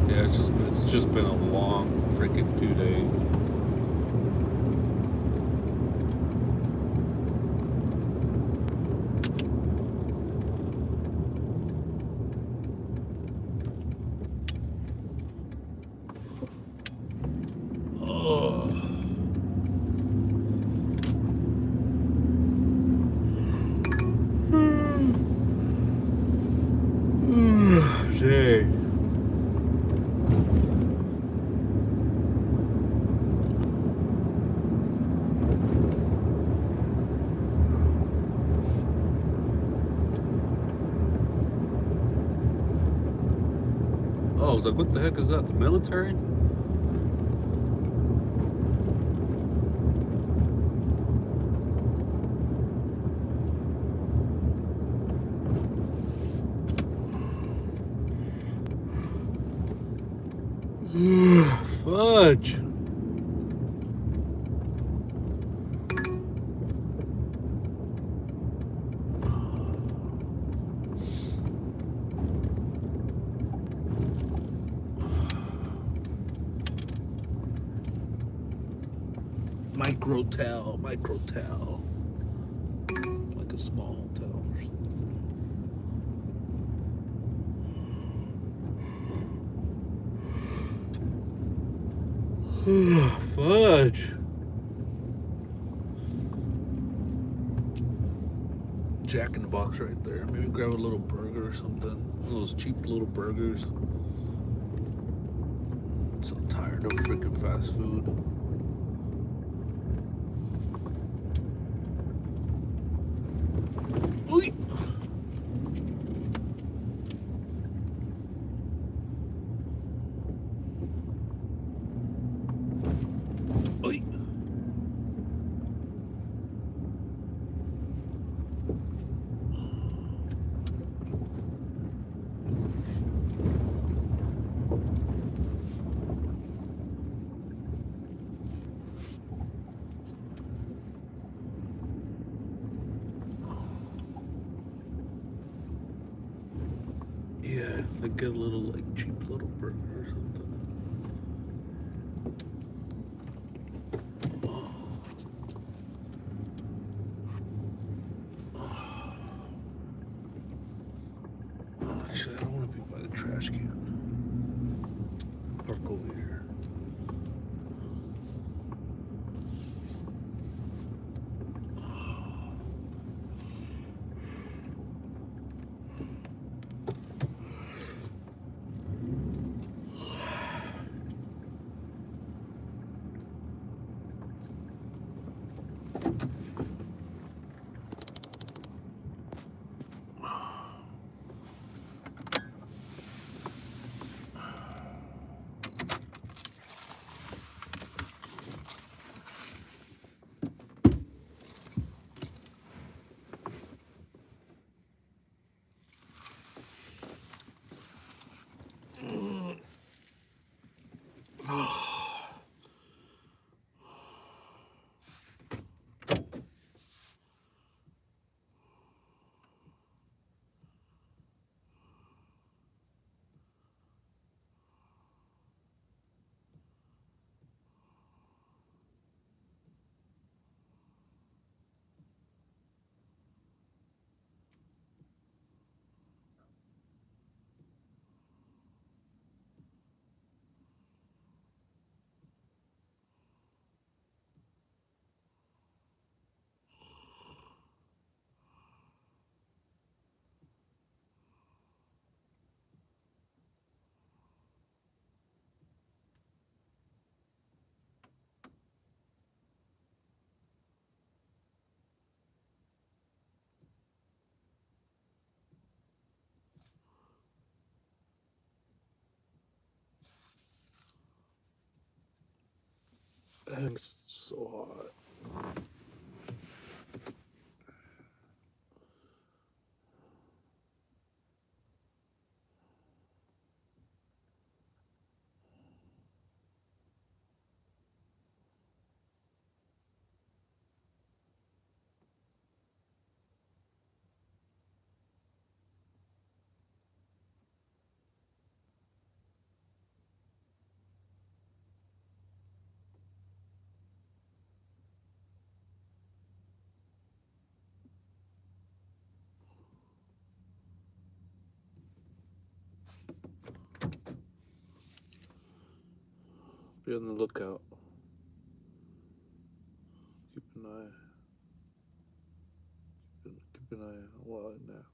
Yeah, it's just been a long freaking 2 days. Oh. Dang. Oh, I was like, what the heck is that? The military? Fudge. Microtel. Like a small hotel or something. Fudge. Jack in the Box right there. Maybe grab a little burger or something. One of those cheap little burgers. I'm so tired of freaking fast food. Oy. Oy. Yeah, like get a little like cheap little burger or something. Actually, I don't want to be by the trash can. Park over here. And it's so hot. Be on the lookout. Keep an eye while I nap.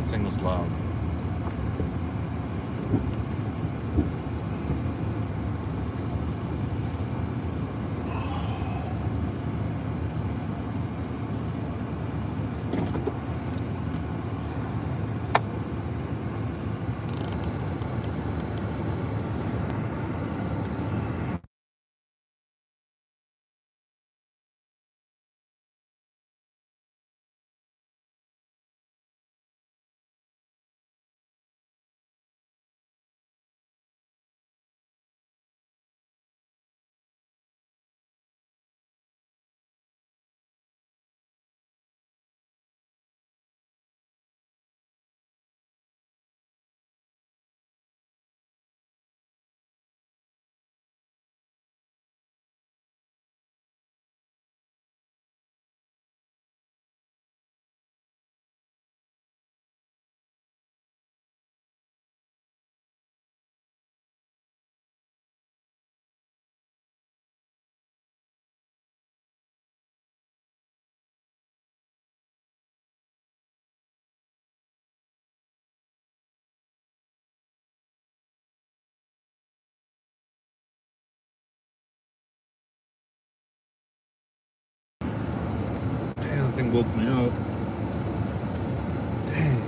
thing was loud. Damn, that thing woke me up. Dang.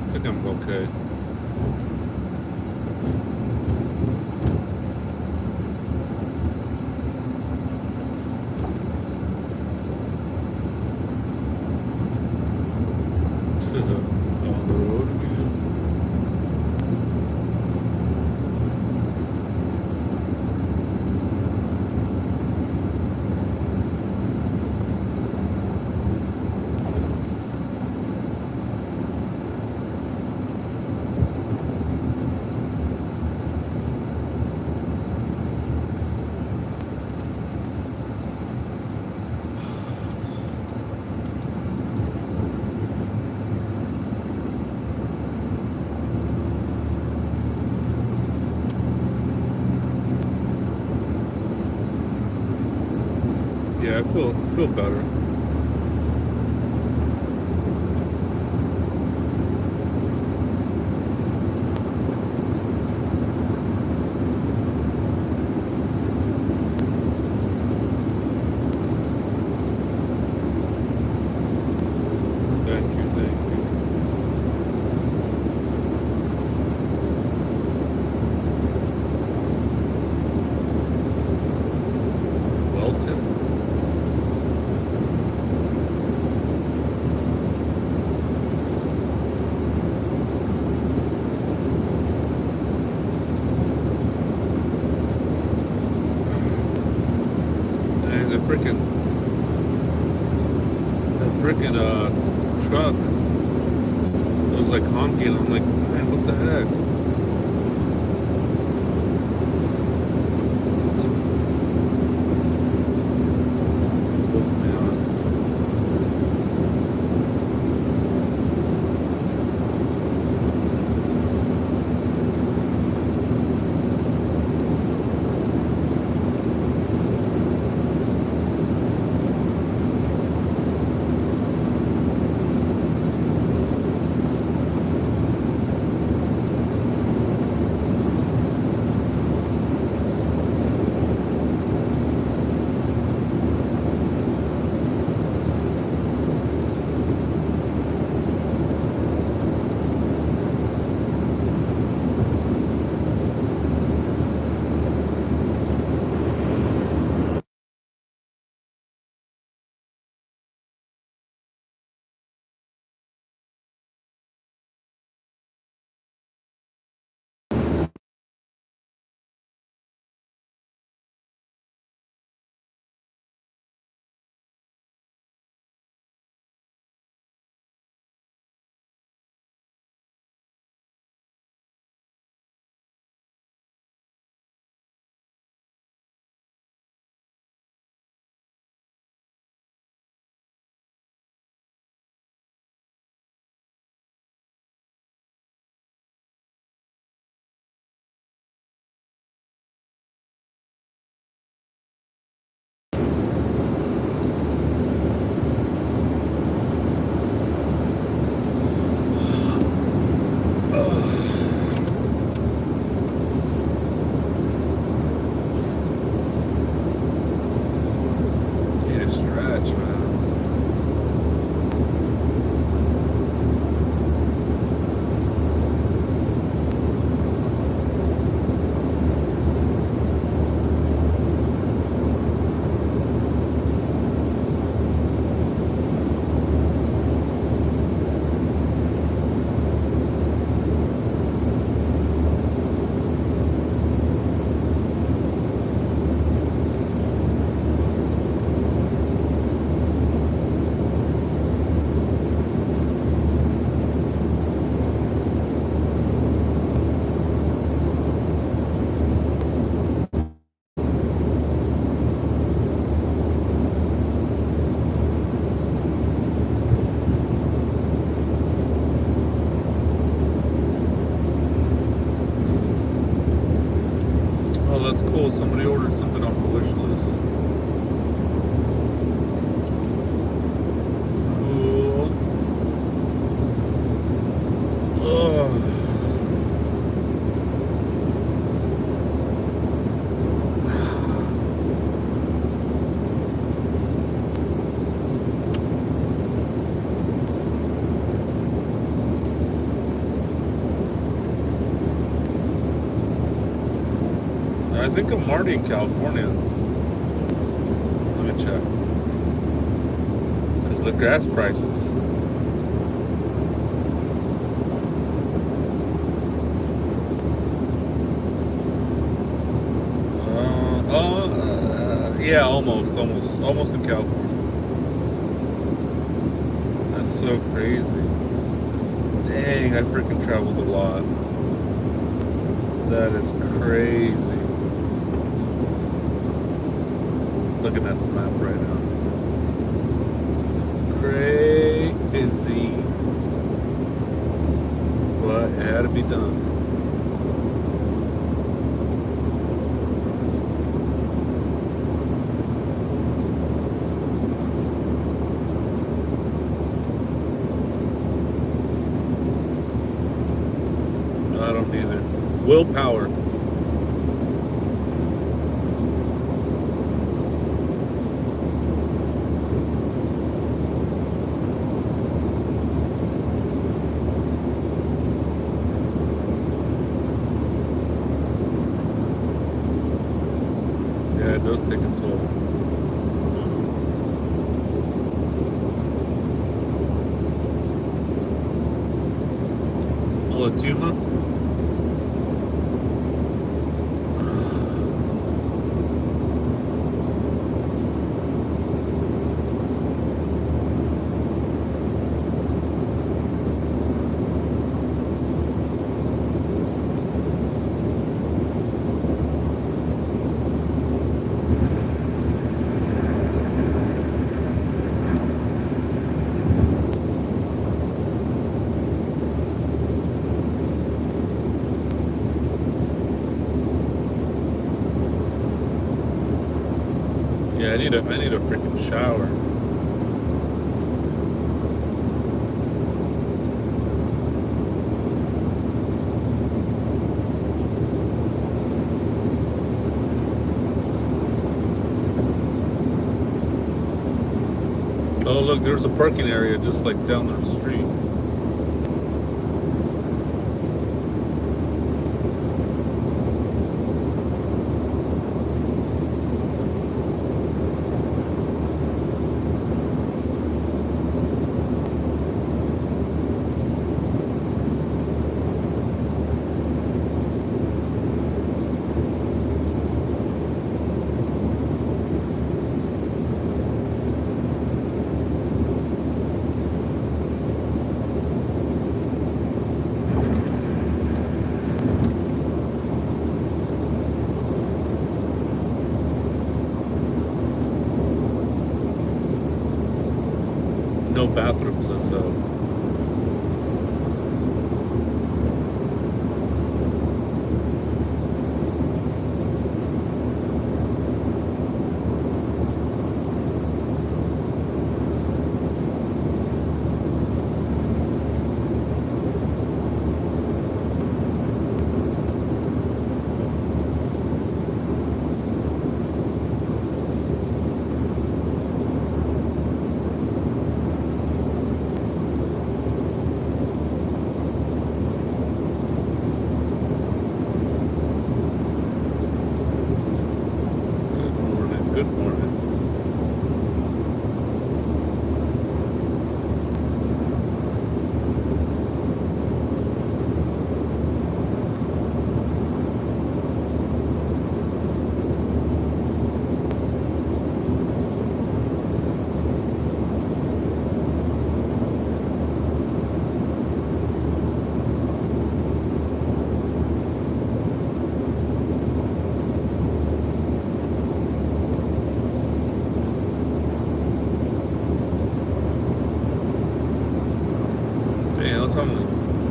I think I'm okay. On the road again. Yeah, I feel better. Thank you, thank you. Welton? Dang, the freaking truck. It was like honking. I'm like, man, what the heck? Woke me up. Need a stretch, man. Oh, that's cool. Somebody ordered something off the wish list. Cool. Oh. I think I'm already in California. Let me check. Because the gas prices. Yeah, almost in California. That's so crazy. Dang, I freaking traveled a lot. That is crazy. Looking at the map right now. Crazy. But it had to be done. I don't either. Willpower. Yeah, it does take a toll. Latuma? Yeah, I need a freaking shower. Oh look, there's a parking area just like down the street.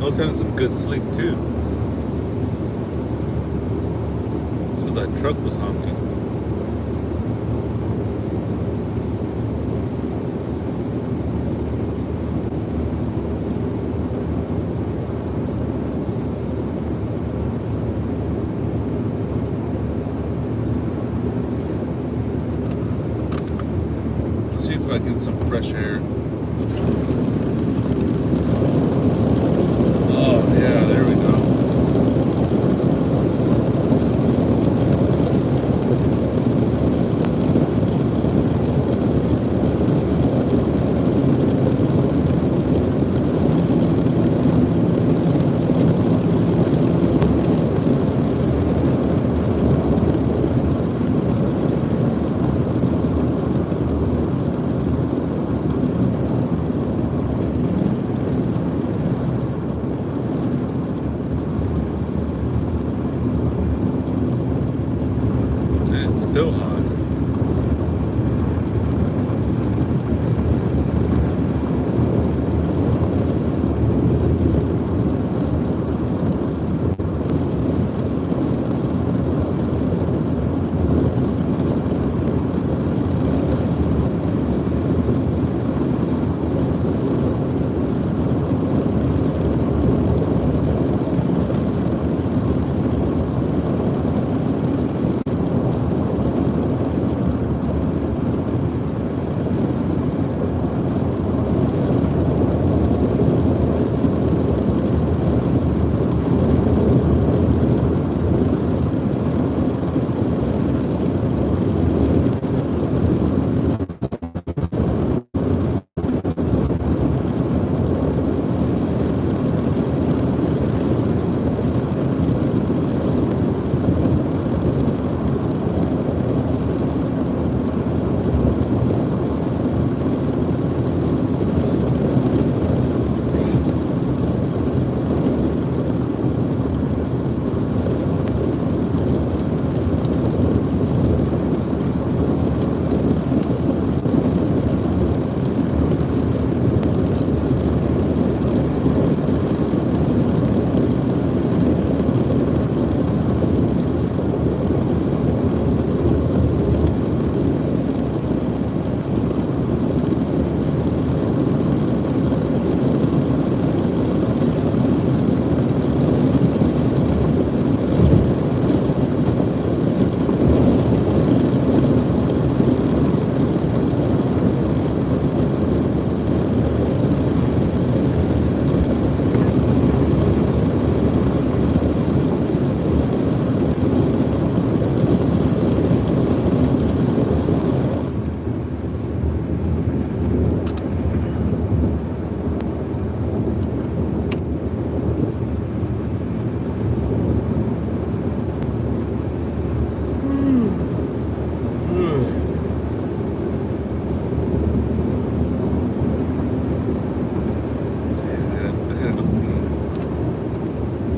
I was having some good sleep too. So that truck was honking. Let's see if I get some fresh air. Oh yeah, there we go. And it's still hot.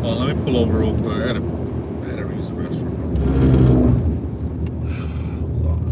Well, let me pull over real quick. I gotta use the restroom. Hold on.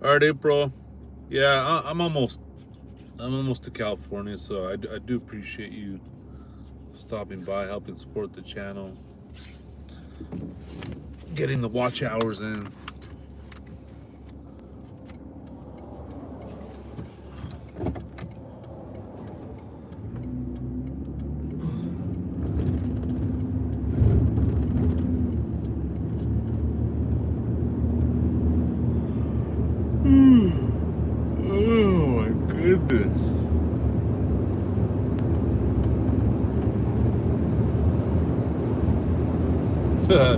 All right, April. Yeah, I'm almost to California, so I do appreciate you stopping by, helping support the channel, getting the watch hours in. goodness.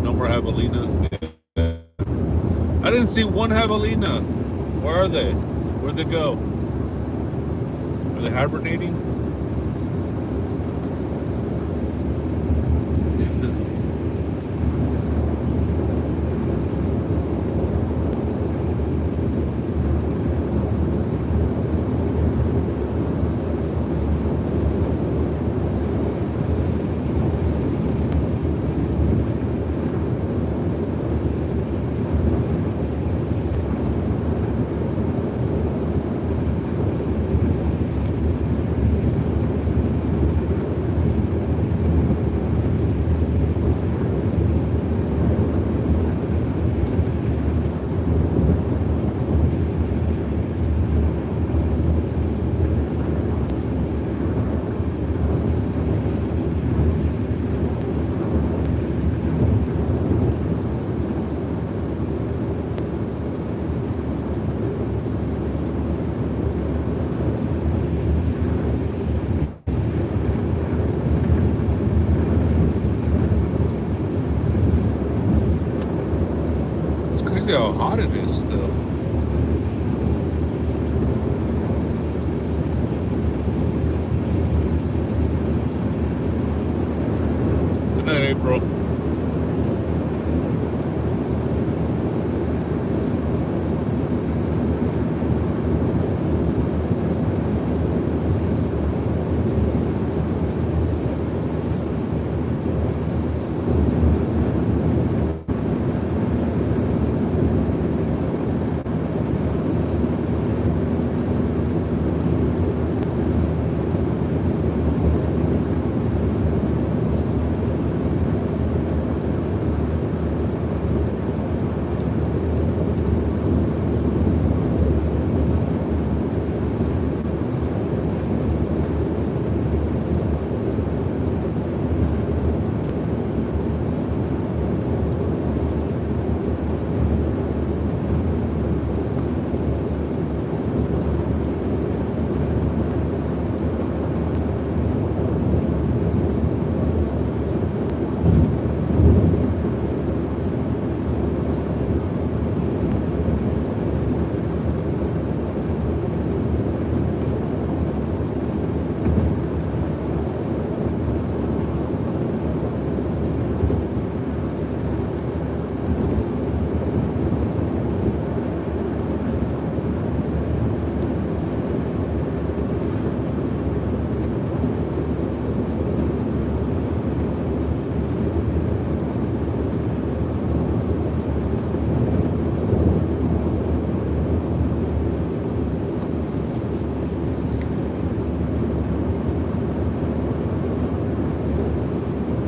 No more javelinas. Yeah. I didn't see one javelina. Where are they? Where'd they go? Are they hibernating? It's crazy how hot it is still. Good night, April.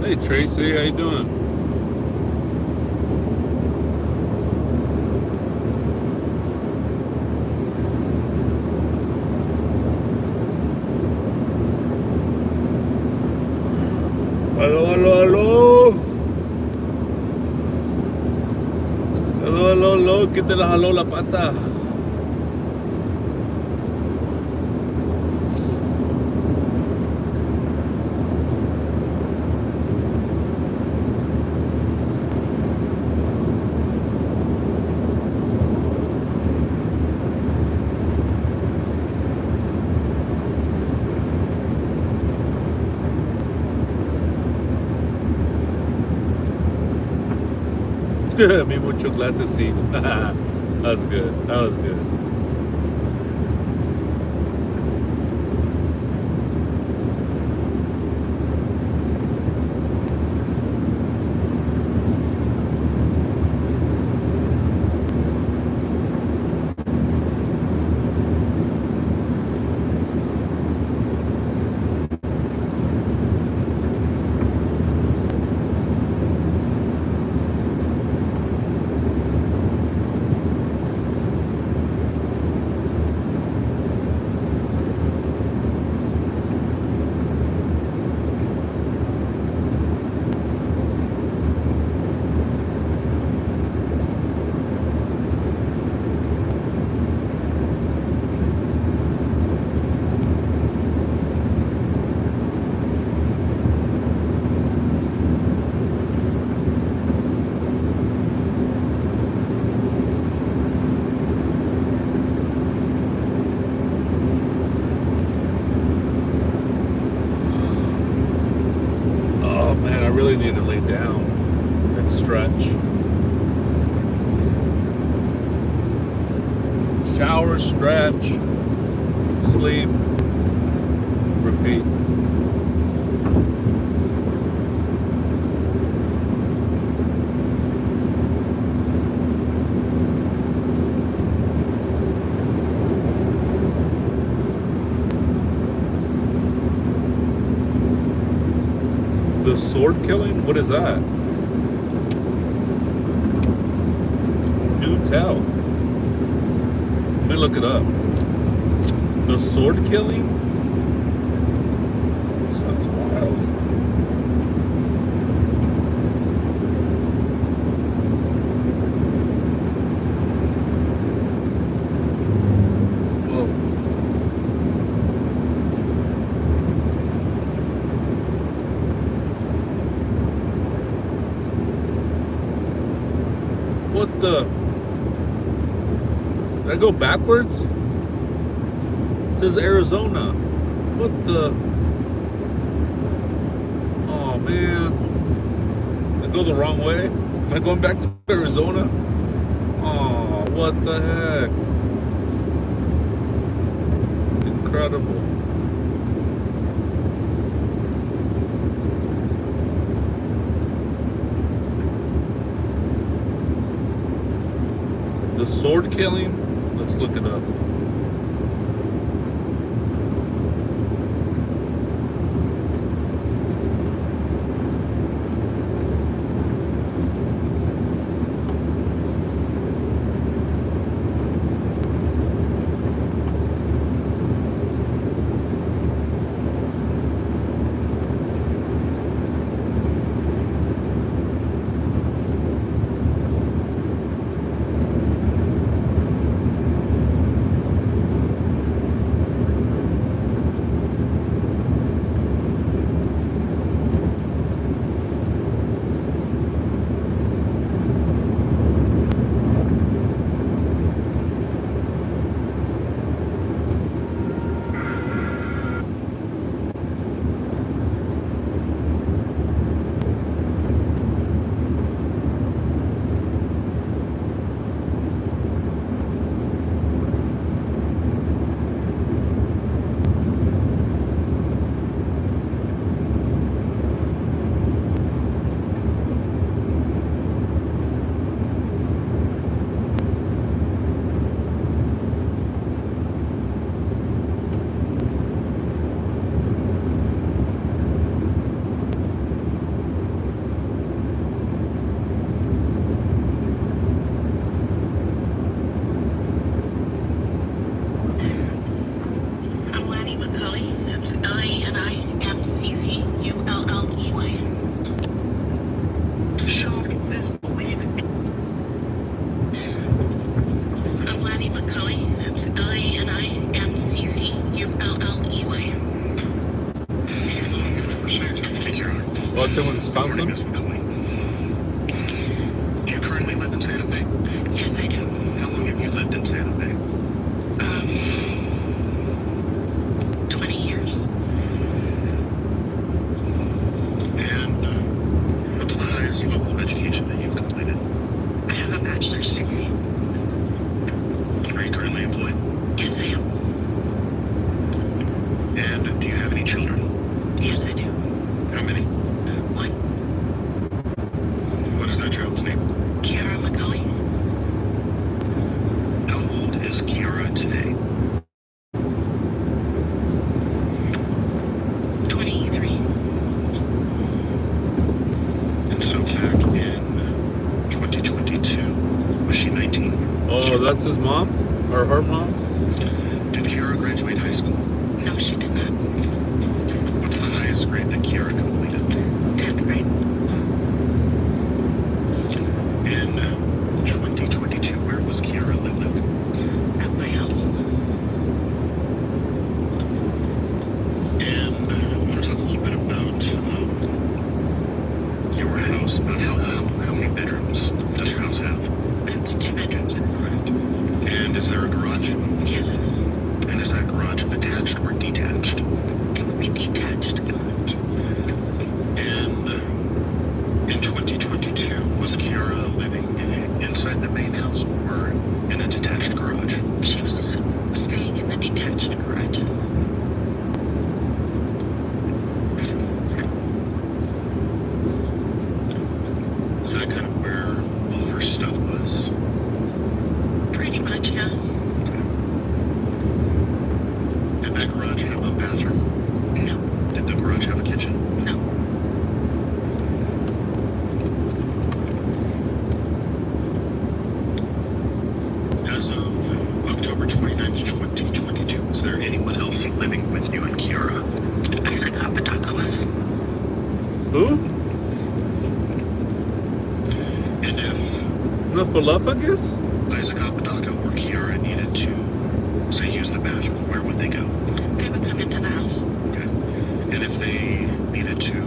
Hey Tracy, how you doing? Hello, hello, hello. Hello, hello, hello. ¿Qué te la jaló la pata? Me mucho glad to see. That was good. That was good. down and stretch. Shower, stretch, sleep, repeat. The sword killing? What is that? Do tell. Let me look it up. The sword killing? Sounds wild. Whoa. What the? Did I go backwards? It says Arizona. What the? Oh man. Did I go the wrong way? Am I going back to Arizona? Oh, what the heck? Incredible. The sword killing? Let's look it up. Oh, it's in Wisconsin? Do you currently live in Santa Fe? Yes, I do. How long have you lived in Santa Fe? 20 years. And what's the highest level of education that you've completed? I have a bachelor's degree. Are you currently employed? Yes, I am. And do you have any children? Yes, I do. How many? One. What is that child's name? Kiara McCully. How old is Kiara today? 23. And so back in 2022, was she 19? Oh, that's his mom? Or her mom? Did Kiara graduate high school? No, she did not. What's the highest grade that Kiara completed? 10th grade. In 2022, where was Kiara living? At my house. And I want to talk a little bit about your house, about how many bedrooms does your house have? It's 2 bedrooms. Right. And is there a garage? garage. Is that kind of where all of her stuff was? Pretty much, yeah. Did that garage have a bathroom? No, Did the garage have a kitchen? no. As of October 29th, 2022, is there anyone else living with you and Kiara? Isaac Apodaca was. Who? And if The Falafagis? Isaac Apodaca or Kiara needed to, say, use the bathroom, where would they go? They would come into the house. Okay. And if they needed to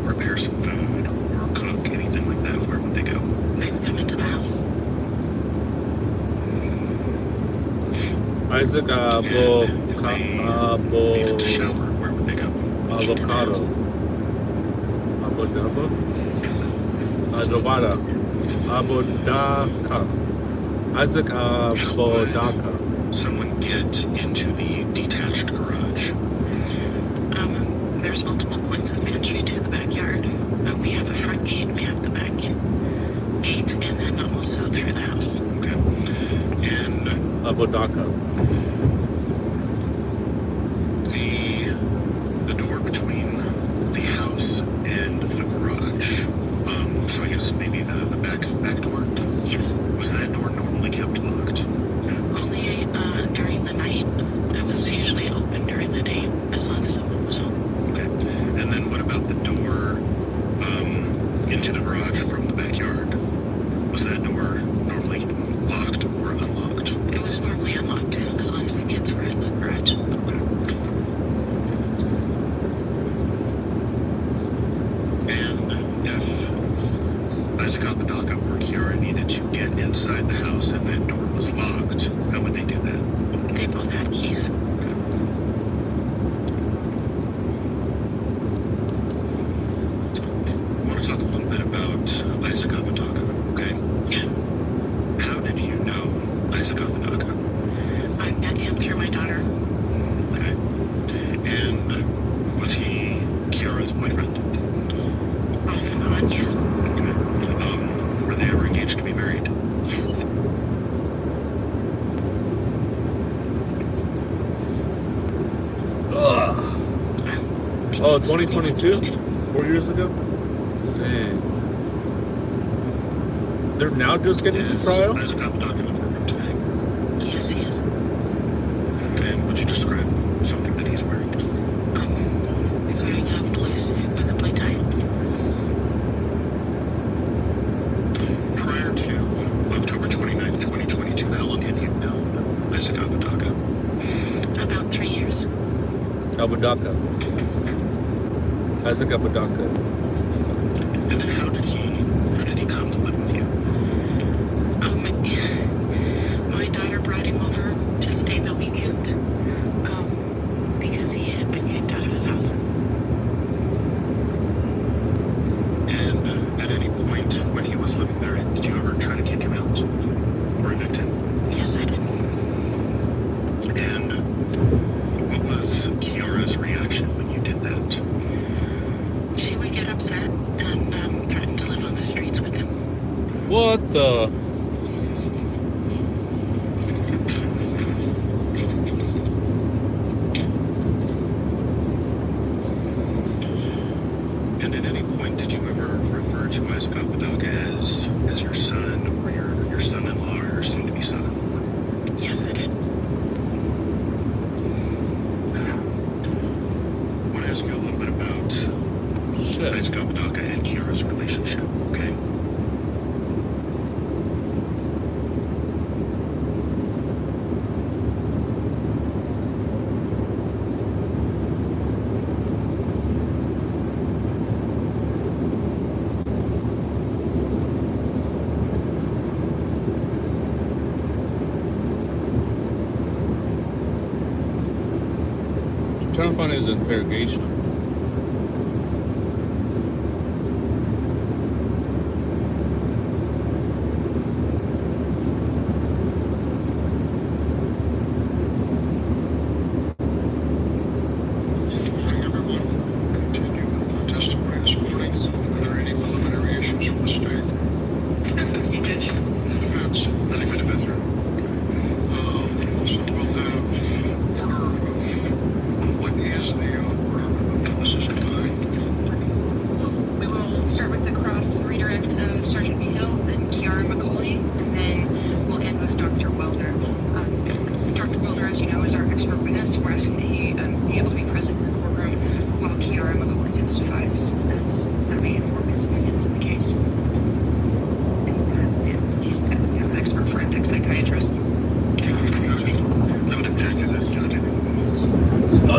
prepare some food or cook, anything like that, where would they go? They would come into the house. Isaac And if they needed to shower, where would they go? Avocado. Abodaba? Adobada. Abodaka. Isaac Abodaka. Someone get into the detached garage. There's multiple points of entry to the backyard. We have a front gate, we have the back gate, and then also through the house. Okay. And Abodaka. the door between the house and the garage. So I guess maybe the back door. Yes. Was that door normally kept locked? Only during the night. It was usually open during the day, as long as someone was home. Okay. And then what about the door into the garage from the backyard? Was that door normally locked or unlocked? It was normally unlocked, as long as the kids were in the garage. And if Isaac Apodaca or Kiara needed to get inside the house and that door was locked, how would they do that? They both had keys. I want to talk a little bit about Isaac Apodaca, okay? Yeah. How did you know Isaac Apodaca? I met him through my daughter. Okay. And was he Kiara's boyfriend? Off and on, yes. Okay. Were they ever engaged to be married? Yes. Oh, 2022? 4 years ago? Dang. They're now just getting to Is trial? Isaac Apodaca in the courtroom today? Yes, he is. And would you describe something that he's wearing? He's wearing a blue suit with a blue tie. Prior to October 29th, 2022, how long had you known Isaac Apodaca? About 3 years. Abodaka. Isaac Abodaka. And how did he come to live with you? My daughter brought him over to stay the weekend because he had been kicked out of his house. And at any point when he was living there, did you ever try to kick him out or evict him? Yes, I did. And what was Kiara's reaction when you did that? She would get upset and threaten to live on the streets with him. What the? And at any point did you ever refer to Isaac Apodaca as your son or your son-in-law or your soon-to-be son-in-law? Yes, I did. I want to ask you a little bit about Shit. Isaac Apodaca and Kiara's relationship, okay? I'm trying to find his interrogation.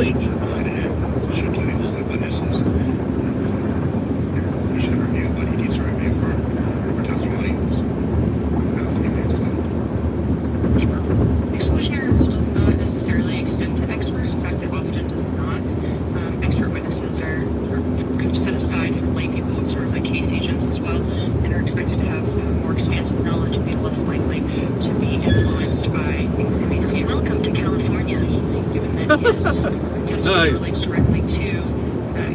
Oh, should apply to him, should to the only witnesses. You should review what he needs to review for testimony. That's what he needs to do. Exclusionary rule does not necessarily extend to experts. In fact, it often does not. Expert witnesses are kind of set aside for lay people, sort of like case agents as well, and are expected to have more expansive knowledge and be less likely to be influenced by things they may see. Welcome to California. Given that his testimony Nice. relates directly to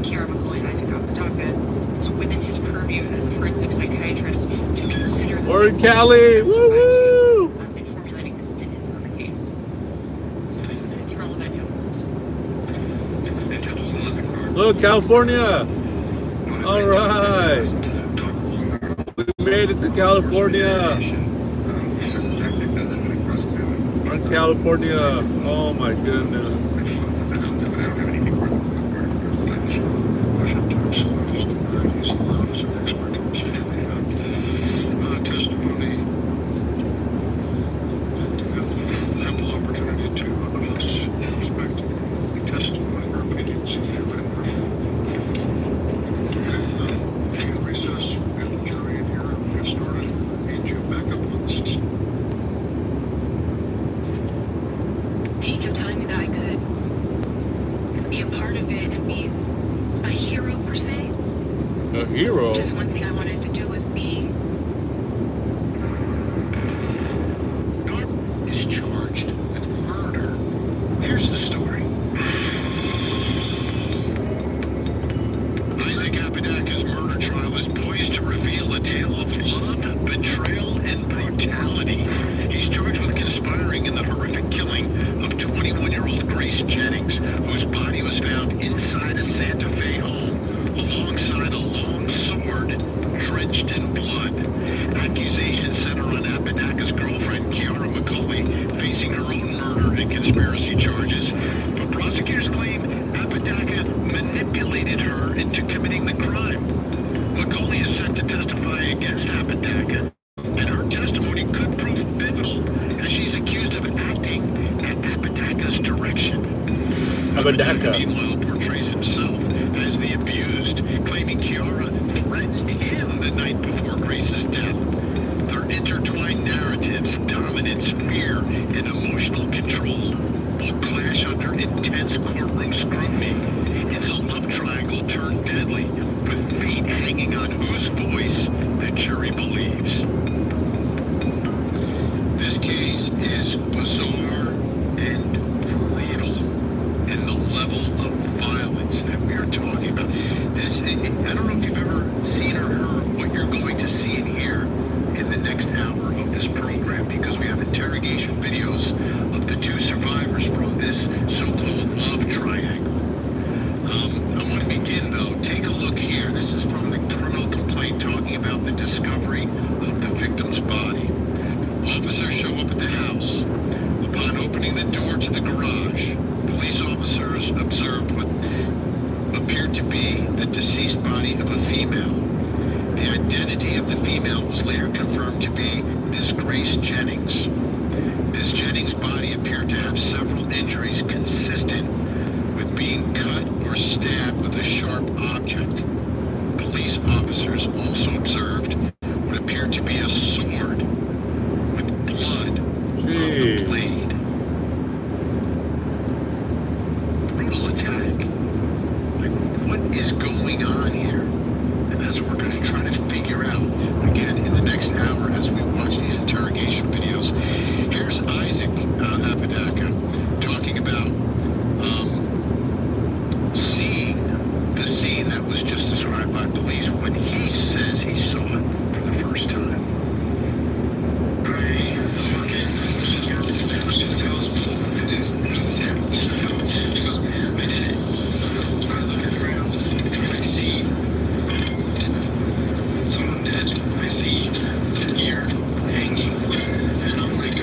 Kiara McCauley and Isaac Apodaca, it's within his purview as a forensic psychiatrist to consider the Or things Cali. that he testified Woo woo. to in formulating his opinions on the case. So it's relevant. And judges on the card. Look, California. Notice All they right. talk longer. We made it to California. It says that when it cross-examined. We're in California. Oh my goodness. I don't have anything further for the court. There's a motion to exclude his testimony. Officer expert testimony. Have ample opportunity to respect the testimony or opinions you render. And recess and the jury in here have started. Need you back up on the system. He kept telling me that I could be a part of it and be a hero per se. A hero. Just one thing I wanted to do was be. Norm is charged with murder. Here's the story. Isaac Apodaca's murder trial is poised to reveal a tale of love, betrayal, and brutality. He's charged with conspiring in the horrific killing of 21-year-old Grace Jennings, whose body was found inside a Santa Fe home, alongside a long sword drenched in blood. Accusations center on Apodaca's girlfriend, Kiara McCauley, facing her own murder and conspiracy charges. But prosecutors claim Apodaca manipulated her into committing the crime. McCauley is set to testify against Apodaca, and her testimony could prove pivotal as she's accused of acting at Apodaca's direction. Apodaca. Meanwhile, portrays himself as the abused, claiming Kiara threatened him the night before Grace's death. Their intertwined narratives, dominance, fear, and emotional control will clash under intense courtroom scrutiny. It's a love triangle turned deadly, with fate hanging on whose voice the jury believes. This case is bizarre and brutal, and the level of violence that we are talking about. I don't know if you've ever seen or heard what you're going to see and hear in the next hour of this program, because we have interrogation videos of the two survivors from this so-called love triangle. I want to begin, though. Take a look here. This is from the criminal complaint talking about the discovery of the victim's body. Officers show up at the house. Upon opening the door to the garage, police officers observed what appeared to be the deceased body of a female. The identity of the female was later confirmed to be Ms. Grace Jennings. Ms. Jennings' body appeared to have several injuries consistent with being cut or stabbed with a sharp object. Police officers also observed what appered to be a sword with blood on the blade. Brutal attack. Like, what is going on here? And that's what we're going to try to figure out again in the next hour as we watch these interrogation videos. Here's Isaac Apodaca talking about seeing the scene that was just described by police when he says he saw it for the first time. I fucking she tells me it is insanity. She goes, I did it. I look around and I see someone dead. I see an ear hanging, and I'm like,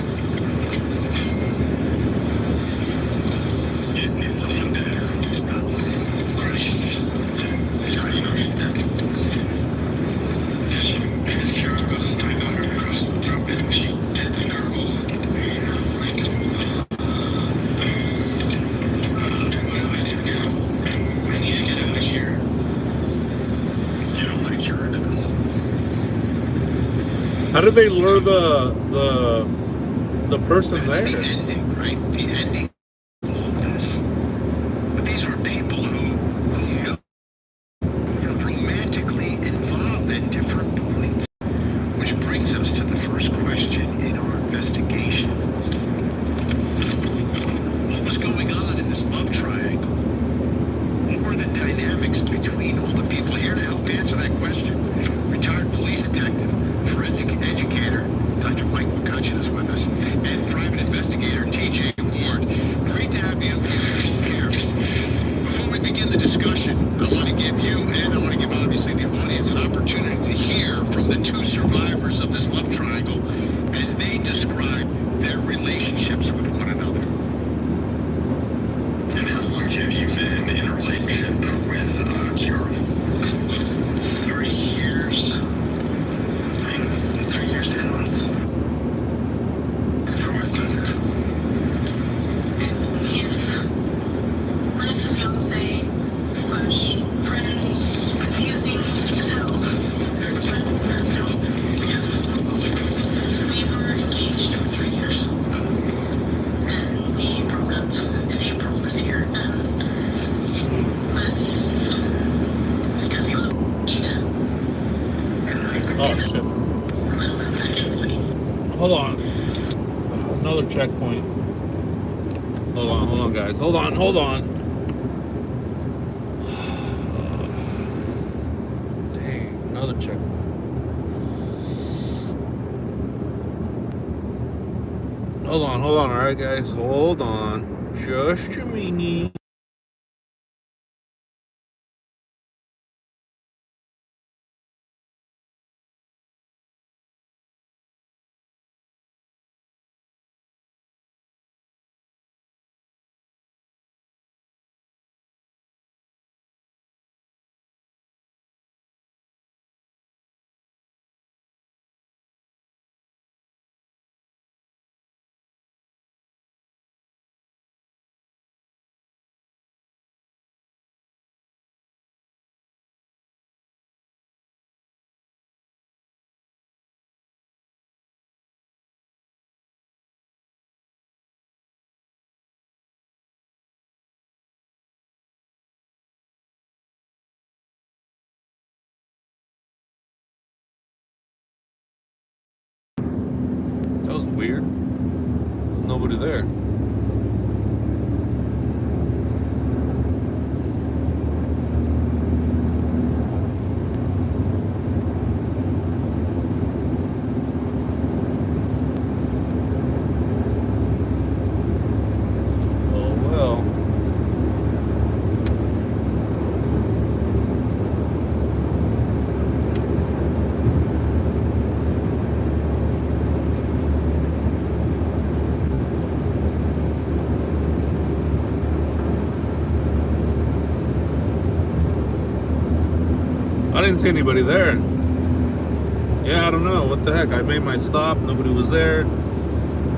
you see someone dead? Is that Grace? How do you know she's dead? Because Kiara goes, I got her across the throat, and she did the gargle. And I'm like, what do I How did they lure the person That's the there? ending, right? The ending of all of this. But these were people who know who were romantically involved at different points. Which brings us to the first question in our investigation. What was going on in this love triangle? What were the dynamics between all the people? Here to help answer that question, retired police detective, forensic educator, Dr. Mike McCutcheon is with us, and private investigator T.J. Ward. Great to have you both here. Before we begin the discussion, I want to give you, and I want to give obviously the audience, an opportunity to hear from the two survivors of this love triangle as they describe their relationships with one another. And how long have you been in a relationship with Kira? 3 years. 3 years, 10 months. How was it? He's my fiance slash friend, confusing as hell. Ex-friend, ex-fiance. Yeah. We were engaged for 3 years. And we broke up in April this year. And because he was 8. And I Oh couldn't shit! let him back in with me. Hold on. Another checkpoint. Hold on, guys. Hold on. Dang, another checkpoint. Hold on. All right, guys. Hold on. Just a minute. That was weird. There's nobody there. Oh well. I didn't see anybody there. Yeah, I don't know. What the heck? I made my stop. Nobody was there.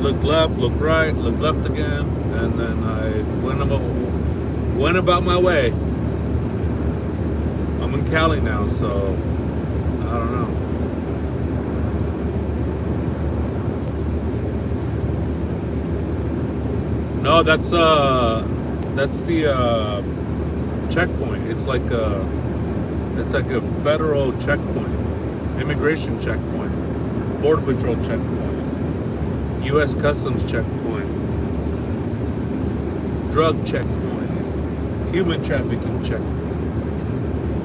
Looked left, looked right, looked left again, and then I went about my way. I'm in Cali now, so I don't know. No, that's the checkpoint. It's like a federal checkpoint, immigration checkpoint, border patrol checkpoint, U.S. Customs checkpoint, drug checkpoint, human trafficking checkpoint.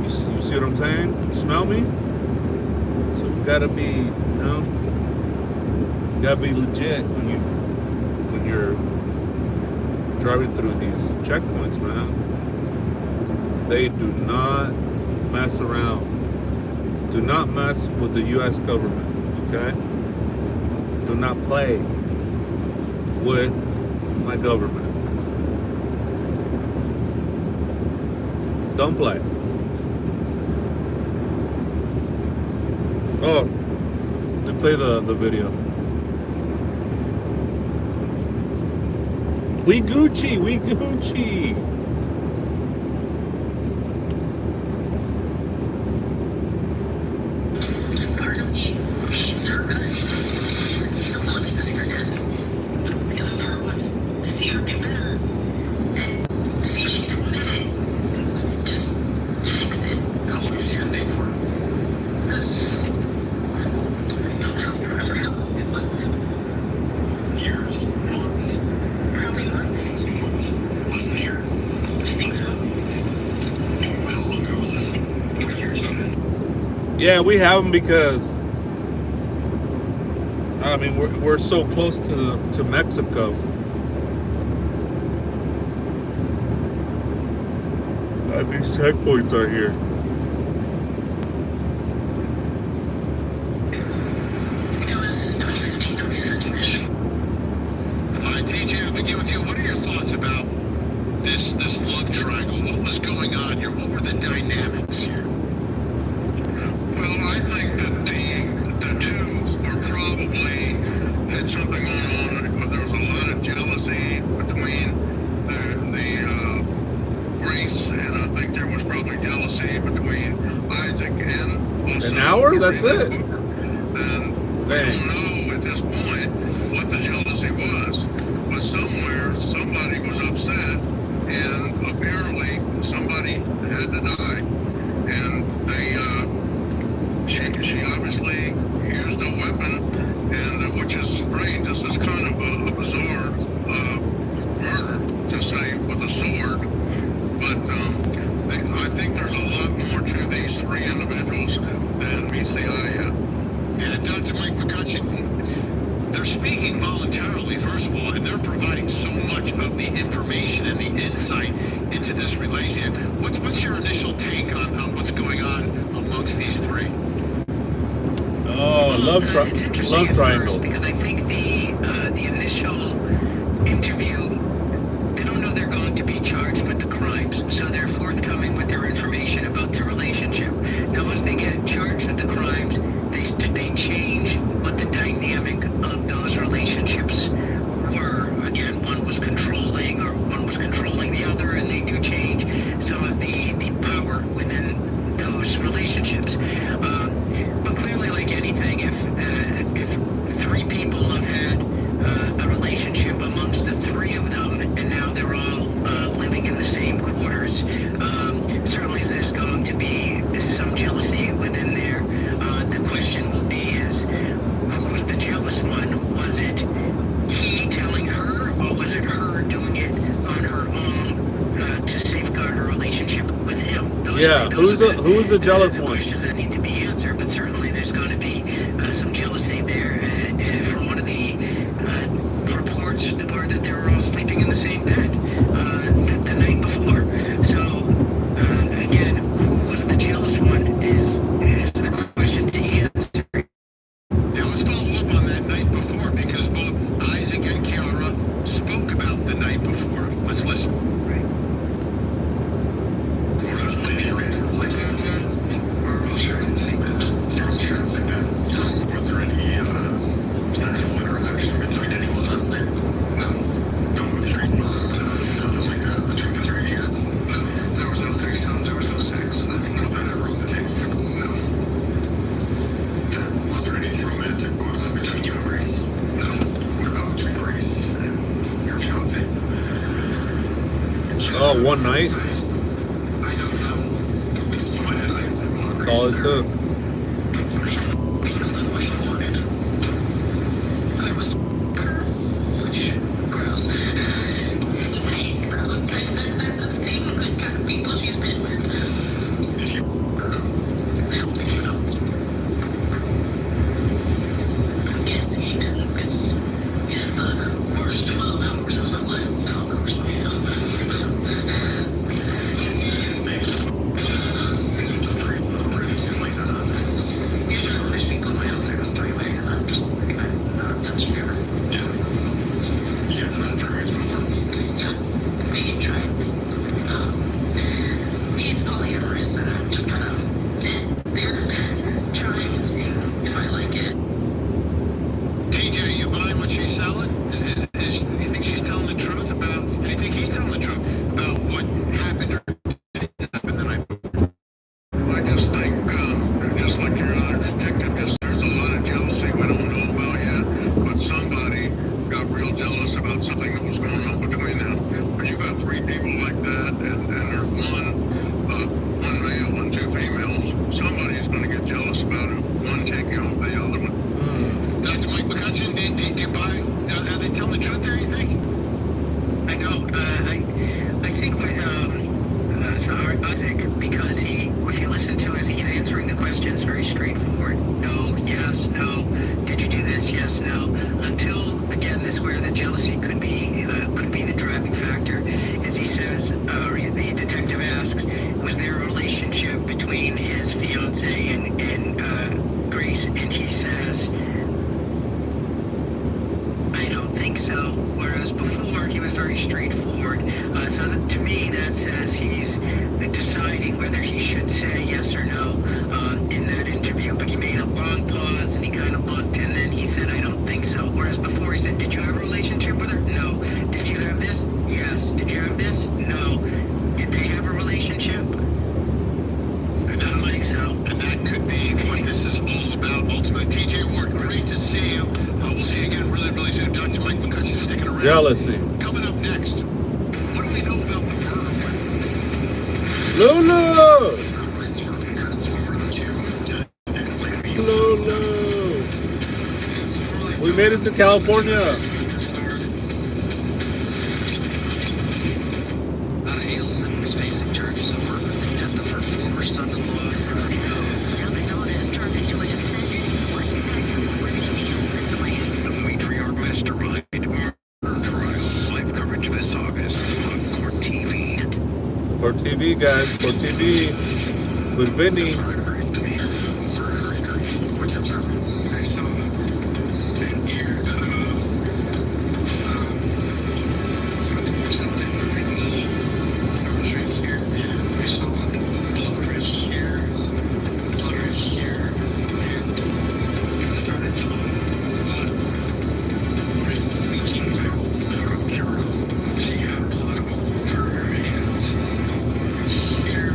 You see what I'm saying? You smell me? So you gotta be, you gotta be legit when you're driving through these checkpoints, man. They do not mess around. Do not mess with the U.S. government, okay? Do not play with my government. Don't play. Oh, let me play the video. We Gucci. Part of me hates her. Yeah, we have them because I mean we're so close to Mexico. These checkpoints are here. It was 2015, 2016-ish. All right, TJ, I'll begin with you. What are your thoughts about this love triangle? What was going on here? What were the dynamics here? Well, I think that the two are probably had something going on because there was a lot of jealousy between the Grace, and I think there was probably jealousy between Isaac and also An hour? That's it. And we don't know at this point what the jealousy was, but somewhere somebody was upset, and apparently somebody had to die, and they she obviously used a weapon, and which is strange. This is kind of a bizarre murder to say with a sword, but I think there's a lot more to these three individuals than meets the eye yet. Yeah, Dr. Mike McCutcheon, they're speaking voluntarily, first of all, and they're providing so much of the information and the insight into this relationship. What's your initial take on what's going on amongst these three? Oh, love It's interesting love at triangle. first because I think the initial interview, they don't know they're going to be charged with the crimes, so they're forthcoming with their information about their relationship. Now, once they get charged with the crimes, they change what the dynamic of those relationships were. Again, one was controlling, or one was controlling the other, and they do change some of the power within those relationships. But clearly, like anything, if three people have had a relationship amongst the three of them, and now they're all living in the same quarters, certainly there's going to be some jealousy within there. The question will be is, who was the jealous one? Was it he telling her, or was it her doing it on her own to safeguard her relationship with him? Who's the jealous one? Questions that need to be answered, but certainly there's going to be some jealousy there. From one of the reports were that they were all sleeping in the same bed the night before. So again, who was the jealous one is the question to answer. Yeah, let's follow up on that night before, because both Isaac and Kiara spoke about the night before. Let's listen. Right. We're all sharing the same bed. You're all sharing the same bed. Was there any sexual interaction between anyone last night? No. No threesome, nothing like that between the three of you guys? No. There was no threesome, there was no sex, nothing. Was that ever on the table? No. Okay. Was there anything romantic going on between you and Grace? No. What about between Grace and your fiance? Oh, one night. I don't know. So why did Isaac want Grace? That's all it took. What he wanted. I was which gross. Saying gross. I've seen the kind of people she's been with. Did you? I don't think so. I'm guessing he didn't. It's the worst 12 hours of my life. 12 hours of my ass. Threesome or anything like that? Usually when there's people in my house, there was three-way, and I'm just like, I'm not touching her. Yeah. You guys have had three-ways before? Yeah, we tried. She's polyamorous, and I'm just kind of there trying and seeing if I like it. TJ, you buying what she's selling? You think she's telling the truth about, and you think he's telling the truth about what happened or didn't happen the night before? I just think, just like your other detective, there's a lot of jealousy we don't know about yet, but somebody got real jealous about something that was going on between them. When you got three people like that, and there's one male and two females, somebody's going to get says, or the detective asks, was there a relationship between his fiance and Grace? And he says, I don't think so. Whereas before, he was very straightforward. So to me, that says he's deciding whether he should say yes or no in that interview. But he made a long pause and he kind of looked, and then he said, I don't think so. Whereas before, he said, did you have a relationship with her? No. Did you have this? Yes. Did you have this? No. Did they have a relationship? I don't think so. And that could be what this is all about. Ultimately, TJ Ward, great to see you. We'll see you again really, really soon. Dr. Mike McCutcheon sticking around. Yeah, let's see. Coming up next, what do we know about the murder weapon? Lulu! Lulu! We made it to California. Out of Haleson is facing charges of murder and death of her former son-in-law. Now the daughter has turned into a defendant. What's next for the Hampson clan? The matriarch mastermind murder trial. Live coverage this August on Court TV. For TV, guys. For TV. With Vinny. I saw an ear cut off. Something right here. I saw blood right here. Blood right here. And it started flowing. Blood leaking out. She had blood all over her hands. Here.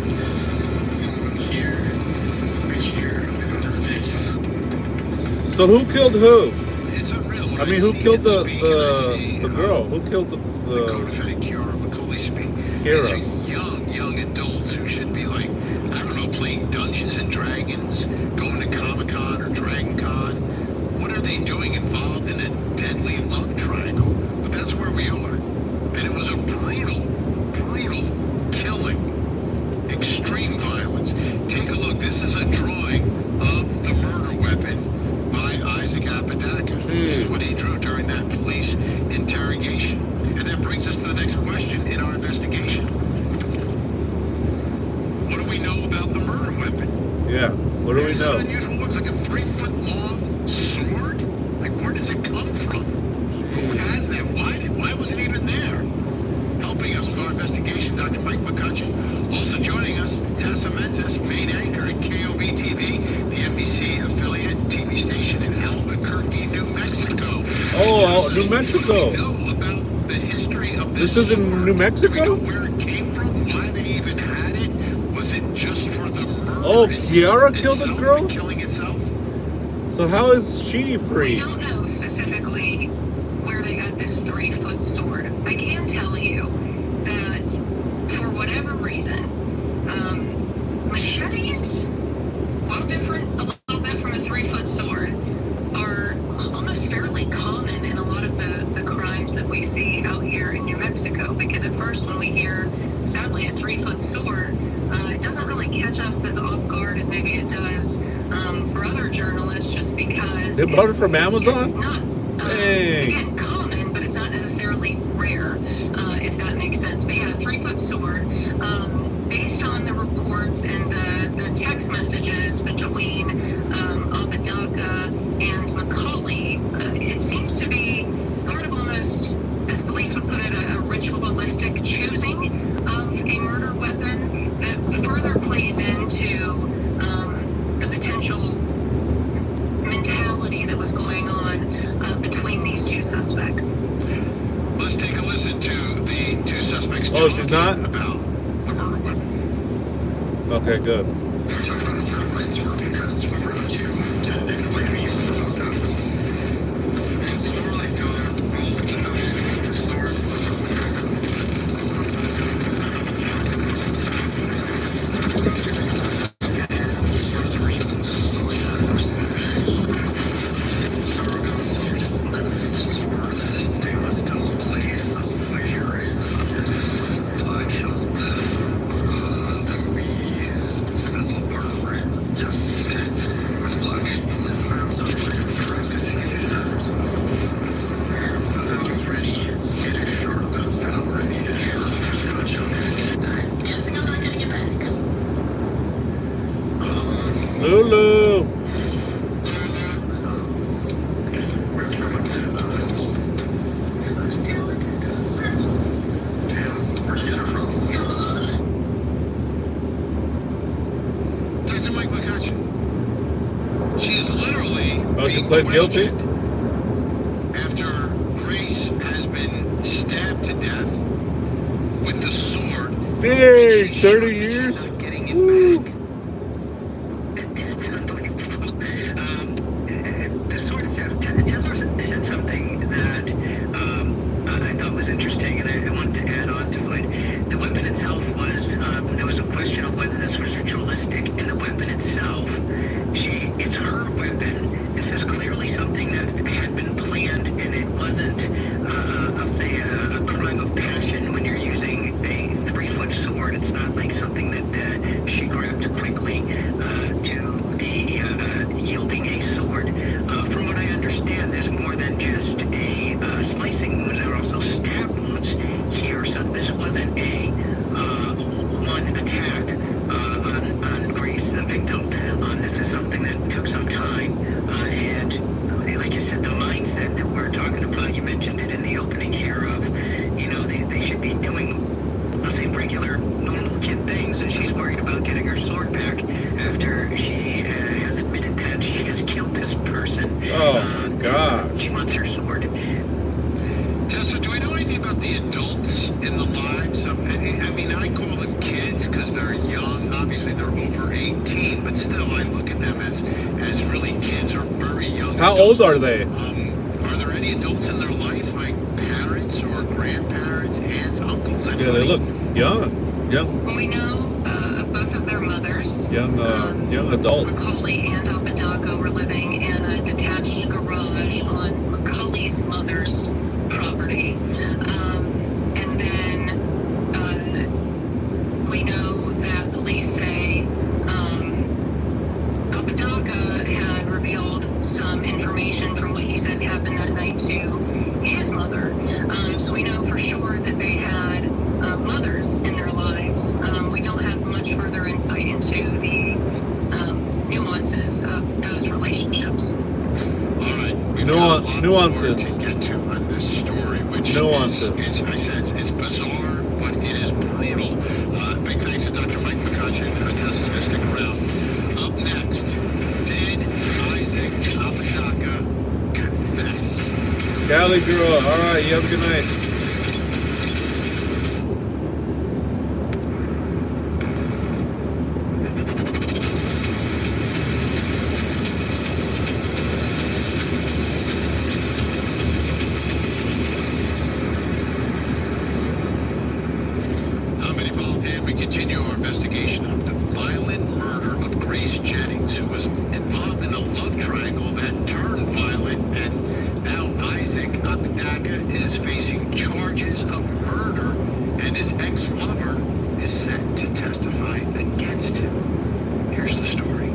Here. Right here. And on her face. So who killed who? It's unreal. When I mean, who see killed it speak and I see, the girl? Who killed the the co-defendant Kiara McCauley speak. Kiara. These are young adults who should be like, I don't know, playing Dungeons and Dragons, going to Comic-Con or Dragon Con. What are they doing involved in a deadly love triangle? But that's where we are. And it was a brutal killing. Extreme violence. Take a look. This is a drawing of the murder weapon by Isaac Apodaca. This is what he drew during that police interrogation. And that brings us to the next question in our investigation. What do we know about the murder weapon? Yeah. What do we This is know? an unusual one. It's like a 3-foot long sword. Like, where does it come from? Who has that? Why was it even there? Helping us with our investigation, Dr. Mike McCutcheon. Also joining us, Tessa Mentis, main anchor at KOB TV, the NBC affiliate TV station in Albuquerque, New Mexico. Oh, Tessa, New Mexico. What do we know about the history of This this is in sword? New Do we Mexico? know where it came from? Why they even had it? Was it just for the murder? Oh, Kiara killed the itself, girl? the killing itself? So how is she We free? don't know specifically where they got this 3-foot sword. I can tell you that for whatever reason, machetes, while different a little bit from a 3-foot sword, are almost fairly common in a lot of the crimes that we see out here in New Mexico. Because at first, when we hear, sadly, a 3-foot sword, it doesn't really catch us as off guard as maybe it does for other journalists, just because They bought it from Amazon? it's not Hey. again common, but it's not necessarily rare, if that makes sense. But yeah, a 3-foot sword. Based on the reports and the text messages between Apodaca and McCauley, it seems to be part of almost, as police would put it, a ritualistic choosing of a murder weapon that further plays into the potential mentality that was going on between these two suspects. Let's take a listen to the two suspects Oh, she's not? talking about the murder weapon. Okay, good. We're talking about a satellite sword because we were able to explain to me about that. It's more like a sword. Yes. Lulu. We've come up to his evidence. Damn, where'd you get her from? Dr. Mike McCutcheon. She is literally Oh, she being pled guilty? questioned after Grace has been stabbed to death with the sword. Dang, She's 30 sure that years? she's not getting it Woo. back. It's unbelievable. The sword itself, Tesla said something that I thought was interesting, and I wanted to add on to it. The weapon itself was, there was a question of whether this was ritualistic, and the weapon itself, it's her weapon. This is clearly something that had been planned, and it wasn't, I'll say, a crime of passion when you're using a 3-foot sword. It's not like something that she grabbed quickly to be yielding a sword. From what I understand, there's more than just a slicing wounds. There are also stab wounds here. So this wasn't a one attack on Grace, the victim. This is something that took some time. And like you said, the mindset that we're talking about, you mentioned it in the opening here of, they should be doing, I'll say, regular, normal kid things, and she's worried about getting her sword back after she has admitted that she has killed this person. Oh, God. She wants her sword. Tessa, do we know anything about the adults in the lives of, I mean, I call them kids because they're young. Obviously, they're over 18, but still, I look at them as really kids or very young How adults. old are they? Are there any adults in their life, like parents or grandparents, aunts, uncles, Yeah, anybody? they look young. Young, Well, we know both of their mothers. young adults. Macaulay and Apodaca were living in a detached garage on Macaulay's mother's property. And then we know that police say Apodaca had revealed some information from what he says happened that night to his mother. So we know for sure that they had mothers in their lives. We don't have much further insight into the nuances of those relationships. All right, we've got a lot Nuances. more to get to on this story, which Nuances. is I said, it's bizarre, but it is brutal. Big thanks to Dr. Mike McCutcheon. Tessa's going to stick around. Up next, did Isaac Apodaca confess? Cali girl. All right, you have a good night. I'm Vinny Politan. We continue our investigation of the violent murder of Grace Jennings, who was involved in a love triangle that turned violent, and now Isaac Apodaca is facing charges of murder, and his ex-lover is set to testify against him. Here's the story.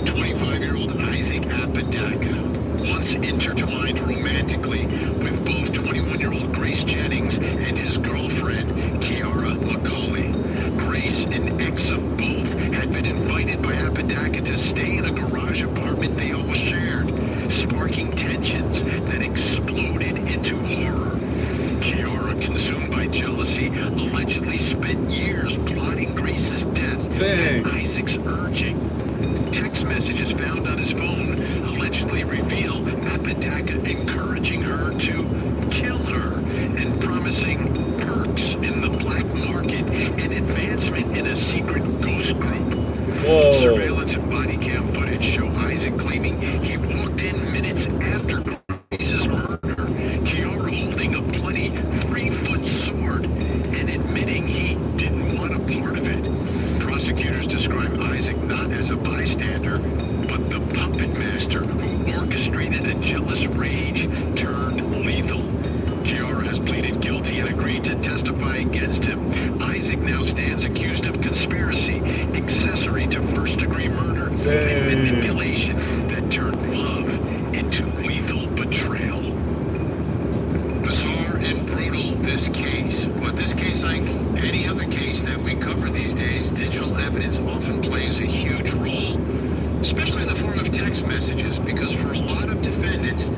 25-year-old Isaac Apodaca, once intertwined romantically with both 21-year-old Grace Jennings and his girlfriend, Kiara Macaulay. Grace, an ex of both, had been invited by Apodaca to stay in a garage apartment they all shared, sparking tensions that exploded into horror. Kiara, consumed by jealousy, allegedly spent years plotting Grace's death Dang. at Isaac's urging. Text messages found on his phone allegedly reveal Apodaca encouraging her to kill her and promising perks in the black market and advancement in a secret ghost group. Whoa. Surveillance and body cam footage show Isaac claiming he walked in minutes after Grace's murder, Kiara holding a bloody 3-foot sword and admitting he didn't want a part of it. Prosecutors describe Isaac not as a bystander, but the puppet master who orchestrated a jealous rage turned lethal. Kiara has pleaded guilty and agreed to testify against him. Isaac now stands accused of conspiracy, accessory to first-degree murder, and manipulation that turned love into lethal betrayal. Bizarre and brutal, this case. But this case, like any other case that we cover these days, digital evidence often plays a huge role, especially in the form of text messages, because for a lot of defendants,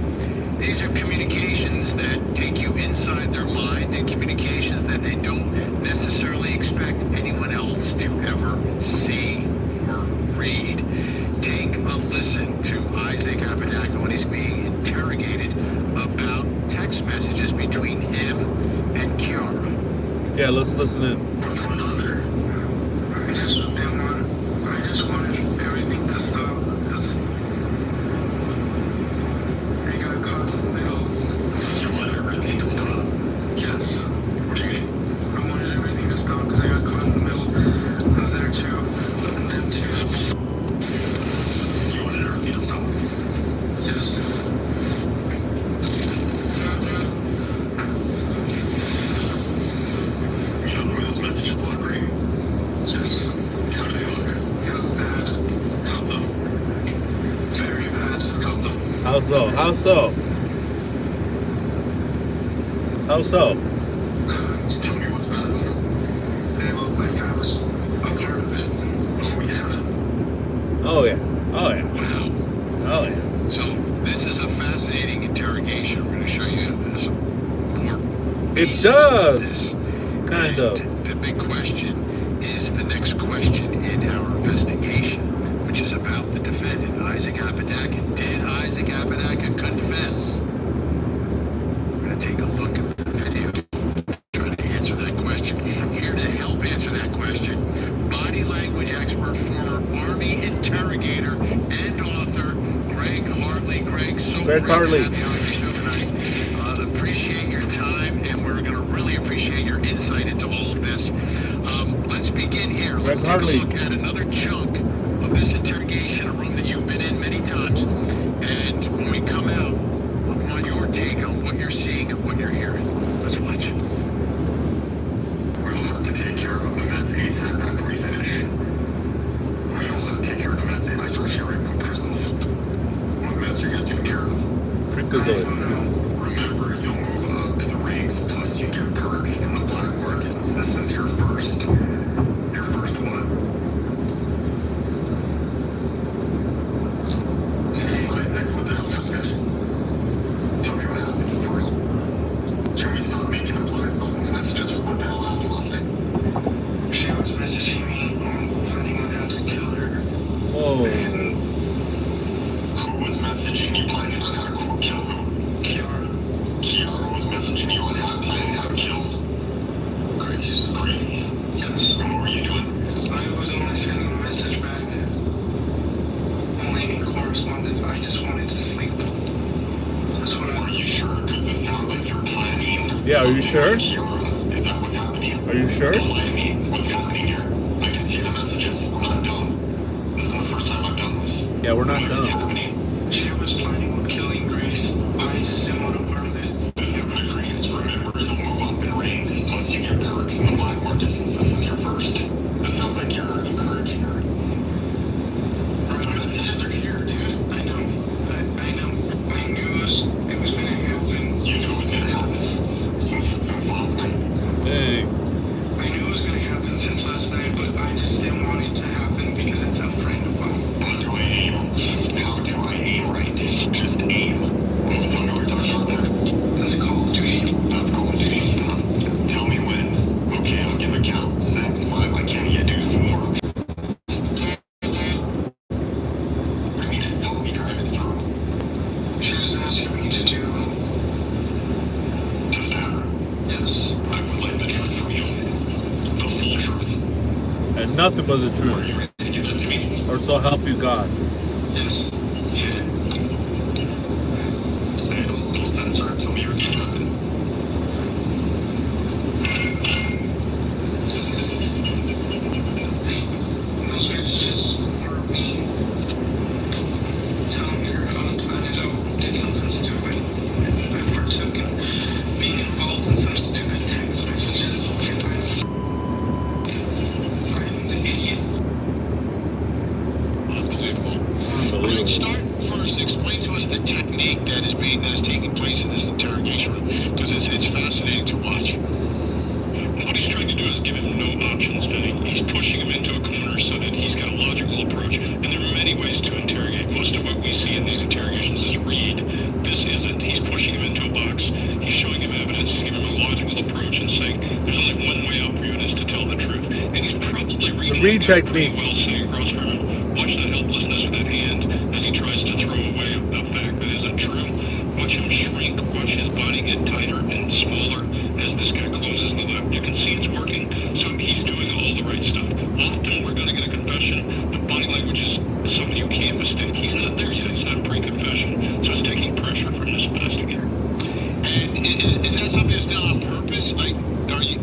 these are communications that take you inside their mind and communications that they don't necessarily expect anyone else to ever see or read. Take a listen to Isaac Apodaca when he's being interrogated about text messages between him and Kiara. Yeah, let's listen in. What's going on there? I just wanted everything to stop because I got caught in the middle. You want everything to stop? Yes. What do you mean? I wanted everything to stop because I got caught in the middle of there too. And them too. You wanted everything to stop? Yes. You know the way those messages look, right? Yes. How do they look? They look bad. How so? Very bad. How so? How so? How so? How so? Tell me what's bad about it. They look like I was a part of it. Oh yeah. Oh yeah. Oh yeah. Wow. Oh yeah. So this is a fascinating interrogation. We're going to show you some more It pieces of does. this. Kind of. And the big question is the next question in our investigation, which is about the defendant, Isaac Apodaca. Did Isaac Apodaca confess? We're going to take a look at the video, trying to answer that question. Here to help answer that question, body language expert, former Army interrogator, and author, Greg Hartley. Greg, so Greg great Hartley. to have you on the show tonight. Appreciate your time, and we're going to really appreciate your insight into all of this. Let's begin here. Let's take a look at another chunk of this interrogation, a room that you've been in many times. And when we come out, I want your take on what you're seeing and what you're hearing. Let's watch. We'll have to take care of the mess ASAP after we finish. We will have to take care of the mess. I thought she already pooped herself. What mess are you guys taking care of? Remember, you'll move up the ranks, plus you get perks in the black markets. This is your first what? Isaac, what the hell happened? Tell me what happened, for real. Can we stop making up lies about these messages? What the hell happened last night? She was messaging me, finding out how to kill her. Oh. And who was messaging you, planning on how to kill who? Kiara was messaging you on planning how to kill Grace. Yes. And what were you doing? I was only sending a message back. Only in correspondence. I just wanted to sleep. That's what I... Are you sure? Because this sounds like you're planning... Yeah, are you sure? Kiara. Is that what's happening? Are you sure? Don't lie to me. What's happening here? I can see the messages. I'm not dumb. This is the first time I've done this. Yeah, we're not What is done. happening? She was planning on killing Grace. I just didn't want a part of it. This isn't a grants. Remember, you'll move up in ranks. Plus, you get perks in the black market since this is your first. This sounds like you're encouraging her. The messages are here, dude. I know. I know. I knew it was gonna happen. You knew it was gonna happen since last night. Dang. I knew it was gonna happen since last night, but I just didn't want it to happen because it's a friend of mine. How do I aim? How do I aim right? Just aim. Tell me what you're talking about there. That's Call of Duty. That's Call of Duty. Tell me when. Okay, I'll give a count. 6, 5. I can't yet do 4. What do you mean to help me drive it through? She was asking me to do... To stab her? Yes. I would like the truth from you. The full truth. And nothing but the Are truth. you ready to give that to me? Or so help you God. Yes. Hit it. Say it all. Don't censor it. Tell me everything that happened. Those messages were me telling her how to plan it out. Did something stupid. I partook in being involved in some stupid text messages. And I'm the idiot. Unbelievable. Unbelievable. and saying, there's only one way out for you, and it's to tell the truth. And he's probably reading read the guy technique. pretty well, sitting across from him. Watch the helplessness with that hand as he tries to throw away a fact that isn't true. Watch him shrink. Watch his body get tighter and smaller as this guy closes the lip. You can see it's working, so he's doing all the right stuff. Often we're going to get a confession. The body language is someone you can't mistake. He's not there yet. He's not pre-confession, so it's taking pressure from this investigator. And is that something that's done on purpose? Like, are you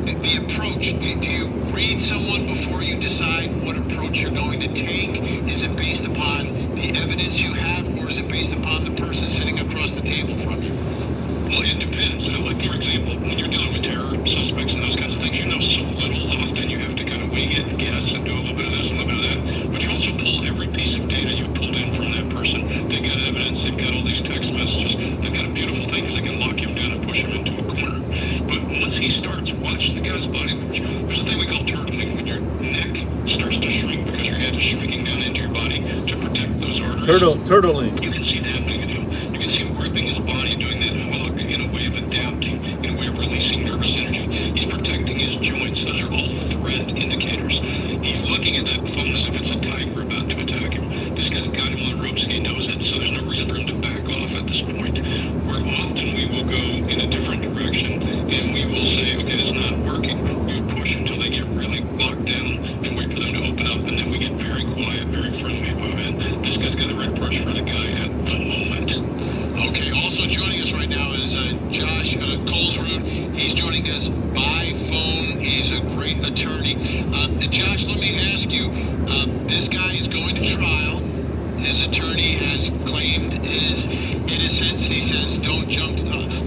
the approach? Do you read someone before you decide what approach you're going to take? Is it based upon the evidence you have, or is it based upon the person sitting across the table from you? Well, it depends. Like, for example, when you're dealing with terror suspects and those kinds of things, you know so little. Often you have to kind of wing it and guess and do a little bit of this and a little bit of that. But you also pull every piece of data you've pulled in from that person. They've got evidence. They've got all these text messages. They've got a beautiful thing because they can lock him down and push him into a corner. But once he starts, watch the guy's body language. There's a thing we call turtling, when your neck starts to shrink because your head is shrinking down into your body to protect those arteries. Turtling. You can see it happening in him. You can see him gripping his body, doing that hug in a way of adapting, in a way of releasing nervous energy. He's protecting his joints. Those are all threat indicators. He's looking at that phone as if it's a tiger about to attack him. This guy's got him on the ropes. He knows it, so there's no reason for him to back off at this point. Where often we will go in a different direction and we will say, okay, this is not working. We push until they get really locked down and wait for them to open up, and then we get very quiet, very friendly, and move in. This guy's got the right approach for the guy at the moment. Okay, also joining us right now is Josh Colesroot. He's joining us by phone. He's a great attorney. Josh, let me ask you, this guy is going to trial. His attorney has claimed his innocence. He says, don't jump.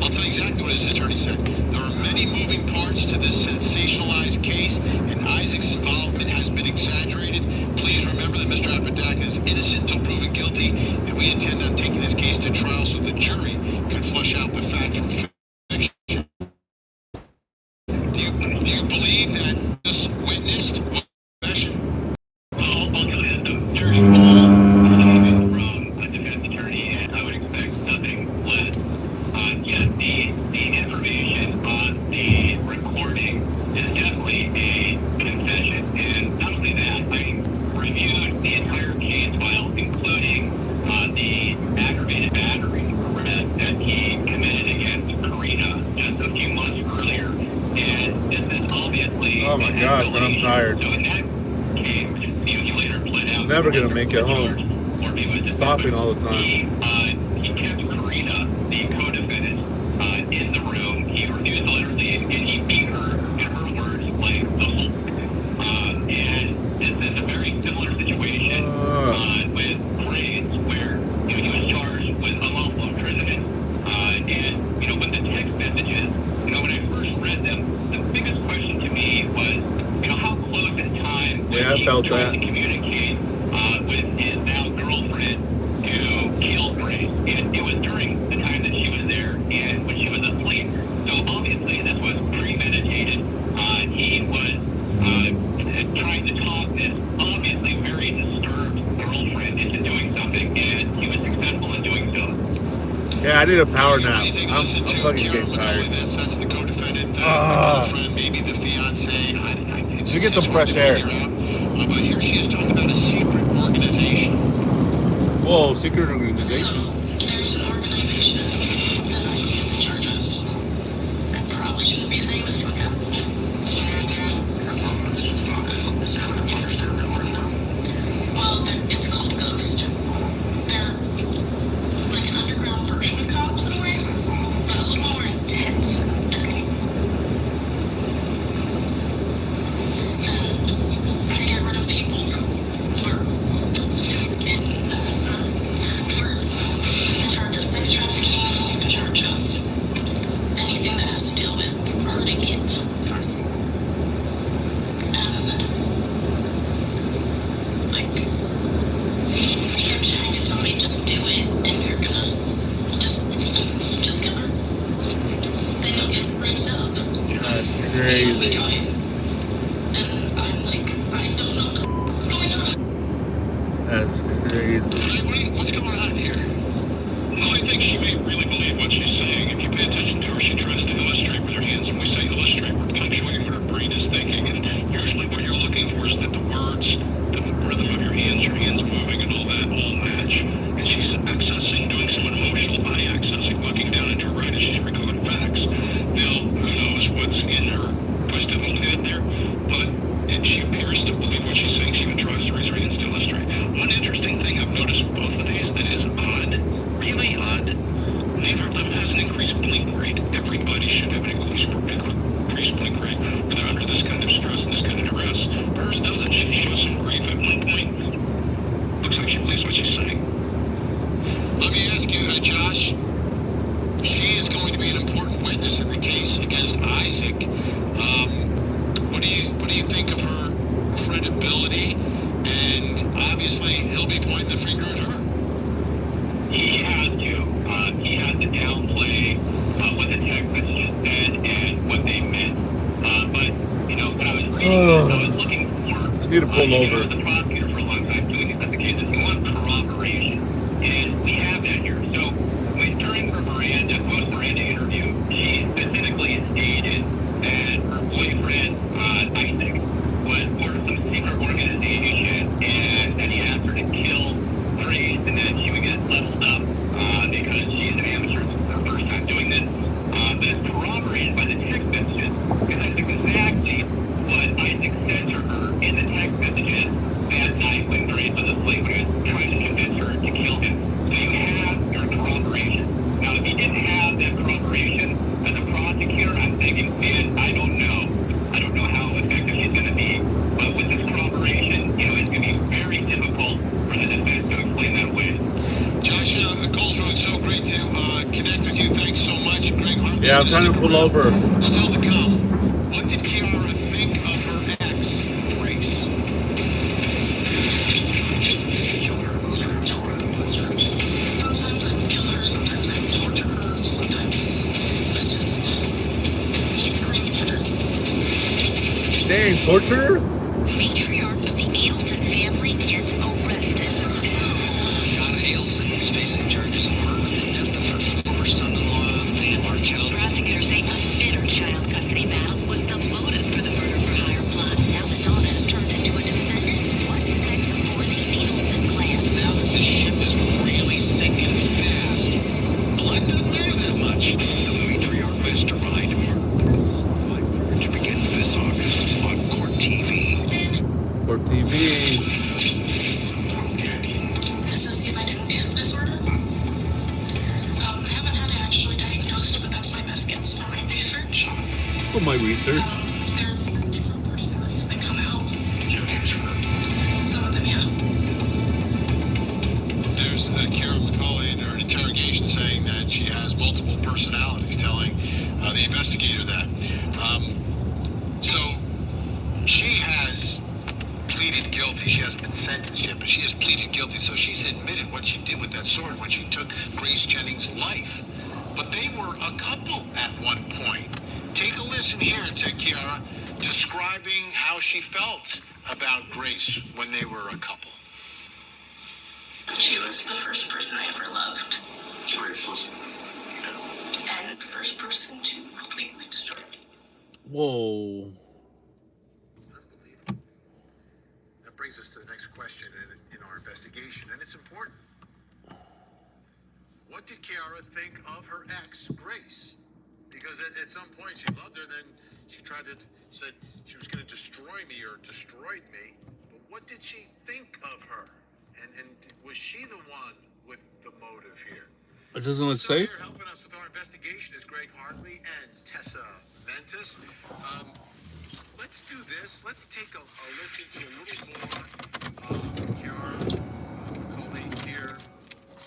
I'll tell you exactly what his attorney said. There are many moving parts to this sensationalized case, and Isaac's involvement has been exaggerated. Please remember that Mr. Apodaca is innocent until proven guilty, and we intend on taking this case to trial so the jury can flush out the fact from fiction. Do you believe that this witnessed was confession? Well, I'll tell you that the jury from a defense attorney, and I would expect nothing less. Yet the information on the recording is definitely a confession, and not only that, I reviewed the entire case file, including the aggravated battery arrest that he committed against Karina just a few months earlier, and this is obviously. Oh my gosh, but I'm tired. So in that case, he later pled out. Never gonna make it home. Stopping all the time. He kept Karina, the co-defendant, in the room. He refused to let her leave, and he beat her, in her words, like the Hulk. And this is a very similar situation with Graves, where he was charged with unlawful imprisonment. And when the text messages, when I first read them, the biggest question to me was, how close in time was he trying to communicate with his now girlfriend to kill Grace? And it was during the time that she was there and when she was asleep. So obviously this was premeditated. He was trying to talk this obviously very disturbed girlfriend into doing something, and he was successful in doing so. Yeah, I need a power nap. I'm fucking getting tired. That's the co-defendant, the girlfriend, maybe the fiance. You get some fresh air. But here she is talking about a secret organization. Whoa, secret organization. There's an organization that he's in charge of. I probably shouldn't be saying this to a cop. As long as it's Vodka, just trying to understand that word now. Well, it's called Ghost. They're like an underground version of cops in a way, but a little more intense and dirty. And they get rid of people who are in charge of sex trafficking, in charge of anything that has to deal with hurting kids. And like, you're trying to tell me just do it, and you're gonna just kill her. Then you'll get raised up. That's We crazy. join, and I'm like, I don't know what's going on. That's crazy. What's going on here? Well, I think she may really believe what she's saying. If you pay attention to her, she tries to illustrate with her hands, and we knows what's in her twisted little head there, but she appears to believe what she's saying. She even tries to raise her hand, still is straight. One interesting thing I've noticed with both of these that is odd, really odd, neither of them has an increased blink rate. Everybody should have an increased blink rate when they're under this kind of stress and this kind of duress. Hers doesn't. She shows some grief at one point. Looks like she believes what she's saying. Let me ask you, Josh, she is going to be an important witness in the case against Isaac. What do you think of her credibility? And obviously, he'll be pointing the finger at her. He has to. He has to downplay what the text messages said and what they meant. But, you know, when I was reading this, I was looking for... I need to pull over. I was a prosecutor for a long time doing investigations. You want corroboration. And we have that here. So, during her post-Miranda interview, she specifically stated that her boyfriend, Isaac, was part of some secret organization and that he asked her to kill Grace and then she would get leveled up because she's an amateur. This is her first time doing this. But it's corroborated by the text messages because that's exactly what Isaac said to her in the text messages that night when Grace was asleep, when he was trying to convince her to kill him. So you have your corroboration. Now, if he didn't have that corroboration, as a prosecutor, I'm thinking, man, I don't know how effective he's going to be. But with this corroboration, you know, it's going to be very difficult for the defense to explain that away. Josh, Coles Road, so great to connect with you. Thanks so much. Greg Hartley. Yeah, I'm trying to pull over. Still to come. What did Kiara think of her ex, Grace? Sometimes I would kill her, sometimes I would torture her, sometimes it was just me screaming at her. Dang, torture her? Matriarch of the Adelson family gets arrested. Donna Adelson is facing charges of murder and death of her former son-in-law, Dan Markell. Prosecutors say a bitter child custody battle was the motive for the murder-for-hire plot. Now that Donna has turned into a defendant, what's next for the Adelson clan? Now that the ship is really sinking fast, blood doesn't matter that much. The matriarch mastermind murder. Live coverage begins this August on Court TV. Or TV. What's the idea? Dissociative identity disorder. I haven't had it actually diagnosed, but that's my best guess from my research. For my research. There are different personalities that come out. Do you have names for them? Some of them, yeah. There's Kiara McCauley in her interrogation saying that she has multiple personalities, telling the investigator that. So she has pleaded guilty. She hasn't been sentenced yet, but she has pleaded guilty. So she's admitted what she did with that sword when she took Grace Jennings' life. But they were a couple at one point. Take a listen here to Kiara describing how she felt about Grace when they were a couple. She was the first person I ever loved. Grace was. And the first person to completely destroy me. Whoa. Unbelievable. That brings us to the next question in our investigation, and it's important. What did Kiara think of her ex, Grace? Because at some point she loved her, then she said she was going to destroy me or destroyed me. But what did she think of her? And was she the one with the motive here? It doesn't look So safe. here helping us with our investigation is Greg Hartley and Tessa Ventus. Let's do this. Let's take a listen to a little more of Kiara McCauley here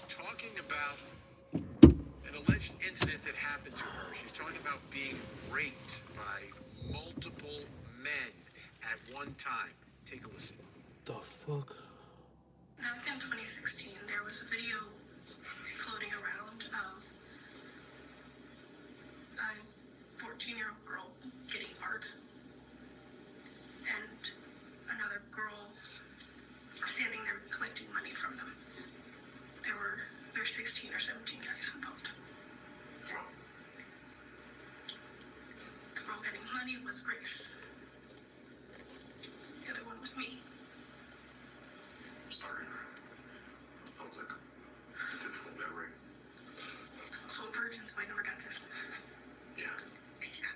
talking about an alleged incident that happened to her. She's talking about being raped by multiple men at one time. Take a listen. The fuck? Back in 2016, there was a video floating around of a 14-year-old girl getting hard and another girl standing there collecting money from them. There were 16 or 17 guys involved. The girl getting money was Grace. The other one was me. Sorry. That sounds like a difficult memory. So virgins, so I never got to. Yeah. Yeah.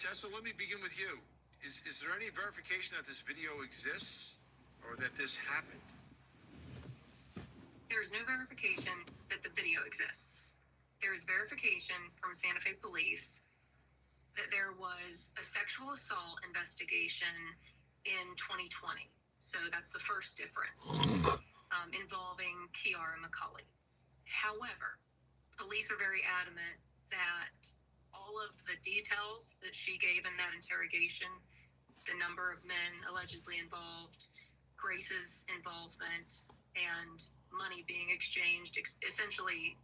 Tessa, let me begin with you. Is there any verification that this video exists or that this happened? There's no verification that the video exists. There is verification from Santa Fe police that there was a sexual assault investigation in 2020. So that's the first difference involving Kiara McCulley. However, police are very adamant that all of the details that she gave in that interrogation, the number of men allegedly involved, Grace's involvement, and money being exchanged, essentially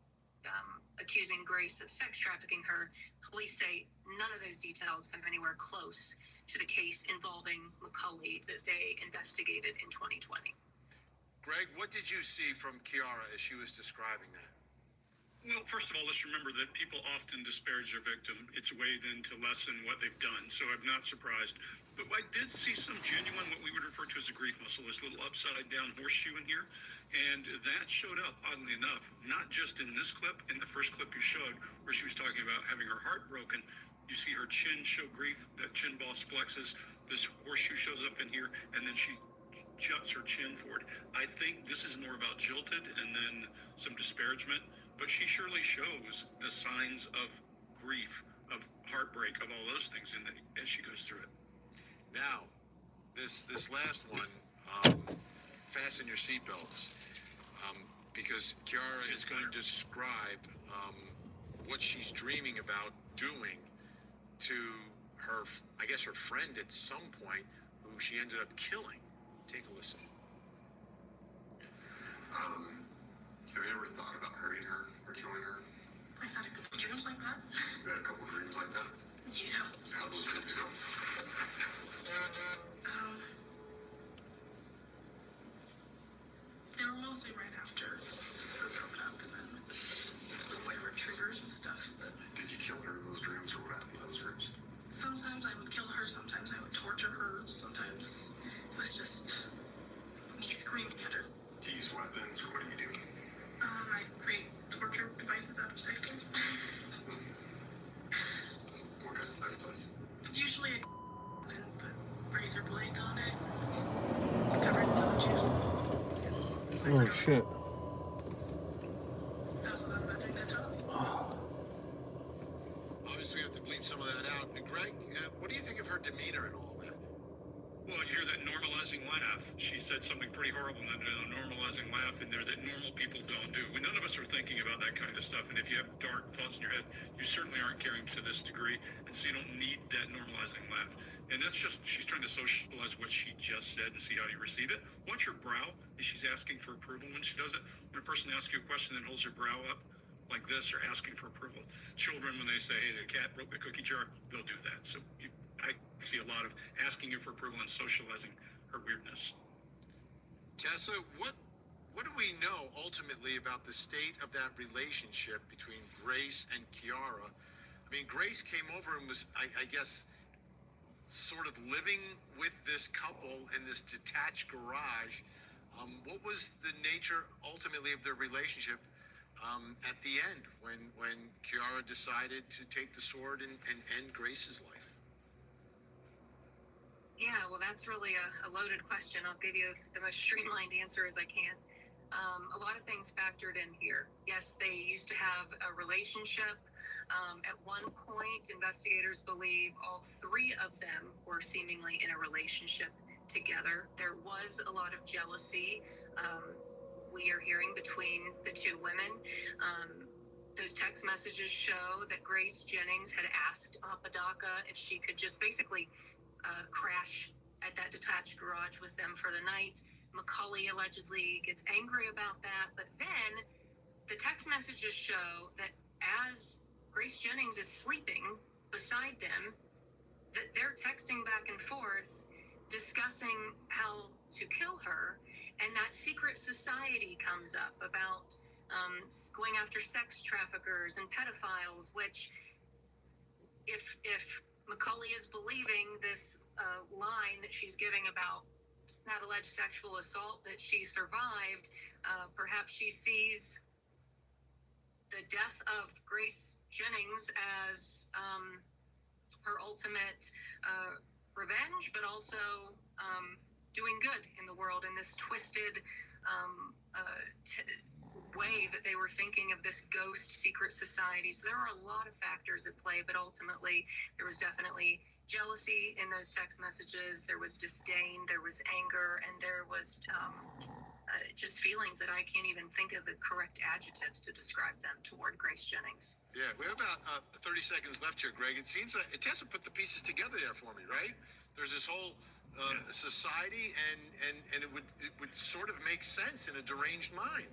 accusing Grace of sex trafficking her, police say none of those details come anywhere close to the case involving McCulley that they investigated in 2020. Greg, what did you see from Kiara as she was describing that? Well, first of all, let's remember that people often disparage their victim. It's a way then to lessen what they've done. So I'm not surprised. But I did see some genuine, what we would refer to as a grief muscle, this little upside down horseshoe in here. And that showed up, oddly enough, not just in this clip, in the first clip you showed, where she was talking about having her heart broken. You see her chin show grief, that chin boss flexes, this horseshoe shows up in here, and then she juts her chin forward. I think this is more about jilted and then some disparagement, but she surely shows the signs of grief, of heartbreak, of all those things as she goes through it. Now, this last one, fasten your seatbelts, because Kiara is going to describe what she's dreaming about doing to her, I guess her friend at some point, who she ended up killing. Take a listen. Have you ever thought about hurting her or killing her? I've had a couple dreams like that. You had a couple dreams like that? Yeah. How'd those dreams go? They were mostly right after we broke up and then whatever triggers and stuff. But Did you kill her in those dreams, or what happened in those dreams? sometimes I would kill her, sometimes I would torture her, sometimes it was just me screaming at her. Do you use weapons, or what do you do? I create torture devices out of sex toys. What kind of sex toys? Usually I and put razor blades on it, covered in blue juice. Oh shit. That's what I think that does. Obviously, we have to bleep some of that out. Greg, what do you think of her demeanor and all that? Well, you hear that normalizing laugh. She said something pretty horrible in that normalizing laugh in there that normal people don't do. None of us are thinking about that kind of stuff, and if you have dark thoughts in your head, you certainly aren't caring to this degree, and so you don't need that normalizing laugh. And that's just, she's trying to socialize what she just said and see how you receive it. Watch her brow as she's asking for approval when she does it. When a person asks you a question and holds her brow up like this, or asking for approval. Children, when they say, hey, the cat broke the cookie jar, they'll do that. So I see a lot of asking you for approval and socializing her weirdness. Tessa, what do we know ultimately about the state of that relationship between Grace and Kiara? I mean, Grace came over and was, I guess, sort of living with this couple in this detached garage. What was the nature ultimately of their relationship at the end when Kiara decided to take the sword and end Grace's life? Yeah, well, that's really a loaded question. I'll give you the most streamlined answer as I can. A lot of things factored in here. Yes, they used to have a relationship. At one point, investigators believe all three of them were seemingly in a relationship together. There was a lot of jealousy we are hearing between the two women. Those text messages show that Grace Jennings had asked Apodaca if she could just basically crash at that detached garage with them for the night. McCulley allegedly gets angry about that, but then the text messages show that as Grace Jennings is sleeping beside them, that they're texting back and forth discussing how to kill her, and that secret society comes up about going after sex traffickers and pedophiles, which if McCulley is believing this line that she's giving about that alleged sexual assault that she survived, perhaps she sees the death of Grace Jennings as her ultimate revenge, but also doing good in the world in this twisted way that they were thinking of this ghost secret society. So there are a lot of factors at play, but ultimately there was definitely jealousy in those text messages. There was disdain, there was anger, and there was just feelings that I can't even think of the correct adjectives to describe them toward Grace Jennings. Yeah, we have about 30 seconds left here, Greg. It seems like Tessa put the pieces together there for me, right? There's this whole society, and it would sort of make sense in a deranged mind.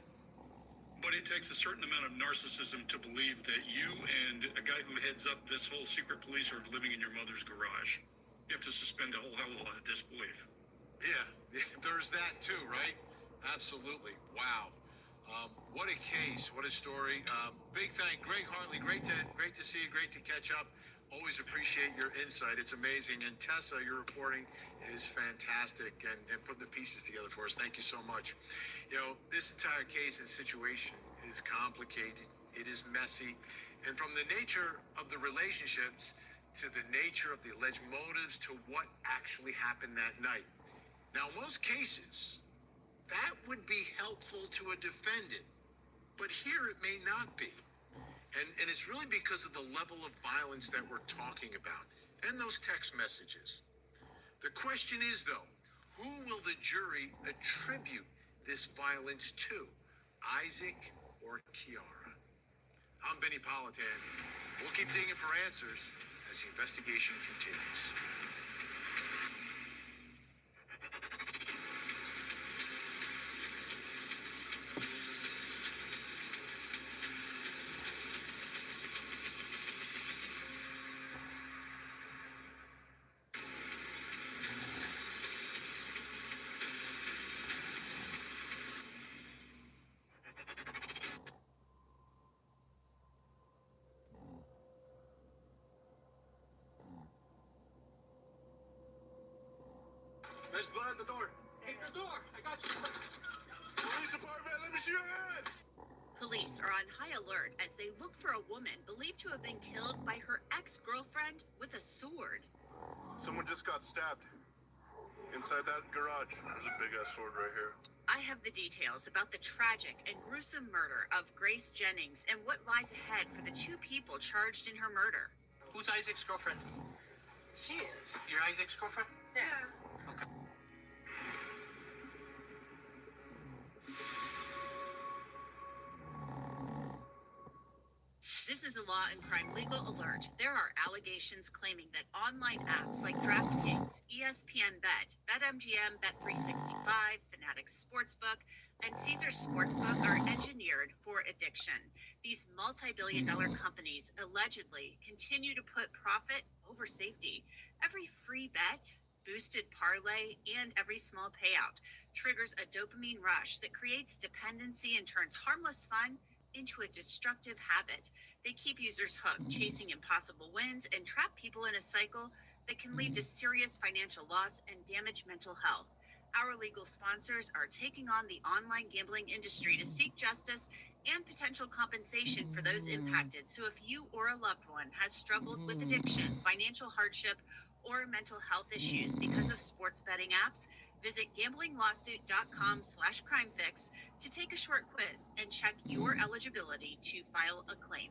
But it takes a certain amount of narcissism to believe that you and a guy who heads up this whole secret police are living in your mother's garage. You have to suspend a whole hell of a lot of disbelief. Yeah, there's that too, right? Absolutely. Wow. What a case. What a story. Big thank Greg Hartley. Great to see you. Great to catch up. Always appreciate your insight. It's amazing. And Tessa, your reporting is fantastic and putting the pieces together for us. Thank you so much. You know, this entire case and situation is complicated. It is messy. And from the nature of the relationships to the nature of the alleged motives to what actually happened that night. Now, in most cases, that would be helpful to a defendant, but here it may not be. And it's really because of the level of violence that we're talking about and those text messages. The question is, though, who will the jury attribute this violence to, Isaac or Kiara? I'm Vinny Politan. We'll keep digging for answers as the investigation continues. There's blood at the door. Take the door. I got you. Police department, let me see your hands. Police are on high alert as they look for a woman believed to have been killed by her ex-girlfriend with a sword. Someone just got stabbed. Inside that garage, there's a big-ass sword right here. I have the details about the tragic and gruesome murder of Grace Jennings and what lies ahead for the two people charged in her murder. Who's Isaac's girlfriend? She is. You're Isaac's girlfriend? Yes. Okay. This is a Law and Crime Legal Alert. There are allegations claiming that online apps like DraftKings, ESPN Bet, BetMGM, Bet365, Fanatics Sportsbook, and Caesars Sportsbook are engineered for addiction. These multi-billion-dollar companies allegedly continue to put profit over safety. Every free bet, boosted parlay, and every small payout triggers a dopamine rush that creates dependency and turns harmless fun into a destructive habit. They keep users hooked, chasing impossible wins, and trap people in a cycle that can lead to serious financial loss and damage mental health. Our legal sponsors are taking on the online gambling industry to seek justice and potential compensation for those impacted. So if you or a loved one has struggled with addiction, financial hardship, or mental health issues because of sports betting apps, visit gamblinglawsuit.com/crimefix to take a short quiz and check your eligibility to file a claim.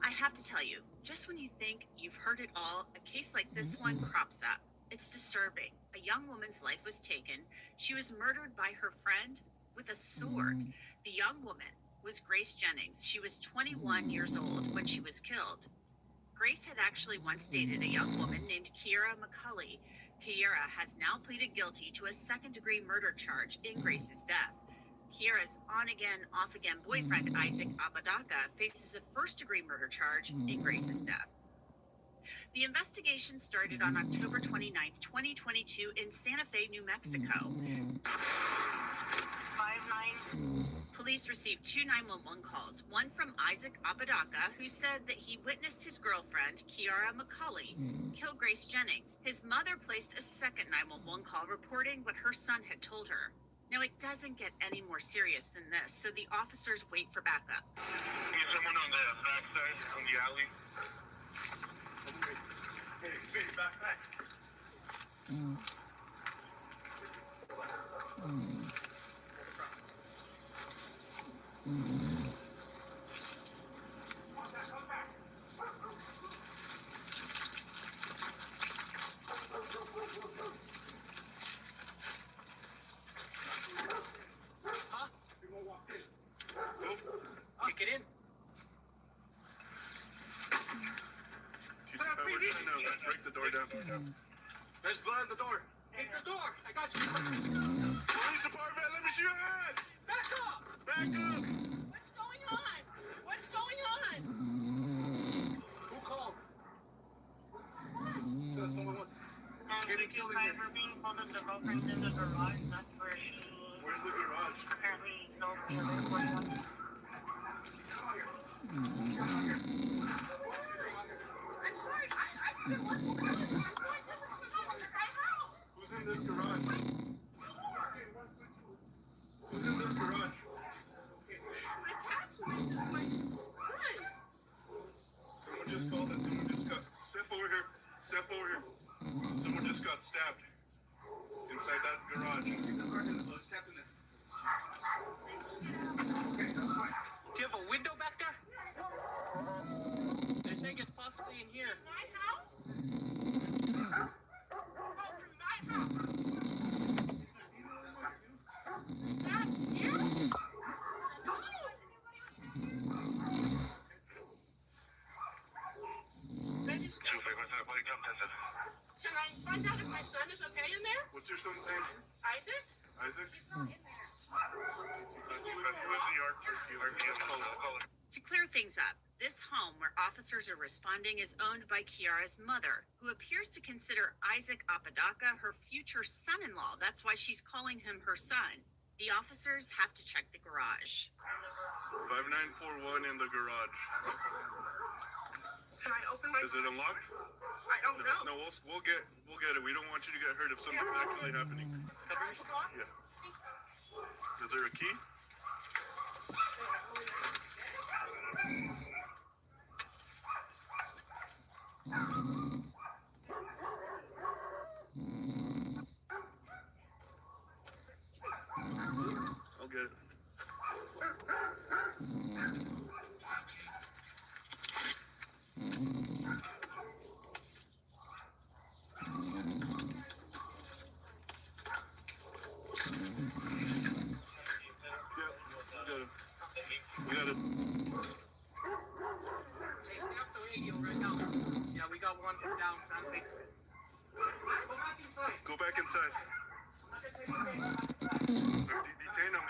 I have to tell you, just when you think you've heard it all, a case like this one crops up. It's disturbing. A young woman's life was taken. She was murdered by her friend with a sword. The young woman was Grace Jennings. She was 21 years old when she was killed. Grace had actually once dated a young woman named Kiara McCulley. Kiara has now pleaded guilty to a second-degree murder charge in Grace's death. Kiara's on-again, off-again boyfriend, Isaac Apodaca, faces a first-degree murder charge in Grace's death. The investigation started on October 29th, 2022 in Santa Fe, New Mexico. 5-9. Police received 2 911 calls, one from Isaac Apodaca, who said that he witnessed his girlfriend, Kiara McCulley, kill Grace Jennings. His mother placed a second 911 call reporting what her son had told her. Now, it doesn't get any more serious than this, so the officers wait for backup. Need someone on the backside, on the alley. backpack. Huh? Kick it in. Break the door down. There's blood on the door. Hit the door. I got you. Police department, let me see your hands. Back up. Back up. What's going on? What's going on? Who called? So someone was getting killed in here. Where's the garage? I'm sorry. I've been working on this. I'm going to my house. Who's in this garage? Who's in this garage? My cat's my son. Someone just called it. Someone just got. Step over here. Step over here. Someone just got stabbed inside that garage. Do you have a window back there? They're saying it's possibly in here. My house? Oh, from my house. Stop you? Can I find out if my son is okay in there? What's your son's name? Isaac? Isaac? He's not in there. To clear things up, this home where officers are responding is owned by Kiara's mother, who appears to consider Isaac Apodaca her future son-in-law. That's why she's calling him her son. The officers have to check the garage. 5941 in the garage. Can I open my... Is it unlocked? I don't know. No, we'll get it. We don't want you to get hurt if something's actually happening. Yeah. Is there a key? I'll get it. We got it. Hey, stay off the radio right now. Yeah, we got one down. Go back inside. Detain him.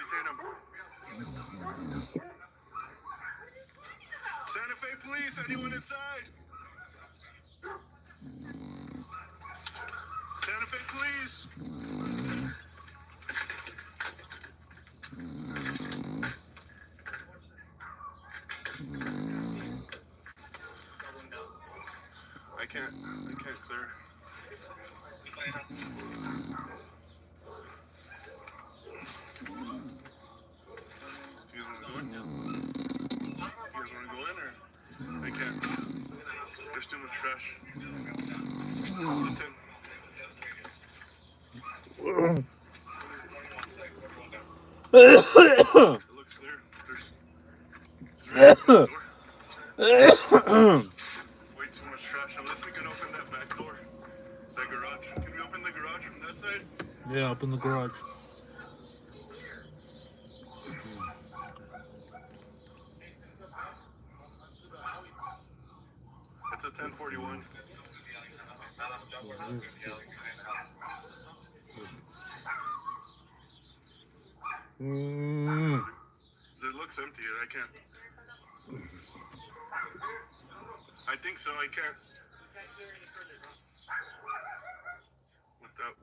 Santa Fe police, anyone inside? Santa Fe police. I can't clear. Do you guys want to go in? You guys want to go in or? I can't. There's too much trash. It's a 10. It looks clear. There's way too much trash. Unless we can open that back door. That garage. Can we open the garage from that side? Yeah, open the garage. It's a 1041. It looks empty. I can't. I think so. I can't. With that.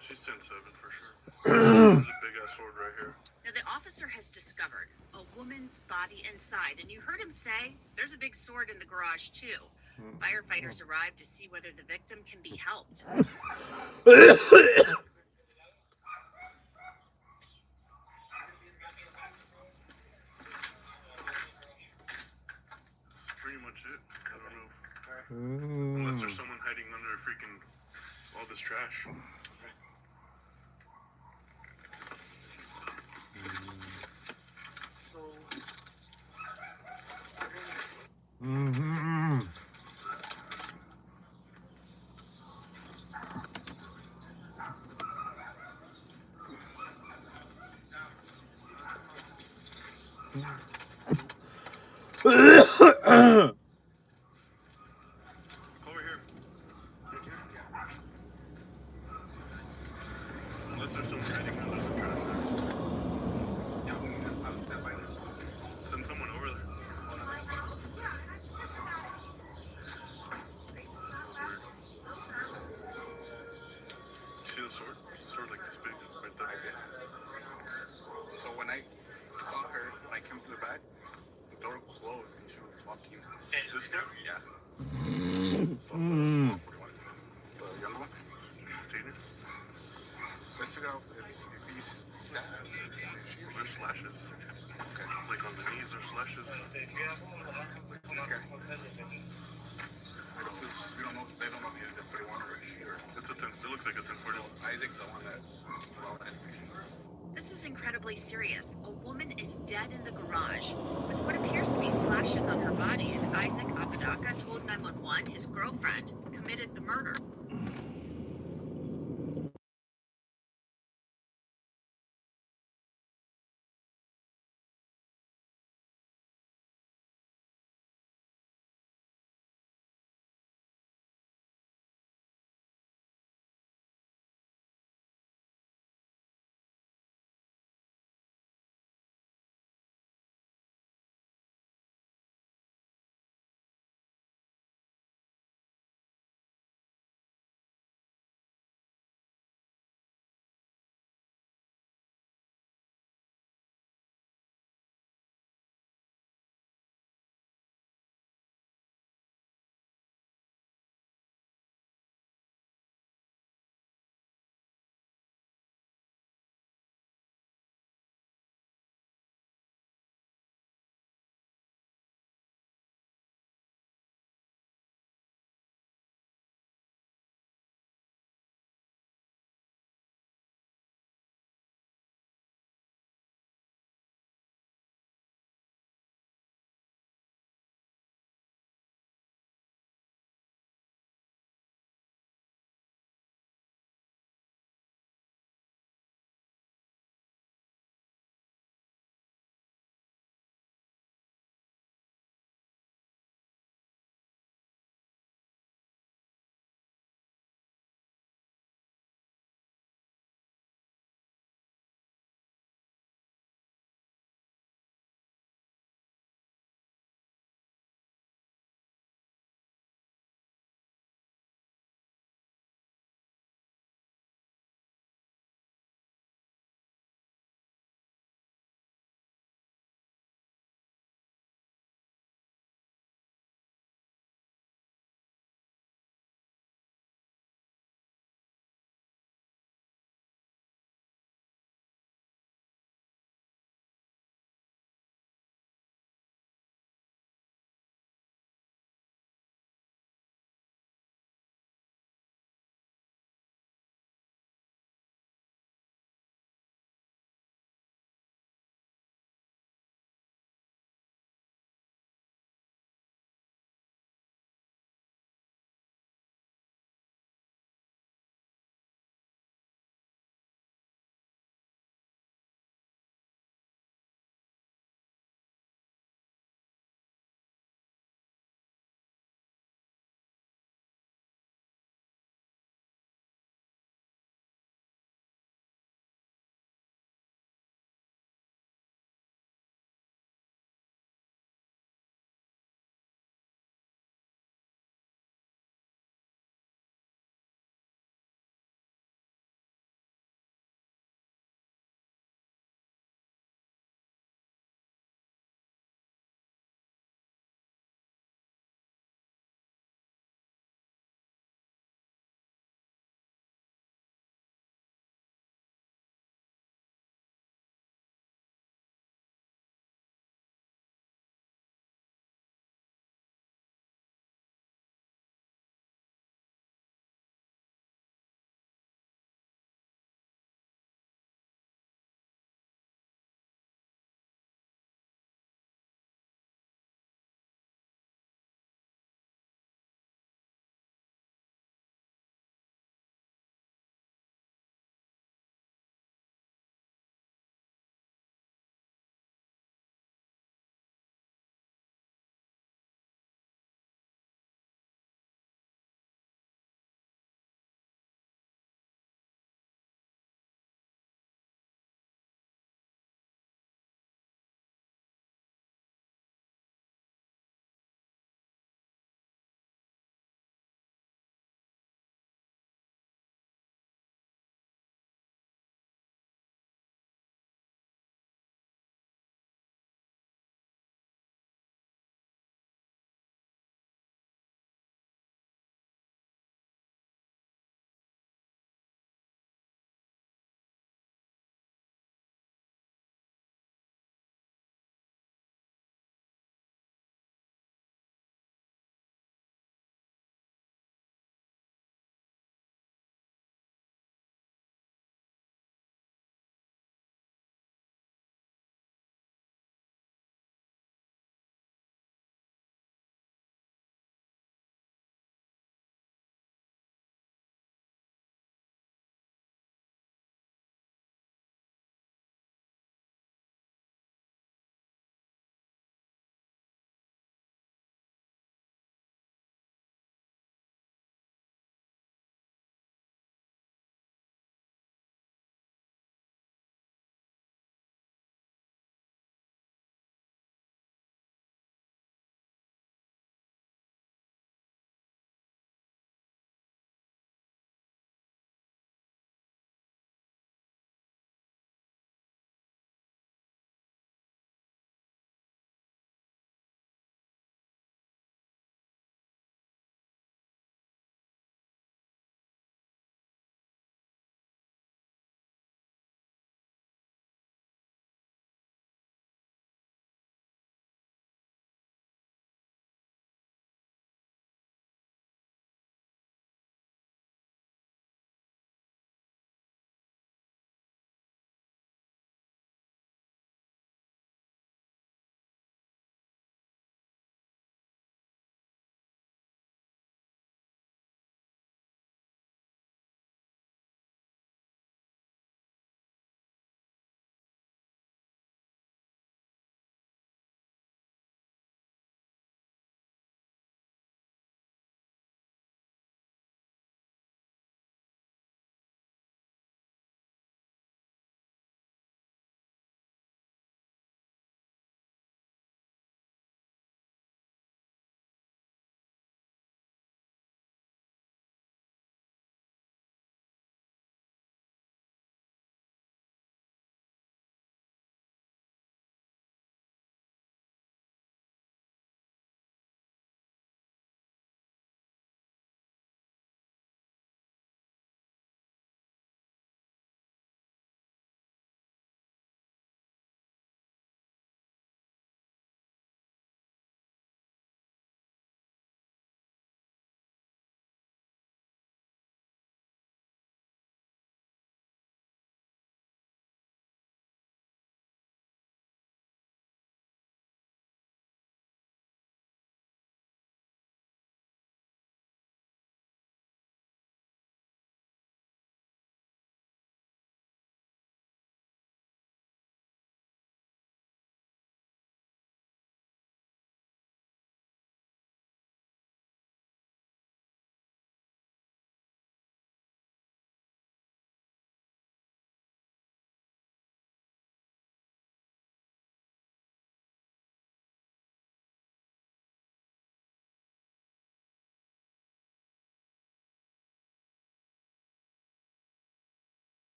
She's 10-7 for sure. There's a big ass sword right here. Now, the officer has discovered a woman's body inside, and you heard him say there's a big sword in the garage, too. Firefighters arrived to see whether the victim can be helped. That's pretty much it. I don't know. Unless their freaking all this trash. So, Mm-hmm. Over here. Unless there's someone hiding under the trash there. I'll step by there. Send someone over there. That's weird. See the sword? It's a sword like this big right there. I did. So when I saw her, when I came to the back, the door closed and she was walking. This guy? Yeah. So, Mm. 41. The young one. Tina? Let's figure out if he's stabbed. There's slashes. Okay. Like on the knees, there's slashes. What's this guy? We don't know. They don't know if he's a 31 or a she or. It's a 10. It looks like a 1040. So Isaac's the one that. Well, This is incredibly serious. A woman is dead in the garage with what appears to be slashes on her body, and Isaac Apodaca told 911 his girlfriend committed the murder.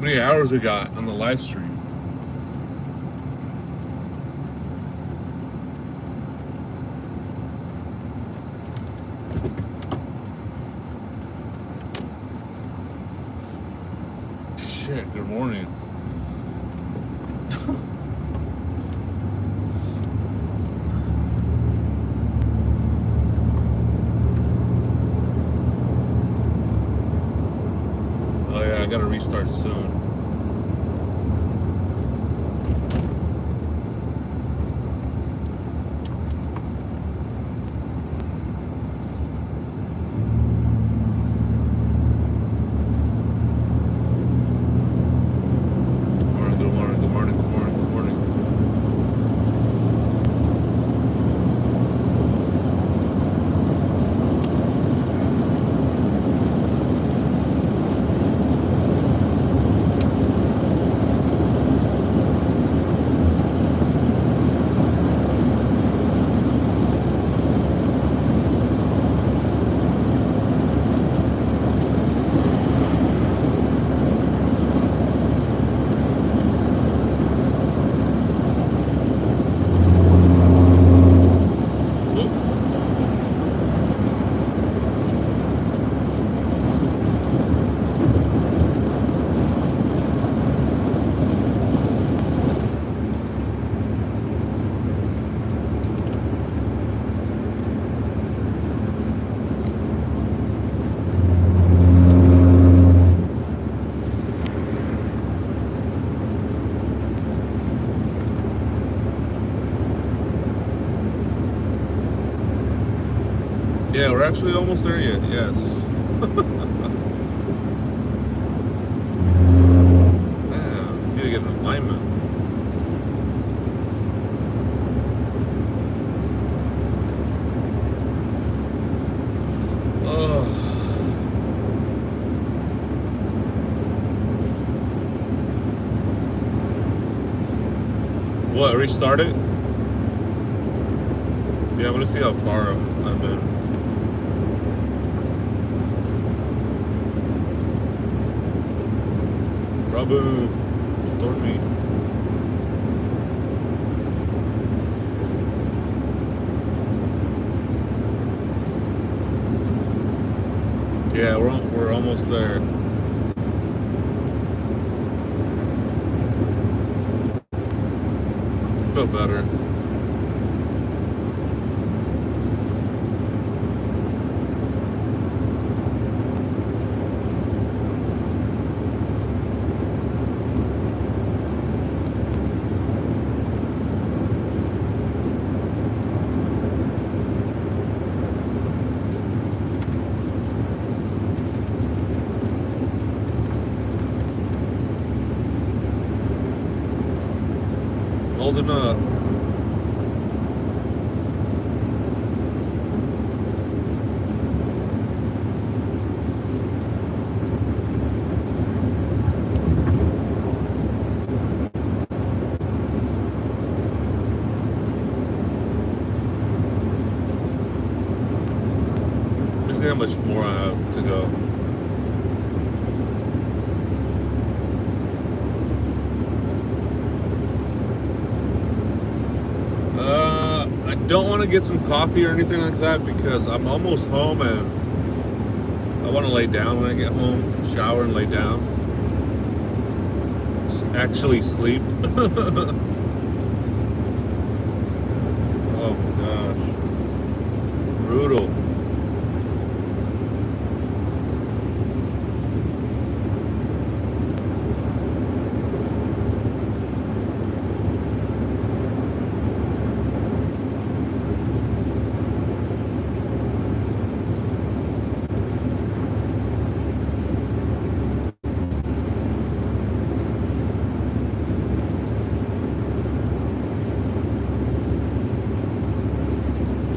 many hours we got on the live stream? Shit, good morning. Oh yeah, I gotta restart soon. Good morning, good morning, good morning, good morning. Yeah, we're actually almost there yet, yes. Man, need to get an alignment. Oh. What, restart it? Yeah, I'm gonna see how far I've been. Rabu, Stormy. Yeah, we're almost there. I feel better. Holding up. Let's see how much more I have to go. I don't want to get some coffee or anything like that because I'm almost home and I want to lay down when I get home, shower and lay down. Just actually sleep. Oh my gosh. Brutal.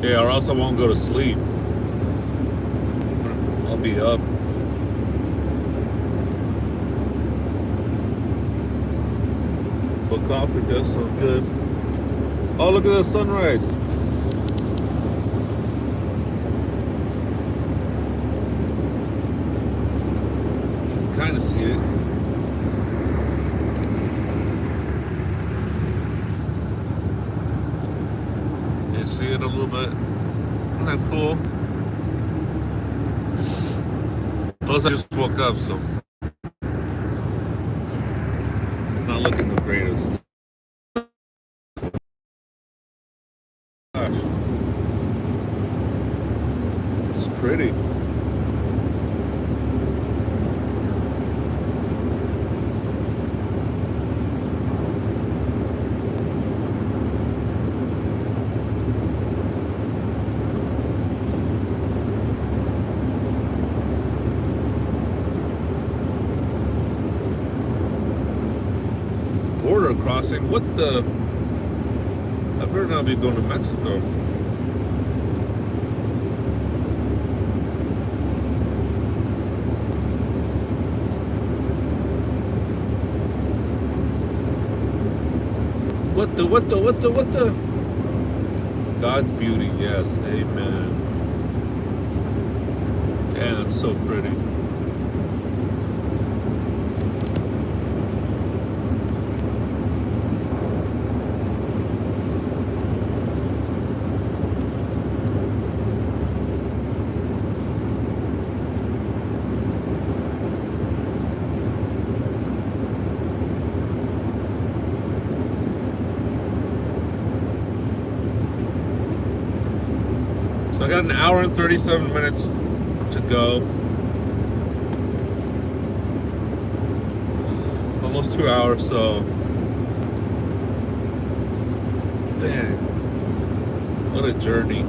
Yeah, or else I won't go to sleep. I'll be up. But coffee does sound good. Oh, look at the sunrise. You can kind of see it. it a little bit. Isn't that cool? Plus, I just woke up, so not looking the greatest. Gosh, it's pretty. Border crossing? What the? I better not be going to Mexico. What the? God's beauty, yes, amen. Yeah, it's so pretty. So I got an hour and 37 minutes to go. Almost 2 hours, so dang. What a journey.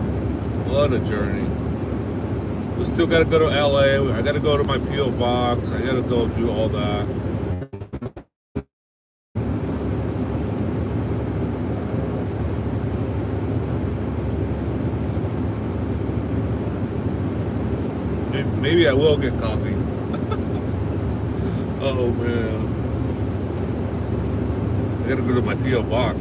What a journey. We still gotta go to LA. I gotta go to my P.O. box. I gotta go do all that. Maybe I will get coffee. Oh man. I gotta go to my P.O. box.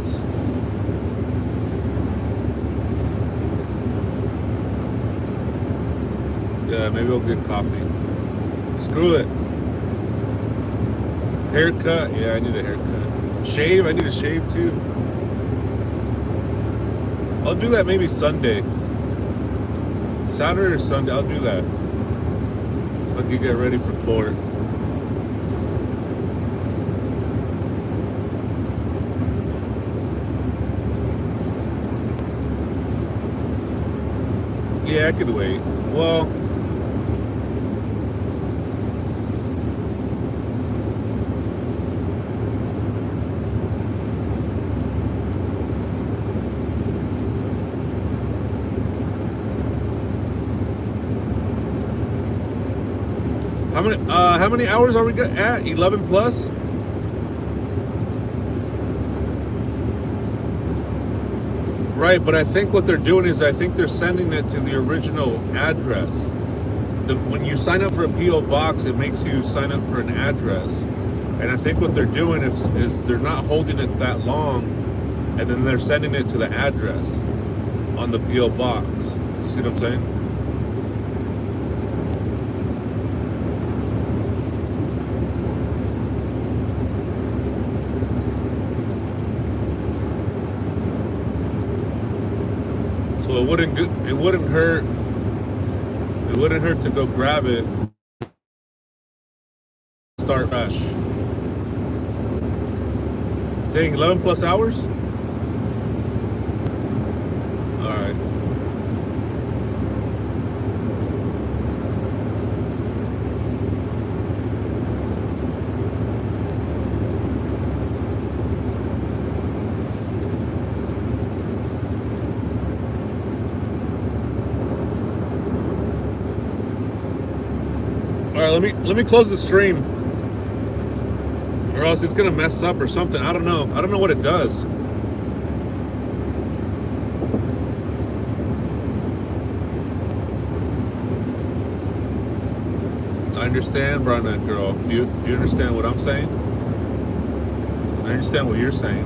Yeah, maybe I'll get coffee. Screw it. Haircut? Yeah, I need a haircut. Shave? I need a shave too. I'll do that maybe Sunday. Saturday or Sunday, I'll do that. So I can get ready for court. Yeah, I could wait. Well, how many hours are we at? 11 plus? Right, but I think what they're doing is I think they're sending it to the original address. When you sign up for a P.O. box, it makes you sign up for an address. And I think what they're doing is they're not holding it that long, and then they're sending it to the address on the P.O. box. You see what I'm saying? So it wouldn't hurt to go grab it, start fresh. Dang, 11 plus hours? All right. All right, let me close the stream, or else it's gonna mess up or something. I don't know what it does. I understand, Brenda girl. Do you understand what I'm saying? I understand what you're saying.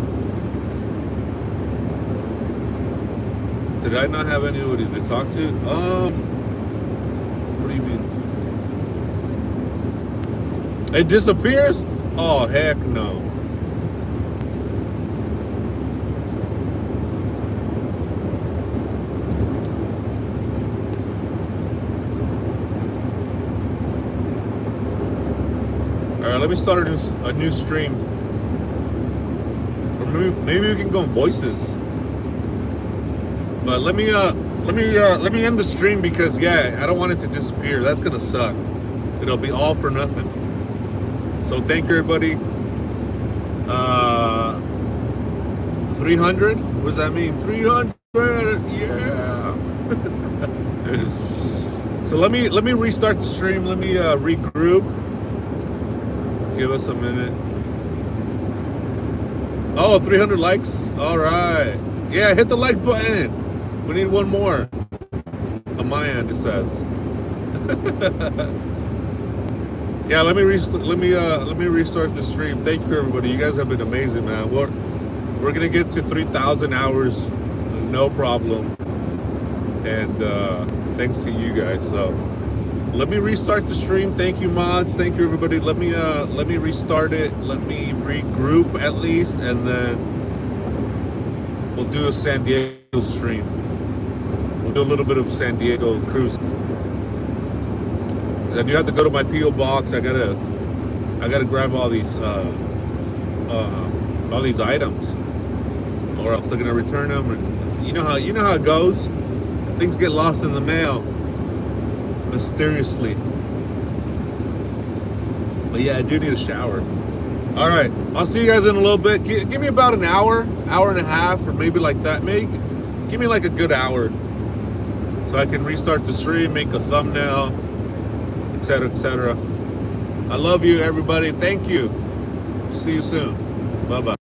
Did I not have anybody to talk to? What do you mean? It disappears? Oh, heck no. let me start a new stream, or maybe we can go in voices. But let me end the stream because yeah, I don't want it to disappear. That's gonna suck. It'll be all for nothing. So thank you, everybody. 300. What does that mean? 300. Yeah. So let me restart the stream. Let me regroup. Give us a minute. Oh, 300 likes. All right. Yeah, hit the like button. We need one more. On my end, it says. Yeah, let me restart the stream. Thank you, everybody. You guys have been amazing, man. We're gonna get to 3,000 hours, no problem. And thanks to you guys. So let me restart the stream. Thank you, mods. Thank you, everybody. Let me restart it. Let me regroup at least, and then we'll do a San Diego stream. We'll do a little bit of San Diego cruising. I do have to go to my PO box. I gotta grab all these items, or else they're gonna return them. And you know how it goes. Things get lost in the mail mysteriously. But yeah, I do need a shower. All right, I'll see you guys in a little bit. Give me about an hour and a half, or maybe like that. Give me like a good hour, so I can restart the stream, make a thumbnail, etc., etc. I love you, everybody. Thank you. See you soon. Bye-bye.